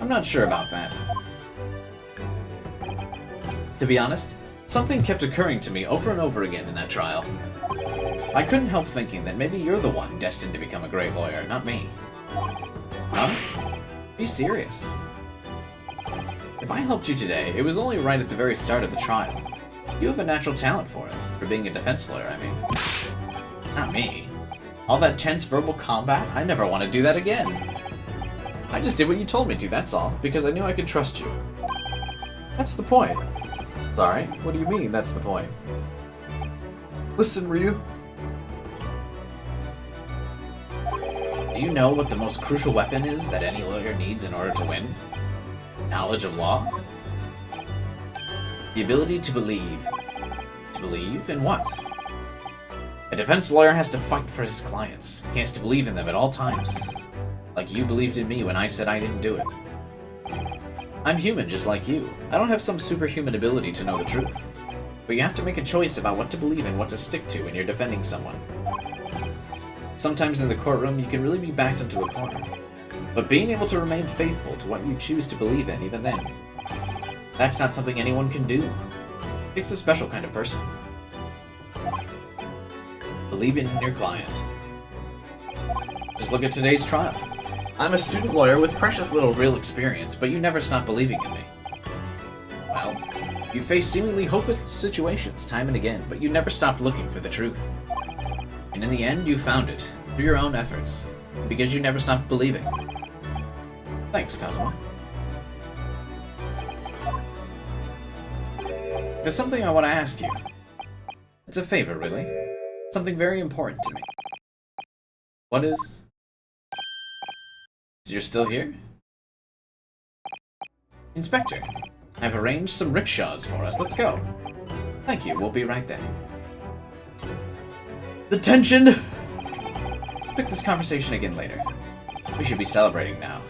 I'm not sure about that. To be honest, something kept occurring to me over and over again in that trial. I couldn't help thinking that maybe you're the one destined to become a great lawyer, not me. Huh? Be serious. If I helped you today, it was only right at the very start of the trial. You have a natural talent for it, for being a defense lawyer, I mean. Not me. All that tense verbal combat, I never want to do that again. I just did what you told me to, that's all, because I knew I could trust you. That's the point. Sorry, what do you mean, that's the point? Listen, Ryu. Do you know what the most crucial weapon is that any lawyer needs in order to win? Knowledge of law? The ability to believe. To believe in what? A defense lawyer has to fight for his clients. He has to believe in them at all times. Like you believed in me when I said I didn't do it. I'm human just like you. I don't have some superhuman ability to know the truth. But you have to make a choice about what to believe and what to stick to when you're defending someone. Sometimes in the courtroom, you can really be backed into a corner. But being able to remain faithful to what you choose to believe in, even then, that's not something anyone can do. It takes a special kind of person. Believe in your client. Just look at today's trial. I'm a student lawyer with precious little real experience, but you never stop believing in me. Well, you face seemingly hopeless situations time and again, but you never stopped looking for the truth. And in the end, you found it, through your own efforts, because you never stopped believing. Thanks, Kazuma. There's something I want to ask you. It's a favor, really. Something very important to me. What is? You're still here? Inspector, I've arranged some rickshaws for us. Let's go. Thank you, we'll be right there. The tension! Let's pick this conversation again later. We should be celebrating now.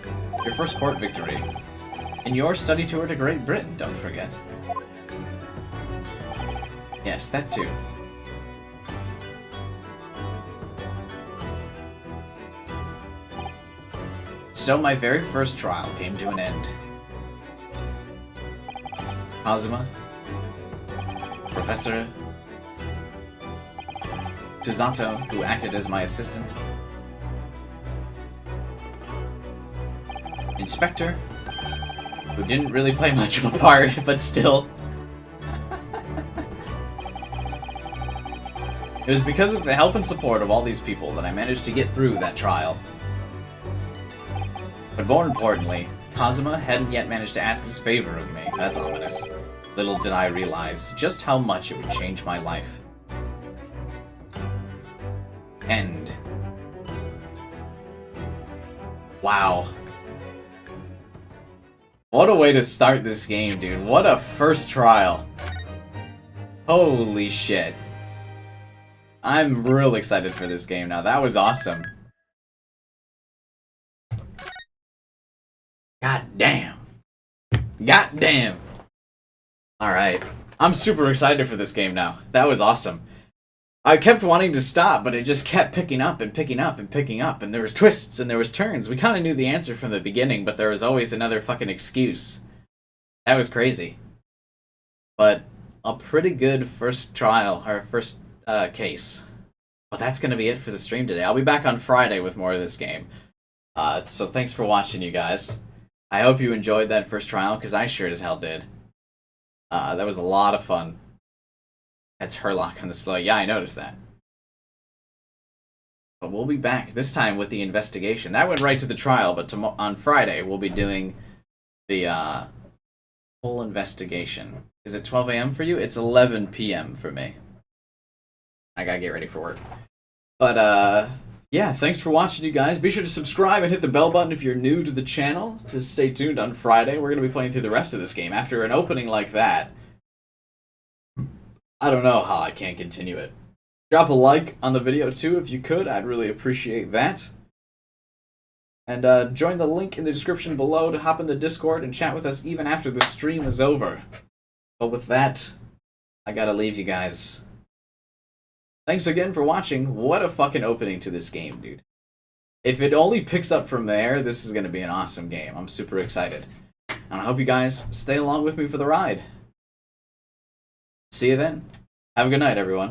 Your first court victory. And your study tour to Great Britain, don't forget. Yes, that too. So my very first trial came to an end. Kazuma, Professor Suzato, who acted as my assistant, Inspector, who didn't really play much of a part, but still. It was because of the help and support of all these people that I managed to get through that trial. But more importantly, Kazuma hadn't yet managed to ask his favor of me. That's ominous. Little did I realize just how much it would change my life. End. Wow. What a way to start this game, dude. What a first trial. Holy shit. I'm real excited for this game now. That was awesome. God damn. God damn. Alright. I'm super excited for this game now. That was awesome. I kept wanting to stop, but it just kept picking up and picking up and picking up, and there was twists and there was turns. We kind of knew the answer from the beginning, but there was always another fucking excuse. That was crazy. But a pretty good first trial, or first case. But that's going to be it for the stream today. I'll be back on Friday with more of this game. So thanks for watching, you guys. I hope you enjoyed that first trial, because I sure as hell did. That was a lot of fun. That's Herlock on the slow. Yeah, I noticed that. But we'll be back, this time with the investigation. That went right to the trial, but on Friday we'll be doing the full investigation. Is it 12 a.m. for you? It's 11 p.m. for me. I gotta get ready for work. But, yeah, thanks for watching, you guys. Be sure to subscribe and hit the bell button if you're new to the channel to stay tuned on Friday. We're going to be playing through the rest of this game. After an opening like that, I don't know how I can't continue it. Drop a like on the video, too, if you could. I'd really appreciate that. And join the link in the description below to hop in the Discord and chat with us even after the stream is over. But with that, I gotta leave you guys. Thanks again for watching. What a fucking opening to this game, dude. If it only picks up from there, this is going to be an awesome game. I'm super excited. And I hope you guys stay along with me for the ride. See you then. Have a good night, everyone.